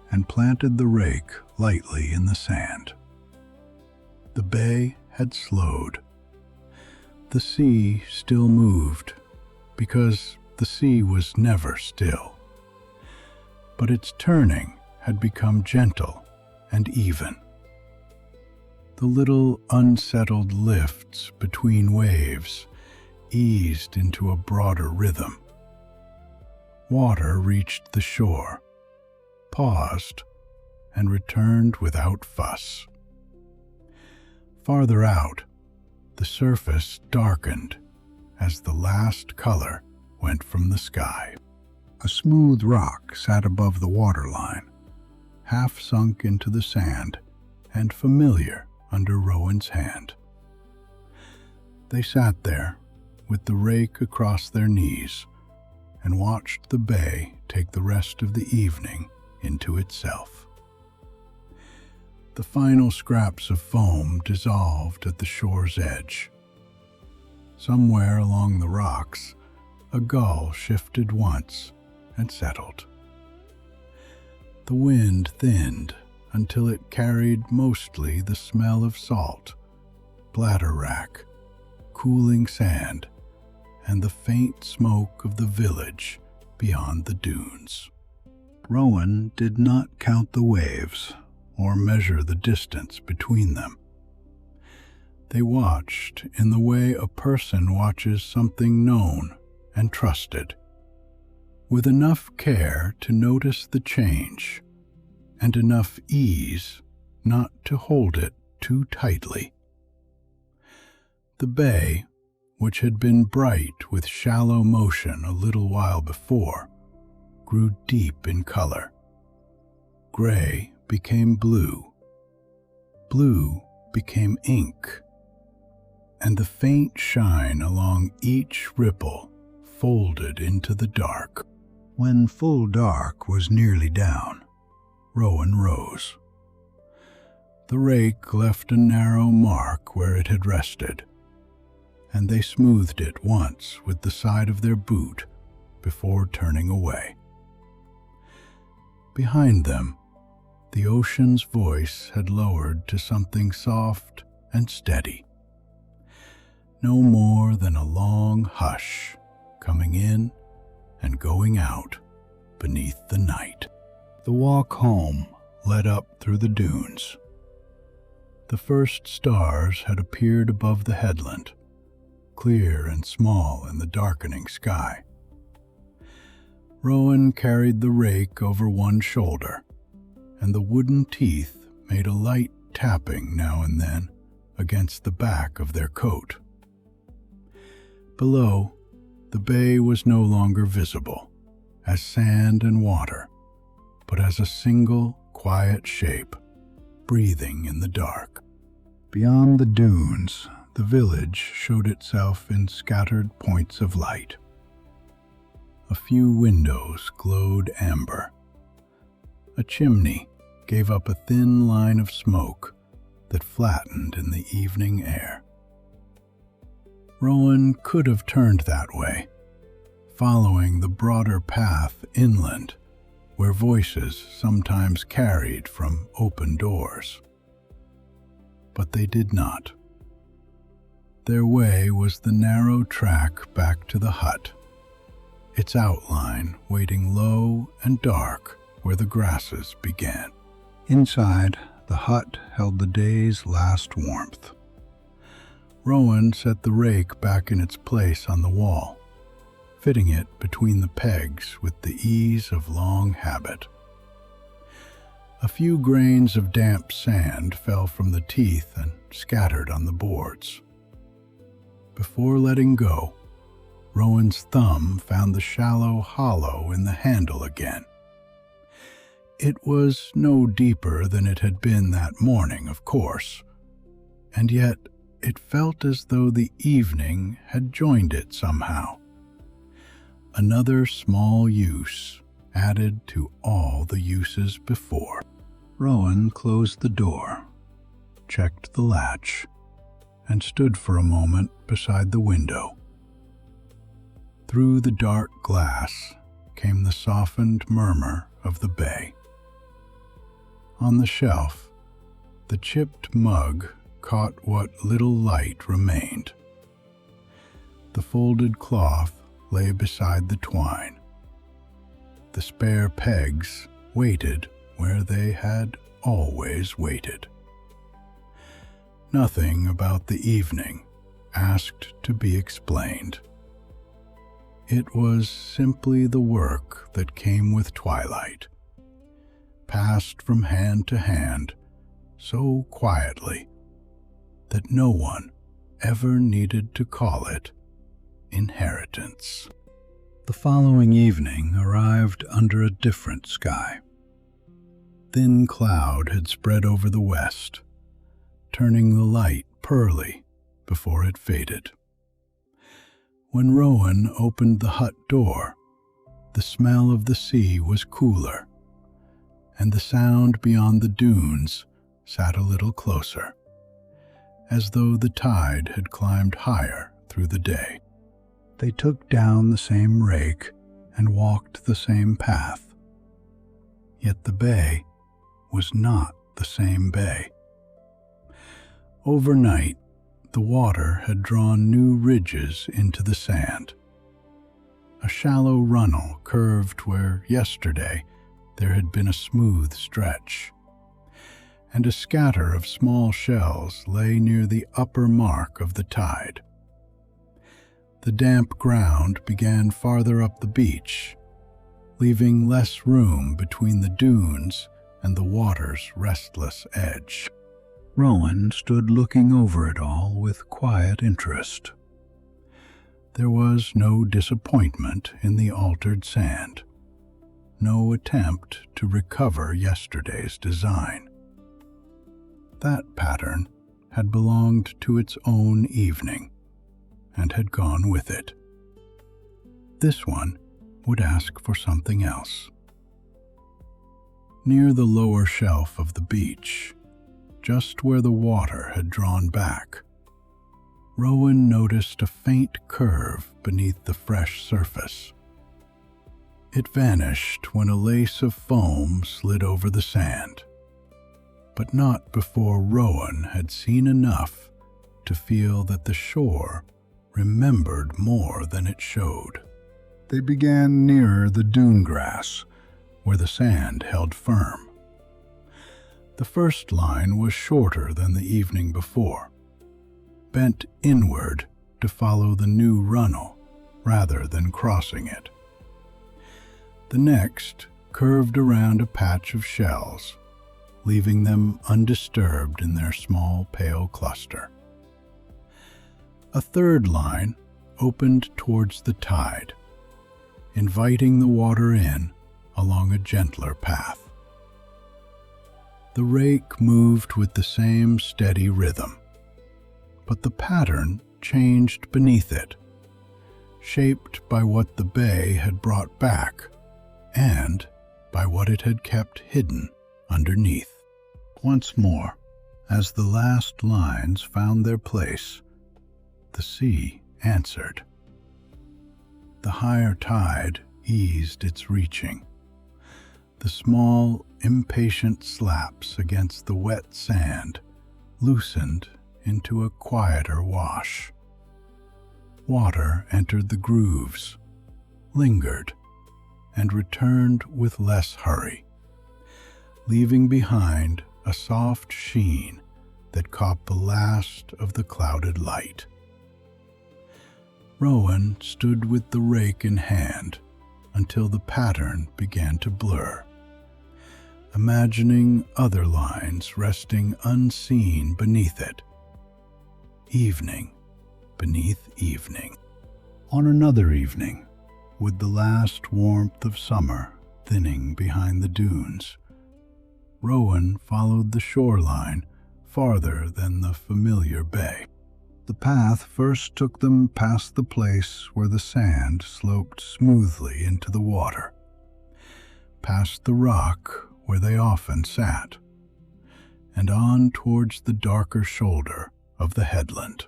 and planted the rake lightly in the sand. The bay had slowed. The sea still moved, because the sea was never still. But its turning had become gentle and even. The little unsettled lifts between waves eased into a broader rhythm. Water reached the shore, paused, and returned without fuss. Farther out, the surface darkened as the last color went from the sky. A smooth rock sat above the waterline, half sunk into the sand and familiar under Rowan's hand. They sat there, with the rake across their knees, and watched the bay take the rest of the evening into itself. The final scraps of foam dissolved at the shore's edge. Somewhere along the rocks, a gull shifted once and settled. The wind thinned until it carried mostly the smell of salt, bladderwrack, cooling sand, and the faint smoke of the village beyond the dunes. Rowan did not count the waves or measure the distance between them. They watched in the way a person watches something known and trusted, with enough care to notice the change and enough ease not to hold it too tightly. The bay, which had been bright with shallow motion a little while before, grew deep in color. Gray became blue. Blue became ink, and the faint shine along each ripple folded into the dark. When full dark was nearly down, Rowan rose. The rake left a narrow mark where it had rested, and they smoothed it once with the side of their boot before turning away. Behind them, the ocean's voice had lowered to something soft and steady, no more than a long hush coming in and going out beneath the night. The walk home led up through the dunes. The first stars had appeared above the headland, clear and small in the darkening sky. Rowan carried the rake over one shoulder, and the wooden teeth made a light tapping now and then against the back of their coat. Below, the bay was no longer visible as sand and water, but as a single, quiet shape, breathing in the dark. Beyond the dunes, the village showed itself in scattered points of light. A few windows glowed amber. A chimney gave up a thin line of smoke that flattened in the evening air. Rowan could have turned that way, following the broader path inland, where voices sometimes carried from open doors. But they did not. Their way was the narrow track back to the hut, its outline waiting low and dark where the grasses began. Inside, the hut held the day's last warmth. Rowan set the rake back in its place on the wall, fitting it between the pegs with the ease of long habit. A few grains of damp sand fell from the teeth and scattered on the boards. Before letting go, Rowan's thumb found the shallow hollow in the handle again. It was no deeper than it had been that morning, of course, and yet it felt as though the evening had joined it somehow. Another small use added to all the uses before. Rowan closed the door, checked the latch, and stood for a moment beside the window. Through the dark glass came the softened murmur of the bay. On the shelf, the chipped mug caught what little light remained. The folded cloth lay beside the twine. The spare pegs waited where they had always waited. Nothing about the evening asked to be explained. It was simply the work that came with twilight, passed from hand to hand so quietly that no one ever needed to call it inheritance. The following evening arrived under a different sky. Thin cloud had spread over the west, turning the light pearly before it faded. When Rowan opened the hut door, the smell of the sea was cooler, and the sound beyond the dunes sat a little closer, as though the tide had climbed higher through the day. They took down the same rake and walked the same path. Yet the bay was not the same bay. Overnight, the water had drawn new ridges into the sand. A shallow runnel curved where yesterday there had been a smooth stretch, and a scatter of small shells lay near the upper mark of the tide. The damp ground began farther up the beach, leaving less room between the dunes and the water's restless edge. Rowan stood looking over it all with quiet interest. There was no disappointment in the altered sand, no attempt to recover yesterday's design. That pattern had belonged to its own evening and had gone with it. This one would ask for something else. Near the lower shelf of the beach, just where the water had drawn back, Rowan noticed a faint curve beneath the fresh surface. It vanished when a lace of foam slid over the sand, but not before Rowan had seen enough to feel that the shore remembered more than it showed. They began nearer the dune grass, where the sand held firm. The first line was shorter than the evening before, bent inward to follow the new runnel rather than crossing it. The next curved around a patch of shells, leaving them undisturbed in their small pale cluster. A third line opened towards the tide, inviting the water in along a gentler path. The rake moved with the same steady rhythm, but the pattern changed beneath it, shaped by what the bay had brought back and by what it had kept hidden underneath. Once more, as the last lines found their place, the sea answered. The higher tide eased its reaching. The small, impatient slaps against the wet sand loosened into a quieter wash. Water entered the grooves, lingered, and returned with less hurry, leaving behind a soft sheen that caught the last of the clouded light. Rowan stood with the rake in hand until the pattern began to blur, imagining other lines resting unseen beneath it. Evening beneath evening. On another evening, with the last warmth of summer thinning behind the dunes, Rowan followed the shoreline farther than the familiar bay. The path first took them past the place where the sand sloped smoothly into the water, past the rock where they often sat, and on towards the darker shoulder of the headland.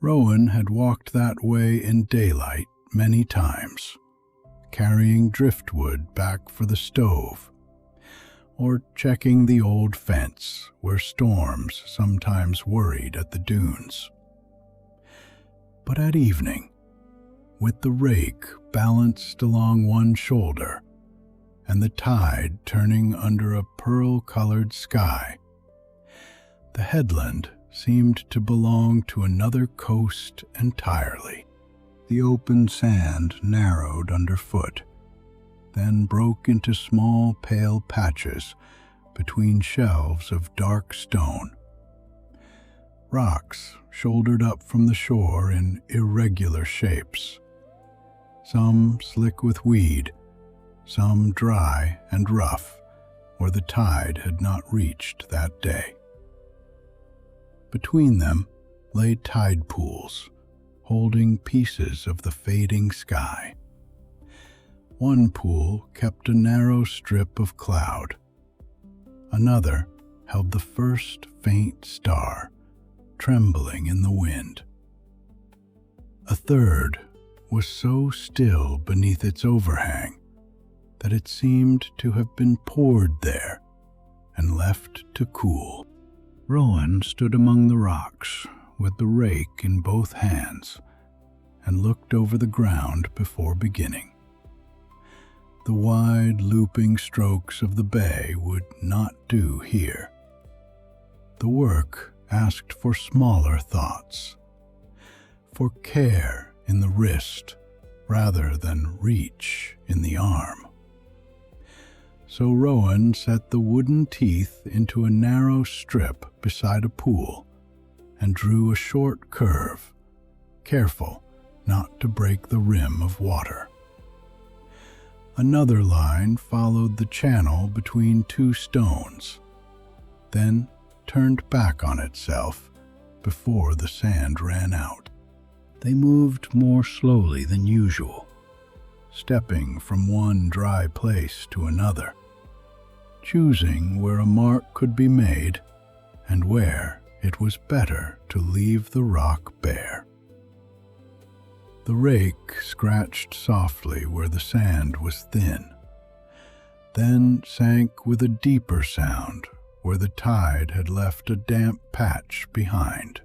Rowan had walked that way in daylight many times, carrying driftwood back for the stove, or checking the old fence where storms sometimes worried at the dunes. But at evening, with the rake balanced along one shoulder and the tide turning under a pearl-colored sky. The headland seemed to belong to another coast entirely. The open sand narrowed underfoot, then broke into small pale patches between shelves of dark stone. Rocks shouldered up from the shore in irregular shapes, some slick with weed, some dry and rough where the tide had not reached that day. Between them lay tide pools, holding pieces of the fading sky. One pool kept a narrow strip of cloud. Another held the first faint star, trembling in the wind. A third was so still beneath its overhang that it seemed to have been poured there and left to cool. Rowan stood among the rocks with the rake in both hands and looked over the ground before beginning. The wide, looping strokes of the bay would not do here. The work asked for smaller thoughts, for care in the wrist rather than reach in the arm. So Rowan set the wooden teeth into a narrow strip beside a pool and drew a short curve, careful not to break the rim of water. Another line followed the channel between two stones, then turned back on itself before the sand ran out. They moved more slowly than usual, stepping from one dry place to another, choosing where a mark could be made and where it was better to leave the rock bare. The rake scratched softly where the sand was thin, then sank with a deeper sound where the tide had left a damp patch behind.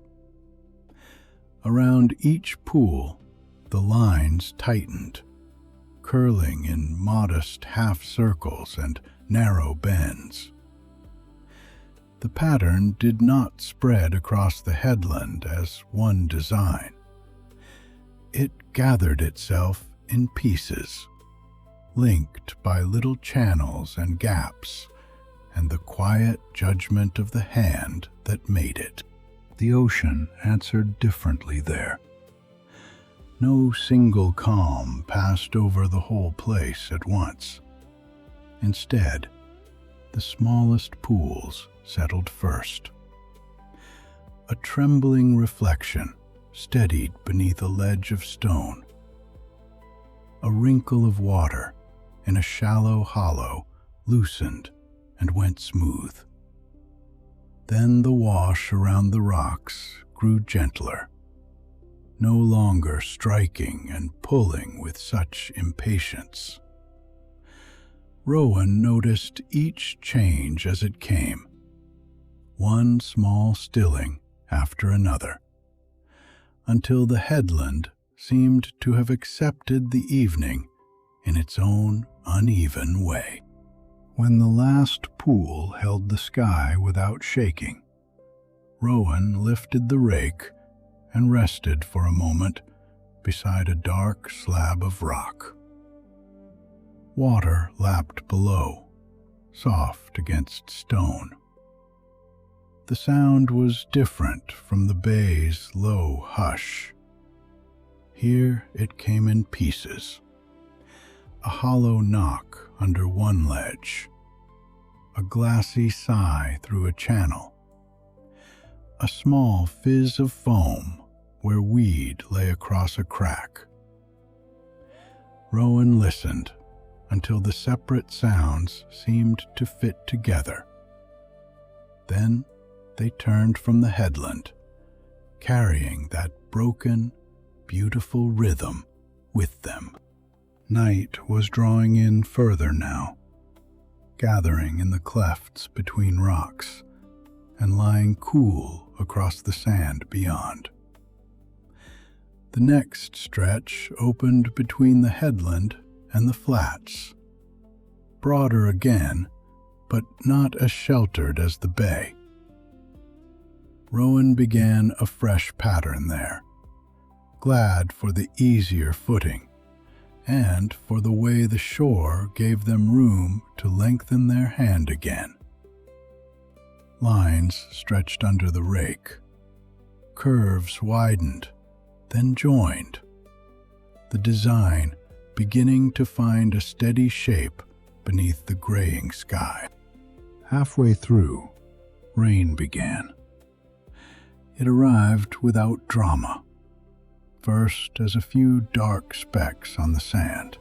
Around each pool, the lines tightened, curling in modest half-circles and narrow bends. The pattern did not spread across the headland as one design. It gathered itself in pieces, linked by little channels and gaps, and the quiet judgment of the hand that made it. The ocean answered differently there. No single calm passed over the whole place at once. Instead, the smallest pools settled first. A trembling reflection steadied beneath a ledge of stone. A wrinkle of water in a shallow hollow loosened and went smooth. Then the wash around the rocks grew gentler, no longer striking and pulling with such impatience. Rowan noticed each change as it came, one small stilling after another, until the headland seemed to have accepted the evening in its own uneven way. When the last pool held the sky without shaking, Rowan lifted the rake and rested for a moment beside a dark slab of rock. Water lapped below, soft against stone. The sound was different from the bay's low hush. Here it came in pieces. A hollow knock under one ledge, a glassy sigh through a channel, a small fizz of foam where weed lay across a crack. Rowan listened until the separate sounds seemed to fit together. Then they turned from the headland, carrying that broken, beautiful rhythm with them. Night was drawing in further now, gathering in the clefts between rocks and lying cool across the sand beyond. The next stretch opened between the headland and the flats, broader again, but not as sheltered as the bay. Rowan began a fresh pattern there, glad for the easier footing and for the way the shore gave them room to lengthen their hand again. Lines stretched under the rake, curves widened, then joined, the design beginning to find a steady shape beneath the graying sky. Halfway through, rain began. It arrived without drama, first as a few dark specks on the sand,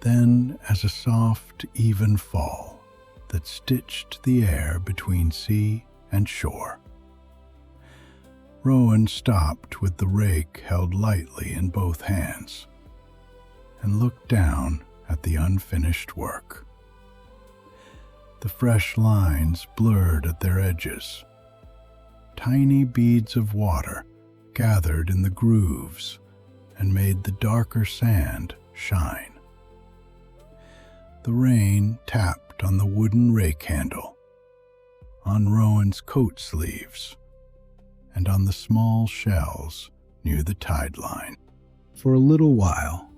then as a soft, even fall that stitched the air between sea and shore. Rowan stopped with the rake held lightly in both hands and looked down at the unfinished work. The fresh lines blurred at their edges. Tiny beads of water gathered in the grooves and made the darker sand shine. The rain tapped on the wooden rake handle, on Rowan's coat sleeves, and on the small shells near the tide line. For a little while,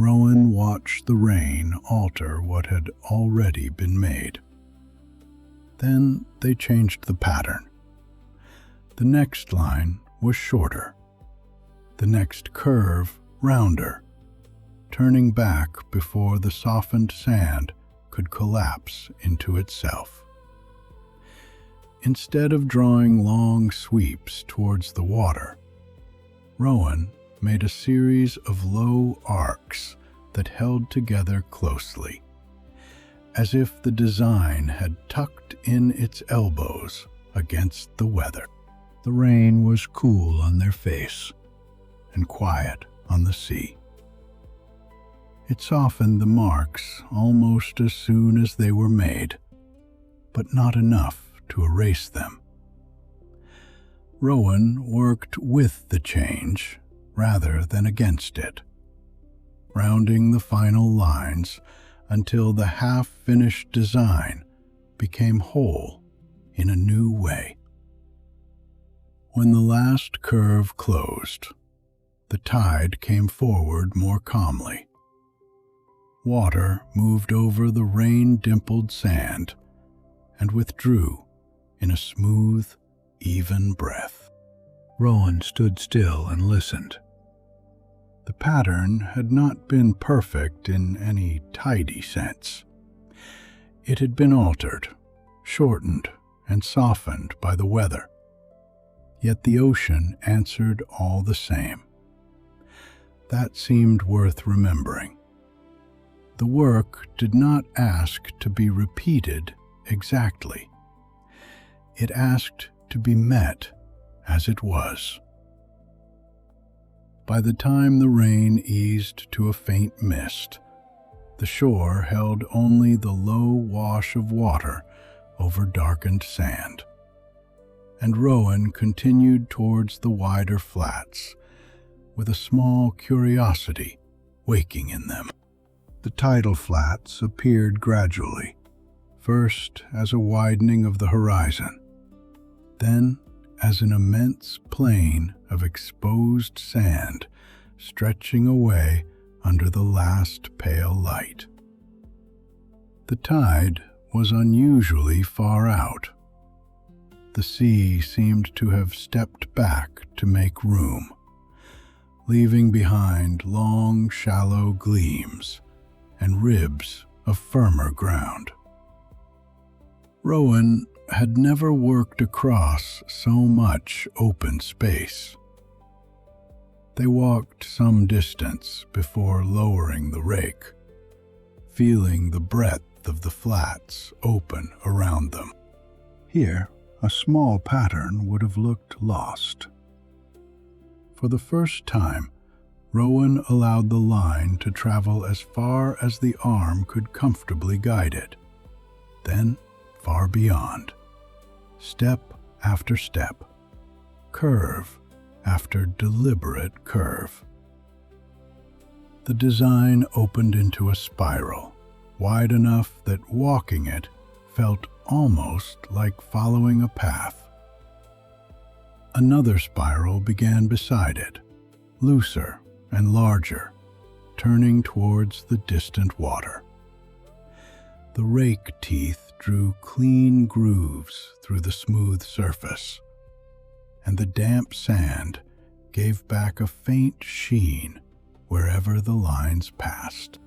Rowan watched the rain alter what had already been made. Then they changed the pattern. The next line was shorter, the next curve rounder, turning back before the softened sand could collapse into itself. Instead of drawing long sweeps towards the water, Rowan made a series of low arcs that held together closely, as if the design had tucked in its elbows against the weather. The rain was cool on their face and quiet on the sea. It softened the marks almost as soon as they were made, but not enough to erase them. Rowan worked with the change rather than against it, rounding the final lines until the half-finished design became whole in a new way. When the last curve closed, the tide came forward more calmly. Water moved over the rain-dimpled sand and withdrew in a smooth, even breath. Rowan stood still and listened. The pattern had not been perfect in any tidy sense. It had been altered, shortened, and softened by the weather. Yet the ocean answered all the same. That seemed worth remembering. The work did not ask to be repeated exactly. It asked to be met as it was. By the time the rain eased to a faint mist, the shore held only the low wash of water over darkened sand, and Rowan continued towards the wider flats, with a small curiosity waking in them. The tidal flats appeared gradually, first as a widening of the horizon, then as an immense plain of exposed sand stretching away under the last pale light. The tide was unusually far out. The sea seemed to have stepped back to make room, leaving behind long, shallow gleams and ribs of firmer ground. Rowan had never worked across so much open space. They walked some distance before lowering the rake, feeling the breadth of the flats open around them. Here, a small pattern would have looked lost. For the first time, Rowan allowed the line to travel as far as the arm could comfortably guide it, then far beyond, step after step, curve after deliberate curve. The design opened into a spiral, wide enough that walking it felt almost like following a path. Another spiral began beside it, looser and larger, turning towards the distant water. The rake teeth drew clean grooves through the smooth surface, and the damp sand gave back a faint sheen wherever the lines passed.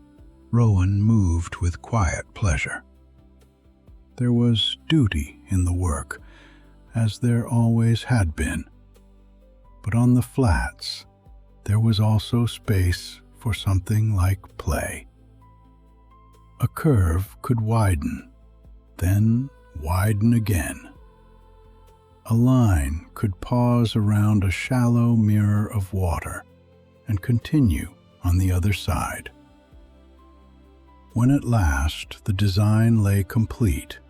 Rowan moved with quiet pleasure. There was duty in the work, as there always had been. But on the flats, there was also space for something like play. A curve could widen, then widen again. A line could pause around a shallow mirror of water and continue on the other side. When at last the design lay complete,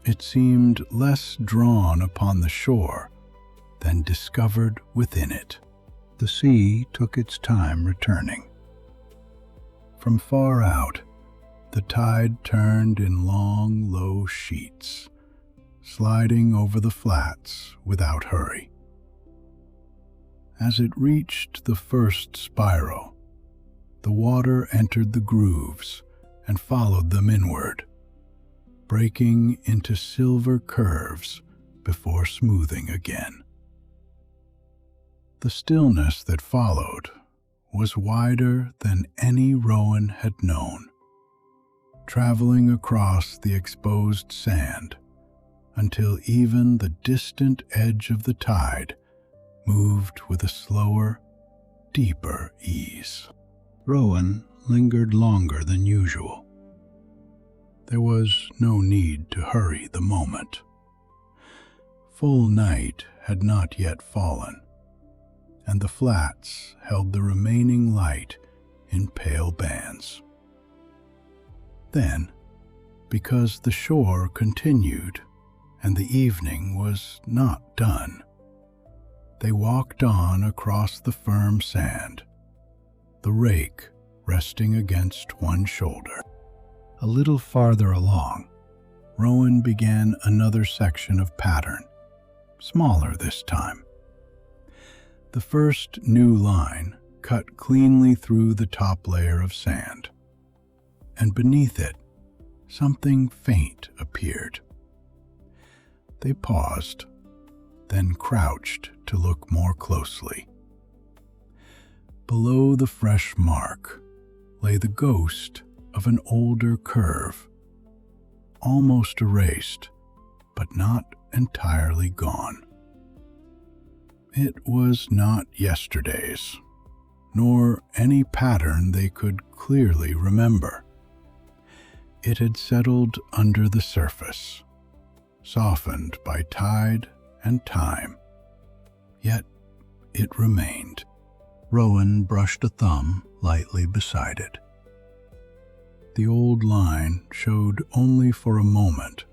it seemed less drawn upon the shore than discovered within it. The sea took its time returning. From far out, the tide turned in long, low sheets, sliding over the flats without hurry. As it reached the first spiral, the water entered the grooves and followed them inward, breaking into silver curves before smoothing again. The stillness that followed was wider than any Rowan had known, traveling across the exposed sand until even the distant edge of the tide moved with a slower, deeper ease. Rowan lingered longer than usual. There was no need to hurry the moment. Full night had not yet fallen, and the flats held the remaining light in pale bands. Then, because the shore continued and the evening was not done, they walked on across the firm sand, the rake resting against one shoulder. A little farther along, Rowan began another section of pattern, smaller this time. The first new line cut cleanly through the top layer of sand, and beneath it, something faint appeared. They paused, then crouched to look more closely. Below the fresh mark lay the ghost of an older curve, almost erased, but not entirely gone. It was not yesterday's, nor any pattern they could clearly remember. It had settled under the surface, softened by tide and time, yet it remained. Rowan brushed a thumb lightly beside it. The old line showed only for a moment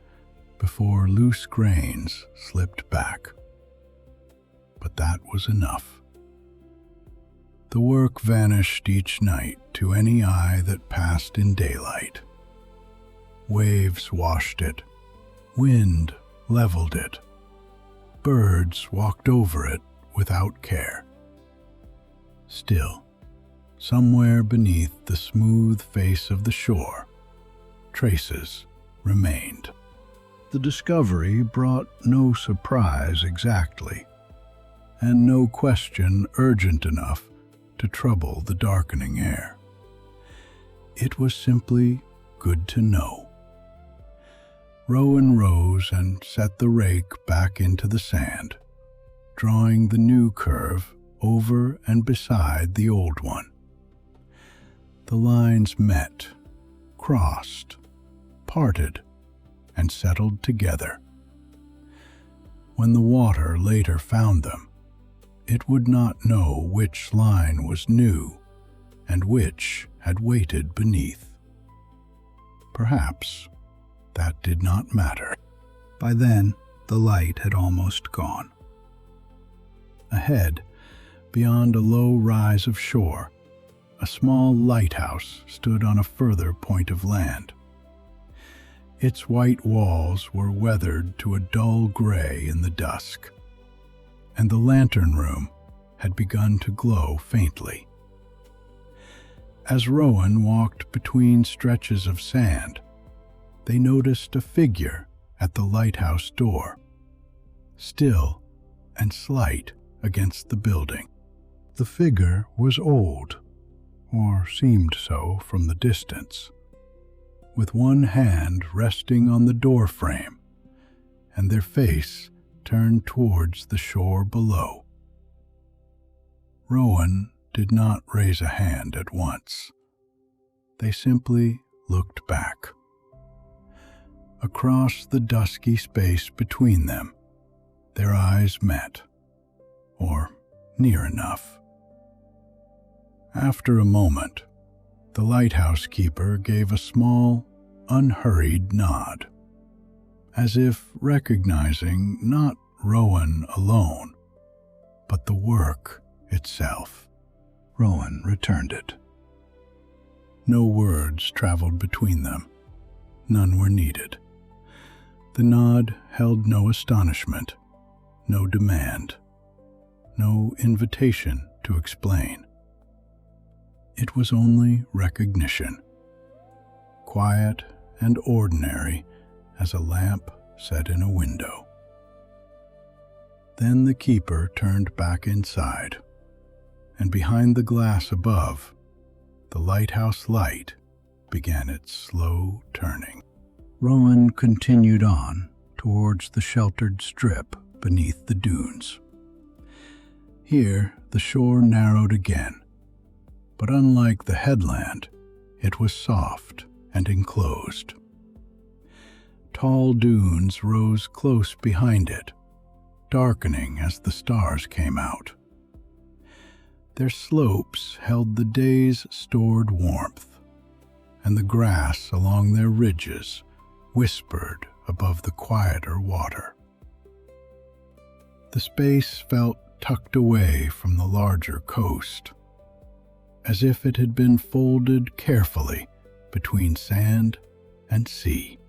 before loose grains slipped back. But that was enough. The work vanished each night to any eye that passed in daylight. Waves washed it, wind leveled it, birds walked over it without care. Still, somewhere beneath the smooth face of the shore, traces remained. The discovery brought no surprise exactly, and no question urgent enough to trouble the darkening air. It was simply good to know. Rowan rose and set the rake back into the sand, drawing the new curve over and beside the old one. The lines met, crossed, parted, and settled together. When the water later found them, it would not know which line was new and which had waited beneath. Perhaps that did not matter. By then, the light had almost gone. Ahead, beyond a low rise of shore, a small lighthouse stood on a further point of land. Its white walls were weathered to a dull gray in the dusk, and the lantern room had begun to glow faintly. As Rowan walked between stretches of sand, they noticed a figure at the lighthouse door, still and slight against the building. The figure was old, or seemed so from the distance, with one hand resting on the door frame and their face turned towards the shore below. Rowan did not raise a hand at once. They simply looked back. Across the dusky space between them, their eyes met, or near enough. After a moment, the lighthouse keeper gave a small, unhurried nod, as if recognizing not Rowan alone, but the work itself. Rowan returned it. No words traveled between them. None were needed. The nod held no astonishment, no demand, no invitation to explain. It was only recognition, quiet and ordinary as a lamp set in a window. Then the keeper turned back inside, and behind the glass above, the lighthouse light began its slow turning. Rowan continued on towards the sheltered strip beneath the dunes. Here the shore narrowed again, but unlike the headland, it was soft and enclosed. Tall dunes rose close behind it, darkening as the stars came out. Their slopes held the day's stored warmth, and the grass along their ridges whispered above the quieter water. The space felt tucked away from the larger coast, as if it had been folded carefully between sand and sea.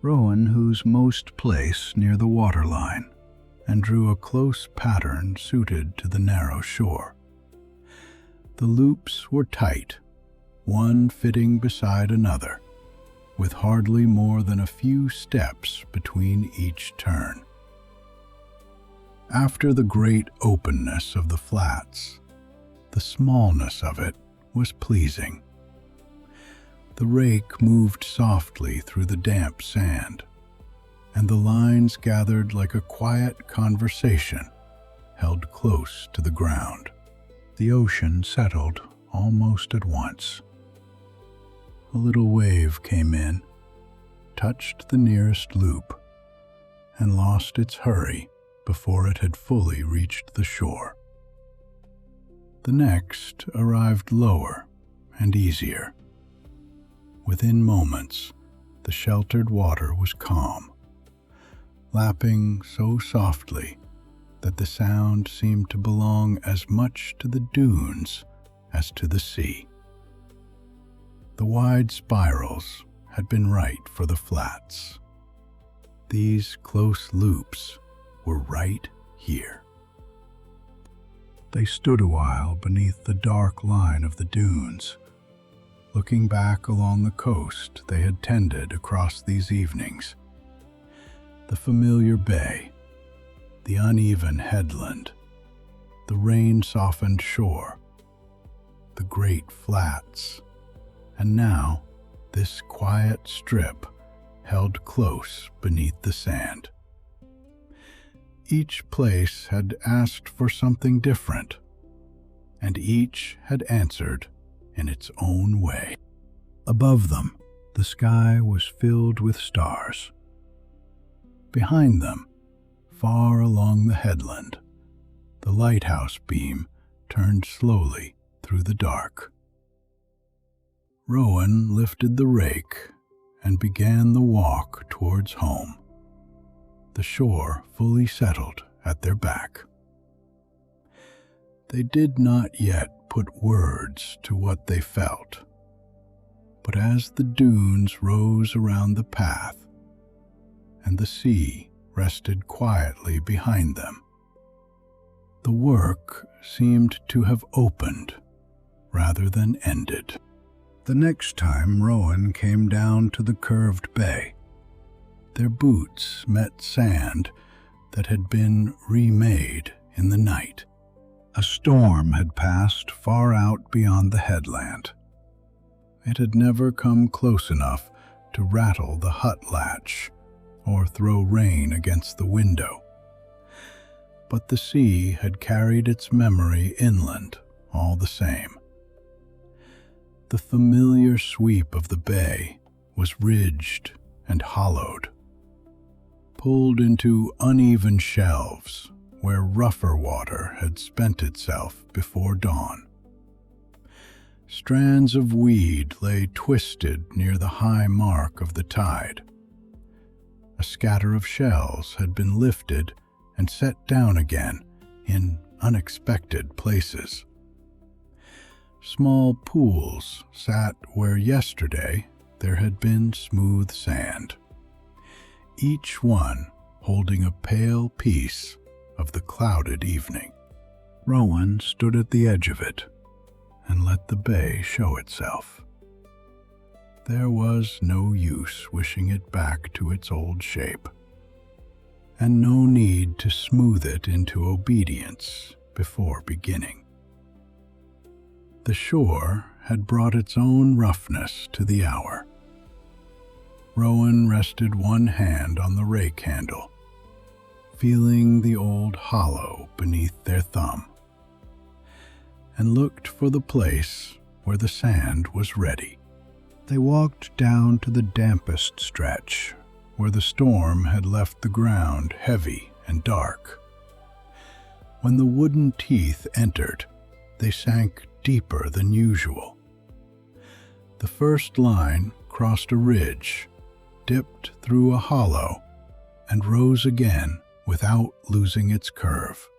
Rowan whose most place near the waterline, and drew a close pattern suited to the narrow shore. The loops were tight, one fitting beside another, with hardly more than a few steps between each turn. After the great openness of the flats, the smallness of it was pleasing. The rake moved softly through the damp sand, and the lines gathered like a quiet conversation held close to the ground. The ocean settled almost at once. A little wave came in, touched the nearest loop, and lost its hurry before it had fully reached the shore. The next arrived lower and easier. Within moments, the sheltered water was calm, lapping so softly that the sound seemed to belong as much to the dunes as to the sea. The wide spirals had been right for the flats. These close loops were right here. They stood a while beneath the dark line of the dunes, looking back along the coast they had tended across these evenings. The familiar bay, the uneven headland, the rain-softened shore, the great flats, and now this quiet strip held close beneath the sand. Each place had asked for something different, and each had answered in its own way. Above them, the sky was filled with stars. Behind them, far along the headland, the lighthouse beam turned slowly through the dark. Rowan lifted the rake and began the walk towards home, the shore fully settled at their back. They did not yet put words to what they felt. But as the dunes rose around the path, and the sea rested quietly behind them, the work seemed to have opened rather than ended. The next time Rowan came down to the curved bay, their boots met sand that had been remade in the night. A storm had passed far out beyond the headland. It had never come close enough to rattle the hut latch or throw rain against the window. But the sea had carried its memory inland all the same. The familiar sweep of the bay was ridged and hollowed, pulled into uneven shelves where rougher water had spent itself before dawn. Strands of weed lay twisted near the high mark of the tide. A scatter of shells had been lifted and set down again in unexpected places. Small pools sat where yesterday there had been smooth sand, each one holding a pale piece of the clouded evening. Rowan stood at the edge of it and let the bay show itself. There was no use wishing it back to its old shape, and no need to smooth it into obedience before beginning. The shore had brought its own roughness to the hour. Rowan rested one hand on the rake handle, feeling the old hollow beneath their thumb, and looked for the place where the sand was ready. They walked down to the dampest stretch, where the storm had left the ground heavy and dark. When the wooden teeth entered, they sank deeper than usual. The first line crossed a ridge, dipped through a hollow, and rose again without losing its curve.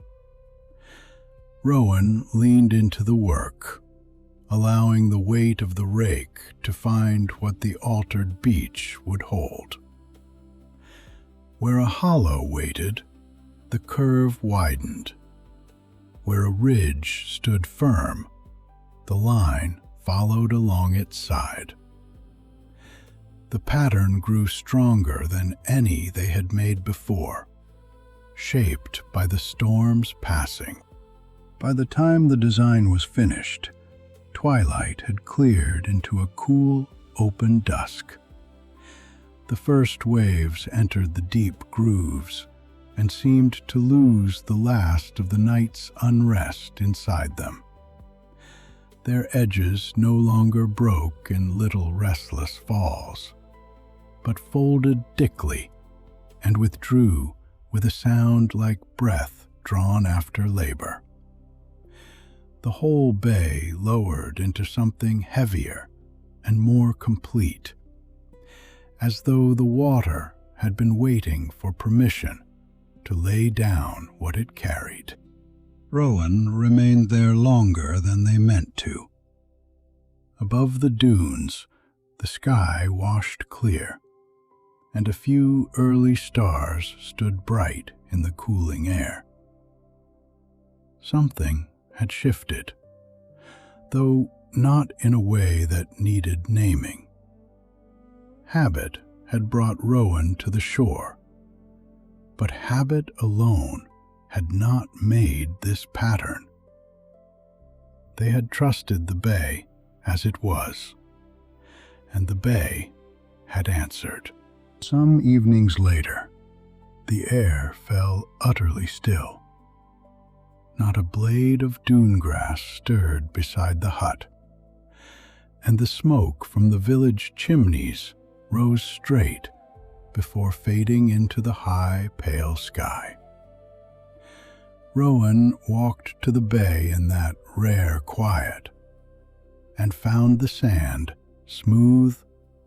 Rowan leaned into the work, allowing the weight of the rake to find what the altered beach would hold. Where a hollow waited, the curve widened. Where a ridge stood firm, the line followed along its side. The pattern grew stronger than any they had made before, shaped by the storm's passing. By the time the design was finished, twilight had cleared into a cool, open dusk. The first waves entered the deep grooves and seemed to lose the last of the night's unrest inside them. Their edges no longer broke in little restless falls, but folded thickly and withdrew with a sound like breath drawn after labor. The whole bay lowered into something heavier and more complete, as though the water had been waiting for permission to lay down what it carried. Rowan remained there longer than they meant to. Above the dunes, the sky washed clear, and a few early stars stood bright in the cooling air. Something had shifted, though not in a way that needed naming. Habit had brought Rowan to the shore, but habit alone had not made this pattern. They had trusted the bay as it was, and the bay had answered. Some evenings later, the air fell utterly still. Not a blade of dune grass stirred beside the hut, and the smoke from the village chimneys rose straight before fading into the high, pale sky. Rowan walked to the bay in that rare quiet and found the sand smooth,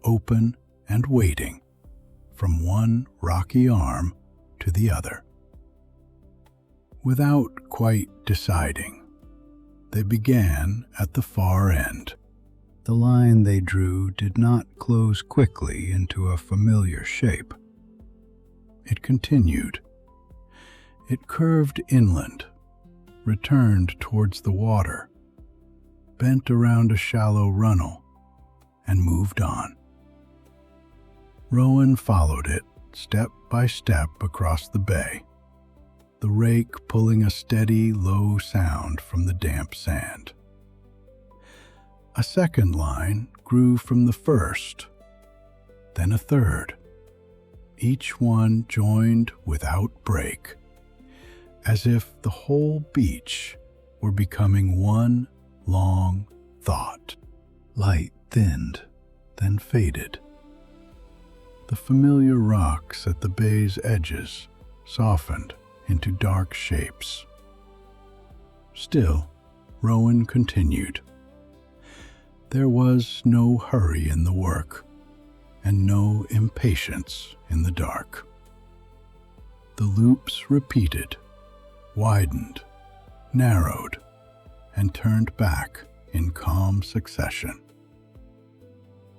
open, and waiting from one rocky arm to the other. Without quite deciding, They began at the far end. The line they drew did not close quickly into a familiar shape. It continued. It curved inland, returned towards the water, bent around a shallow runnel, and moved on. Rowan followed it step by step across the bay, the rake pulling a steady, low sound from the damp sand. A second line grew from the first, then a third. Each one joined without break, as if the whole beach were becoming one long thought. Light thinned, then faded. The familiar rocks at the bay's edges softened into dark shapes. Still, Rowan continued. There was no hurry in the work, and no impatience in the dark. The loops repeated, widened, narrowed, and turned back in calm succession.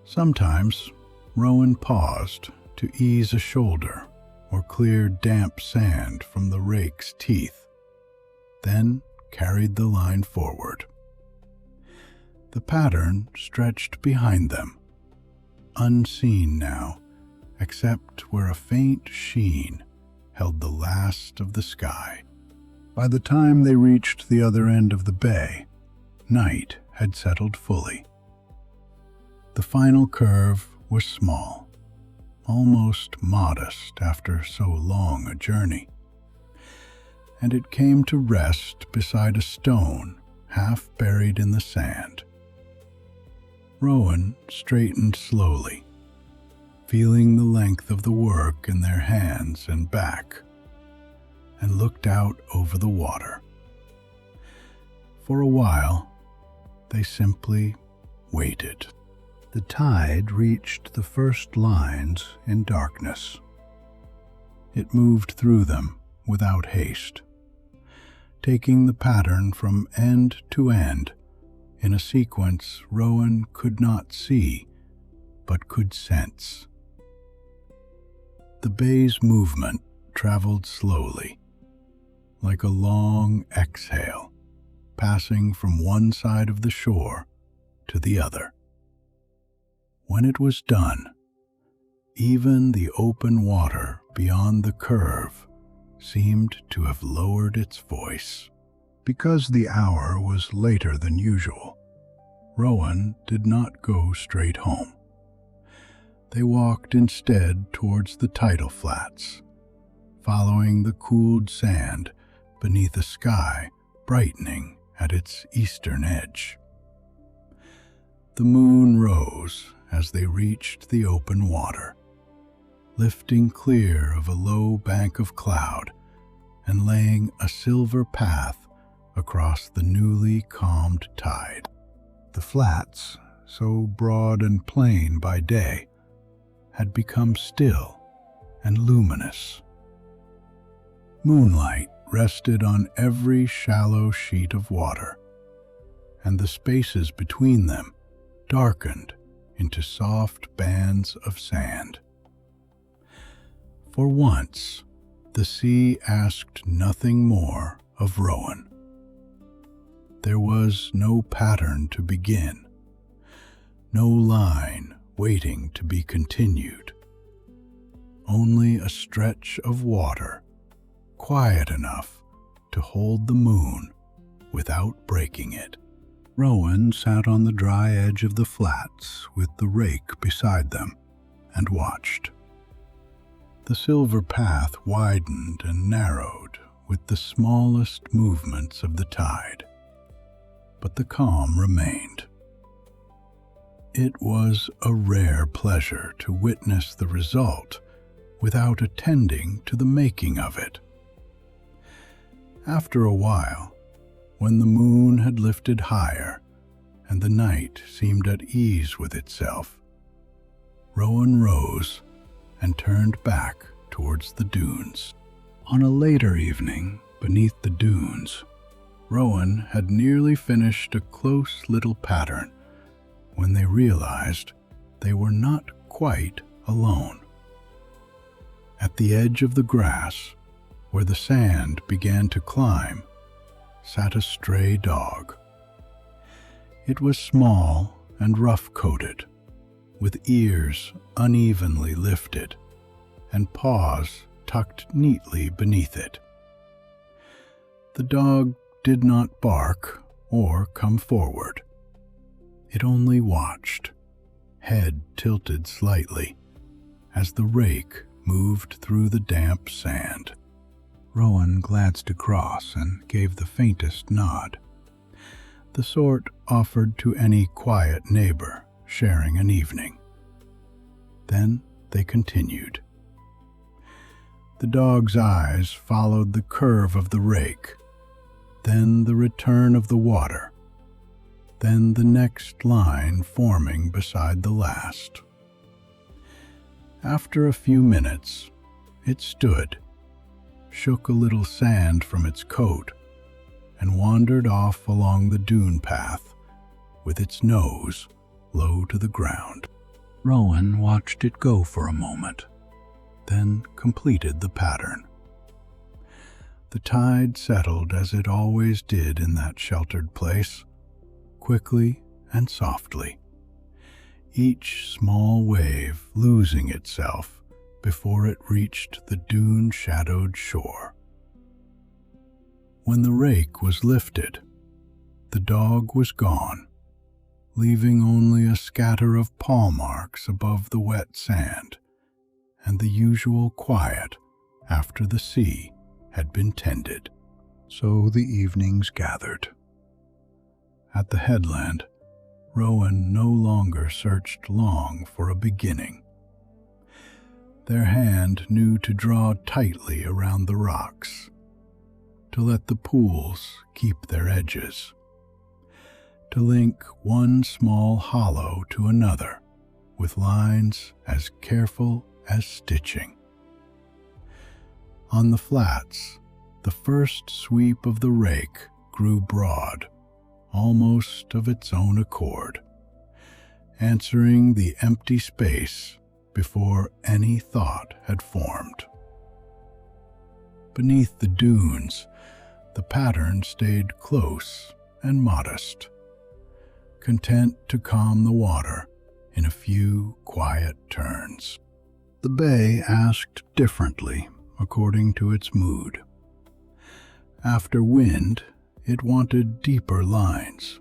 Sometimes Rowan paused to ease a shoulder or clear damp sand from the rake's teeth, then carried the line forward. The pattern stretched behind them, unseen now, except where a faint sheen held the last of the sky. By the time they reached the other end of the bay, night had settled fully. The final curve was small, almost modest after so long a journey, and it came to rest beside a stone half buried in the sand. Rowan straightened slowly, feeling the length of the work in their hands and back, and looked out over the water. For a while, they simply waited. The tide reached the first lines in darkness. It moved through them without haste, taking the pattern from end to end in a sequence Rowan could not see but could sense. The bay's movement traveled slowly, like a long exhale, passing from one side of the shore to the other. When it was done, even the open water beyond the curve seemed to have lowered its voice. Because the hour was later than usual, Rowan did not go straight home. They walked instead towards the tidal flats, following the cooled sand beneath a sky brightening at its eastern edge. The moon rose as they reached the open water, lifting clear of a low bank of cloud and laying a silver path across the newly calmed tide. The flats, so broad and plain by day, had become still and luminous. Moonlight rested on every shallow sheet of water, and the spaces between them darkened into soft bands of sand. For once, the sea asked nothing more of Rowan. There was no pattern to begin, no line waiting to be continued, only a stretch of water, quiet enough to hold the moon without breaking it. Rowan sat on the dry edge of the flats with the rake beside them and watched. The silver path widened and narrowed with the smallest movements of the tide, but the calm remained. It was a rare pleasure to witness the result without attending to the making of it. After a while, when the moon had lifted higher and the night seemed at ease with itself, Rowan rose and turned back towards the dunes. On a later evening, beneath the dunes, Rowan had nearly finished a close little pattern when they realized they were not quite alone. At the edge of the grass, where the sand began to climb, sat a stray dog. It was small and rough-coated, with ears unevenly lifted and paws tucked neatly beneath it. The dog did not bark or come forward. It only watched, head tilted slightly, as the rake moved through the damp sand. Rowan glanced across and gave the faintest nod, the sort offered to any quiet neighbor sharing an evening. Then they continued. The dog's eyes followed the curve of the rake, then the return of the water, then the next line forming beside the last. After a few minutes, it stood, shook a little sand from its coat, and wandered off along the dune path with its nose low to the ground. Rowan watched it go for a moment, then completed the pattern. The tide settled as it always did in that sheltered place, quickly and softly, each small wave losing itself before it reached the dune-shadowed shore. When the rake was lifted, the dog was gone, leaving only a scatter of paw marks above the wet sand and the usual quiet after the sea had been tended. So the evenings gathered. At the headland, Rowan no longer searched long for a beginning. Their hand knew to draw tightly around the rocks, to let the pools keep their edges, to link one small hollow to another with lines as careful as stitching. On the flats, the first sweep of the rake grew broad, almost of its own accord, answering the empty space before any thought had formed. Beneath the dunes, the pattern stayed close and modest, content to calm the water in a few quiet turns. The bay asked differently according to its mood. After wind, it wanted deeper lines.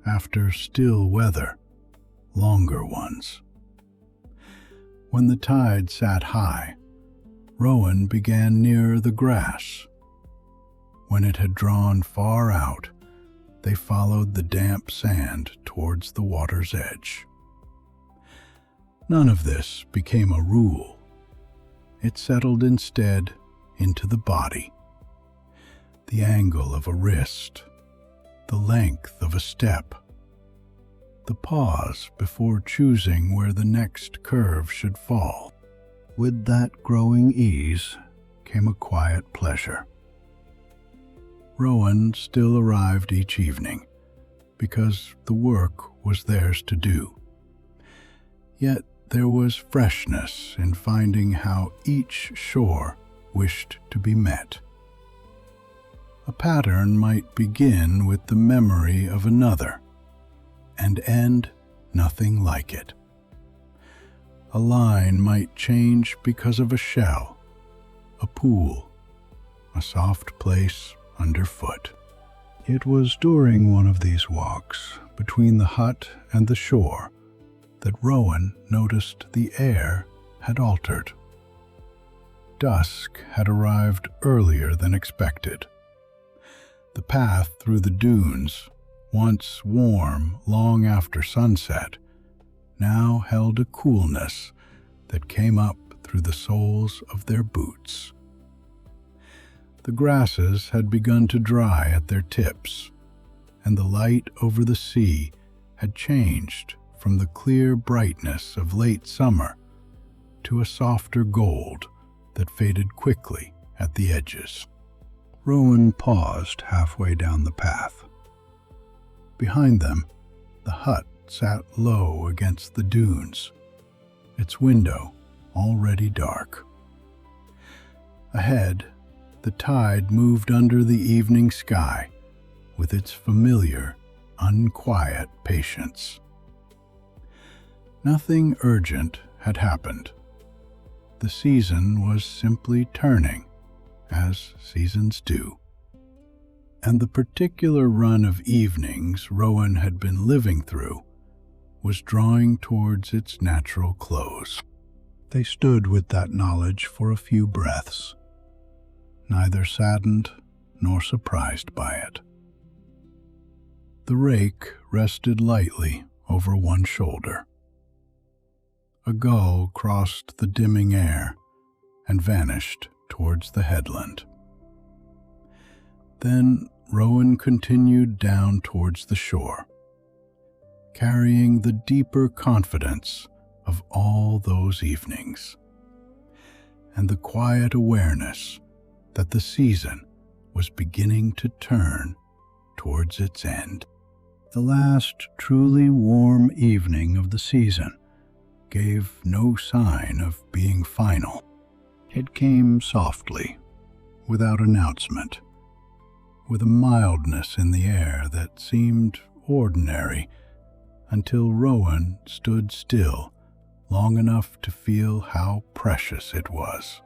After still weather, longer ones. When the tide sat high, Rowan began nearer the grass. When it had drawn far out, they followed the damp sand towards the water's edge. None of this became a rule. It settled instead into the body, the angle of a wrist, the length of a step, the pause before choosing where the next curve should fall. With that growing ease came a quiet pleasure. Rowan still arrived each evening, because the work was theirs to do. Yet there was freshness in finding how each shore wished to be met. A pattern might begin with the memory of another, and end nothing like it. A line might change because of a shell, a pool, a soft place underfoot. It was during one of these walks between the hut and the shore that Rowan noticed the air had altered. Dusk had arrived earlier than expected. The path through the dunes, once warm long after sunset, now held a coolness that came up through the soles of their boots. The grasses had begun to dry at their tips, and the light over the sea had changed from the clear brightness of late summer to a softer gold that faded quickly at the edges. Rowan paused halfway down the path. Behind them, the hut sat low against the dunes, its window already dark. Ahead, the tide moved under the evening sky with its familiar, unquiet patience. Nothing urgent had happened. The season was simply turning, as seasons do. And the particular run of evenings Rowan had been living through was drawing towards its natural close. They stood with that knowledge for a few breaths, neither saddened nor surprised by it. The rake rested lightly over one shoulder. A gull crossed the dimming air and vanished towards the headland. Then Rowan continued down towards the shore, carrying the deeper confidence of all those evenings, and the quiet awareness that the season was beginning to turn towards its end. The last truly warm evening of the season gave no sign of being final. It came softly, without announcement, with a mildness in the air that seemed ordinary until Rowan stood still long enough to feel how precious it was.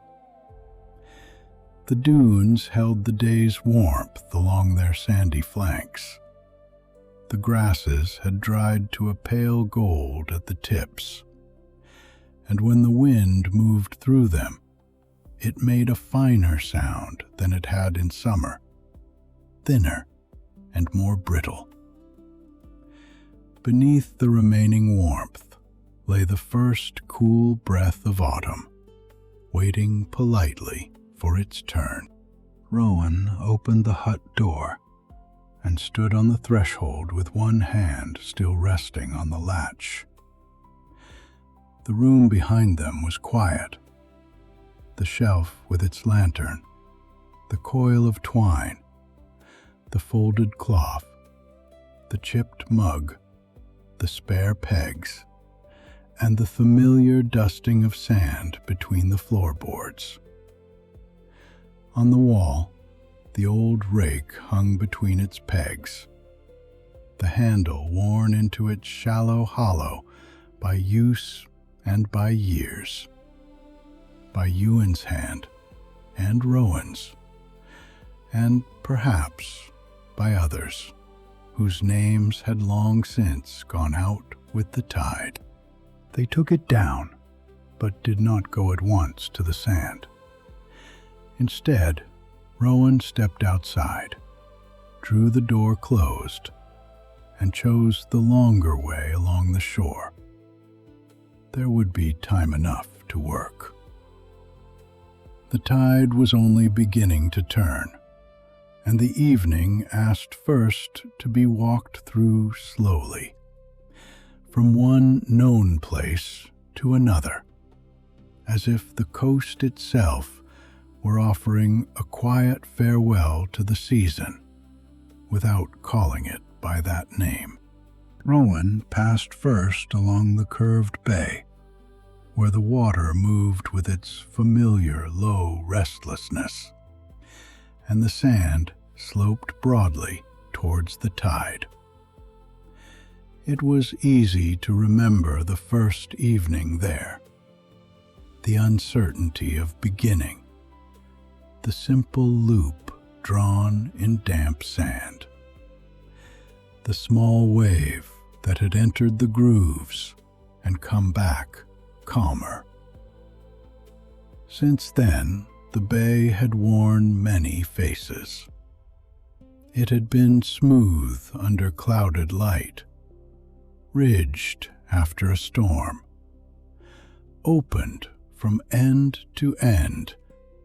The dunes held the day's warmth along their sandy flanks. The grasses had dried to a pale gold at the tips, and when the wind moved through them, it made a finer sound than it had in summer, thinner and more brittle. Beneath the remaining warmth lay the first cool breath of autumn, waiting politely for its turn. Rowan opened the hut door and stood on the threshold with one hand still resting on the latch. The room behind them was quiet. The shelf with its lantern, the coil of twine, the folded cloth, the chipped mug, the spare pegs, and the familiar dusting of sand between the floorboards. On the wall, the old rake hung between its pegs, the handle worn into its shallow hollow by use and by years, by Ewan's hand and Rowan's, and perhaps by others whose names had long since gone out with the tide. They took it down, but did not go at once to the sand. Instead, Rowan stepped outside, drew the door closed, and chose the longer way along the shore. There would be time enough to work. The tide was only beginning to turn, and the evening asked first to be walked through slowly, from one known place to another, as if the coast itself were offering a quiet farewell to the season without calling it by that name. Rowan passed first along the curved bay, where the water moved with its familiar low restlessness, and the sand sloped broadly towards the tide. It was easy to remember the first evening there, the uncertainty of beginning, the simple loop drawn in damp sand, the small wave that had entered the grooves and come back calmer. Since then, the bay had worn many faces. It had been smooth under clouded light, ridged after a storm, opened from end to end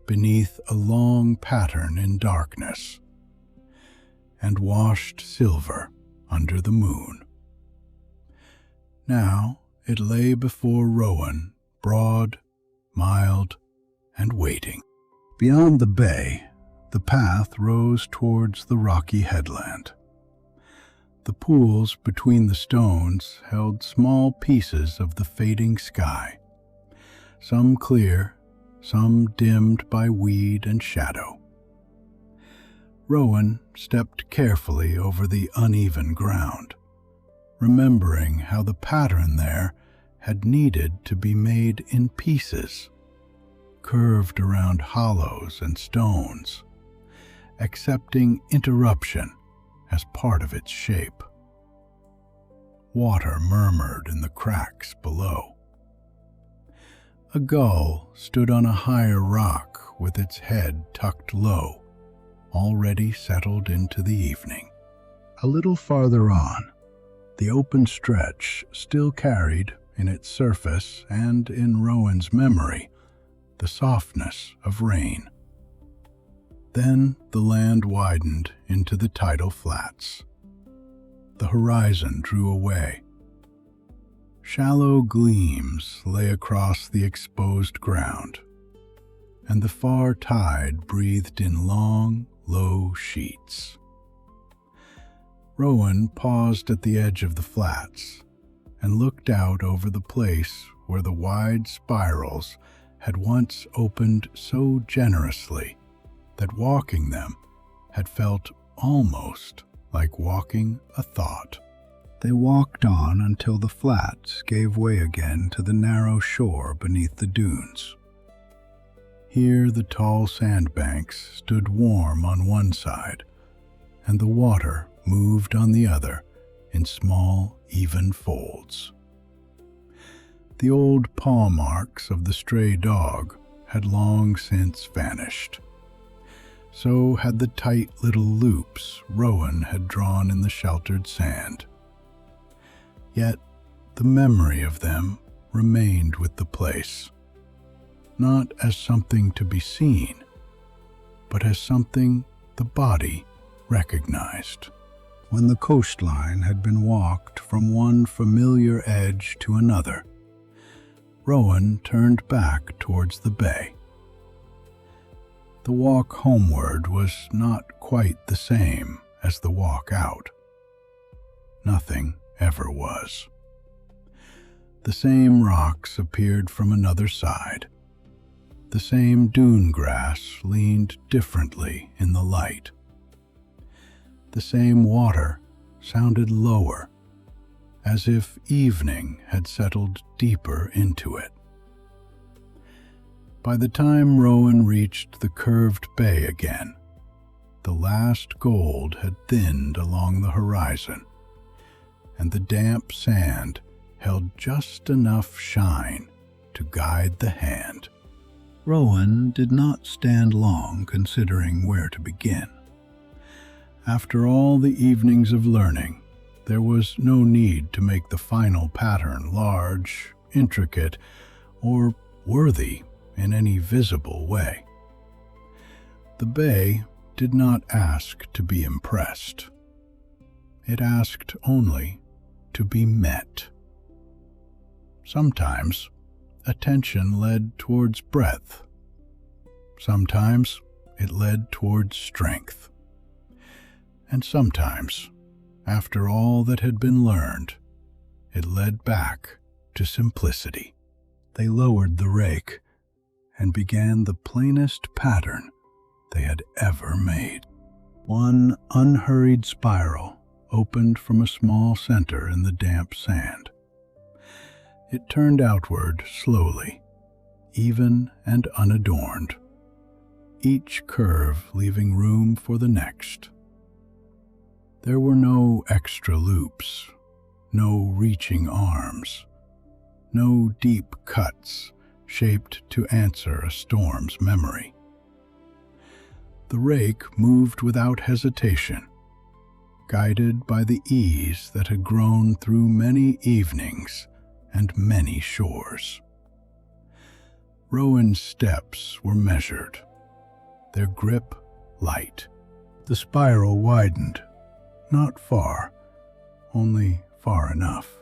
beneath a long pattern in darkness, and washed silver under the moon. Now it lay before Rowan, broad, mild, and waiting. Beyond the bay, The path rose towards the rocky headland. The pools between the stones held small pieces of the fading sky, some clear, some dimmed by weed and shadow. Rowan stepped carefully over the uneven ground, remembering how the pattern there had needed to be made in pieces, curved around hollows and stones, accepting interruption as part of its shape. Water murmured in the cracks below. A gull stood on a higher rock with its head tucked low, already settled into the evening. A little farther on, the open stretch still carried in its surface and in Rowan's memory the softness of rain. Then the land widened into the tidal flats. The horizon drew away. Shallow gleams lay across the exposed ground, and the far tide breathed in long, low sheets. Rowan paused at the edge of the flats and looked out over the place where the wide spirals had once opened so generously that walking them had felt almost like walking a thought. They walked on until the flats gave way again to the narrow shore beneath the dunes. Here the tall sandbanks stood warm on one side, and the water moved on the other in small, even folds. The old paw marks of the stray dog had long since vanished. So had the tight little loops Rowan had drawn in the sheltered sand. Yet the memory of them remained with the place, not as something to be seen, but as something the body recognized. When the coastline had been walked from one familiar edge to another, Rowan turned back towards the bay. The walk homeward was not quite the same as the walk out. Nothing ever was. The same rocks appeared from another side. The same dune grass leaned differently in the light. The same water sounded lower, as if evening had settled deeper into it. By the time Rowan reached the curved bay again, the last gold had thinned along the horizon, and the damp sand held just enough shine to guide the hand. Rowan did not stand long considering where to begin. After all the evenings of learning, there was no need to make the final pattern large, intricate, or worthy in any visible way. The bay did not ask to be impressed. It asked only to be met. Sometimes attention led towards breadth. Sometimes it led towards strength. And sometimes, after all that had been learned, it led back to simplicity. They lowered the rake and began the plainest pattern they had ever made. One unhurried spiral opened from a small center in the damp sand. It turned outward slowly, even and unadorned, each curve leaving room for the next. There were no extra loops, no reaching arms, no deep cuts shaped to answer a storm's memory. The rake moved without hesitation, guided by the ease that had grown through many evenings and many shores. Rowan's steps were measured, their grip light. The spiral widened, not far, only far enough.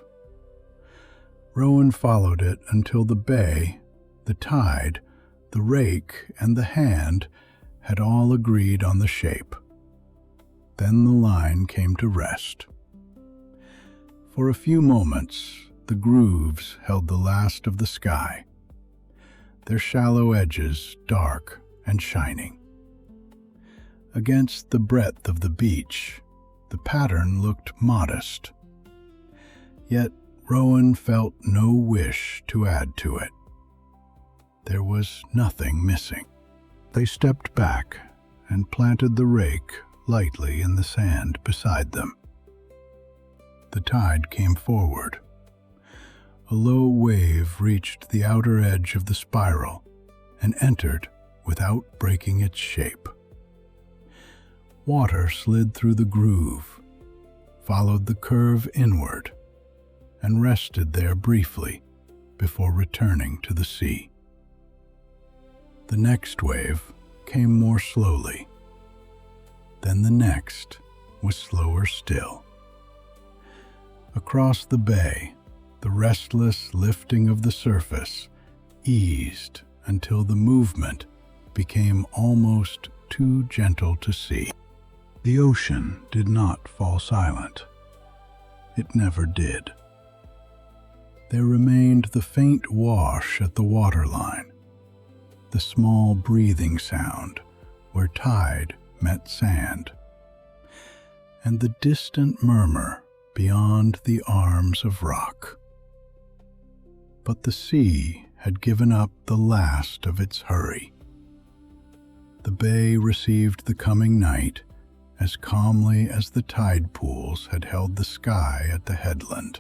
Rowan followed it until the bay, the tide, the rake, and the hand had all agreed on the shape. Then the line came to rest. For a few moments, the grooves held the last of the sky, their shallow edges dark and shining. Against the breadth of the beach, the pattern looked modest. Yet Rowan felt no wish to add to it. There was nothing missing. They stepped back and planted the rake lightly in the sand beside them. The tide came forward. A low wave reached the outer edge of the spiral and entered without breaking its shape. Water slid through the groove, followed the curve inward, and rested there briefly before returning to the sea. The next wave came more slowly. Then the next was slower still. Across the bay, the restless lifting of the surface eased until the movement became almost too gentle to see. The ocean did not fall silent. It never did. There remained the faint wash at the waterline, the small breathing sound where tide met sand, and the distant murmur beyond the arms of rock. But the sea had given up the last of its hurry. The bay received the coming night as calmly as the tide pools had held the sky at the headland,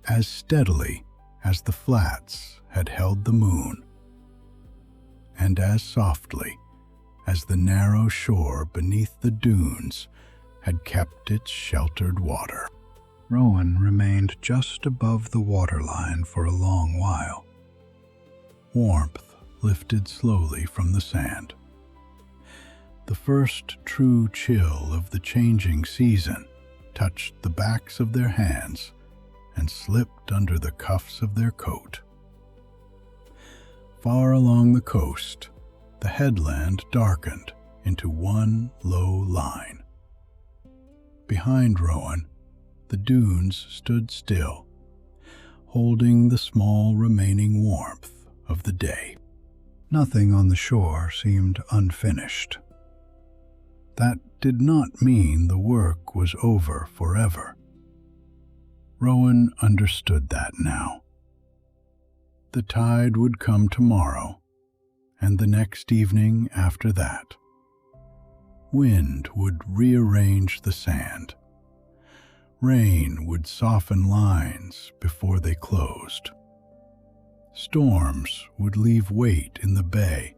as steadily as the flats had held the moon, and as softly as the narrow shore beneath the dunes had kept its sheltered water. Rowan remained just above the waterline for a long while. Warmth lifted slowly from the sand. The first true chill of the changing season touched the backs of their hands and slipped under the cuffs of their coat. Far along the coast, the headland darkened into one low line. Behind Rowan, the dunes stood still, holding the small remaining warmth of the day. Nothing on the shore seemed unfinished. That did not mean the work was over forever. Rowan understood that now. The tide would come tomorrow, and the next evening after that. Wind would rearrange the sand. Rain would soften lines before they closed. Storms would leave weight in the bay,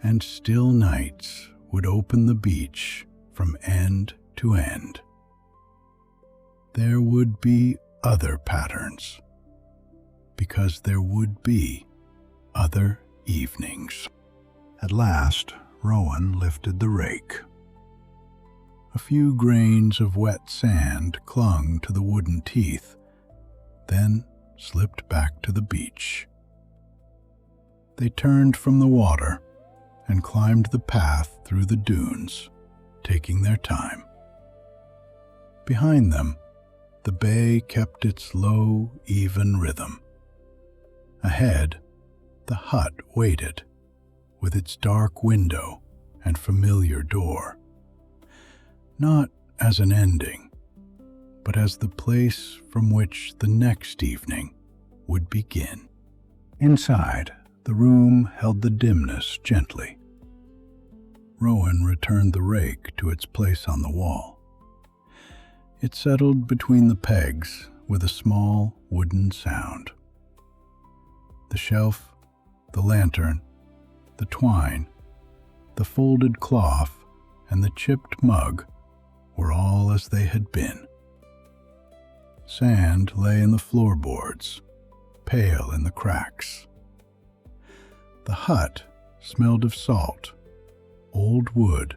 and still nights would open the beach from end to end. There would be other patterns, because there would be other evenings. At last, Rowan lifted the rake. A few grains of wet sand clung to the wooden teeth, then slipped back to the beach. They turned from the water and climbed the path through the dunes, taking their time. Behind them, the bay kept its low, even rhythm. Ahead, the hut waited, with its dark window and familiar door, not as an ending, but as the place from which the next evening would begin. Inside, the room held the dimness gently. Rowan returned the rake to its place on the wall. It settled between the pegs with a small wooden sound. The shelf, the lantern, the twine, the folded cloth, and the chipped mug were all as they had been. Sand lay in the floorboards, pale in the cracks. The hut smelled of salt, old wood,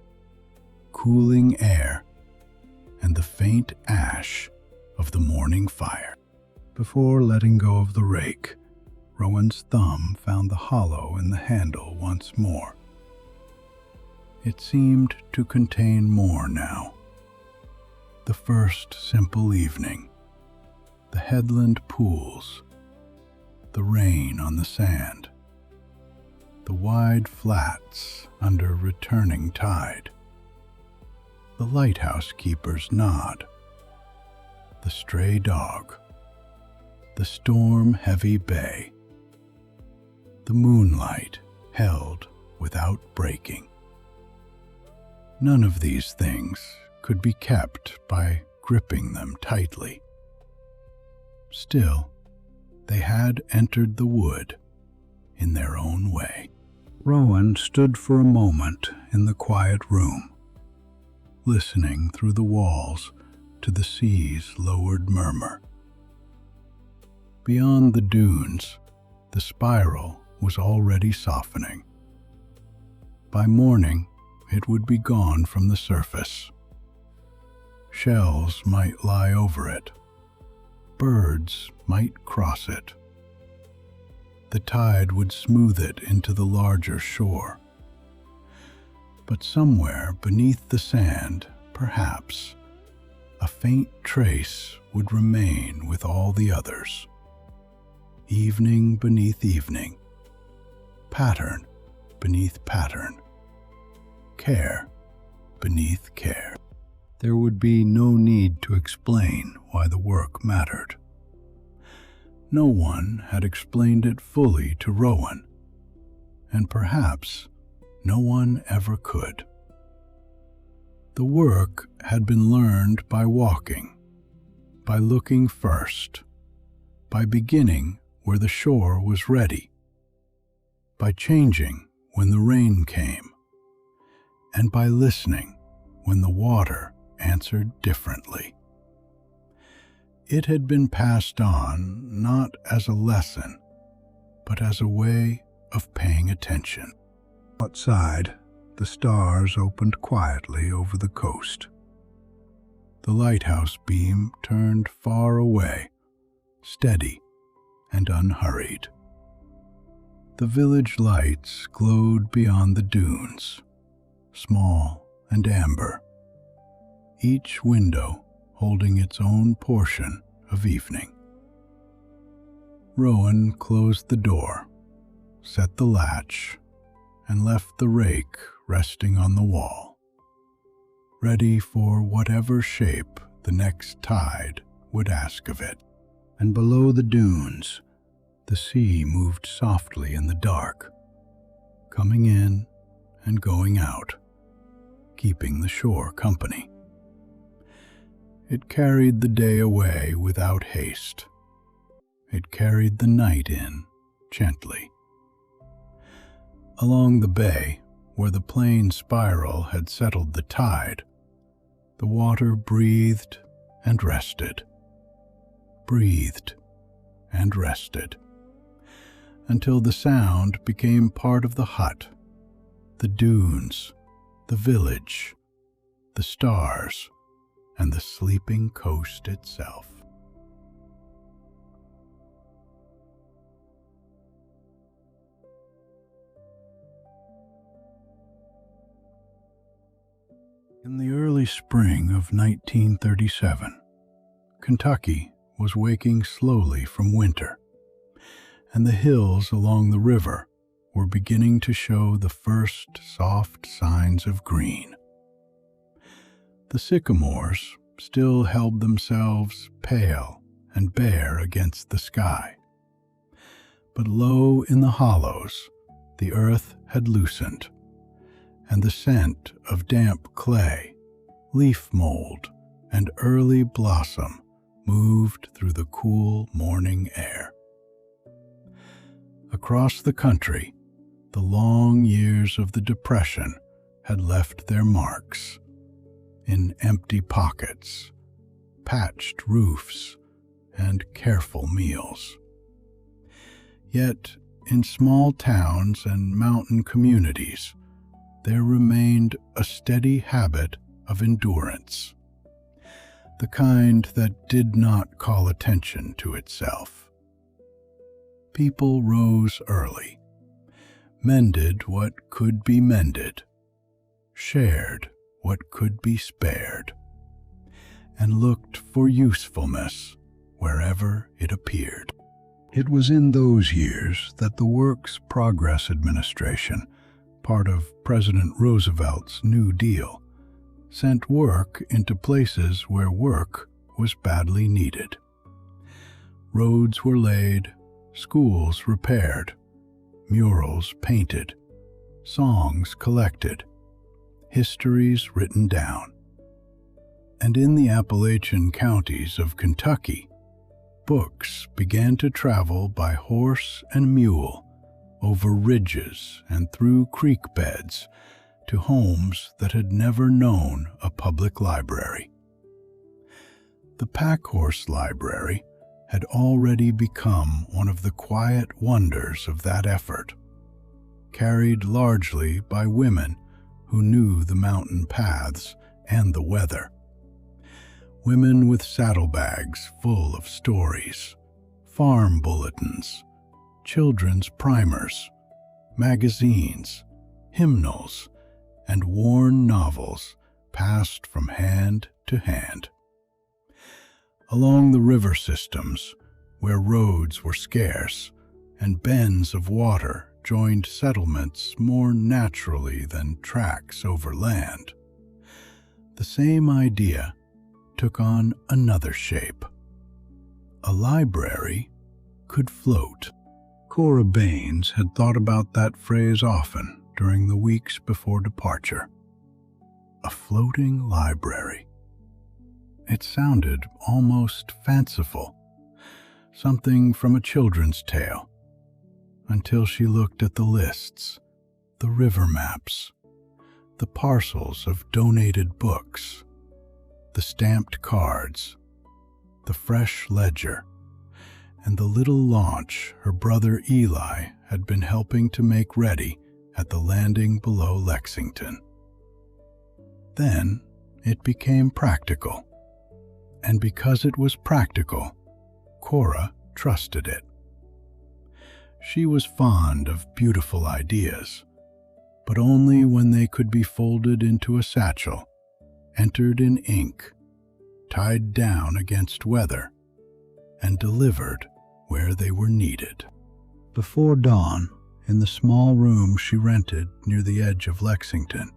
cooling air, and the faint ash of the morning fire. Before letting go of the rake, Rowan's thumb found the hollow in the handle once more. It seemed to contain more now. The first simple evening, the headland pools, the rain on the sand, the wide flats under returning tide, the lighthouse keeper's nod, the stray dog, the storm-heavy bay, the moonlight held without breaking. None of these things could be kept by gripping them tightly. Still, they had entered the wood in their own way. Rowan stood for a moment in the quiet room, listening through the walls to the sea's lowered murmur. Beyond the dunes, the spiral was already softening. By morning, it would be gone from the surface. Shells might lie over it. Birds might cross it. The tide would smooth it into the larger shore. But somewhere beneath the sand, perhaps, a faint trace would remain with all the others. Evening beneath evening, pattern beneath pattern, care beneath care. There would be no need to explain why the work mattered. No one had explained it fully to Rowan, and perhaps no one ever could. The work had been learned by walking, by looking first, by beginning where the shore was ready, by changing when the rain came, and by listening when the water answered differently. It had been passed on not as a lesson, but as a way of paying attention. Outside, the stars opened quietly over the coast. The lighthouse beam turned far away, steady and unhurried. The village lights glowed beyond the dunes, small and amber, each window holding its own portion of evening. Rowan closed the door, set the latch, and left the rake resting on the wall, ready for whatever shape the next tide would ask of it. And below the dunes, the sea moved softly in the dark, coming in and going out, keeping the shore company. It carried the day away without haste. It carried the night in gently. Along the bay, where the plain spiral had settled the tide, the water breathed and rested, breathed and rested, until the sound became part of the hut, the dunes, the village, the stars, and the sleeping coast itself. In the early spring of 1937, Kentucky was waking slowly from winter, and the hills along the river were beginning to show the first soft signs of green. The sycamores still held themselves pale and bare against the sky, but low in the hollows the earth had loosened, and the scent of damp clay, leaf mold, and early blossom moved through the cool morning air. Across the country, the long years of the Depression had left their marks in empty pockets, patched roofs, and careful meals. Yet, in small towns and mountain communities, there remained a steady habit of endurance, the kind that did not call attention to itself. People rose early, mended what could be mended, shared what could be spared, and looked for usefulness wherever it appeared. It was in those years that the Works Progress Administration, part of President Roosevelt's New Deal, sent work into places where work was badly needed. Roads were laid, schools repaired, murals painted, songs collected, histories written down. And in the Appalachian counties of Kentucky, books began to travel by horse and mule over ridges and through creek beds to homes that had never known a public library. The Packhorse Library had already become one of the quiet wonders of that effort, carried largely by women who knew the mountain paths and the weather. Women with saddlebags full of stories, farm bulletins, children's primers, magazines, hymnals, and worn novels passed from hand to hand. Along the river systems, where roads were scarce and bends of water joined settlements more naturally than tracks over land, the same idea took on another shape. A library could float. Cora Baines had thought about that phrase often during the weeks before departure. A floating library. It sounded almost fanciful, something from a children's tale, until she looked at the lists, the river maps, the parcels of donated books, the stamped cards, the fresh ledger, and the little launch her brother Eli had been helping to make ready at the landing below Lexington. Then it became practical, and because it was practical, Cora trusted it. She was fond of beautiful ideas, but only when they could be folded into a satchel, entered in ink, tied down against weather, and delivered where they were needed. Before dawn, in the small room she rented near the edge of Lexington,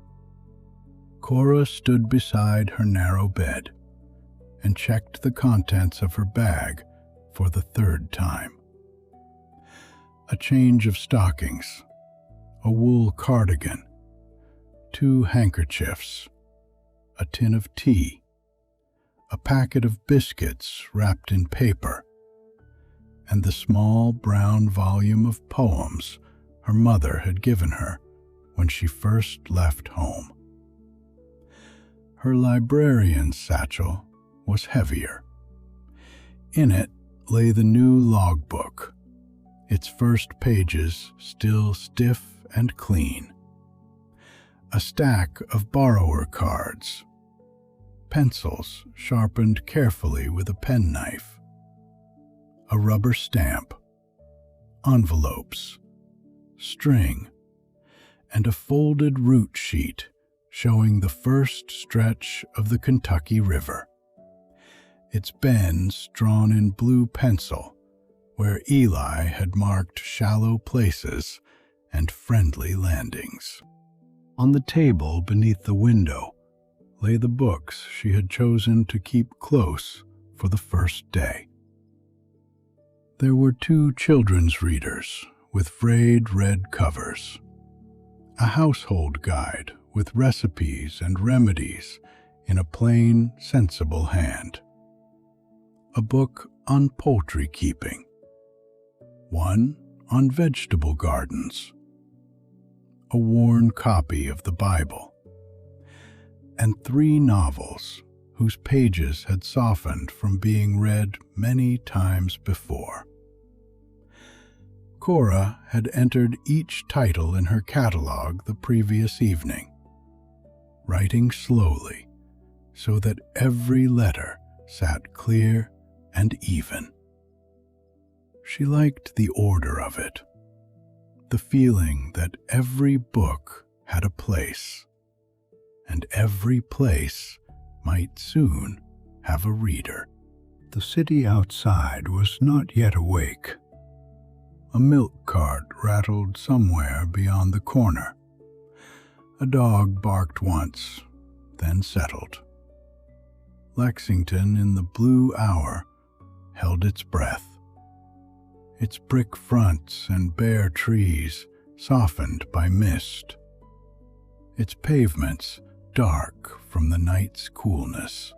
Cora stood beside her narrow bed and checked the contents of her bag for the third time. A change of stockings, a wool cardigan, 2 handkerchiefs, a tin of tea, a packet of biscuits wrapped in paper, and the small brown volume of poems her mother had given her when she first left home. Her librarian's satchel was heavier. In it lay the new logbook, its first pages still stiff and clean. A stack of borrower cards, pencils sharpened carefully with a penknife, a rubber stamp, envelopes, string, and a folded route sheet showing the first stretch of the Kentucky River, its bends drawn in blue pencil where Eli had marked shallow places and friendly landings. On the table beneath the window lay the books she had chosen to keep close for the first day. There were 2 children's readers with frayed red covers, a household guide with recipes and remedies in a plain, sensible hand, a book on poultry keeping, one on vegetable gardens, a worn copy of the Bible, and 3 novels whose pages had softened from being read many times before. Cora had entered each title in her catalog the previous evening, writing slowly so that every letter sat clear and even. She liked the order of it, the feeling that every book had a place, and every place might soon have a reader. The city outside was not yet awake. A milk cart rattled somewhere beyond the corner. A dog barked once, then settled. Lexington in the blue hour held its breath. Its brick fronts and bare trees softened by mist. Its pavements dark from the night's coolness.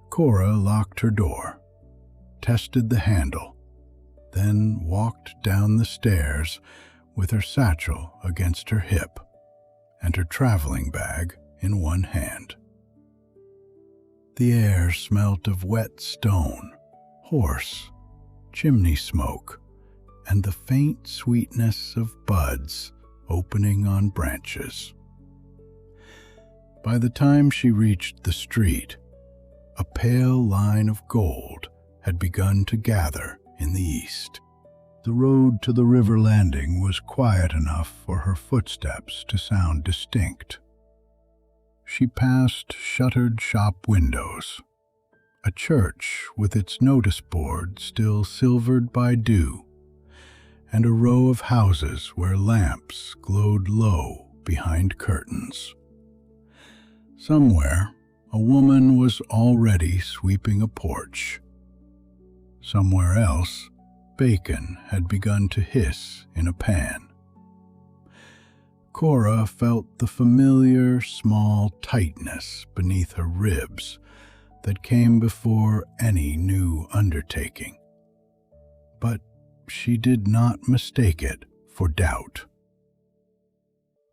Cora locked her door, tested the handle, then walked down the stairs with her satchel against her hip and her traveling bag in one hand. The air smelt of wet stone, horse, chimney smoke, and the faint sweetness of buds opening on branches. By the time she reached the street, a pale line of gold had begun to gather in the east. The road to the river landing was quiet enough for her footsteps to sound distinct. She passed shuttered shop windows, a church with its notice board still silvered by dew, and a row of houses where lamps glowed low behind curtains. Somewhere, a woman was already sweeping a porch. Somewhere else, bacon had begun to hiss in a pan. Cora felt the familiar small tightness beneath her ribs that came before any new undertaking. But she did not mistake it for doubt.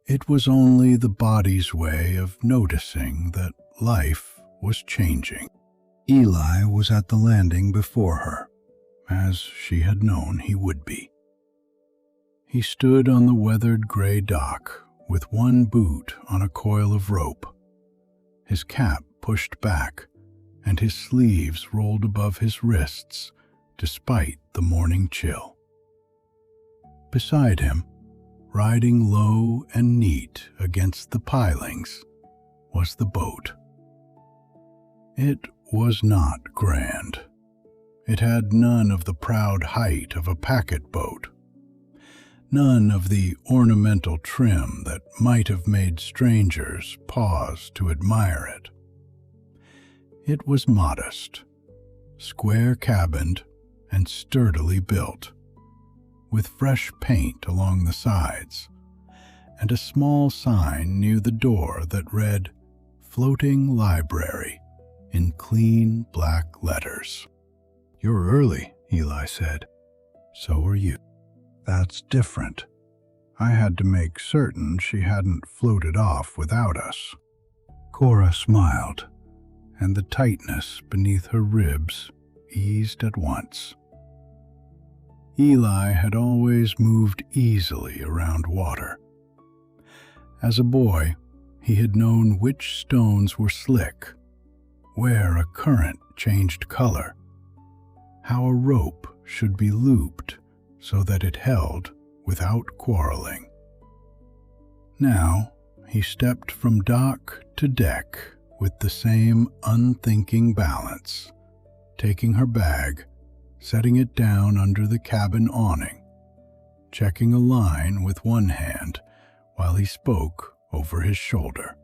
It was only the body's way of noticing that life was changing. Eli was at the landing before her, as she had known he would be. He stood on the weathered gray dock with one boot on a coil of rope, his cap pushed back and his sleeves rolled above his wrists despite the morning chill. Beside him, riding low and neat against the pilings, was the boat. It was not grand. It had none of the proud height of a packet boat, none of the ornamental trim that might have made strangers pause to admire it. It was modest, square-cabined, and sturdily built, with fresh paint along the sides, and a small sign near the door that read, "Floating Library," in clean black letters. "You're early," Eli said. "So are you." "That's different. I had to make certain she hadn't floated off without us." Cora smiled, and the tightness beneath her ribs eased at once. Eli had always moved easily around water. As a boy, he had known which stones were slick, where a current changed color, how a rope should be looped so that it held without quarreling. Now, he stepped from dock to deck with the same unthinking balance, taking her bag, setting it down under the cabin awning, checking a line with one hand while he spoke over his shoulder.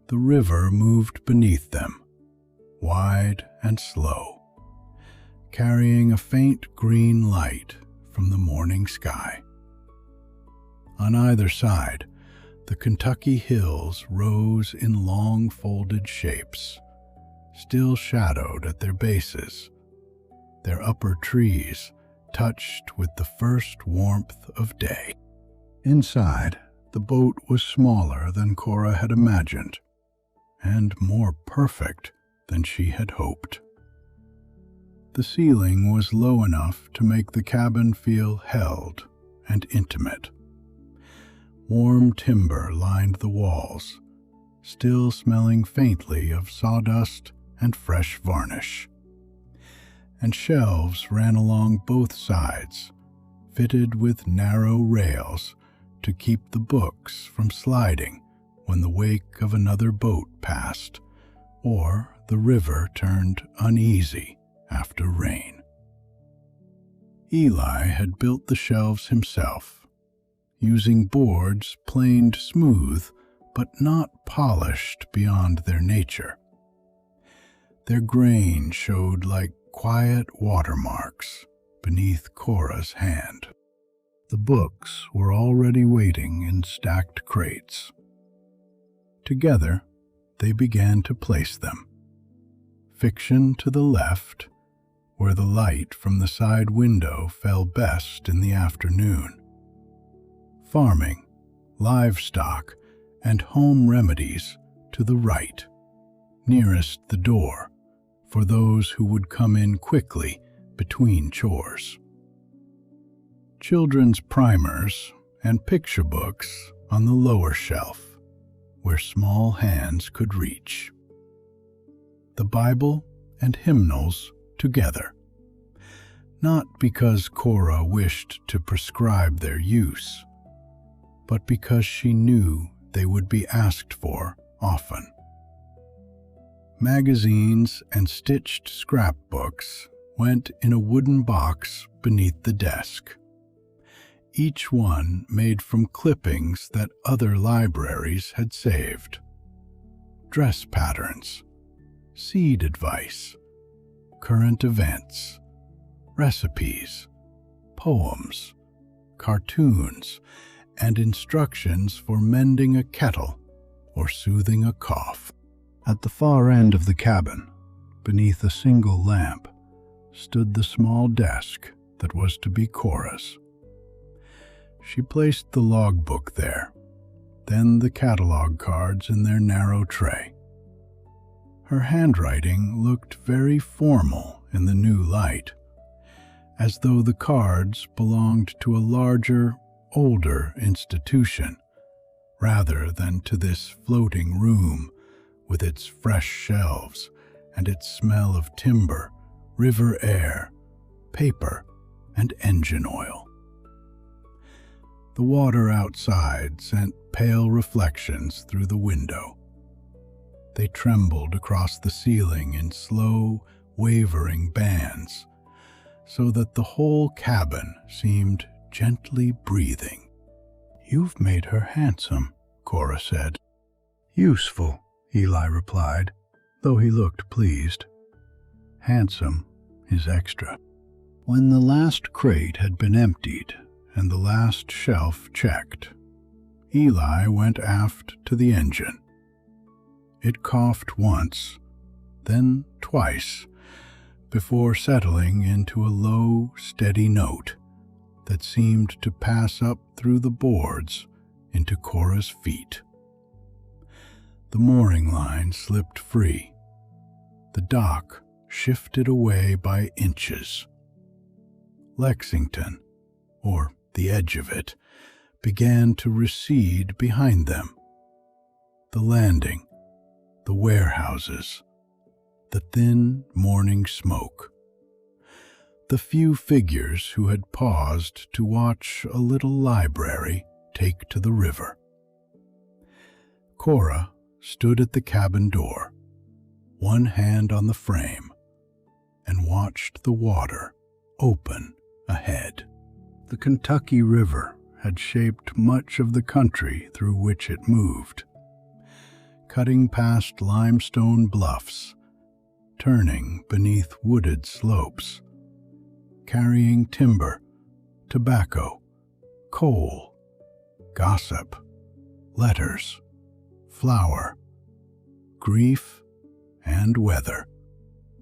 The river moved beneath them, wide and slow, carrying a faint green light from the morning sky. On either side, the Kentucky hills rose in long folded shapes, still shadowed at their bases, their upper trees touched with the first warmth of day. Inside, the boat was smaller than Cora had imagined, and more perfect than she had hoped. The ceiling was low enough to make the cabin feel held and intimate. Warm timber lined the walls, still smelling faintly of sawdust and fresh varnish. And shelves ran along both sides, fitted with narrow rails to keep the books from sliding when the wake of another boat passed, or the river turned uneasy after rain. Eli had built the shelves himself, using boards planed smooth but not polished beyond their nature. Their grain showed like quiet watermarks beneath Cora's hand. The books were already waiting in stacked crates. Together, they began to place them. Fiction to the left, where the light from the side window fell best in the afternoon. Farming, livestock, and home remedies to the right, nearest the door, for those who would come in quickly between chores. Children's primers and picture books on the lower shelf, where small hands could reach. The Bible and hymnals together, not because Cora wished to prescribe their use, but because she knew they would be asked for often. Magazines and stitched scrapbooks went in a wooden box beneath the desk, each one made from clippings that other libraries had saved. Dress patterns, seed advice, current events, recipes, poems, cartoons, and instructions for mending a kettle or soothing a cough. At the far end of the cabin, beneath a single lamp, stood the small desk that was to be Cora's. She placed the logbook there, then the catalog cards in their narrow tray. Her handwriting looked very formal in the new light, as though the cards belonged to a larger, older institution, rather than to this floating room with its fresh shelves and its smell of timber, river air, paper, and engine oil. The water outside sent pale reflections through the window. They trembled across the ceiling in slow, wavering bands, so that the whole cabin seemed gently breathing. "You've made her handsome," Cora said. "Useful," Eli replied, though he looked pleased. "Handsome is extra." When the last crate had been emptied and the last shelf checked, Eli went aft to the engine. It coughed once, then twice, before settling into a low, steady note that seemed to pass up through the boards into Cora's feet. The mooring line slipped free. The dock shifted away by inches. Lexington, or the edge of it, began to recede behind them. The landing, the warehouses, the thin morning smoke. The few figures who had paused to watch a little library take to the river. Cora stood at the cabin door, one hand on the frame, and watched the water open ahead. The Kentucky River had shaped much of the country through which it moved, cutting past limestone bluffs, turning beneath wooded slopes, carrying timber, tobacco, coal, gossip, letters, flour, grief, and weather,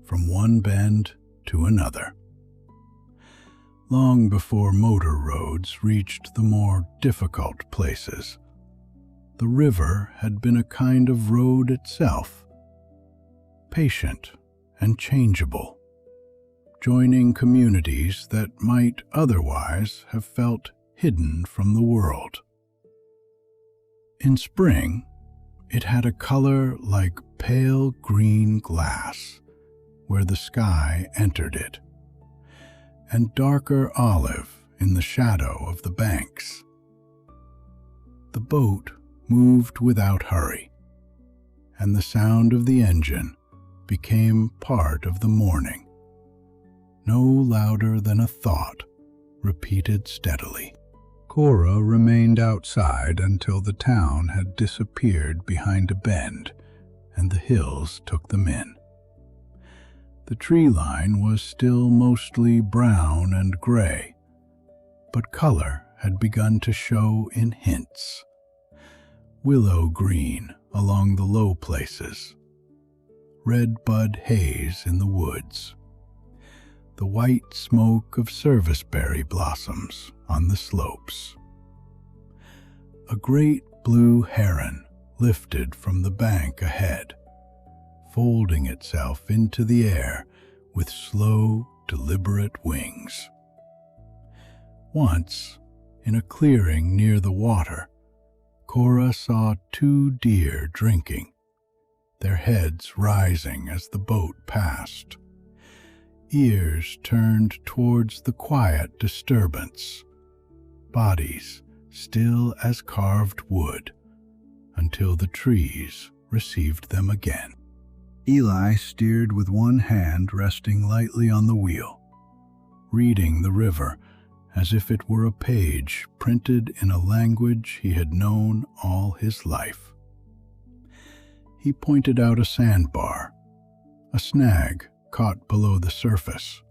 from one bend to another. Long before motor roads reached the more difficult places, the river had been a kind of road itself, patient and changeable, joining communities that might otherwise have felt hidden from the world. In spring, it had a color like pale green glass where the sky entered it, and darker olive in the shadow of the banks. The boat moved without hurry, and the sound of the engine became part of the morning, no louder than a thought repeated steadily. Cora remained outside until the town had disappeared behind a bend and the hills took them in. The tree line was still mostly brown and gray, but color had begun to show in hints. Willow green along the low places, red bud haze in the woods, the white smoke of serviceberry blossoms on the slopes. A great blue heron lifted from the bank ahead, folding itself into the air with slow, deliberate wings. Once, in a clearing near the water, Cora saw 2 deer drinking, their heads rising as the boat passed, ears turned towards the quiet disturbance, bodies still as carved wood until the trees received them again. Eli steered with one hand resting lightly on the wheel, reading the river as if it were a page printed in a language he had known all his life. He pointed out a sandbar, a snag caught below the surface,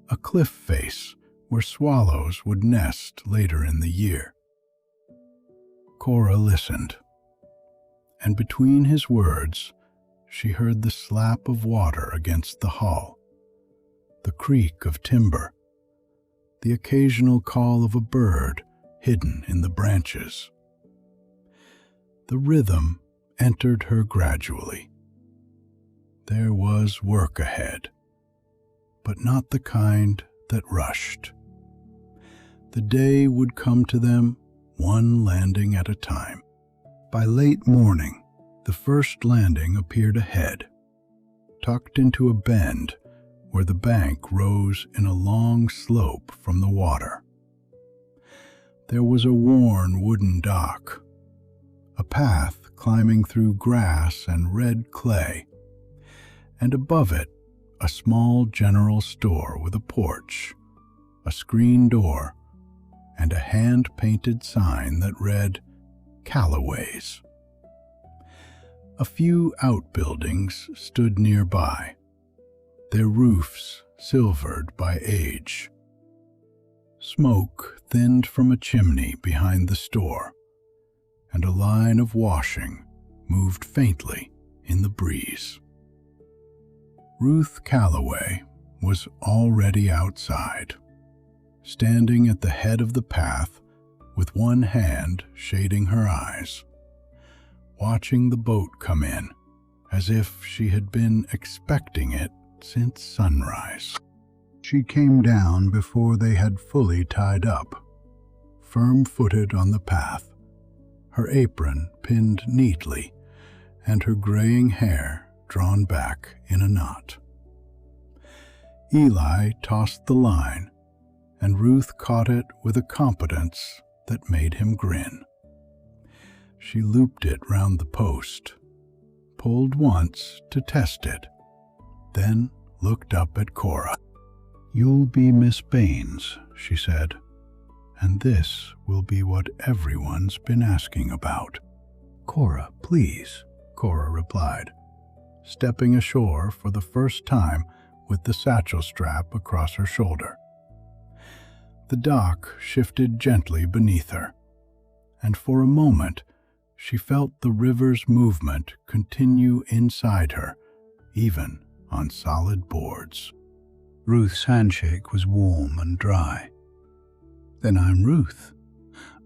a cliff face where swallows would nest later in the year. Cora listened, and between his words, she heard the slap of water against the hull, the creak of timber, the occasional call of a bird hidden in the branches. The rhythm entered her gradually. There was work ahead, but not the kind that rushed. The day would come to them, one landing at a time. By late morning, the first landing appeared ahead, tucked into a bend where the bank rose in a long slope from the water. There was a worn wooden dock, a path climbing through grass and red clay, and above it, a small general store with a porch, a screen door, and a hand-painted sign that read, "Callaway's." A few outbuildings stood nearby, their roofs silvered by age. Smoke thinned from a chimney behind the store, and a line of washing moved faintly in the breeze. Ruth Callaway was already outside, standing at the head of the path with one hand shading her eyes, watching the boat come in as if she had been expecting it since sunrise. She came down before they had fully tied up, firm-footed on the path, her apron pinned neatly and her graying hair drawn back in a knot. Eli tossed the line, and Ruth caught it with a competence that made him grin. She looped it round the post, pulled once to test it, then looked up at Cora. "You'll be Miss Baines," she said, "and this will be what everyone's been asking about." "Cora, please," Cora replied, stepping ashore for the first time with the satchel strap across her shoulder. The dock shifted gently beneath her, and for a moment she felt the river's movement continue inside her, even on solid boards. Ruth's handshake was warm and dry. "Then I'm Ruth.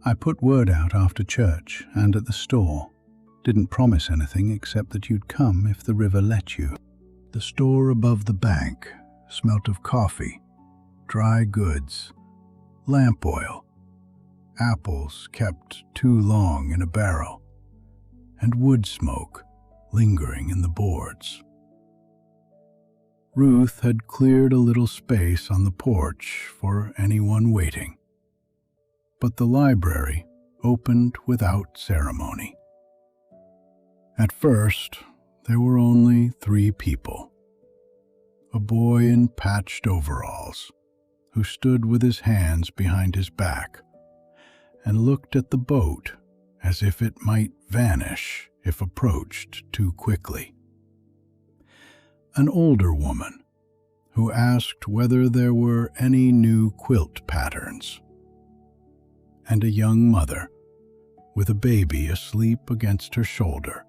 I put word out after church and at the store. Didn't promise anything except that you'd come if the river let you." The store above the bank smelt of coffee, dry goods, lamp oil, apples kept too long in a barrel, and wood smoke lingering in the boards. Ruth had cleared a little space on the porch for anyone waiting, but the library opened without ceremony. At first, there were only 3 people. A boy in patched overalls, who stood with his hands behind his back and looked at the boat as if it might vanish if approached too quickly. An older woman, who asked whether there were any new quilt patterns, and a young mother with a baby asleep against her shoulder,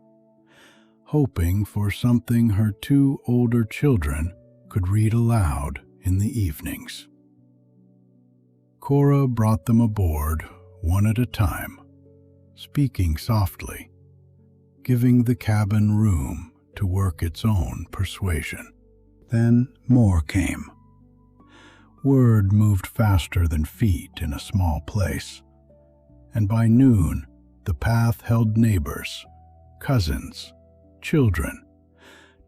hoping for something her 2 older children could read aloud in the evenings. Cora brought them aboard one at a time, speaking softly, giving the cabin room to work its own persuasion. Then more came. Word moved faster than feet in a small place, and by noon the path held neighbors, cousins, children,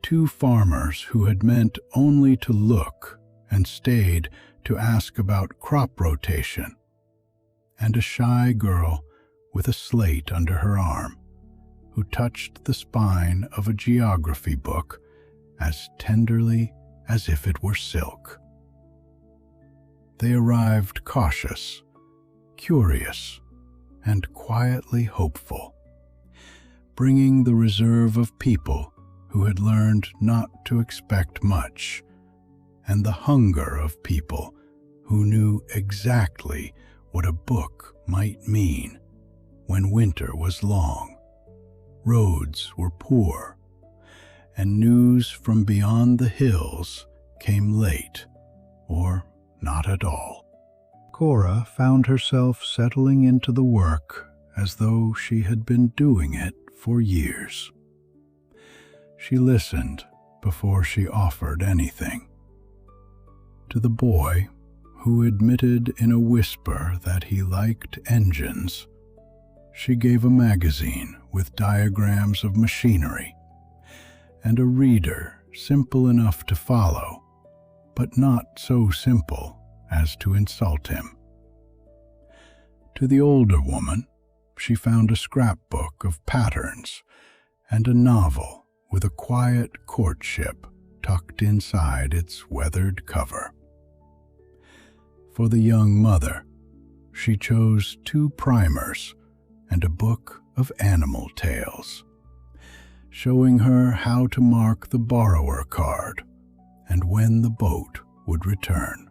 2 farmers who had meant only to look and stayed to ask about crop rotation, and a shy girl with a slate under her arm who touched the spine of a geography book as tenderly as if it were silk. They arrived cautious, curious, and quietly hopeful, bringing the reserve of people who had learned not to expect much, and the hunger of people who knew exactly what a book might mean when winter was long, roads were poor, and news from beyond the hills came late or not at all. Cora found herself settling into the work as though she had been doing it for years. She listened before she offered anything. To the boy, who admitted in a whisper that he liked engines, she gave a magazine with diagrams of machinery and a reader simple enough to follow, but not so simple as to insult him. To the older woman, she found a scrapbook of patterns and a novel with a quiet courtship tucked inside its weathered cover. For the young mother, she chose 2 primers and a book of animal tales, showing her how to mark the borrower card and when the boat would return.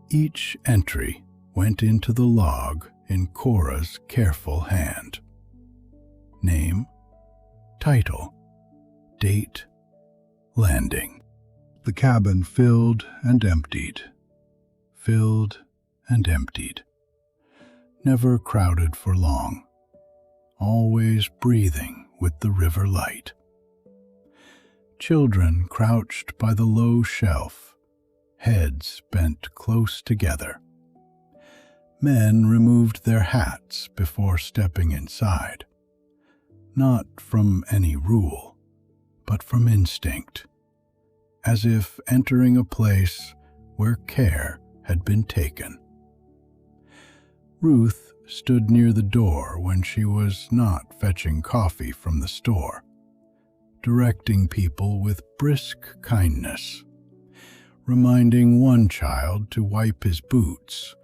Each entry went into the log in Cora's careful hand. Name, title, date, landing. The cabin filled and emptied, never crowded for long, always breathing with the river light. Children crouched by the low shelf, heads bent close together. Men removed their hats before stepping inside, not from any rule, but from instinct, as if entering a place where care had been taken. Ruth stood near the door when she was not fetching coffee from the store, directing people with brisk kindness, reminding one child to wipe his boots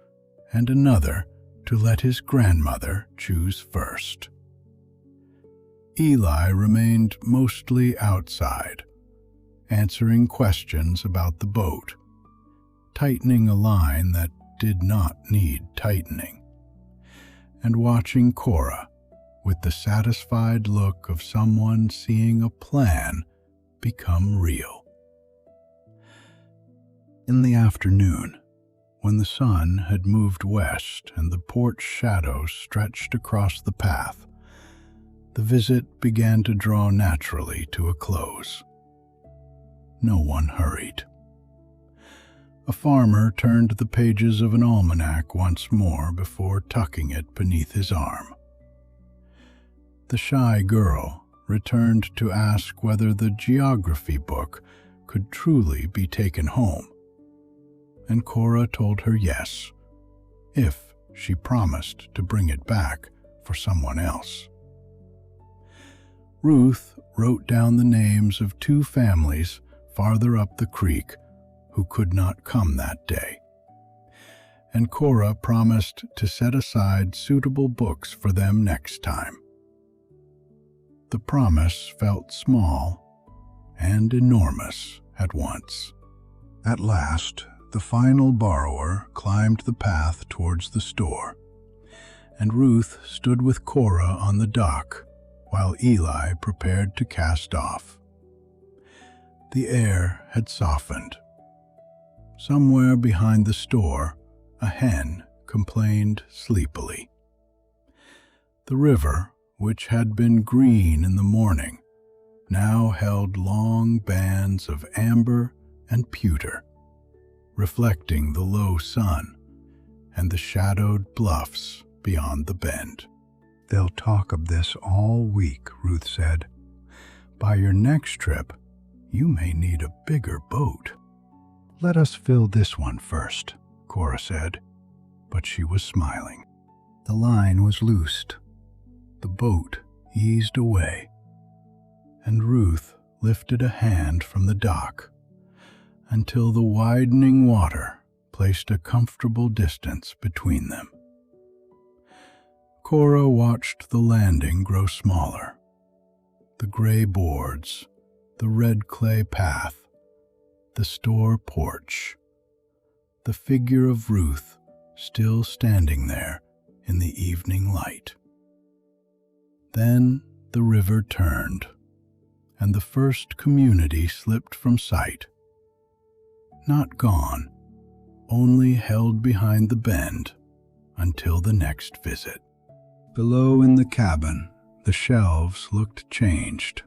and another to let his grandmother choose first. Eli remained mostly outside, answering questions about the boat, tightening a line that did not need tightening, and watching Cora with the satisfied look of someone seeing a plan become real. In the afternoon, when the sun had moved west and the porch shadows stretched across the path, the visit began to draw naturally to a close. No one hurried. A farmer turned the pages of an almanac once more before tucking it beneath his arm. The shy girl returned to ask whether the geography book could truly be taken home, and Cora told her yes, if she promised to bring it back for someone else. Ruth wrote down the names of 2 families farther up the creek who could not come that day, and Cora promised to set aside suitable books for them next time. The promise felt small and enormous at once. At last, the final borrower climbed the path towards the store, and Ruth stood with Cora on the dock while Eli prepared to cast off. The air had softened. Somewhere behind the store, a hen complained sleepily. The river, which had been green in the morning, now held long bands of amber and pewter, reflecting the low sun and the shadowed bluffs beyond the bend. "They'll talk of this all week," Ruth said. "By your next trip, you may need a bigger boat." "Let us fill this one first," Cora said, but she was smiling. The line was loosed. The boat eased away, and Ruth lifted a hand from the dock until the widening water placed a comfortable distance between them. Cora watched the landing grow smaller. The gray boards, the red clay path, the store porch, the figure of Ruth still standing there in the evening light. Then the river turned, and the first community slipped from sight. Not gone, only held behind the bend until the next visit. Below in the cabin, the shelves looked changed.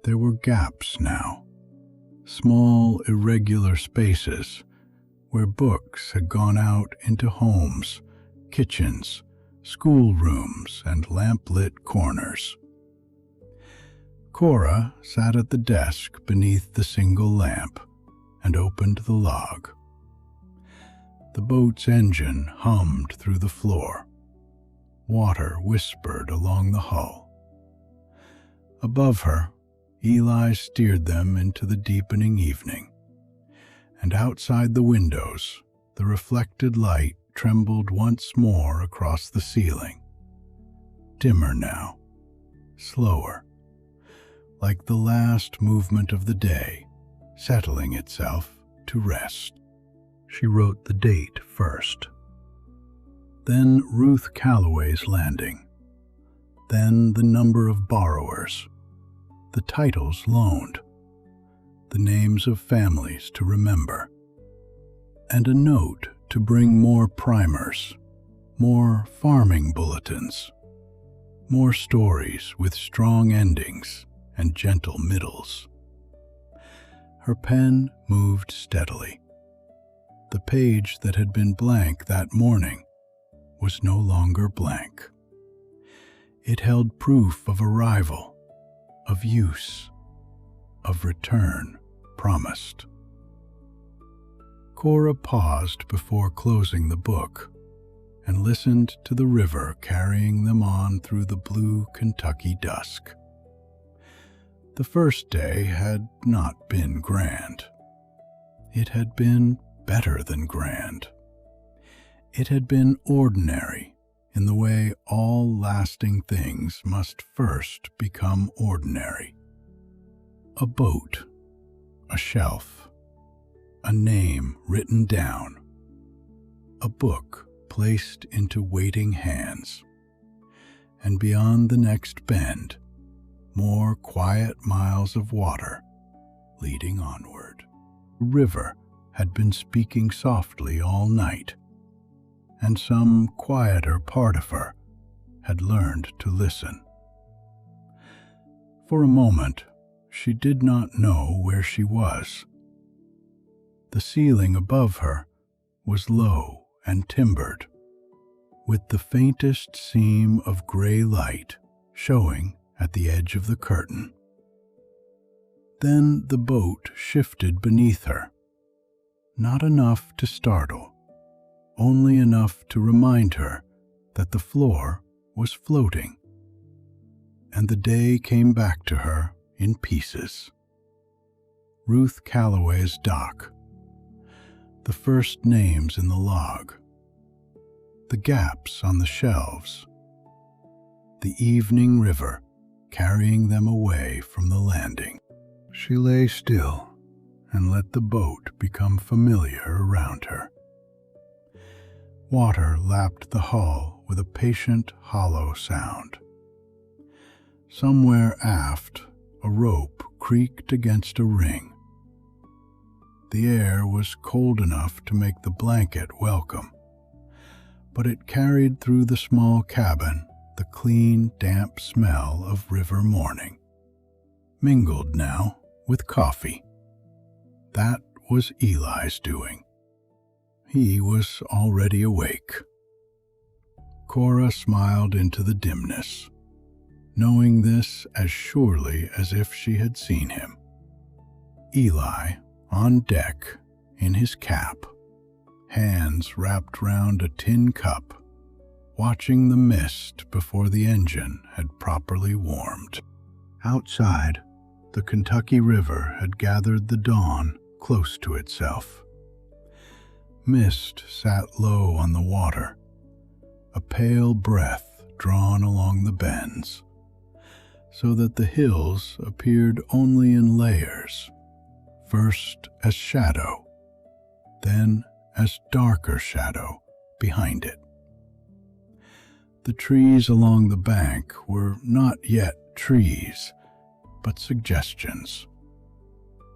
There were gaps now, small irregular spaces where books had gone out into homes, kitchens, schoolrooms, and lamp-lit corners. Cora sat at the desk beneath the single lamp and opened the log. The boat's engine hummed through the floor. Water whispered along the hull. Above her, Eli steered them into the deepening evening, and outside the windows, the reflected light trembled once more across the ceiling. Dimmer now, slower, like the last movement of the day, settling itself to rest. She wrote the date first. Then Ruth Calloway's landing. Then the number of borrowers, the titles loaned, the names of families to remember, and a note to bring more primers, more farming bulletins, more stories with strong endings and gentle middles. Her pen moved steadily. The page that had been blank that morning was no longer blank. It held proof of arrival, of use, of return promised. Cora paused before closing the book and listened to the river carrying them on through the blue Kentucky dusk. The first day had not been grand. It had been better than grand. It had been ordinary in the way all lasting things must first become ordinary. A boat, a shelf, a name written down, a book placed into waiting hands, and beyond the next bend, more quiet miles of water leading onward. The river had been speaking softly all night, and some quieter part of her had learned to listen. For a moment, she did not know where she was. The ceiling above her was low and timbered, with the faintest seam of gray light showing at the edge of the curtain. Then the boat shifted beneath her, not enough to startle, only enough to remind her that the floor was floating, and the day came back to her in pieces. Ruth Calloway's dock, the first names in the log, the gaps on the shelves, the evening river carrying them away from the landing. She lay still and let the boat become familiar around her. Water lapped the hull with a patient, hollow sound. Somewhere aft, a rope creaked against a ring. The air was cold enough to make the blanket welcome, but it carried through the small cabin the clean, damp smell of river morning, mingled now with coffee. That was Eli's doing. He was already awake. Cora smiled into the dimness, knowing this as surely as if she had seen him. Eli, on deck, in his cap, hands wrapped round a tin cup, watching the mist before the engine had properly warmed. Outside, the Kentucky River had gathered the dawn close to itself. Mist sat low on the water, a pale breath drawn along the bends, so that the hills appeared only in layers, first as shadow, then as darker shadow behind it. The trees along the bank were not yet trees, but suggestions,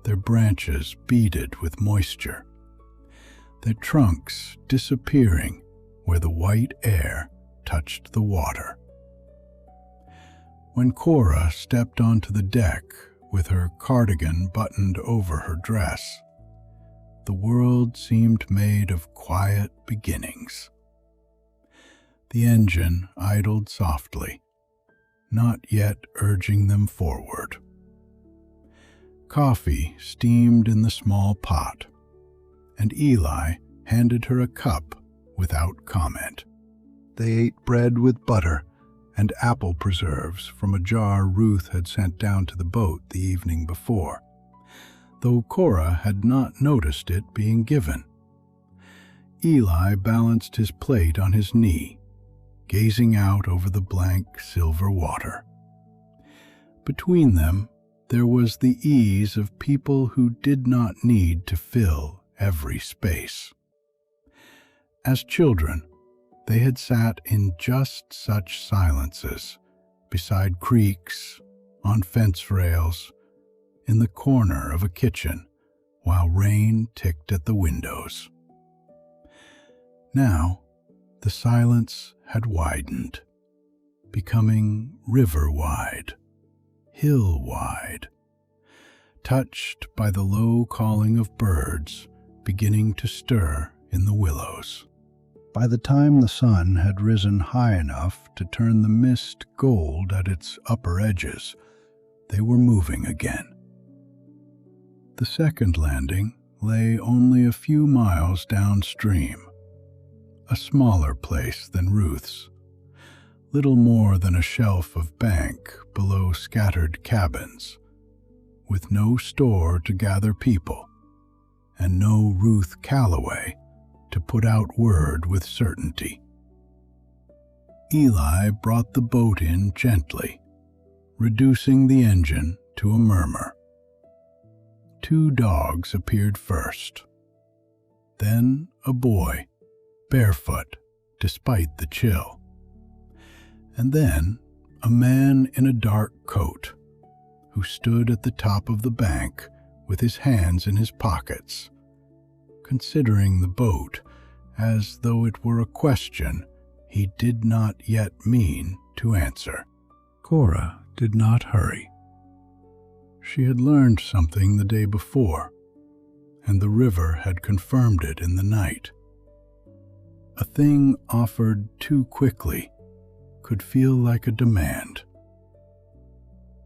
their branches beaded with moisture, their trunks disappearing where the white air touched the water. When Cora stepped onto the deck with her cardigan buttoned over her dress, the world seemed made of quiet beginnings. The engine idled softly, not yet urging them forward. Coffee steamed in the small pot, and Eli handed her a cup without comment. They ate bread with butter and apple preserves from a jar Ruth had sent down to the boat the evening before, though Cora had not noticed it being given. Eli balanced his plate on his knee, gazing out over the blank silver water. Between them, there was the ease of people who did not need to fill every space. As children, they had sat in just such silences, beside creeks, on fence rails, in the corner of a kitchen, while rain ticked at the windows. Now, the silence had widened, becoming river-wide, hill-wide, touched by the low calling of birds beginning to stir in the willows. By the time the sun had risen high enough to turn the mist gold at its upper edges, they were moving again. The second landing lay only a few miles downstream, a smaller place than Ruth's, little more than a shelf of bank below scattered cabins, with no store to gather people, and no Ruth Calloway to put out word with certainty. Eli brought the boat in gently, reducing the engine to a murmur. 2 dogs appeared first, then a boy, barefoot despite the chill, and then a man in a dark coat who stood at the top of the bank with his hands in his pockets, considering the boat as though it were a question he did not yet mean to answer. Cora did not hurry. She had learned something the day before, and the river had confirmed it in the night. A thing offered too quickly could feel like a demand.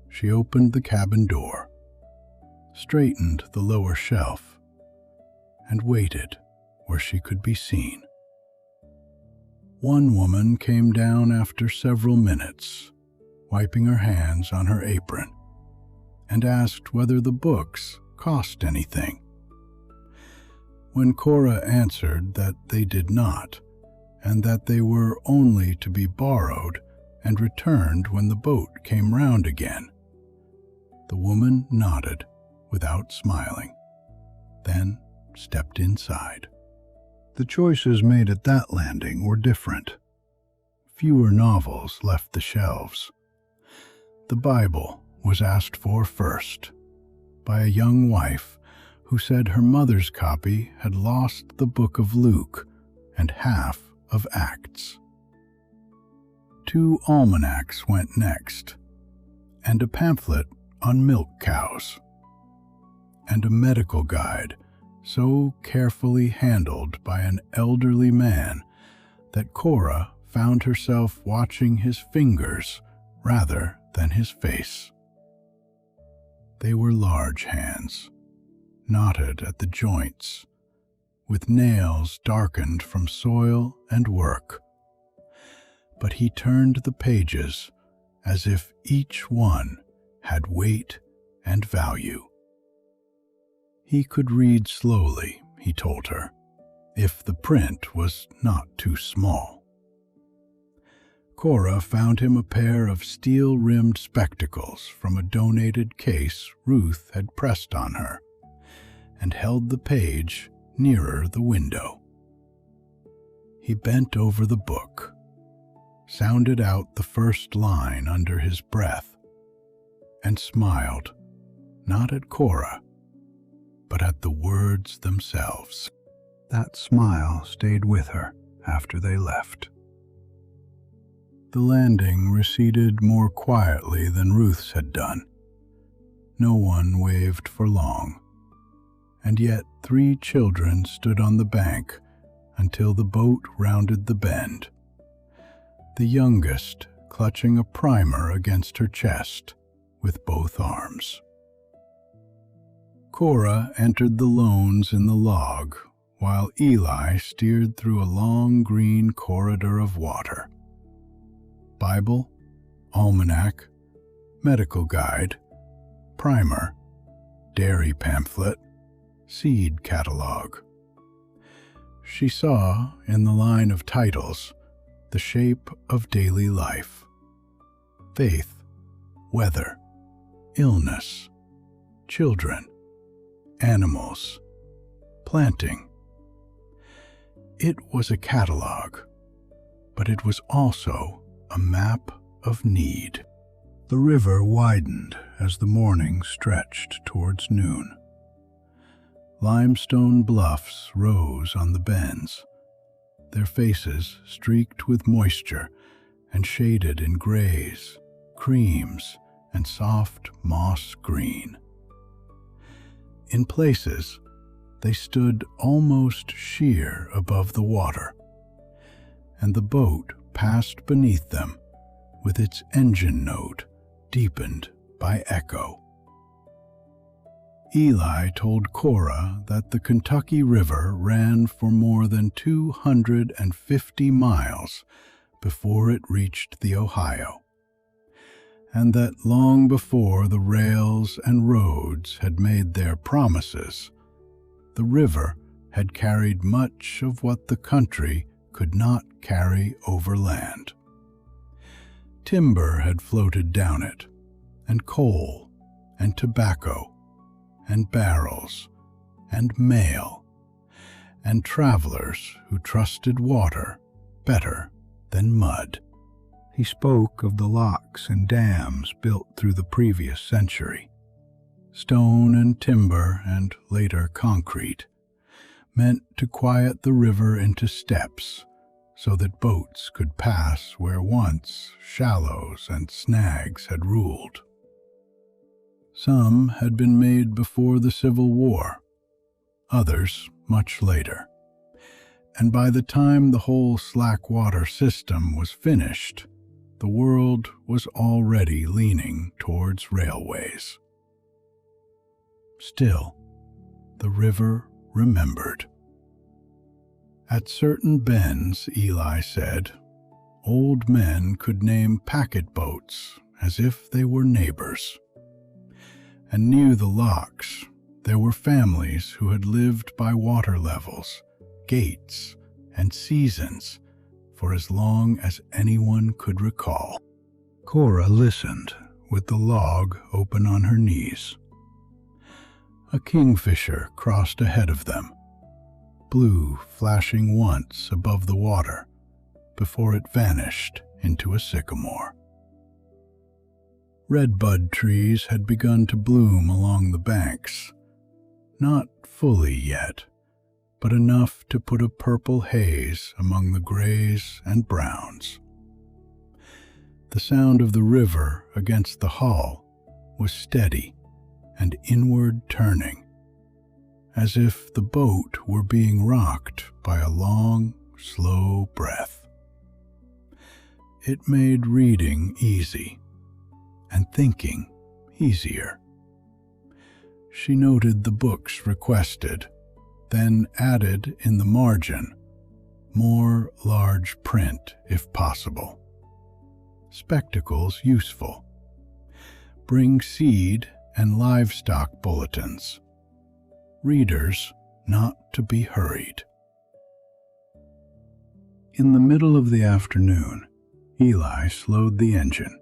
She opened the cabin door, straightened the lower shelf, and waited where she could be seen. One woman came down after several minutes, wiping her hands on her apron, and asked whether the books cost anything. When Cora answered that they did not, and that they were only to be borrowed and returned when the boat came round again, the woman nodded without smiling, then stepped inside. The choices made at that landing were different. Fewer novels left the shelves. The Bible was asked for first, by a young wife who said her mother's copy had lost the book of Luke and half of Acts. 2 almanacs went next, and a pamphlet on milk cows, and a medical guide so carefully handled by an elderly man that Cora found herself watching his fingers rather than his face. They were large hands, knotted at the joints, with nails darkened from soil and work. But he turned the pages as if each one had weight and value. He could read slowly, he told her, if the print was not too small. Cora found him a pair of steel-rimmed spectacles from a donated case Ruth had pressed on her, and held the page nearer the window. He bent over the book, sounded out the first line under his breath, and smiled, not at Cora, but at the words themselves. That smile stayed with her after they left. The landing receded more quietly than Ruth's had done. No one waved for long, and yet 3 children stood on the bank until the boat rounded the bend, the youngest clutching a primer against her chest with both arms. Cora entered the loans in the log, while Eli steered through a long green corridor of water. Bible, almanac, medical guide, primer, dairy pamphlet, seed catalog. She saw, in the line of titles, the shape of daily life: faith, weather, illness, children, animals, planting. It was a catalog, but it was also a map of need. The river widened as the morning stretched towards noon. Limestone bluffs rose on the bends, their faces streaked with moisture and shaded in grays, creams, and soft moss green. In places, they stood almost sheer above the water, and the boat passed beneath them with its engine note deepened by echo. Eli told Cora that the Kentucky River ran for more than 250 miles before it reached the Ohio, and that long before the rails and roads had made their promises, the river had carried much of what the country could not carry overland. Timber had floated down it, and coal, and tobacco, and barrels, and mail, and travelers who trusted water better than mud. He spoke of the locks and dams built through the previous century. Stone and timber, and later concrete, meant to quiet the river into steps so that boats could pass where once shallows and snags had ruled. Some had been made before the Civil War, others much later, and by the time the whole slack-water system was finished, the world was already leaning towards railways. Still, the river remembered. At certain bends, Eli said, old men could name packet boats as if they were neighbors. And near the locks, there were families who had lived by water levels, gates, and seasons for as long as anyone could recall. Cora listened, with the log open on her knees. A kingfisher crossed ahead of them, blue flashing once above the water before it vanished into a sycamore. Redbud trees had begun to bloom along the banks, not fully yet, but enough to put a purple haze among the grays and browns. The sound of the river against the hull was steady and inward turning, as if the boat were being rocked by a long, slow breath. It made reading easy and thinking easier. She noted the books requested, then added in the margin, more large print if possible. Spectacles useful. Bring seed and livestock bulletins. Readers not to be hurried. In the middle of the afternoon, Eli slowed the engine.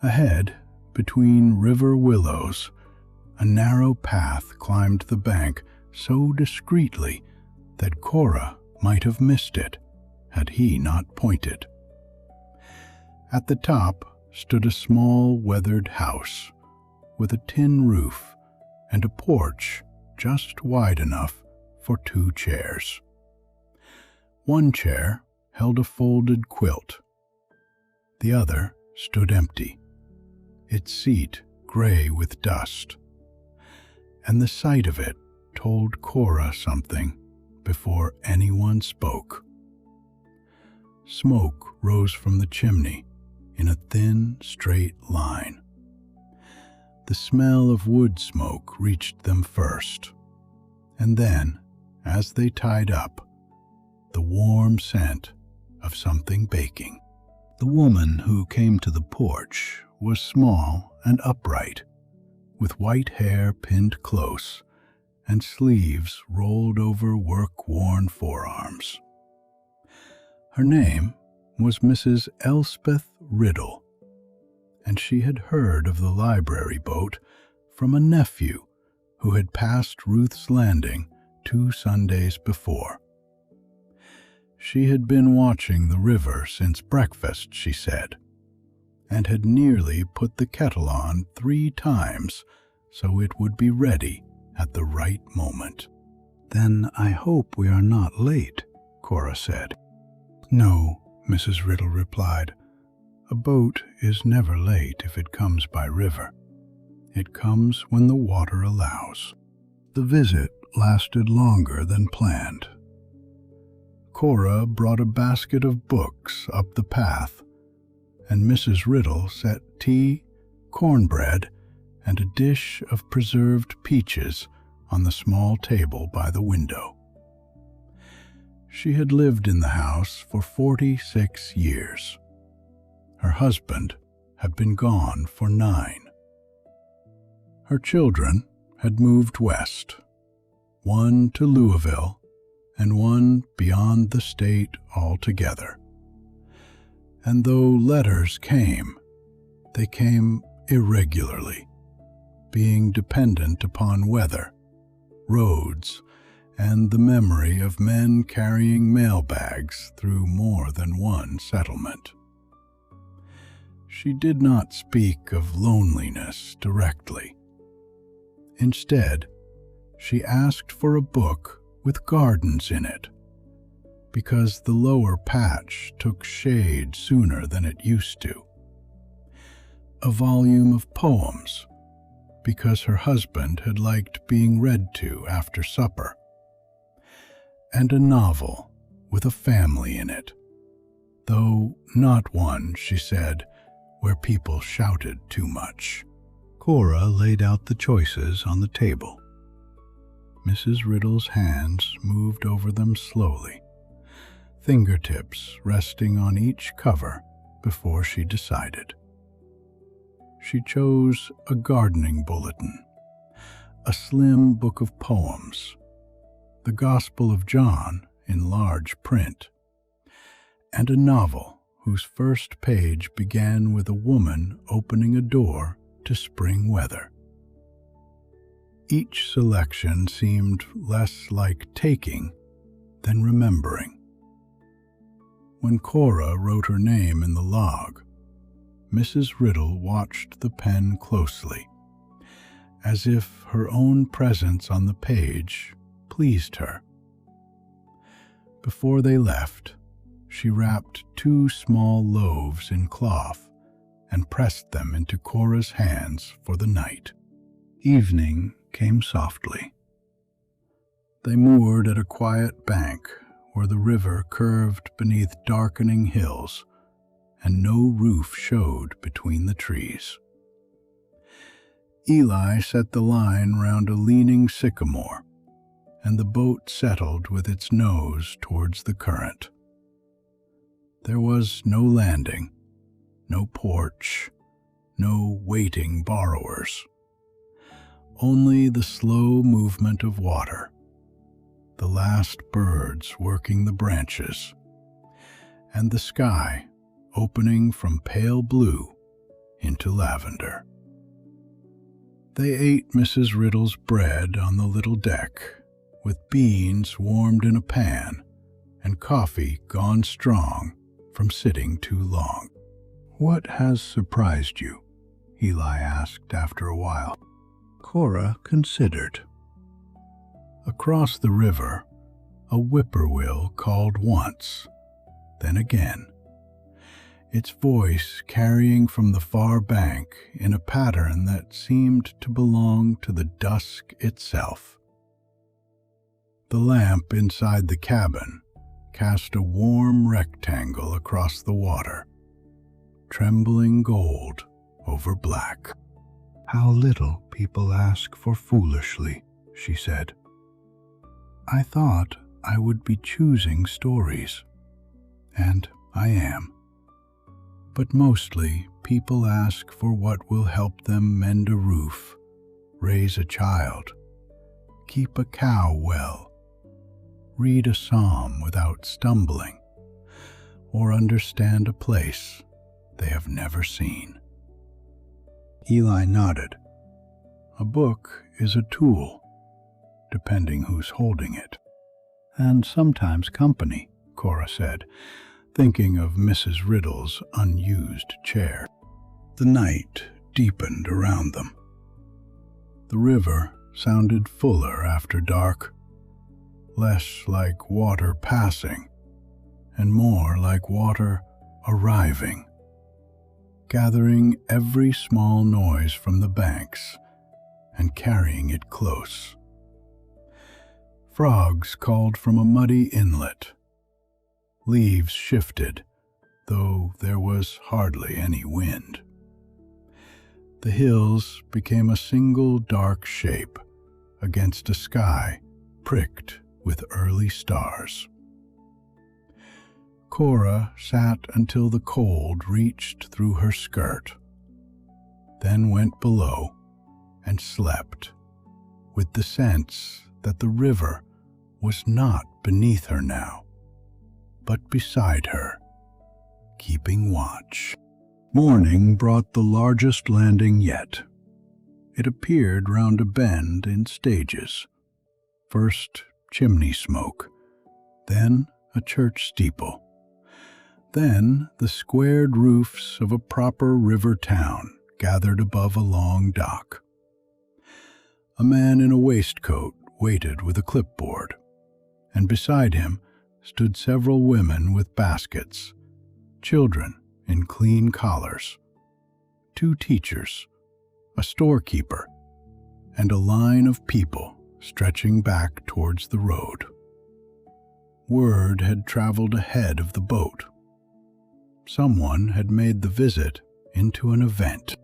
Ahead, between river willows, a narrow path climbed the bank so discreetly that Cora might have missed it had he not pointed. At the top stood a small weathered house with a tin roof and a porch just wide enough for 2 chairs. One chair held a folded quilt. The other stood empty, its seat gray with dust, and the sight of it told Cora something before anyone spoke. Smoke rose from the chimney in a thin, straight line. The smell of wood smoke reached them first, and then, as they tied up, the warm scent of something baking. The woman who came to the porch was small and upright, with white hair pinned close and sleeves rolled over work-worn forearms. Her name was Mrs. Elspeth Riddle, and she had heard of the library boat from a nephew who had passed Ruth's Landing 2 Sundays before. She had been watching the river since breakfast, she said, and had nearly put the kettle on 3 times so it would be ready at the right moment. "Then I hope we are not late," Cora said. "No," Mrs. Riddle replied. "A boat is never late if it comes by river. It comes when the water allows." The visit lasted longer than planned. Cora brought a basket of books up the path, and Mrs. Riddle set tea, cornbread, and a dish of preserved peaches on the small table by the window. She had lived in the house for 46 years. Her husband had been gone for 9. Her children had moved west, one to Louisville and one beyond the state altogether. And though letters came, they came irregularly, being dependent upon weather, roads, and the memory of men carrying mail bags through more than one settlement. She did not speak of loneliness directly. Instead, she asked for a book with gardens in it, because the lower patch took shade sooner than it used to. A volume of poems, because her husband had liked being read to after supper. And a novel with a family in it, though not one, she said, where people shouted too much. Cora laid out the choices on the table. Mrs. Riddle's hands moved over them slowly, fingertips resting on each cover before she decided. She chose a gardening bulletin, a slim book of poems, the Gospel of John in large print, and a novel whose first page began with a woman opening a door to spring weather. Each selection seemed less like taking than remembering. When Cora wrote her name in the log, Mrs. Riddle watched the pen closely, as if her own presence on the page pleased her. Before they left, she wrapped 2 small loaves in cloth and pressed them into Cora's hands for the night. Evening came softly. They moored at a quiet bank where the river curved beneath darkening hills and no roof showed between the trees. Eli set the line round a leaning sycamore, and the boat settled with its nose towards the current. There was no landing, no porch, no waiting borrowers. Only the slow movement of water, the last birds working the branches, and the sky opening from pale blue into lavender. They ate Mrs. Riddle's bread on the little deck, with beans warmed in a pan and coffee gone strong from sitting too long. "What has surprised you?" Eli asked after a while. Cora considered. Across the river, a whippoorwill called once, then again, its voice carrying from the far bank in a pattern that seemed to belong to the dusk itself. The lamp inside the cabin cast a warm rectangle across the water, trembling gold over black. "How little people ask for foolishly," she said. "I thought I would be choosing stories, and I am. But mostly people ask for what will help them mend a roof, raise a child, keep a cow well, read a psalm without stumbling, or understand a place they have never seen." Eli nodded. "A book is a tool, depending who's holding it. And sometimes company," Cora said, thinking of Mrs. Riddle's unused chair. The night deepened around them. The river sounded fuller after dark, less like water passing, and more like water arriving, gathering every small noise from the banks and carrying it close. Frogs called from a muddy inlet. Leaves shifted, though there was hardly any wind. The hills became a single dark shape against a sky pricked with early stars. Cora sat until the cold reached through her skirt, then went below and slept, with the sense that the river was not beneath her now, but beside her, keeping watch. Morning brought the largest landing yet. It appeared round a bend in stages. First chimney smoke, then a church steeple, then the squared roofs of a proper river town gathered above a long dock. A man in a waistcoat waited with a clipboard, and beside him stood several women with baskets, children in clean collars, 2 teachers, a storekeeper, and a line of people stretching back towards the road. Word had traveled ahead of the boat. Someone had made the visit into an event.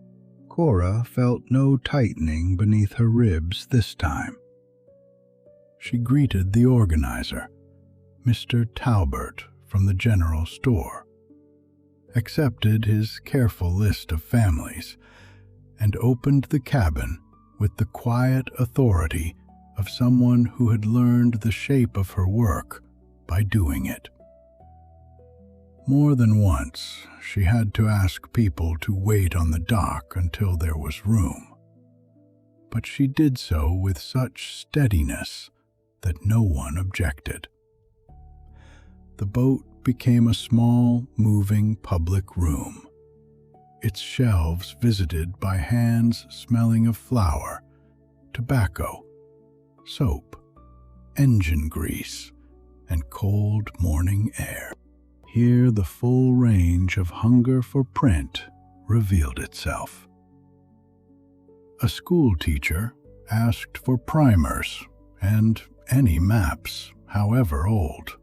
Cora felt no tightening beneath her ribs this time. she greeted the organizer, Mr. Talbert from the general store, accepted his careful list of families, and opened the cabin with the quiet authority of someone who had learned the shape of her work by doing it. More than once, she had to ask people to wait on the dock until there was room, but she did so with such steadiness that no one objected. The boat became a small, moving public room, its shelves visited by hands smelling of flour, tobacco, soap, engine grease, and cold morning air. Here the full range of hunger for print revealed itself. A school teacher asked for primers and any maps, however old.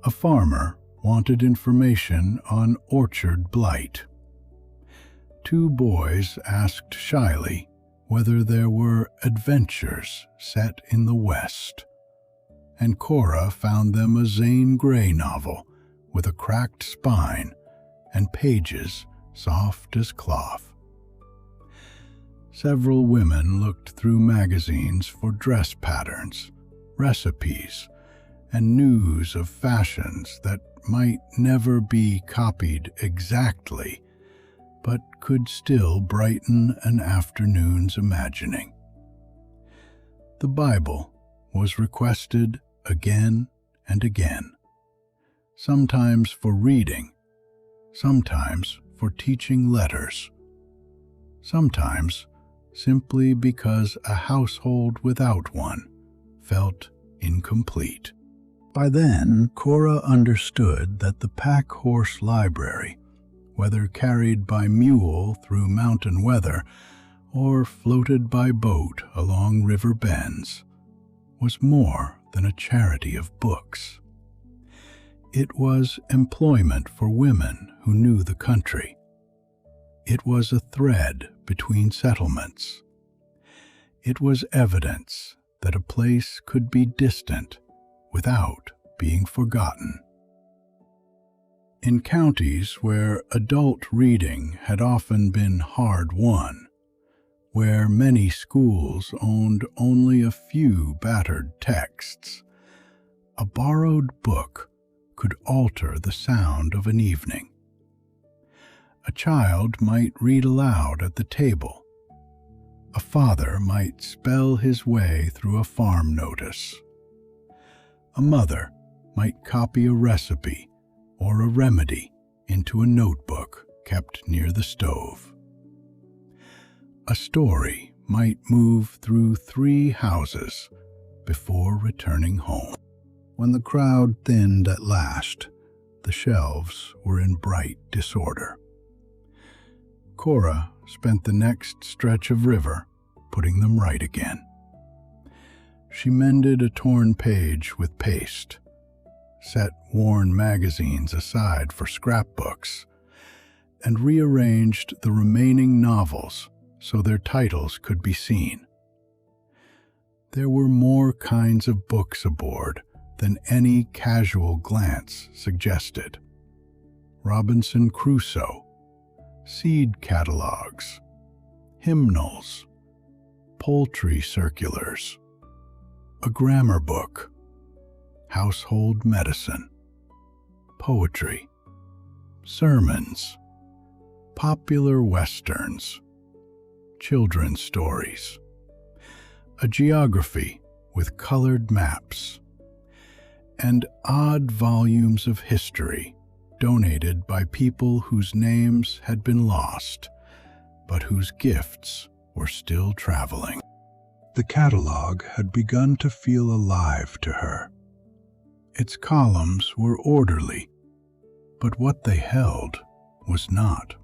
A farmer wanted information on orchard blight. Two boys asked shyly whether there were adventures set in the West, and Cora found them a Zane Grey novel with a cracked spine and pages soft as cloth. Several women looked through magazines for dress patterns, recipes, and news of fashions that might never be copied exactly, but could still brighten an afternoon's imagining. The Bible was requested again and again, sometimes for reading, sometimes for teaching letters, sometimes simply because a household without one felt incomplete. By then, Cora understood that the pack horse library, whether carried by mule through mountain weather or floated by boat along river bends, was more than a charity of books. It was employment for women who knew the country. It was a thread between settlements. It was evidence that a place could be distant without being forgotten. In counties where adult reading had often been hard-won, where many schools owned only a few battered texts, a borrowed book could alter the sound of an evening. A child might read aloud at the table. A father might spell his way through a farm notice. A mother might copy a recipe or a remedy into a notebook kept near the stove. A story might move through 3 houses before returning home. When the crowd thinned at last, the shelves were in bright disorder. Cora spent the next stretch of river putting them right again. She mended a torn page with paste, set worn magazines aside for scrapbooks, and rearranged the remaining novels so their titles could be seen. There were more kinds of books aboard than any casual glance suggested. Robinson Crusoe, seed catalogs, hymnals, poultry circulars, a grammar book, household medicine, poetry, sermons, popular westerns, children's stories, a geography with colored maps, and odd volumes of history donated by people whose names had been lost, but whose gifts were still traveling. The catalog had begun to feel alive to her. Its columns were orderly, but what they held was not.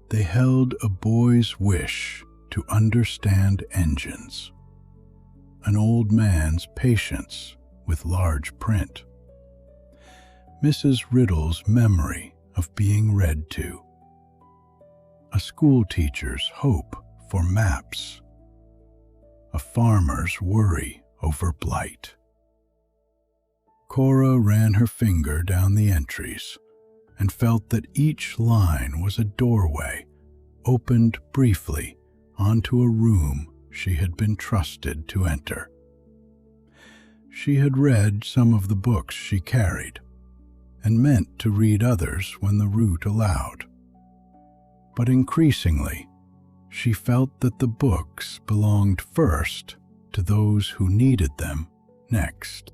They held a boy's wish to understand engines, an old man's patience with large print, Mrs. Riddle's memory of being read to, a school teacher's hope for maps, a farmer's worry over blight. Cora ran her finger down the entries and felt that each line was a doorway opened briefly onto a room she had been trusted to enter. She had read some of the books she carried and meant to read others when the route allowed. But increasingly, she felt that the books belonged first to those who needed them next.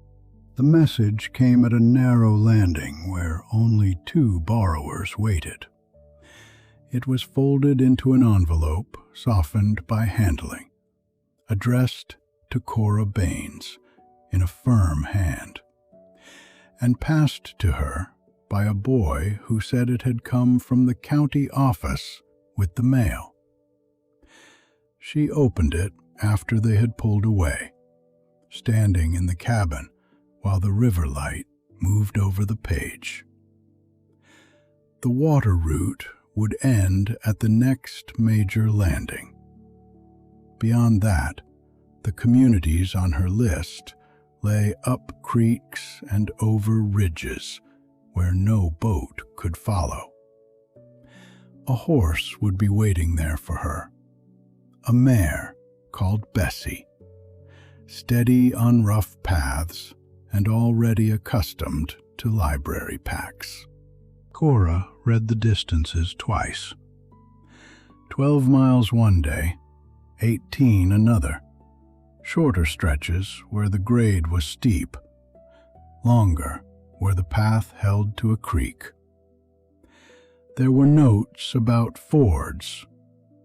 The message came at a narrow landing where only 2 borrowers waited. It was folded into an envelope softened by handling, addressed to Cora Baines in a firm hand, and passed to her by a boy who said it had come from the county office with the mail. She opened it after they had pulled away, standing in the cabin while the river light moved over the page. The water route would end at the next major landing. Beyond that, the communities on her list lay up creeks and over ridges where no boat could follow. A horse would be waiting there for her, a mare called Bessie, steady on rough paths and already accustomed to library packs. Cora read the distances twice. 12 miles one day, 18 another. Shorter stretches where the grade was steep, longer where the path held to a creek. There were notes about fords,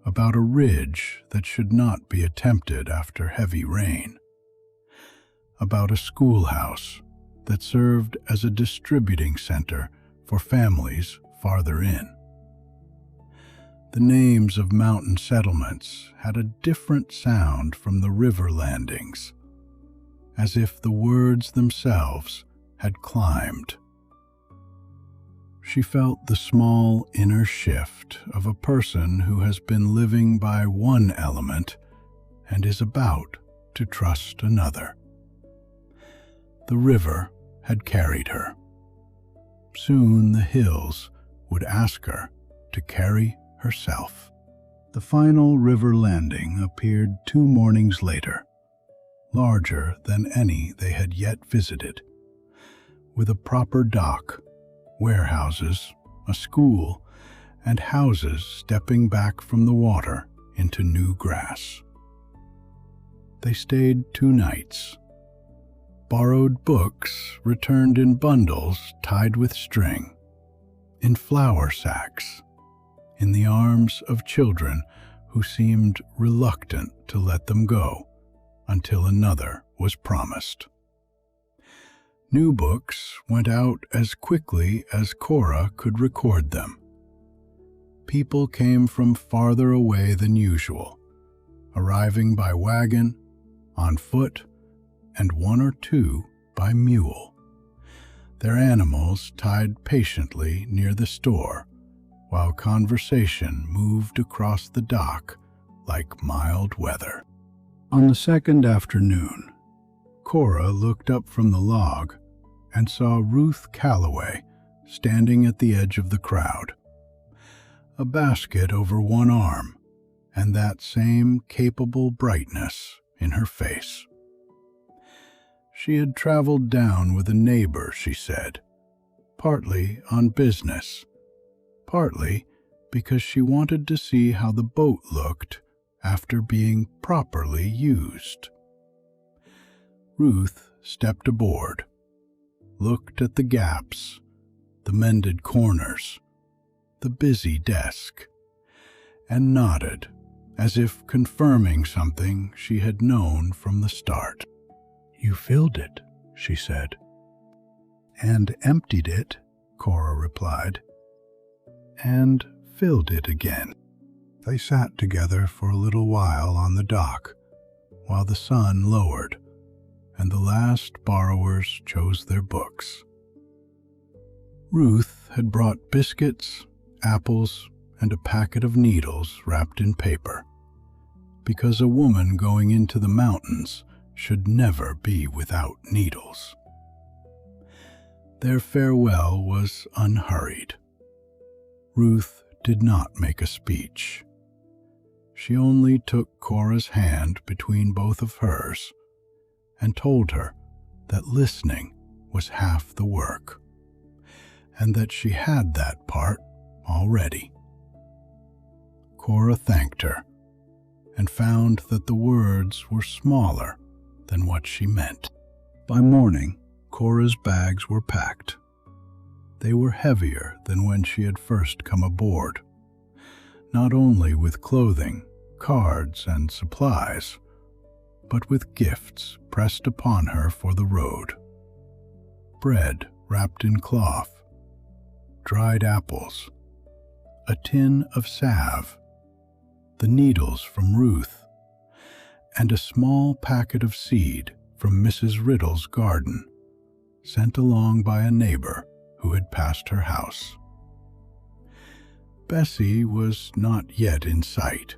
about a ridge that should not be attempted after heavy rain, about a schoolhouse that served as a distributing center for families farther in. The names of mountain settlements had a different sound from the river landings, as if the words themselves had climbed. She felt the small inner shift of a person who has been living by one element and is about to trust another. The river had carried her. Soon the hills would ask her to carry herself. The final river landing appeared 2 mornings later, larger than any they had yet visited, with a proper dock, warehouses, a school, and houses stepping back from the water into new grass. They stayed 2 nights. Borrowed books returned in bundles tied with string, in flour sacks, in the arms of children who seemed reluctant to let them go until another was promised. New books went out as quickly as Cora could record them. People came from farther away than usual, arriving by wagon, on foot, and 1 or 2 by mule, their animals tied patiently near the store, while conversation moved across the dock like mild weather. On the second afternoon, Cora looked up from the log and saw Ruth Calloway standing at the edge of the crowd, a basket over one arm and that same capable brightness in her face. She had traveled down with a neighbor, she said, partly on business, partly because she wanted to see how the boat looked after being properly used. Ruth stepped aboard, looked at the gaps, the mended corners, the busy desk, and nodded as if confirming something she had known from the start. "You filled it," she said. "And emptied it," Cora replied, "and filled it again." They sat together for a little while on the dock, while the sun lowered, and the last borrowers chose their books. Ruth had brought biscuits, apples, and a packet of needles wrapped in paper. because a woman going into the mountains should never be without needles. Their farewell was unhurried. Ruth did not make a speech. She only took Cora's hand between both of hers and told her that listening was half the work, and that she had that part already. Cora thanked her and found that the words were smaller than what she meant. By morning, Cora's bags were packed. They were heavier than when she had first come aboard, not only with clothing, cards, and supplies, but with gifts pressed upon her for the road. Bread wrapped in cloth, dried apples, a tin of salve, the needles from Ruth, and a small packet of seed from Mrs. Riddle's garden, sent along by a neighbor who had passed her house. Bessie was not yet in sight,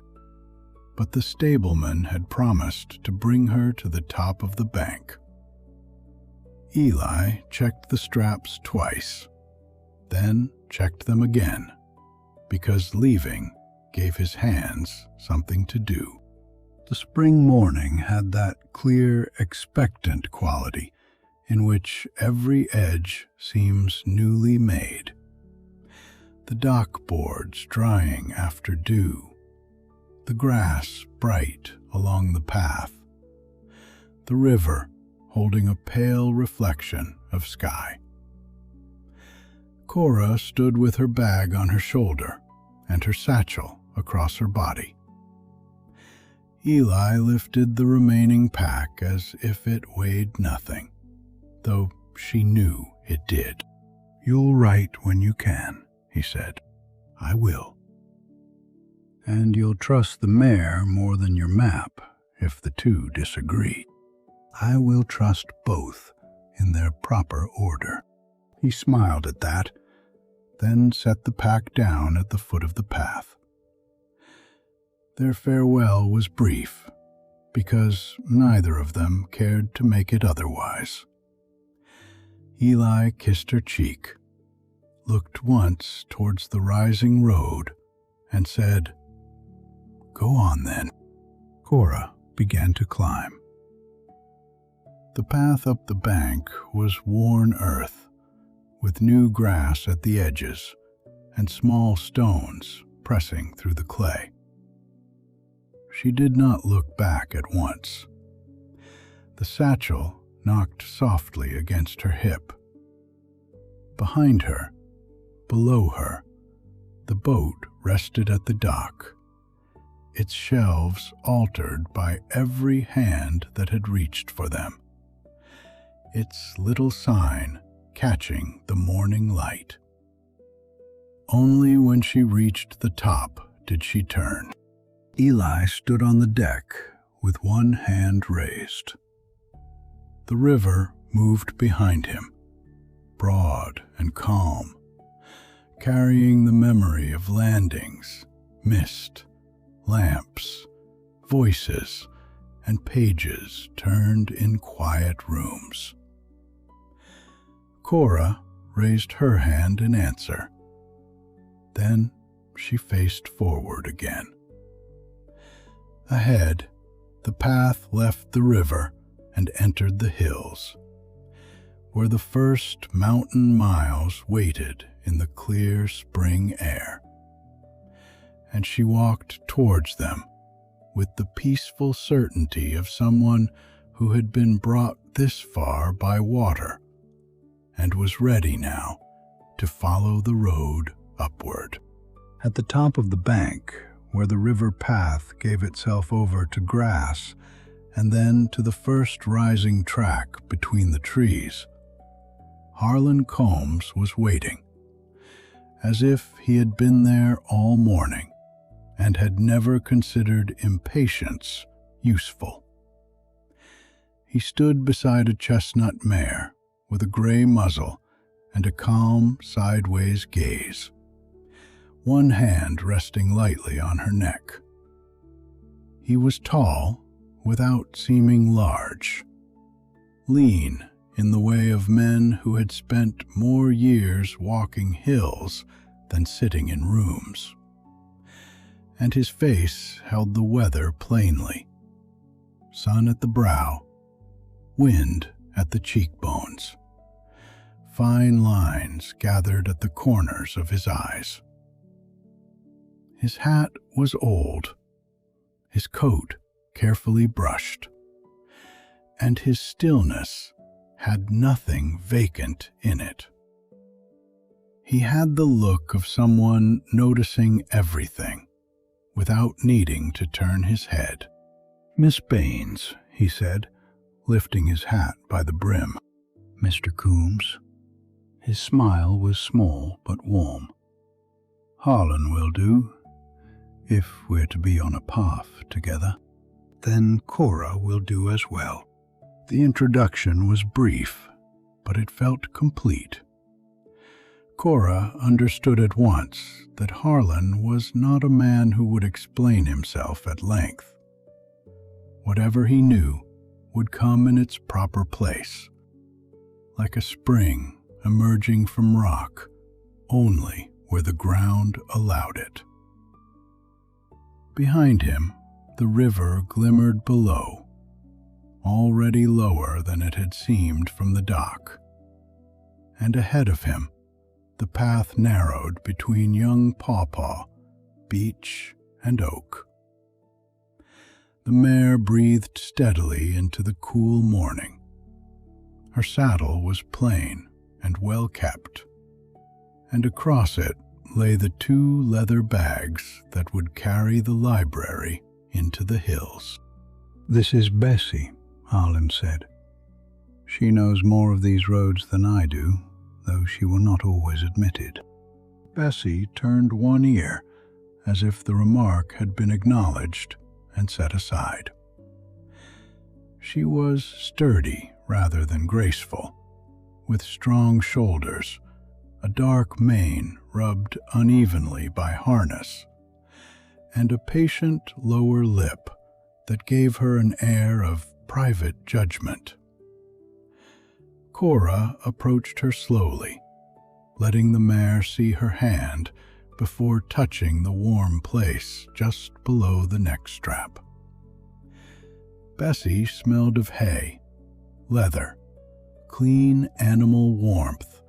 but the stableman had promised to bring her to the top of the bank. Eli checked the straps twice, then checked them again, because leaving gave his hands something to do. The spring morning had that clear, expectant quality in which every edge seems newly made. The dock boards drying after dew, the grass bright along the path, the river holding a pale reflection of sky. Cora stood with her bag on her shoulder and her satchel across her body. Eli lifted the remaining pack as if it weighed nothing, though she knew it did. "You'll write when you can," he said. "I will. And you'll trust the mare more than your map if the two disagree." "I will trust both in their proper order." He smiled at that, then set the pack down at the foot of the path. Their farewell was brief, because neither of them cared to make it otherwise. Eli kissed her cheek, looked once towards the rising road, and said, "Go on then." Cora began to climb. The path up the bank was worn earth, with new grass at the edges and small stones pressing through the clay. She did not look back at once. The satchel knocked softly against her hip. Behind her, below her, the boat rested at the dock, its shelves altered by every hand that had reached for them, its little sign catching the morning light. Only when she reached the top did she turn. Eli stood on the deck with one hand raised. The river moved behind him, broad and calm, carrying the memory of landings, mist, lamps, voices, and pages turned in quiet rooms. Cora raised her hand in answer. Then she faced forward again. Ahead, the path left the river and entered the hills, where the first mountain miles waited in the clear spring air. And she walked towards them with the peaceful certainty of someone who had been brought this far by water and was ready now to follow the road upward. At the top of the bank, where the river path gave itself over to grass and then to the first rising track between the trees, Harlan Combs was waiting, as if he had been there all morning and had never considered impatience useful. He stood beside a chestnut mare with a gray muzzle and a calm, sideways gaze, one hand resting lightly on her neck. He was tall without seeming large, lean in the way of men who had spent more years walking hills than sitting in rooms. And his face held the weather plainly. Sun at the brow, wind at the cheekbones, fine lines gathered at the corners of his eyes. His hat was old, his coat carefully brushed, and his stillness had nothing vacant in it. He had the look of someone noticing everything without needing to turn his head. "Miss Baines," he said, lifting his hat by the brim. "Mr. Coombs." His smile was small but warm. "Harlan will do, if we're to be on a path together. Then Cora will do as well." The introduction was brief, but it felt complete. Cora understood at once that Harlan was not a man who would explain himself at length. Whatever he knew would come in its proper place, like a spring emerging from rock, only where the ground allowed it. Behind him, the river glimmered below, already lower than it had seemed from the dock, and ahead of him, the path narrowed between young pawpaw, beech, and oak. The mare breathed steadily into the cool morning. Her saddle was plain and well kept, and across it lay the 2 leather bags that would carry the library into the hills. "This is Bessie," Harlan said. "She knows more of these roads than I do, though she will not always admit it." Bessie turned one ear, as if the remark had been acknowledged and set aside. She was sturdy rather than graceful, with strong shoulders, a dark mane rubbed unevenly by harness, and a patient lower lip that gave her an air of private judgment. Cora approached her slowly, letting the mare see her hand before touching the warm place just below the neck strap. Bessie smelled of hay, leather, clean animal warmth,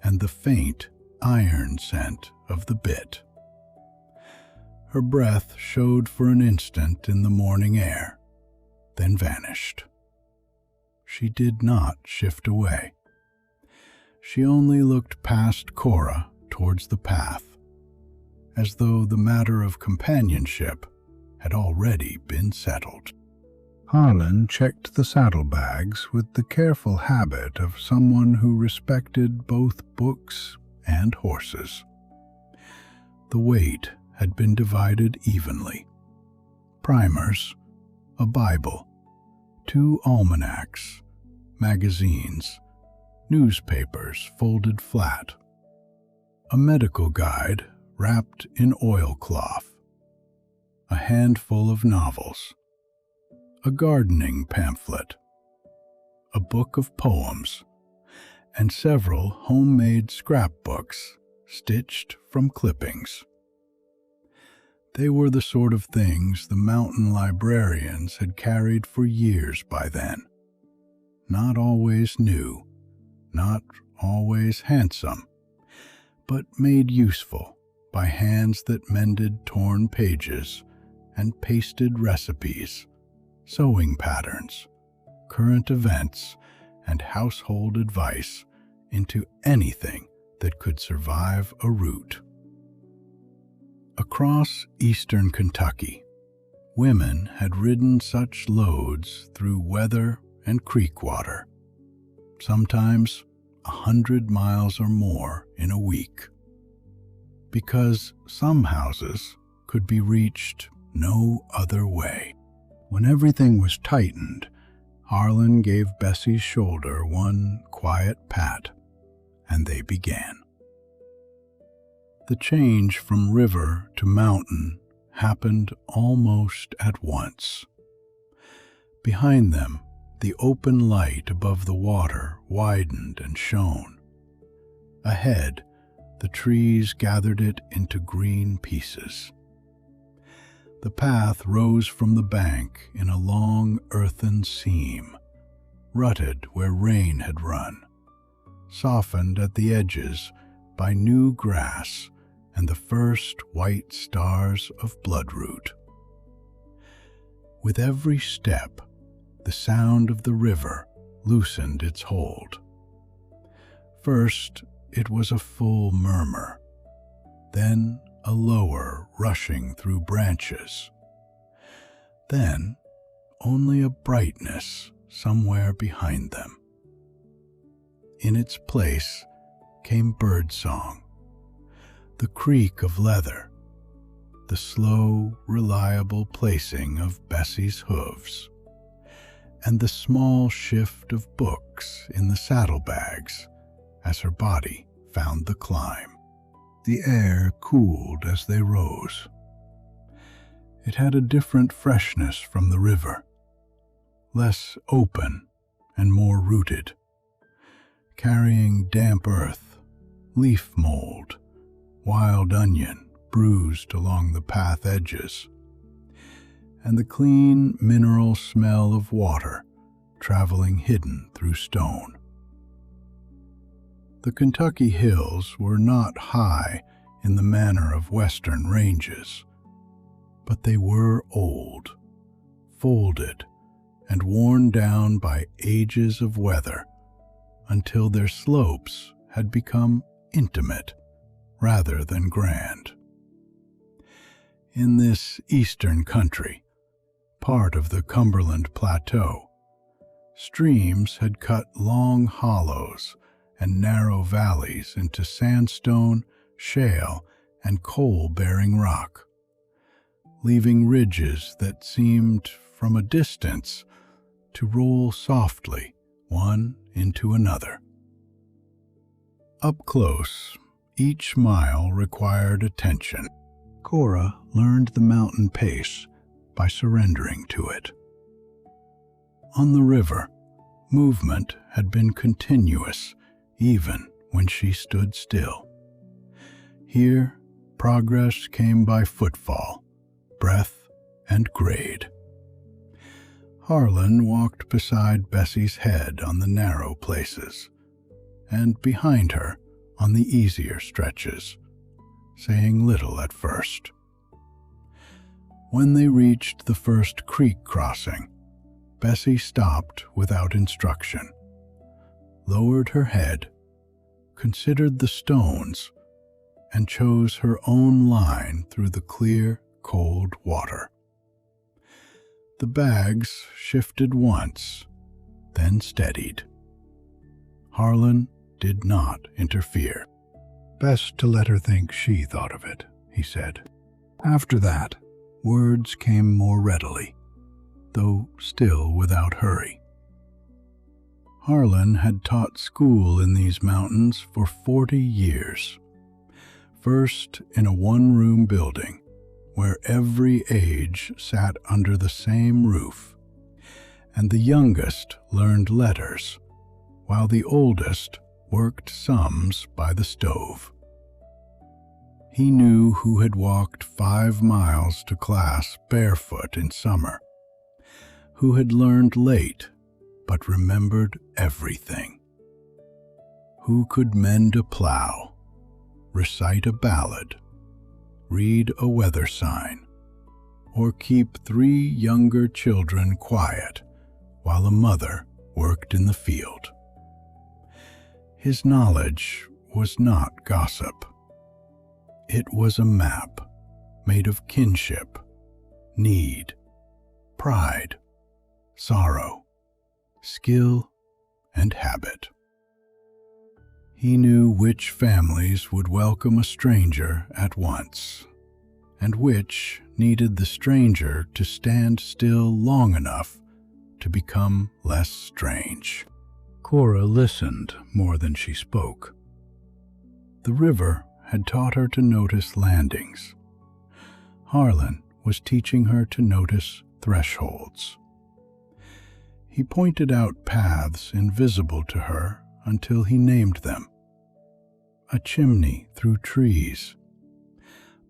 and the faint iron scent of the bit. Her breath showed for an instant in the morning air, then vanished. She did not shift away. She only looked past Cora towards the path, as though the matter of companionship had already been settled. Harlan checked the saddlebags with the careful habit of someone who respected both books and horses. The weight had been divided evenly. Primers, a Bible, 2 almanacs, magazines, newspapers folded flat, a medical guide wrapped in oilcloth, a handful of novels, a gardening pamphlet, a book of poems, and several homemade scrapbooks stitched from clippings. They were the sort of things the mountain librarians had carried for years by then. Not always new, not always handsome, but made useful by hands that mended torn pages and pasted recipes, sewing patterns, current events, and household advice into anything that could survive a route. Across eastern Kentucky, women had ridden such loads through weather and creek water, sometimes 100 miles or more in a week, because some houses could be reached no other way. When everything was tightened, Harlan gave Bessie's shoulder one quiet pat, and they began. The change from river to mountain happened almost at once. Behind them, the open light above the water widened and shone. Ahead, the trees gathered it into green pieces. The path rose from the bank in a long earthen seam, rutted where rain had run, softened at the edges by new grass and the first white stars of bloodroot. With every step, the sound of the river loosened its hold. First, it was a full murmur, then a lower rushing through branches, then only a brightness somewhere behind them. In its place came birdsong, the creak of leather, the slow, reliable placing of Bessie's hooves, and the small shift of books in the saddlebags as her body found the climb. The air cooled as they rose. It had a different freshness from the river, less open and more rooted, carrying damp earth, leaf mold, wild onion bruised along the path edges, and the clean mineral smell of water traveling hidden through stone. The Kentucky hills were not high in the manner of western ranges, but they were old, folded, and worn down by ages of weather until their slopes had become intimate rather than grand. In this eastern country, part of the Cumberland Plateau, streams had cut long hollows and narrow valleys into sandstone, shale, and coal-bearing rock, leaving ridges that seemed, from a distance, to roll softly one into another. Up close, each mile required attention. Cora learned the mountain pace by surrendering to it. On the river, movement had been continuous even when she stood still. Here, progress came by footfall, breath, and grade. Harlan walked beside Bessie's head on the narrow places, and behind her on the easier stretches, saying little at first. When they reached the first creek crossing, Bessie stopped without instruction, lowered her head, considered the stones, and chose her own line through the clear, cold water. The bags shifted once, then steadied. Harlan did not interfere. "Best to let her think she thought of it," he said. After that, words came more readily, though still without hurry. Harlan had taught school in these mountains for 40 years, first in a one-room building where every age sat under the same roof, and the youngest learned letters, while the oldest worked sums by the stove. He knew who had walked 5 miles to class barefoot in summer, who had learned late but remembered everything, who could mend a plow, recite a ballad, read a weather sign, or keep 3 younger children quiet while a mother worked in the field. His knowledge was not gossip. It was a map made of kinship, need, pride, sorrow, skill, and habit. He knew which families would welcome a stranger at once, and which needed the stranger to stand still long enough to become less strange. Cora listened more than she spoke. The river had taught her to notice landings. Harlan was teaching her to notice thresholds. He pointed out paths invisible to her until he named them. A chimney through trees,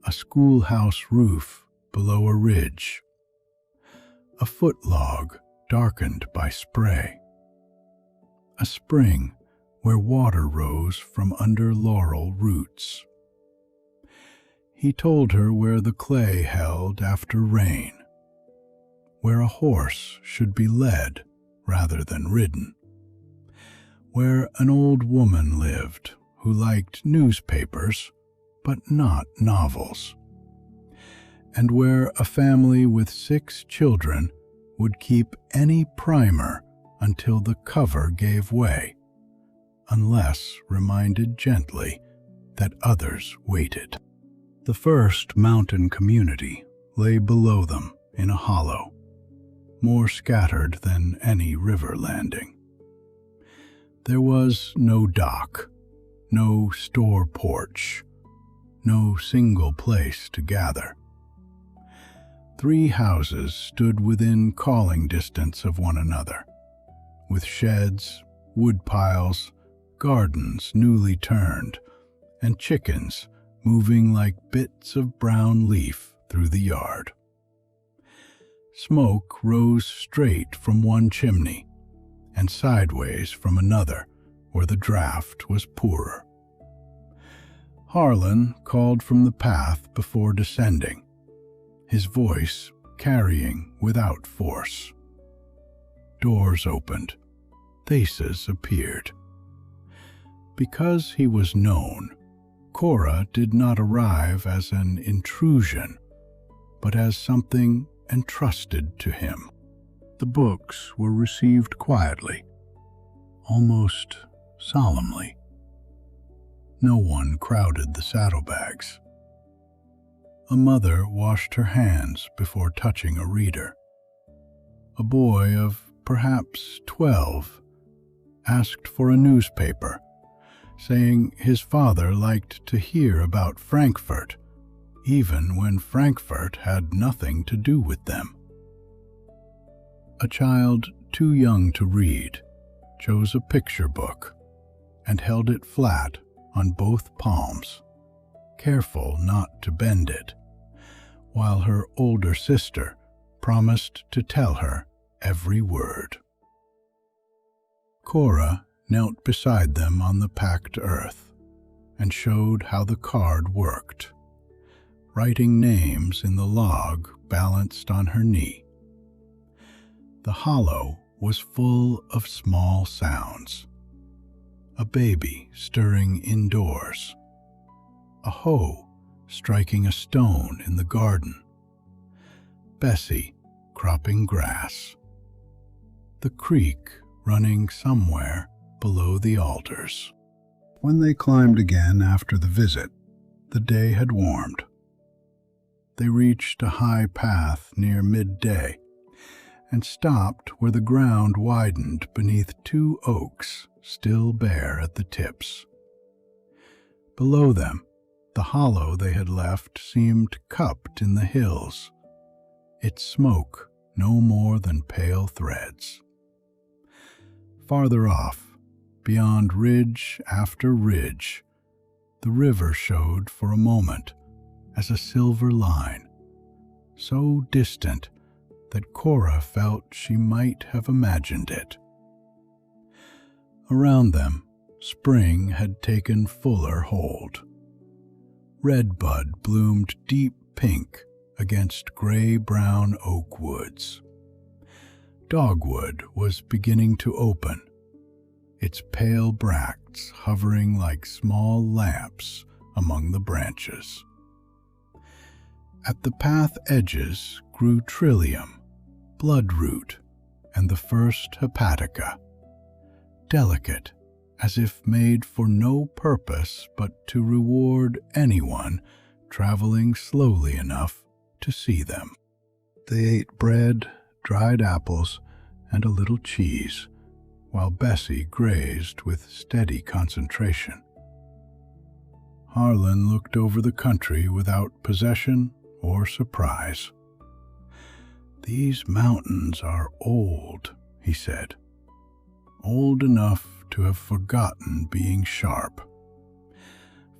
a schoolhouse roof below a ridge, a footlog darkened by spray, a spring where water rose from under laurel roots. He told her where the clay held after rain, where a horse should be led rather than ridden, where an old woman lived who liked newspapers but not novels, and where a family with 6 children would keep any primer until the cover gave way, unless reminded gently that others waited. The first mountain community lay below them in a hollow, more scattered than any river landing. There was no dock, no store porch, no single place to gather. 3 houses stood within calling distance of one another, with sheds, wood piles, gardens newly turned, and chickens moving like bits of brown leaf through the yard. Smoke rose straight from one chimney and sideways from another where the draught was poorer. Harlan called from the path before descending, his voice carrying without force. Doors opened, faces appeared. Because he was known, Cora did not arrive as an intrusion, but as something entrusted to him. The books were received quietly, almost solemnly. No one crowded the saddlebags. A mother washed her hands before touching a reader. A boy of perhaps 12 asked for a newspaper, saying his father liked to hear about Frankfurt, even when Frankfurt had nothing to do with them. A child too young to read chose a picture book and held it flat on both palms, careful not to bend it, while her older sister promised to tell her every word. Cora knelt beside them on the packed earth and showed how the card worked, writing names in the log balanced on her knee. The hollow was full of small sounds. A baby stirring indoors, a hoe striking a stone in the garden, Bessie cropping grass, the creek running somewhere below the alders. When they climbed again after the visit, the day had warmed. They reached a high path near midday and stopped where the ground widened beneath 2 oaks still bare at the tips. Below them, the hollow they had left seemed cupped in the hills, its smoke no more than pale threads. Farther off, beyond ridge after ridge, the river showed for a moment as a silver line, so distant that Cora felt she might have imagined it. Around them, spring had taken fuller hold. Redbud bloomed deep pink against gray-brown oak woods. Dogwood was beginning to open, its pale bracts hovering like small lamps among the branches. At the path edges grew trillium, bloodroot, and the first hepatica, delicate as if made for no purpose but to reward anyone traveling slowly enough to see them. They ate bread, dried apples, and a little cheese, while Bessie grazed with steady concentration. Harlan looked over the country without possession or surprise. "These mountains are old," he said. "Old enough to have forgotten being sharp.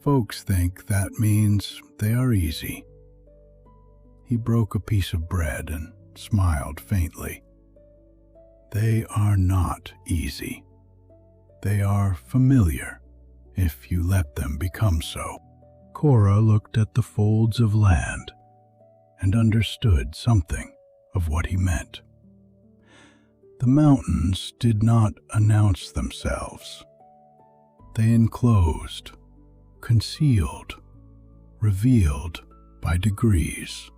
Folks think that means they are easy." He broke a piece of bread and smiled faintly. "They are not easy. They are familiar, if you let them become so." Cora looked at the folds of land and understood something of what he meant. The mountains did not announce themselves. They enclosed, concealed, revealed by degrees.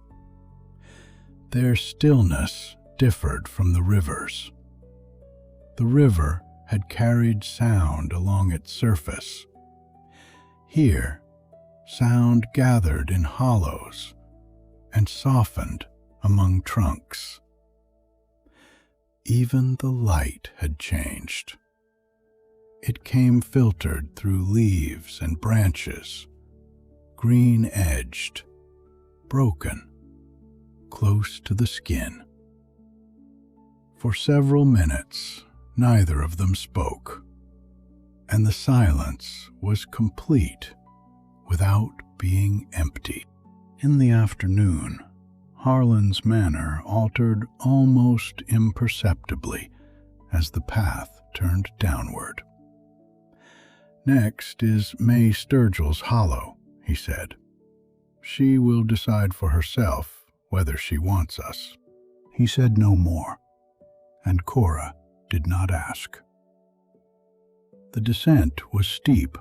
Their stillness differed from the rivers. The river had carried sound along its surface. Here, sound gathered in hollows and softened among trunks. Even the light had changed. It came filtered through leaves and branches, green-edged, broken, close to the skin. For several minutes, neither of them spoke, and the silence was complete without being empty. In the afternoon, Harlan's manner altered almost imperceptibly as the path turned downward. "Next is May Sturgill's Hollow," he said. "She will decide for herself whether she wants us." He said no more, and Cora did not ask. The descent was steep,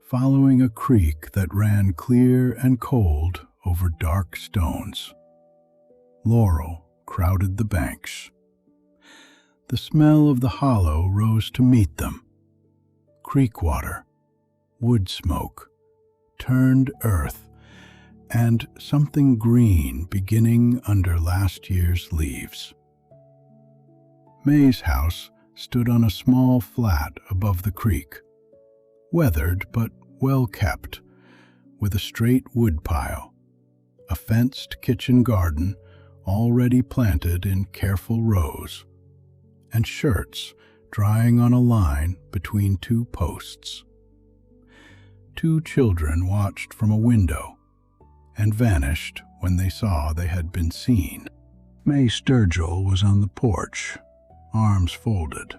following a creek that ran clear and cold over dark stones. Laurel crowded the banks. The smell of the hollow rose to meet them. Creek water, wood smoke, turned earth, and something green beginning under last year's leaves. May's house stood on a small flat above the creek, weathered but well kept, with a straight wood pile, a fenced kitchen garden already planted in careful rows, and shirts drying on a line between two posts. Two children watched from a window and vanished when they saw they had been seen. May Sturgill was on the porch, arms folded,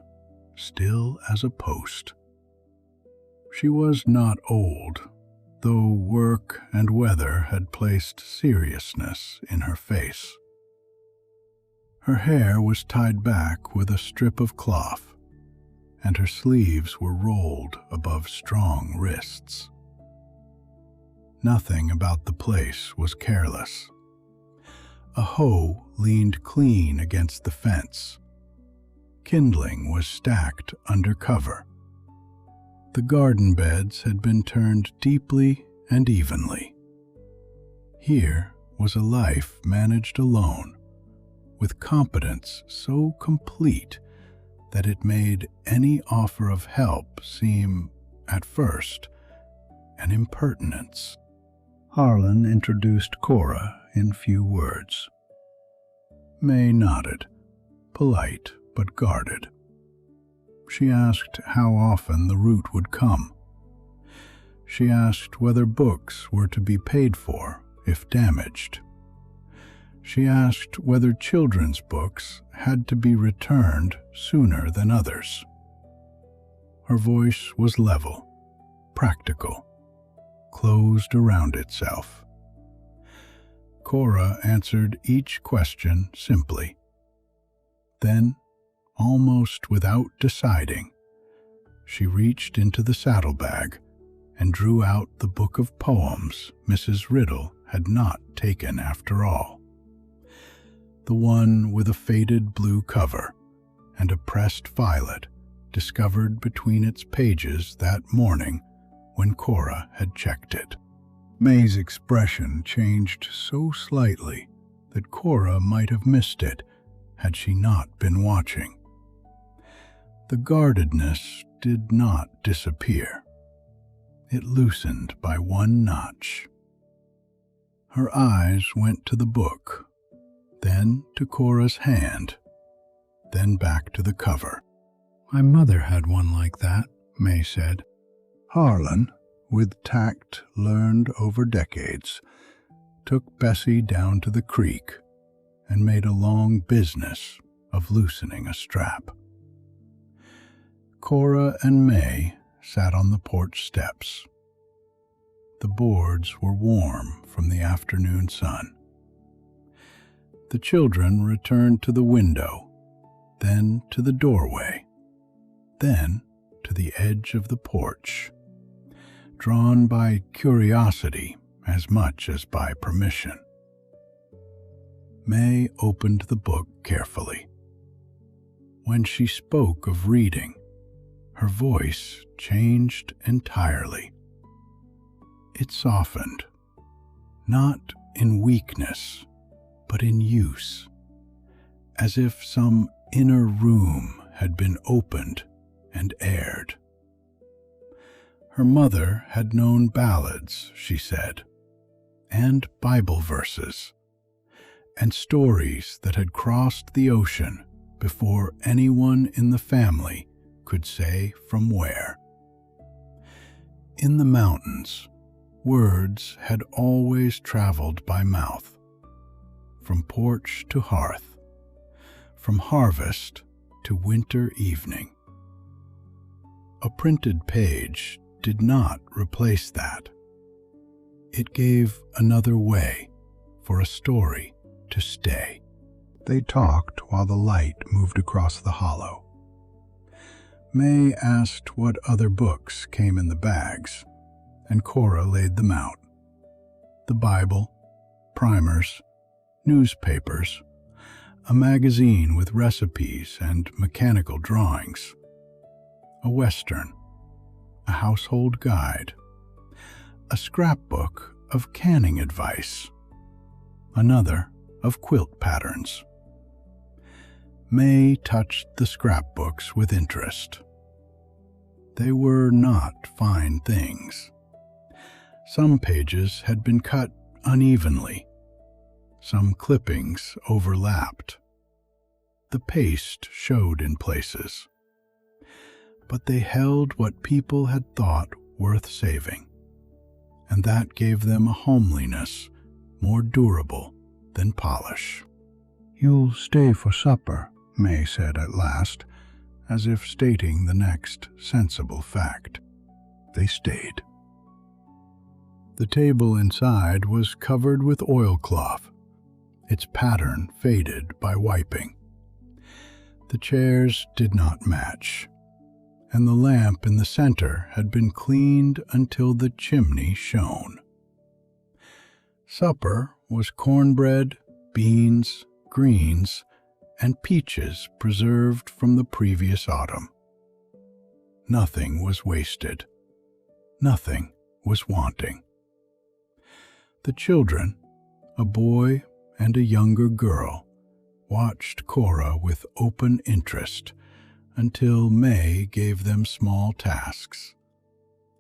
still as a post. She was not old, though work and weather had placed seriousness in her face. Her hair was tied back with a strip of cloth, and her sleeves were rolled above strong wrists. Nothing about the place was careless. A hoe leaned clean against the fence. Kindling was stacked under cover. The garden beds had been turned deeply and evenly. Here was a life managed alone, with competence so complete that it made any offer of help seem, at first, an impertinence. Harlan introduced Cora in few words. May nodded, polite but guarded. She asked how often the route would come. She asked whether books were to be paid for if damaged. She asked whether children's books had to be returned sooner than others. Her voice was level, practical, closed around itself. Cora answered each question simply. Then, almost without deciding, she reached into the saddlebag and drew out the book of poems Mrs. Riddle had not taken after all. The one with a faded blue cover and a pressed violet discovered between its pages that morning when Cora had checked it. May's expression changed so slightly that Cora might have missed it had she not been watching. The guardedness did not disappear. It loosened by one notch. Her eyes went to the book, then to Cora's hand, then back to the cover. "My mother had one like that," May said. Harlan, with tact learned over decades, took Bessie down to the creek and made a long business of loosening a strap. Cora and May sat on the porch steps. The boards were warm from the afternoon sun. The children returned to the window, then to the doorway, then to the edge of the porch, drawn by curiosity as much as by permission. May opened the book carefully. When she spoke of reading, her voice changed entirely. It softened, not in weakness, but in use, as if some inner room had been opened and aired. Her mother had known ballads, she said, and Bible verses, and stories that had crossed the ocean before anyone in the family could say from where. In the mountains, words had always traveled by mouth, from porch to hearth, from harvest to winter evening. A printed page did not replace that. It gave another way for a story to stay. They talked while the light moved across the hollow. May asked what other books came in the bags, and Cora laid them out. The Bible, primers, newspapers, a magazine with recipes and mechanical drawings, a western, a household guide, a scrapbook of canning advice, another of quilt patterns. May touched the scrapbooks with interest. They were not fine things. Some pages had been cut unevenly. Some clippings overlapped. The paste showed in places. But they held what people had thought worth saving, and that gave them a homeliness more durable than polish. "You'll stay for supper," May said at last, as if stating the next sensible fact. They stayed. The table inside was covered with oilcloth, its pattern faded by wiping. The chairs did not match, and the lamp in the center had been cleaned until the chimney shone. Supper was cornbread, beans, greens, and peaches preserved from the previous autumn. Nothing was wasted. Nothing was wanting. The children, a boy and a younger girl, watched Cora with open interest until May gave them small tasks,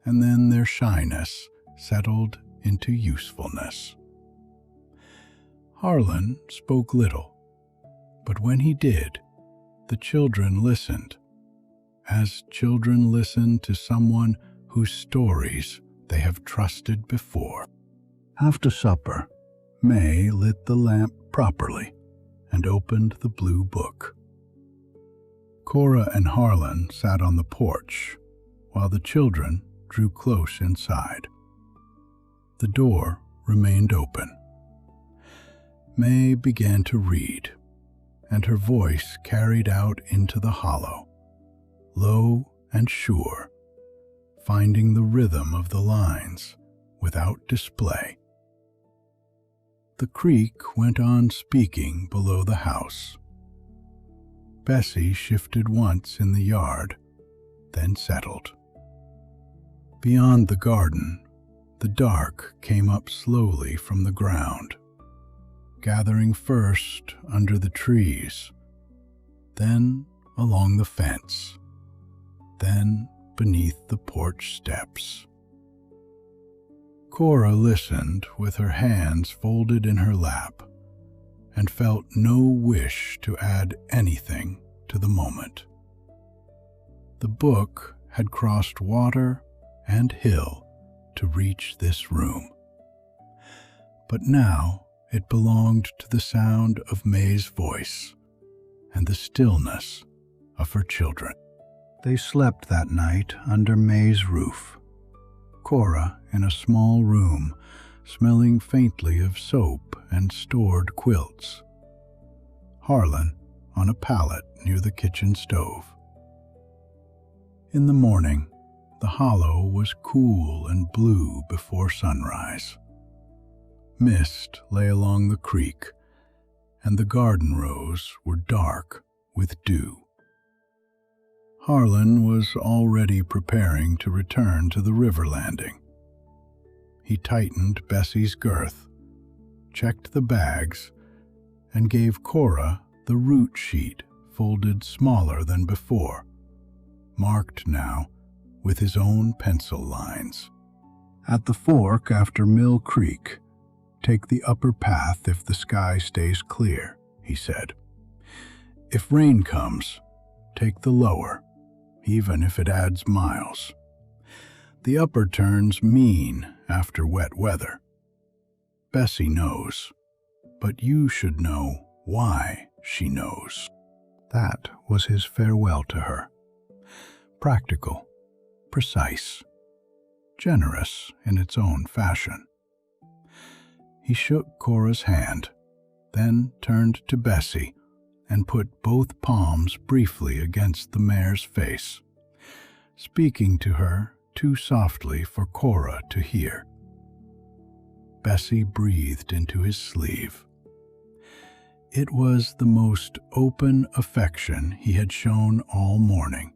and then their shyness settled into usefulness. Harlan spoke little, but when he did, the children listened, as children listen to someone whose stories they have trusted before. After supper, May lit the lamp properly and opened the blue book. Cora and Harlan sat on the porch, while the children drew close inside. The door remained open. May began to read, and her voice carried out into the hollow, low and sure, finding the rhythm of the lines without display. The creek went on speaking below the house. Bessie shifted once in the yard, then settled. Beyond the garden, the dark came up slowly from the ground, gathering first under the trees, then along the fence, then beneath the porch steps. Cora listened with her hands folded in her lap, and felt no wish to add anything to the moment. The book had crossed water and hill to reach this room, but now it belonged to the sound of May's voice and the stillness of her children. They slept that night under May's roof, Cora in a small room smelling faintly of soap and stored quilts, Harlan on a pallet near the kitchen stove. In the morning, the hollow was cool and blue before sunrise. Mist lay along the creek, and the garden rows were dark with dew. Harlan was already preparing to return to the river landing. He tightened Bessie's girth, checked the bags, and gave Cora the route sheet folded smaller than before, marked now with his own pencil lines. At the fork after Mill Creek, take the upper path if the sky stays clear, he said. If rain comes, take the lower, even if it adds miles. The upper turns mean after wet weather. Bessie knows, but you should know why she knows. That was his farewell to her. Practical, precise, generous in its own fashion. He shook Cora's hand, then turned to Bessie and put both palms briefly against the mare's face, speaking to her too softly for Cora to hear. Bessie breathed into his sleeve. It was the most open affection he had shown all morning,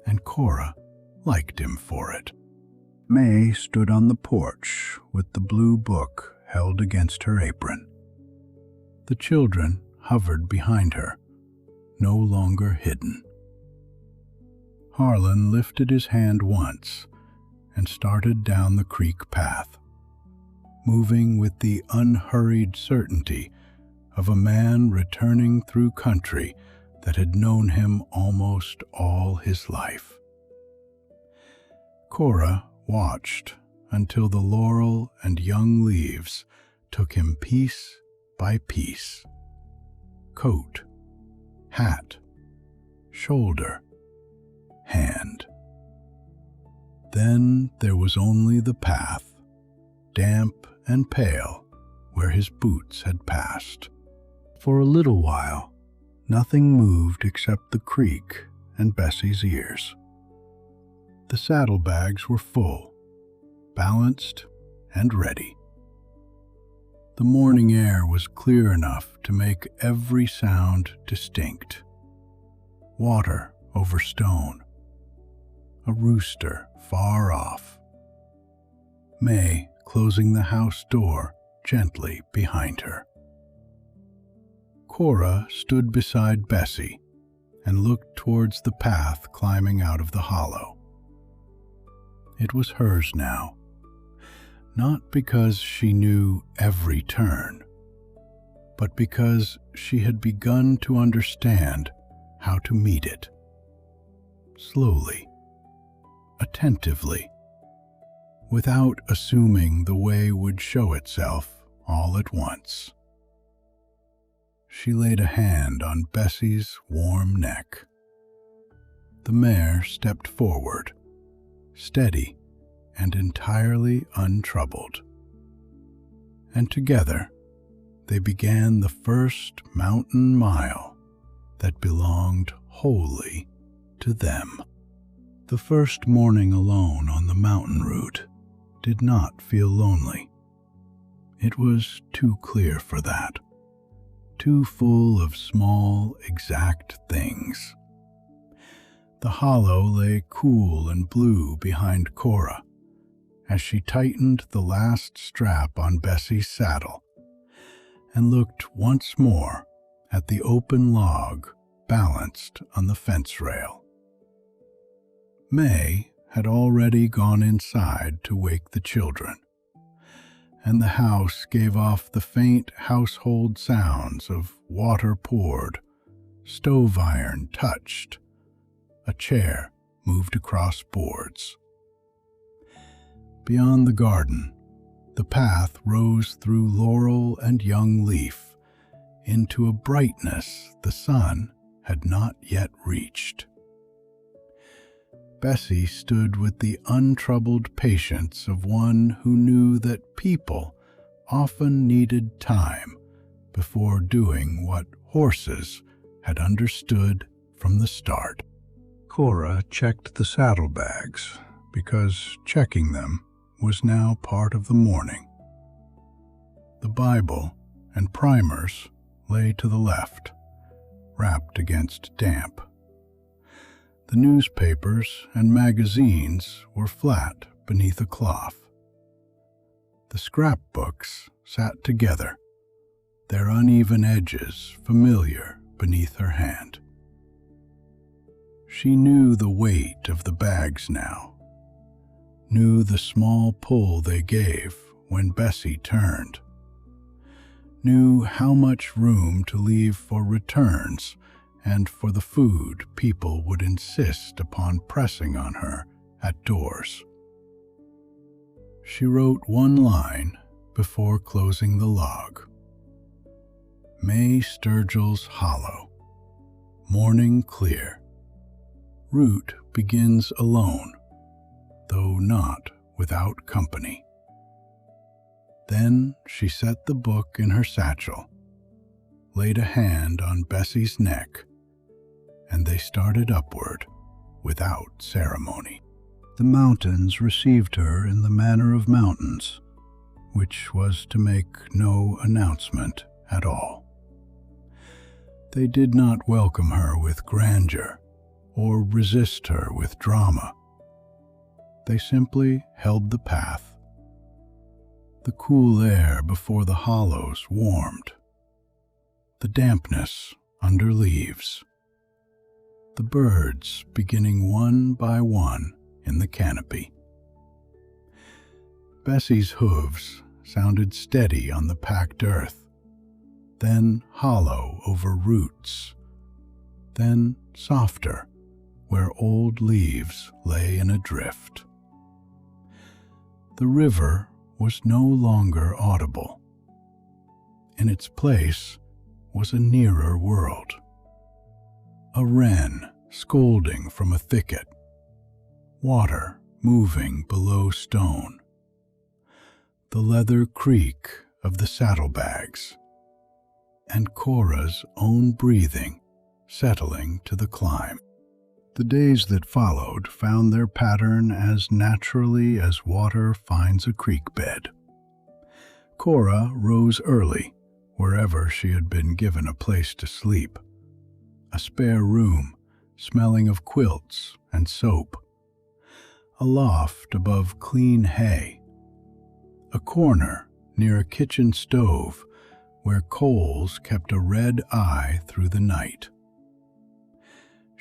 and Cora liked him for it. May stood on the porch with the blue book held against her apron. The children hovered behind her, no longer hidden. Harlan lifted his hand once and started down the creek path, moving with the unhurried certainty of a man returning through country that had known him almost all his life. Cora watched until the laurel and young leaves took him piece by piece. Coat, hat, shoulder, hand. Then there was only the path, damp and pale, where his boots had passed. For a little while, nothing moved except the creek and Bessie's ears. The saddlebags were full, balanced, and ready. The morning air was clear enough to make every sound distinct. Water over stone, a rooster far off, May closing the house door gently behind her. Cora stood beside Bessie and looked towards the path climbing out of the hollow. It was hers now, not because she knew every turn, but because she had begun to understand how to meet it. Slowly, attentively, without assuming the way would show itself all at once. She laid a hand on Bessie's warm neck. The mare stepped forward, steady and entirely untroubled. And together, they began the first mountain mile that belonged wholly to them. The first morning alone on the mountain route did not feel lonely. It was too clear for that, too full of small, exact things. The hollow lay cool and blue behind Cora as she tightened the last strap on Bessie's saddle and looked once more at the open log balanced on the fence rail. May had already gone inside to wake the children, and the house gave off the faint household sounds of water poured, stove iron touched, a chair moved across boards. Beyond the garden, the path rose through laurel and young leaf into a brightness the sun had not yet reached. Bessie stood with the untroubled patience of one who knew that people often needed time before doing what horses had understood from the start. Cora checked the saddlebags because checking them was now part of the morning. The Bible and primers lay to the left, wrapped against damp. The newspapers and magazines were flat beneath a cloth. The scrapbooks sat together, their uneven edges familiar beneath her hand. She knew the weight of the bags now, knew the small pull they gave when Bessie turned, knew how much room to leave for returns and for the food people would insist upon pressing on her at doors. She wrote one line before closing the log. May Sturgill's Hollow. Morning clear. Route begins alone, though not without company. Then she set the book in her satchel, laid a hand on Bessie's neck, and they started upward without ceremony. The mountains received her in the manner of mountains, which was to make no announcement at all. They did not welcome her with grandeur or resist her with drama. They simply held the path. The cool air before the hollows warmed, the dampness under leaves, the birds beginning one by one in the canopy. Bessie's hooves sounded steady on the packed earth, then hollow over roots, then softer where old leaves lay in a drift. The river was no longer audible. In its place was a nearer world. A wren scolding from a thicket, water moving below stone, the leather creak of the saddlebags, and Cora's own breathing settling to the climb. The days that followed found their pattern as naturally as water finds a creek bed. Cora rose early, wherever she had been given a place to sleep. A spare room, smelling of quilts and soap. A loft above clean hay. A corner near a kitchen stove where coals kept a red eye through the night.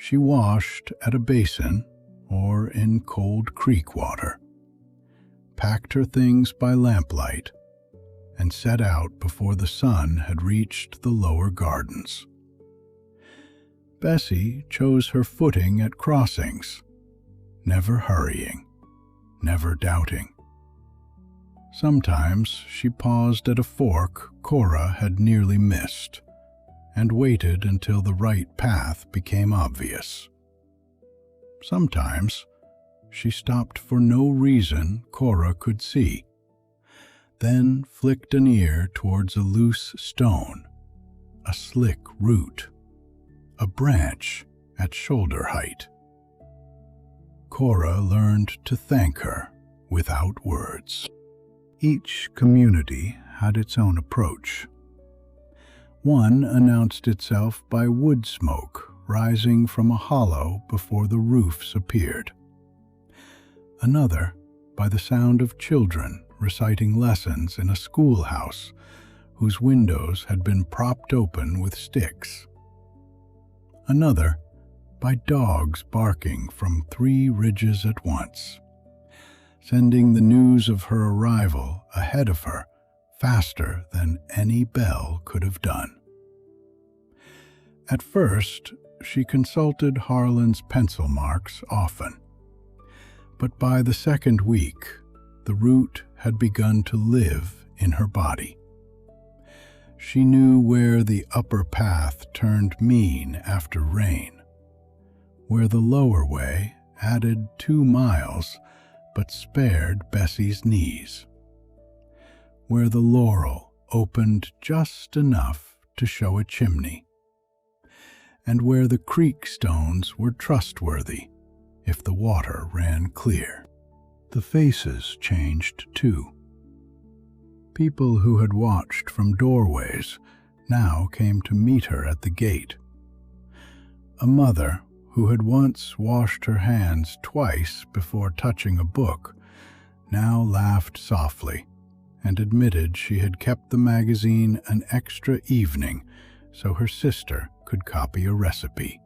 She washed at a basin or in cold creek water, packed her things by lamplight, and set out before the sun had reached the lower gardens. Bessie chose her footing at crossings, never hurrying, never doubting. Sometimes she paused at a fork Cora had nearly missed, and waited until the right path became obvious. Sometimes she stopped for no reason Cora could see, then flicked an ear towards a loose stone, a slick root, a branch at shoulder height. Cora learned to thank her without words. Each community had its own approach. One announced itself by wood smoke rising from a hollow before the roofs appeared. Another by the sound of children reciting lessons in a schoolhouse whose windows had been propped open with sticks. Another by dogs barking from 3 ridges at once, sending the news of her arrival ahead of her faster than any bell could have done. At first, she consulted Harlan's pencil marks often, but by the second week, the route had begun to live in her body. She knew where the upper path turned mean after rain, where the lower way added 2 miles but spared Bessie's knees, where the laurel opened just enough to show a chimney, and where the creek stones were trustworthy if the water ran clear. The faces changed too. People who had watched from doorways now came to meet her at the gate. A mother who had once washed her hands twice before touching a book now laughed softly and admitted she had kept the magazine an extra evening so her sister could copy a recipe.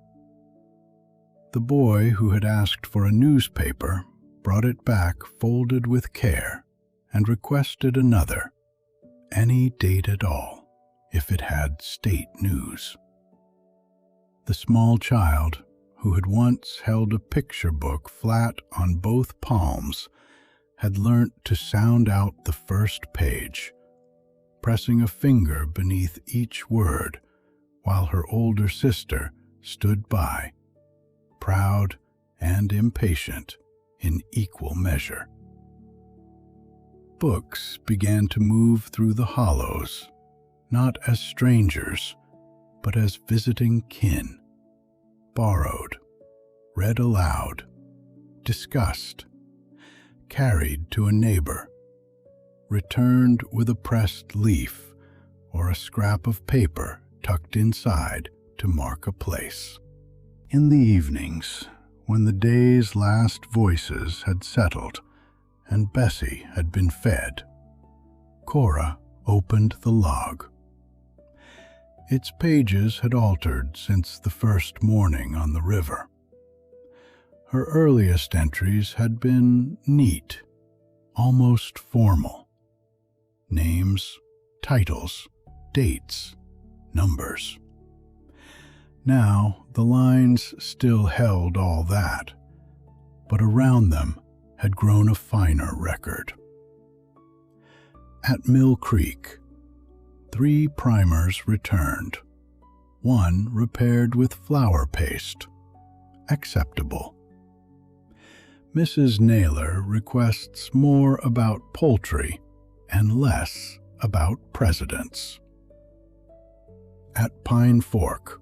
The boy who had asked for a newspaper brought it back folded with care and requested another, any date at all, if it had state news. The small child who had once held a picture book flat on both palms had learnt to sound out the first page, pressing a finger beneath each word while her older sister stood by, proud and impatient in equal measure. Books began to move through the hollows, not as strangers, but as visiting kin, borrowed, read aloud, discussed, carried to a neighbor, returned with a pressed leaf or a scrap of paper tucked inside to mark a place. In the evenings, when the day's last voices had settled and Bessie had been fed, Cora opened the log. Its pages had altered since the first morning on the river. Her earliest entries had been neat, almost formal. Names, titles, dates, numbers. Now the lines still held all that, but around them had grown a finer record. At Mill Creek, 3 primers returned, 1 repaired with flour paste, acceptable. Mrs. Naylor requests more about poultry and less about presidents. At Pine Fork,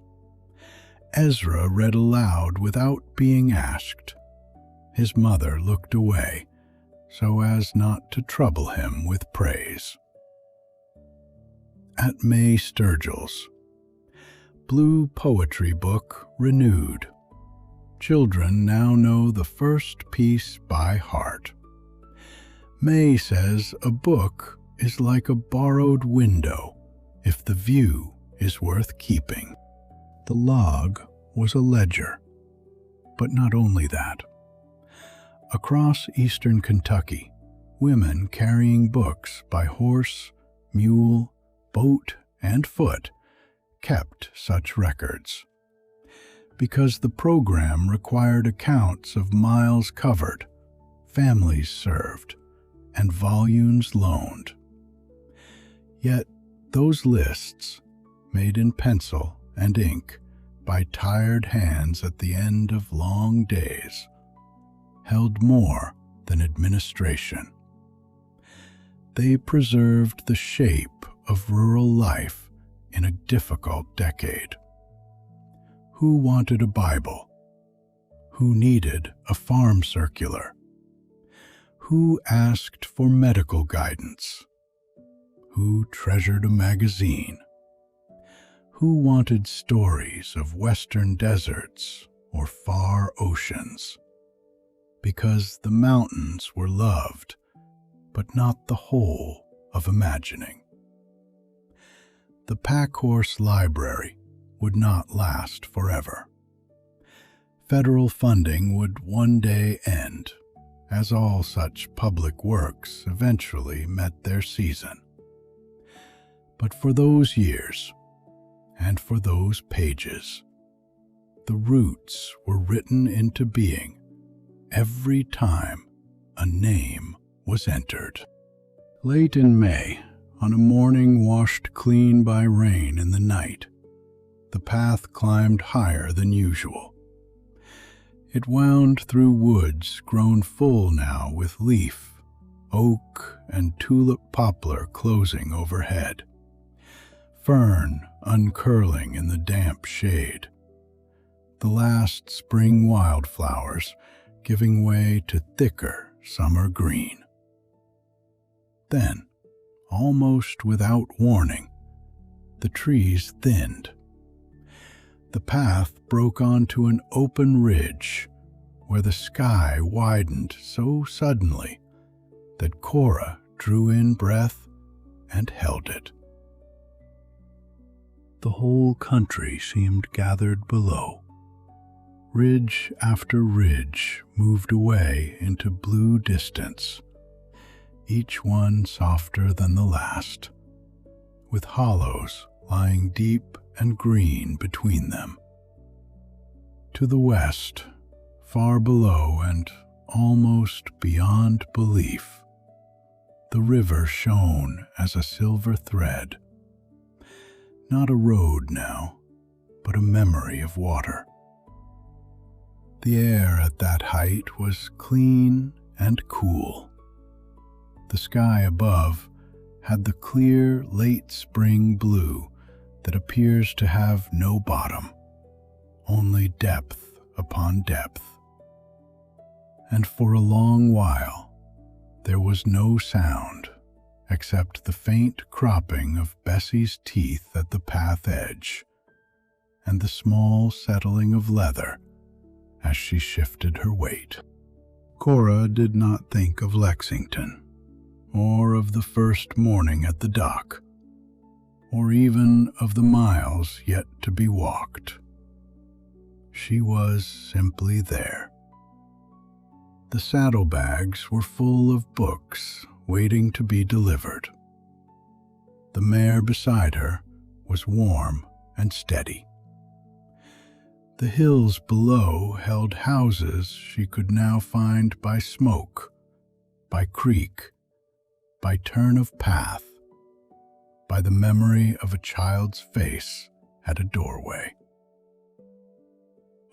Ezra read aloud without being asked. His mother looked away so as not to trouble him with praise. At May Sturgill's, Blue Poetry Book renewed. Children now know the first piece by heart. May says a book is like a borrowed window if the view is worth keeping. The log was a ledger, but not only that. Across eastern Kentucky, women carrying books by horse, mule, boat, and foot kept such records, because the program required accounts of miles covered, families served, and volumes loaned. Yet those lists, made in pencil and ink by tired hands at the end of long days, held more than administration. They preserved the shape of rural life in a difficult decade. Who wanted a Bible? Who needed a farm circular? Who asked for medical guidance? Who treasured a magazine? Who wanted stories of western deserts or far oceans? Because the mountains were loved, but not the whole of imagining. The Packhorse Library would not last forever. Federal funding would one day end, as all such public works eventually met their season. But for those years, and for those pages, the roots were written into being every time a name was entered. Late in May, on a morning washed clean by rain in the night, the path climbed higher than usual. It wound through woods grown full now with leaf, oak and tulip poplar closing overhead, fern uncurling in the damp shade, the last spring wildflowers giving way to thicker summer green. Then, almost without warning, the trees thinned. The path broke onto an open ridge where the sky widened so suddenly that Cora drew in breath and held it. The whole country seemed gathered below. Ridge after ridge moved away into blue distance, each one softer than the last, with hollows lying deep and green between them. To the west, far below and almost beyond belief, the river shone as a silver thread, not a road now, but a memory of water. The air at that height was clean and cool. The sky above had the clear late spring blue that appears to have no bottom, only depth upon depth. And for a long while, there was no sound except the faint cropping of Bessie's teeth at the path edge and the small settling of leather as she shifted her weight. Cora did not think of Lexington, or of the first morning at the dock, or even of the miles yet to be walked. She was simply there. The saddlebags were full of books waiting to be delivered. The mare beside her was warm and steady. The hills below held houses she could now find by smoke, by creek, by turn of path, by the memory of a child's face at a doorway.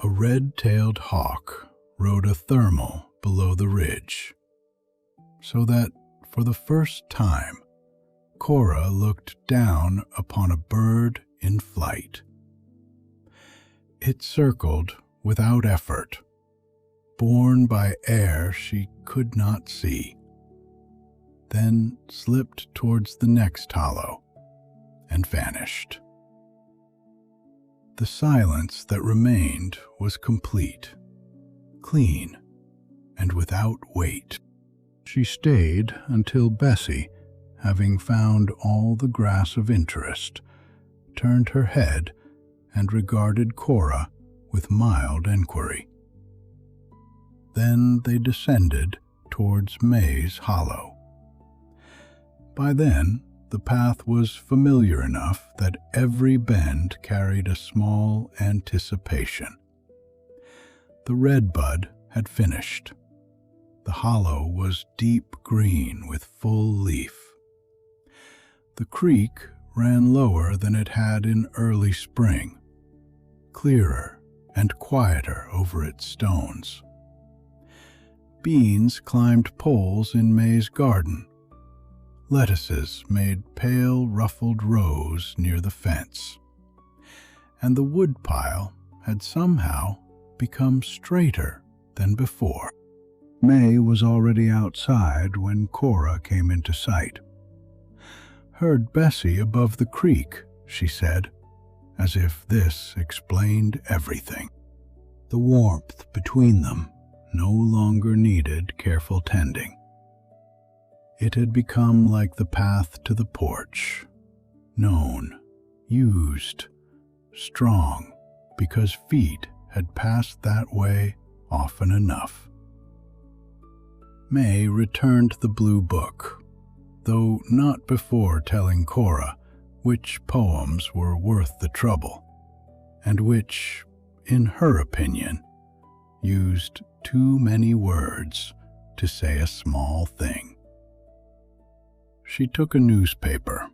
A red-tailed hawk rode a thermal below the ridge, so that, for the first time, Cora looked down upon a bird in flight. It circled without effort, borne by air she could not see, then slipped towards the next hollow and vanished. The silence that remained was complete, clean, and without weight. She stayed until Bessie, having found all the grass of interest, turned her head and regarded Cora with mild enquiry. Then they descended towards May's Hollow. By then, the path was familiar enough that every bend carried a small anticipation. The redbud had finished. The hollow was deep green with full leaf. The creek ran lower than it had in early spring, clearer and quieter over its stones. Beans climbed poles in May's garden. Lettuces made pale ruffled rows near the fence, and the woodpile had somehow become straighter than before. May was already outside when Cora came into sight. "Heard Bessie above the creek," she said, as if this explained everything. The warmth between them no longer needed careful tending. It had become like the path to the porch, known, used, strong, because feet had passed that way often enough. May returned the blue book, though not before telling Cora which poems were worth the trouble, and which, in her opinion, used too many words to say a small thing. She took a newspaper,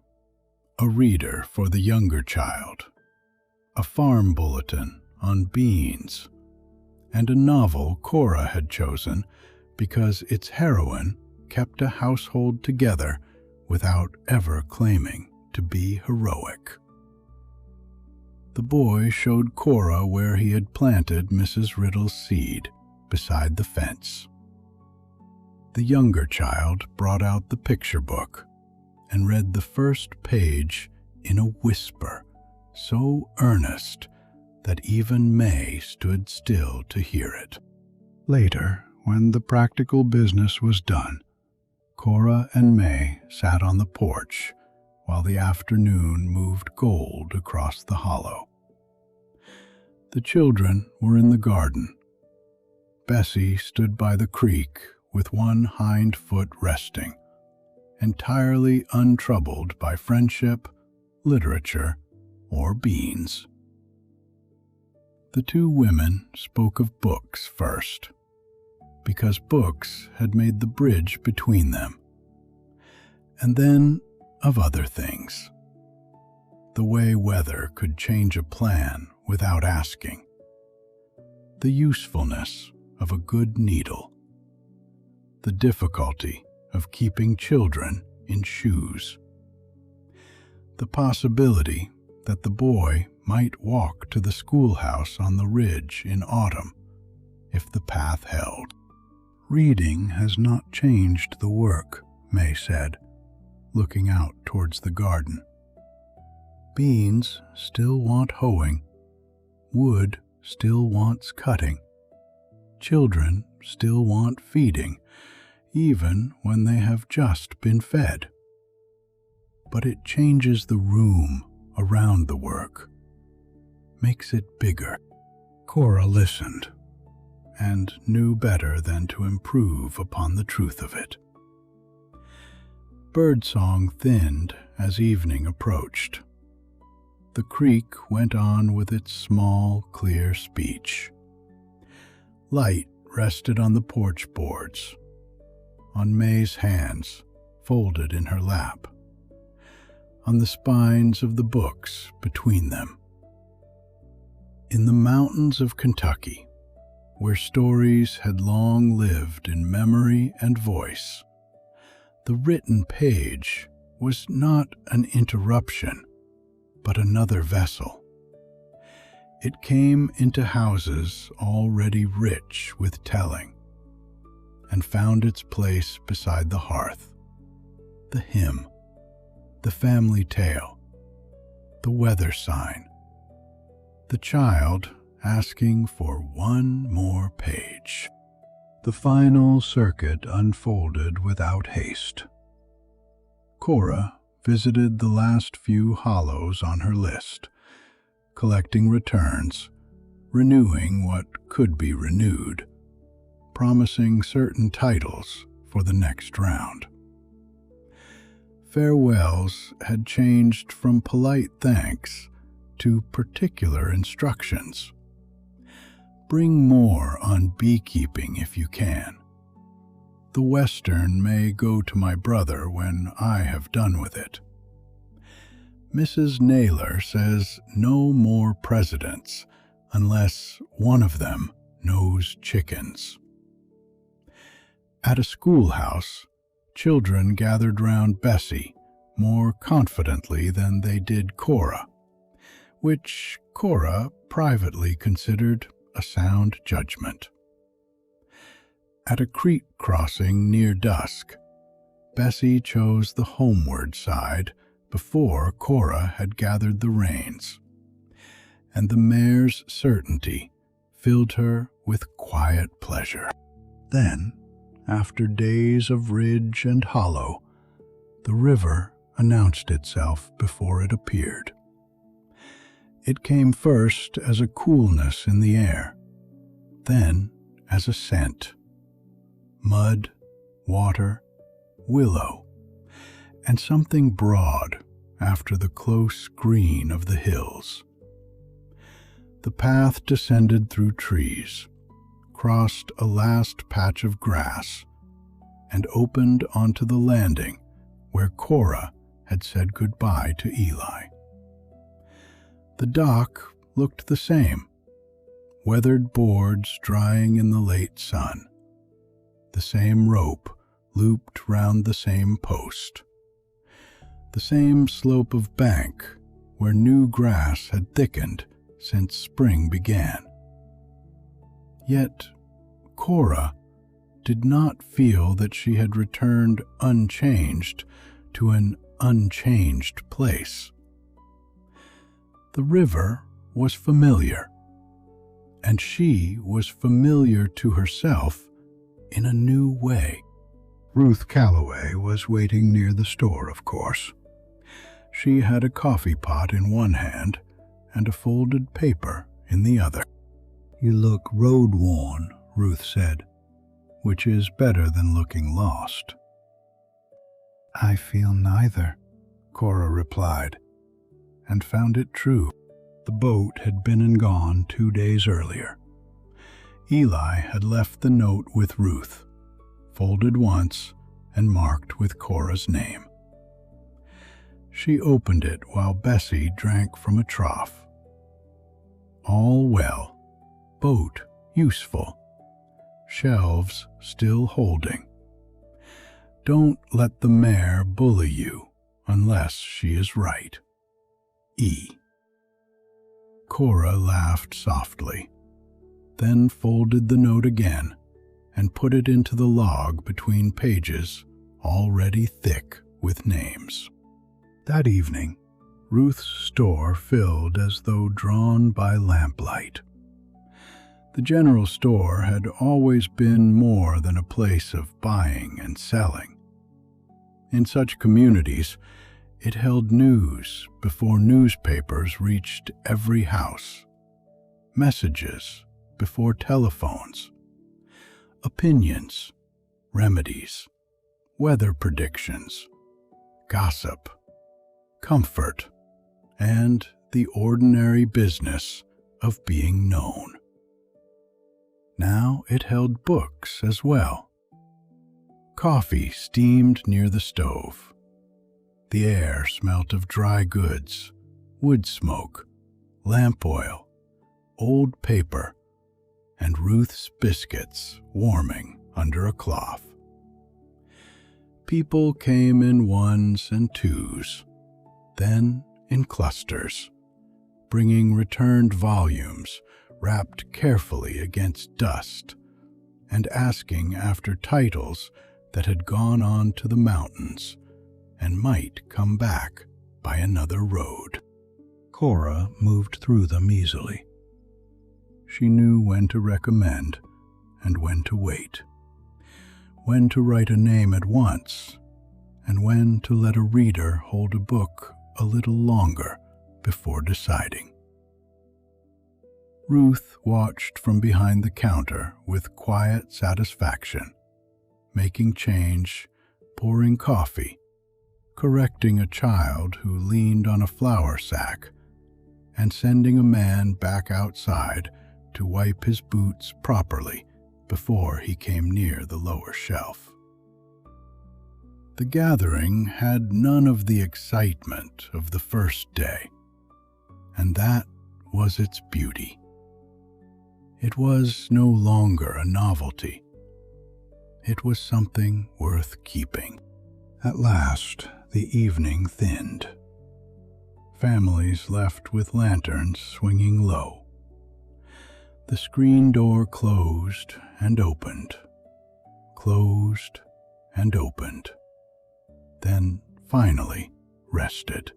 a reader for the younger child, a farm bulletin on beans, and a novel Cora had chosen because its heroine kept a household together without ever claiming to be heroic. The boy showed Cora where he had planted Mrs. Riddle's seed beside the fence. The younger child brought out the picture book and read the first page in a whisper so earnest that even May stood still to hear it. Later, when the practical business was done, Cora and May sat on the porch while the afternoon moved gold across the hollow. The children were in the garden. Bessie stood by the creek with one hind foot resting, entirely untroubled by friendship, literature, or beans. The two women spoke of books first, because books had made the bridge between them, and then of other things. The way weather could change a plan without asking, the usefulness of a good needle, the difficulty of keeping children in shoes, the possibility that the boy might walk to the schoolhouse on the ridge in autumn if the path held. Reading has not changed the work, May said, looking out towards the garden. Beans still want hoeing, wood still wants cutting, children still want feeding, even when they have just been fed. But it changes the room around the work, makes it bigger. Cora listened, and knew better than to improve upon the truth of it. Birdsong thinned as evening approached. The creek went on with its small, clear speech. Light rested on the porch boards, on May's hands folded in her lap, on the spines of the books between them. In the mountains of Kentucky, where stories had long lived in memory and voice, the written page was not an interruption, but another vessel. It came into houses already rich with telling, and found its place beside the hearth, the hymn, the family tale, the weather sign, the child asking for one more page. The final circuit unfolded without haste. Cora visited the last few hollows on her list, collecting returns, renewing what could be renewed, promising certain titles for the next round. Farewells had changed from polite thanks to particular instructions. Bring more on beekeeping if you can. The Western may go to my brother when I have done with it. Mrs. Naylor says no more presidents unless one of them knows chickens. At a schoolhouse, children gathered round Bessie more confidently than they did Cora, which Cora privately considered a sound judgment. At a creek crossing near dusk, Bessie chose the homeward side before Cora had gathered the reins, and the mare's certainty filled her with quiet pleasure. Then, after days of ridge and hollow, the river announced itself before it appeared. It came first as a coolness in the air, then as a scent. Mud, water, willow, and something broad, after the close green of the hills. The path descended through trees, crossed a last patch of grass, and opened onto the landing where Cora had said goodbye to Eli. The dock looked the same, weathered boards drying in the late sun, the same rope looped round the same post, the same slope of bank where new grass had thickened since spring began. Yet Cora did not feel that she had returned unchanged to an unchanged place. The river was familiar, and she was familiar to herself in a new way. Ruth Calloway was waiting near the store, of course. She had a coffee pot in one hand and a folded paper in the other. "You look road-worn," Ruth said, "which is better than looking lost." "I feel neither," Cora replied, and found it true. The boat had been and gone 2 days earlier. Eli had left the note with Ruth, folded once and marked with Cora's name. She opened it while Bessie drank from a trough. All well, boat useful, shelves still holding. Don't let the mare bully you unless she is right. E. Cora laughed softly, then folded the note again and put it into the log between pages already thick with names. That evening, Ruth's store filled as though drawn by lamplight. The general store had always been more than a place of buying and selling. In such communities, it held news before newspapers reached every house, messages before telephones, opinions, remedies, weather predictions, gossip, comfort, and the ordinary business of being known. Now it held books as well. Coffee steamed near the stove. The air smelt of dry goods, wood smoke, lamp oil, old paper, and Ruth's biscuits warming under a cloth. People came in ones and twos, then in clusters, bringing returned volumes wrapped carefully against dust, and asking after titles that had gone on to the mountains and might come back by another road. Cora moved through them easily. She knew when to recommend and when to wait, when to write a name at once, and when to let a reader hold a book a little longer before deciding. Ruth watched from behind the counter with quiet satisfaction, making change, pouring coffee, correcting a child who leaned on a flour sack, and sending a man back outside to wipe his boots properly before he came near the lower shelf. The gathering had none of the excitement of the first day, and that was its beauty. It was no longer a novelty. It was something worth keeping. At last, the evening thinned. Families left with lanterns swinging low. The screen door closed and opened, closed and opened, then finally rested.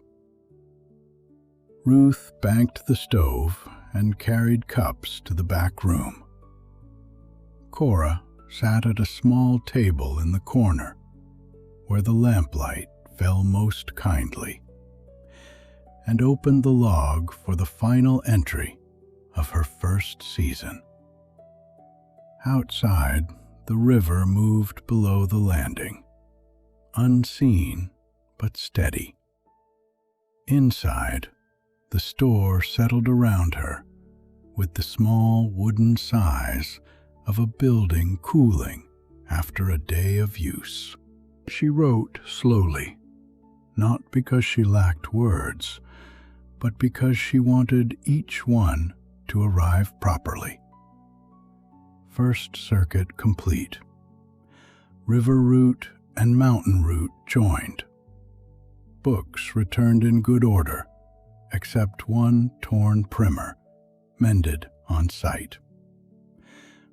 Ruth banked the stove and carried cups to the back room. Cora sat at a small table in the corner, where the lamplight fell most kindly, and opened the log for the final entry of her first season. Outside, the river moved below the landing, unseen but steady. Inside, the store settled around her with the small wooden sighs of a building cooling after a day of use. She wrote slowly, not because she lacked words, but because she wanted each one to arrive properly. First circuit complete. River route and mountain route joined. Books returned in good order, except one torn primer, mended on site.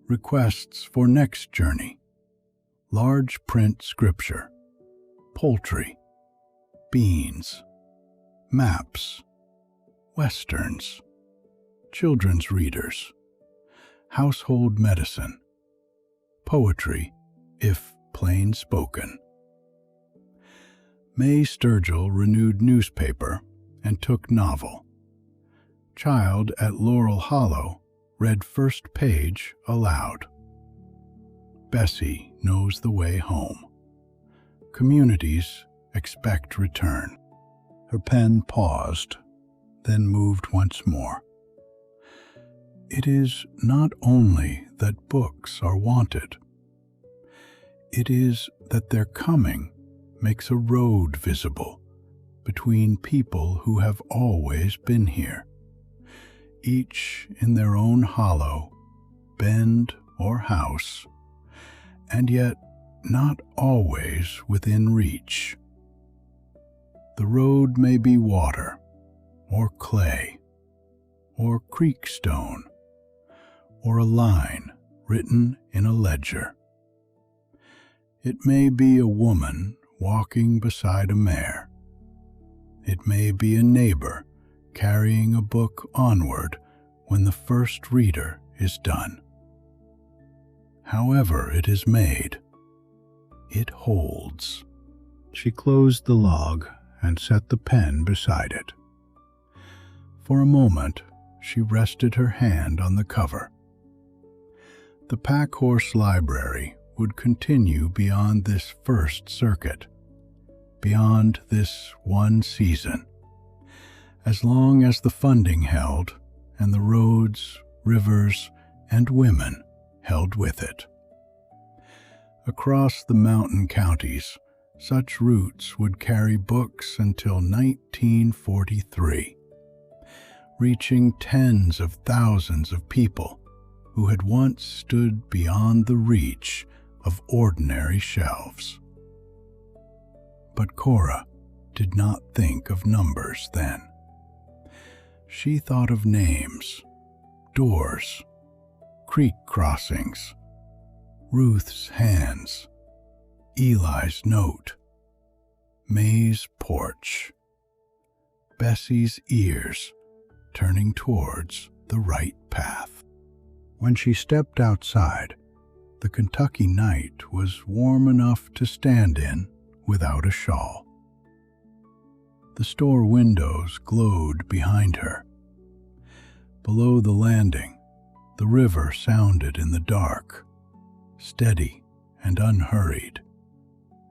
Requests for next journey. Large print scripture. Poultry. Beans. Maps. Westerns. Children's readers. Household medicine. Poetry, if plain spoken. May Sturgill renewed newspaper and took novel. Child at Laurel Hollow read first page aloud. Bessie knows the way home. Communities expect return. Her pen paused, then moved once more. It is not only that books are wanted. It is that their coming makes a road visible between people who have always been here, each in their own hollow, bend, or house, and yet not always within reach. The road may be water, or clay, or creek stone, or a line written in a ledger. It may be a woman walking beside a mare. It may be a neighbor carrying a book onward when the first reader is done. However it is made, it holds. She closed the log and set the pen beside it. For a moment, she rested her hand on the cover. The Packhorse Library would continue beyond this first circuit, beyond this one season, as long as the funding held and the roads, rivers, and women held with it. Across the mountain counties, such routes would carry books until 1943, reaching tens of thousands of people who had once stood beyond the reach of ordinary shelves. But Cora did not think of numbers then. She thought of names, doors, creek crossings, Ruth's hands, Eli's note, May's porch, Bessie's ears turning towards the right path. When she stepped outside, the Kentucky night was warm enough to stand in without a shawl. The store windows glowed behind her. Below the landing, the river sounded in the dark, steady and unhurried,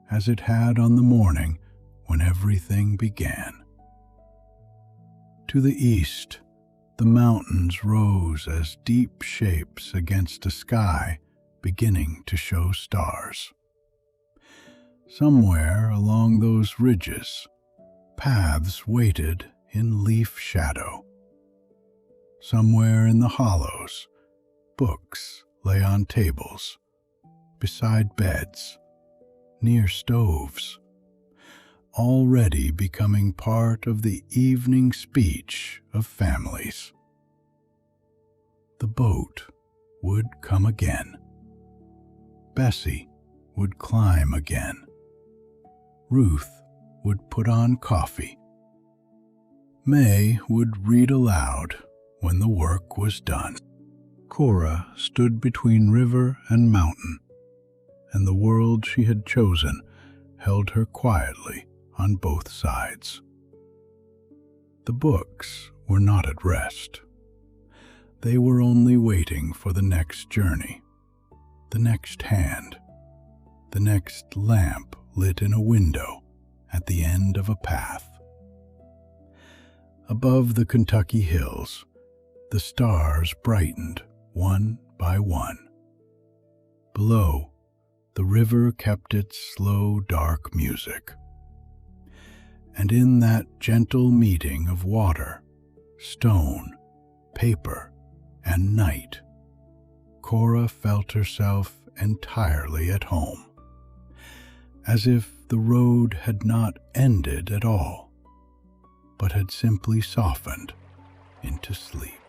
as it had on the morning when everything began. To the east, the mountains rose as deep shapes against a sky beginning to show stars. Somewhere along those ridges, paths waited in leaf shadow. Somewhere in the hollows, books lay on tables, beside beds, near stoves, already becoming part of the evening speech of families. The boat would come again. Bessie would climb again. Ruth would put on coffee. May would read aloud when the work was done. Cora stood between river and mountain, and the world she had chosen held her quietly on both sides. The books were not at rest. They were only waiting for the next journey, the next hand, the next lamp lit in a window at the end of a path. Above the Kentucky hills, the stars brightened one by one. Below, the river kept its slow, dark music. And in that gentle meeting of water, stone, paper, and night, Cora felt herself entirely at home, as if the road had not ended at all, but had simply softened into sleep.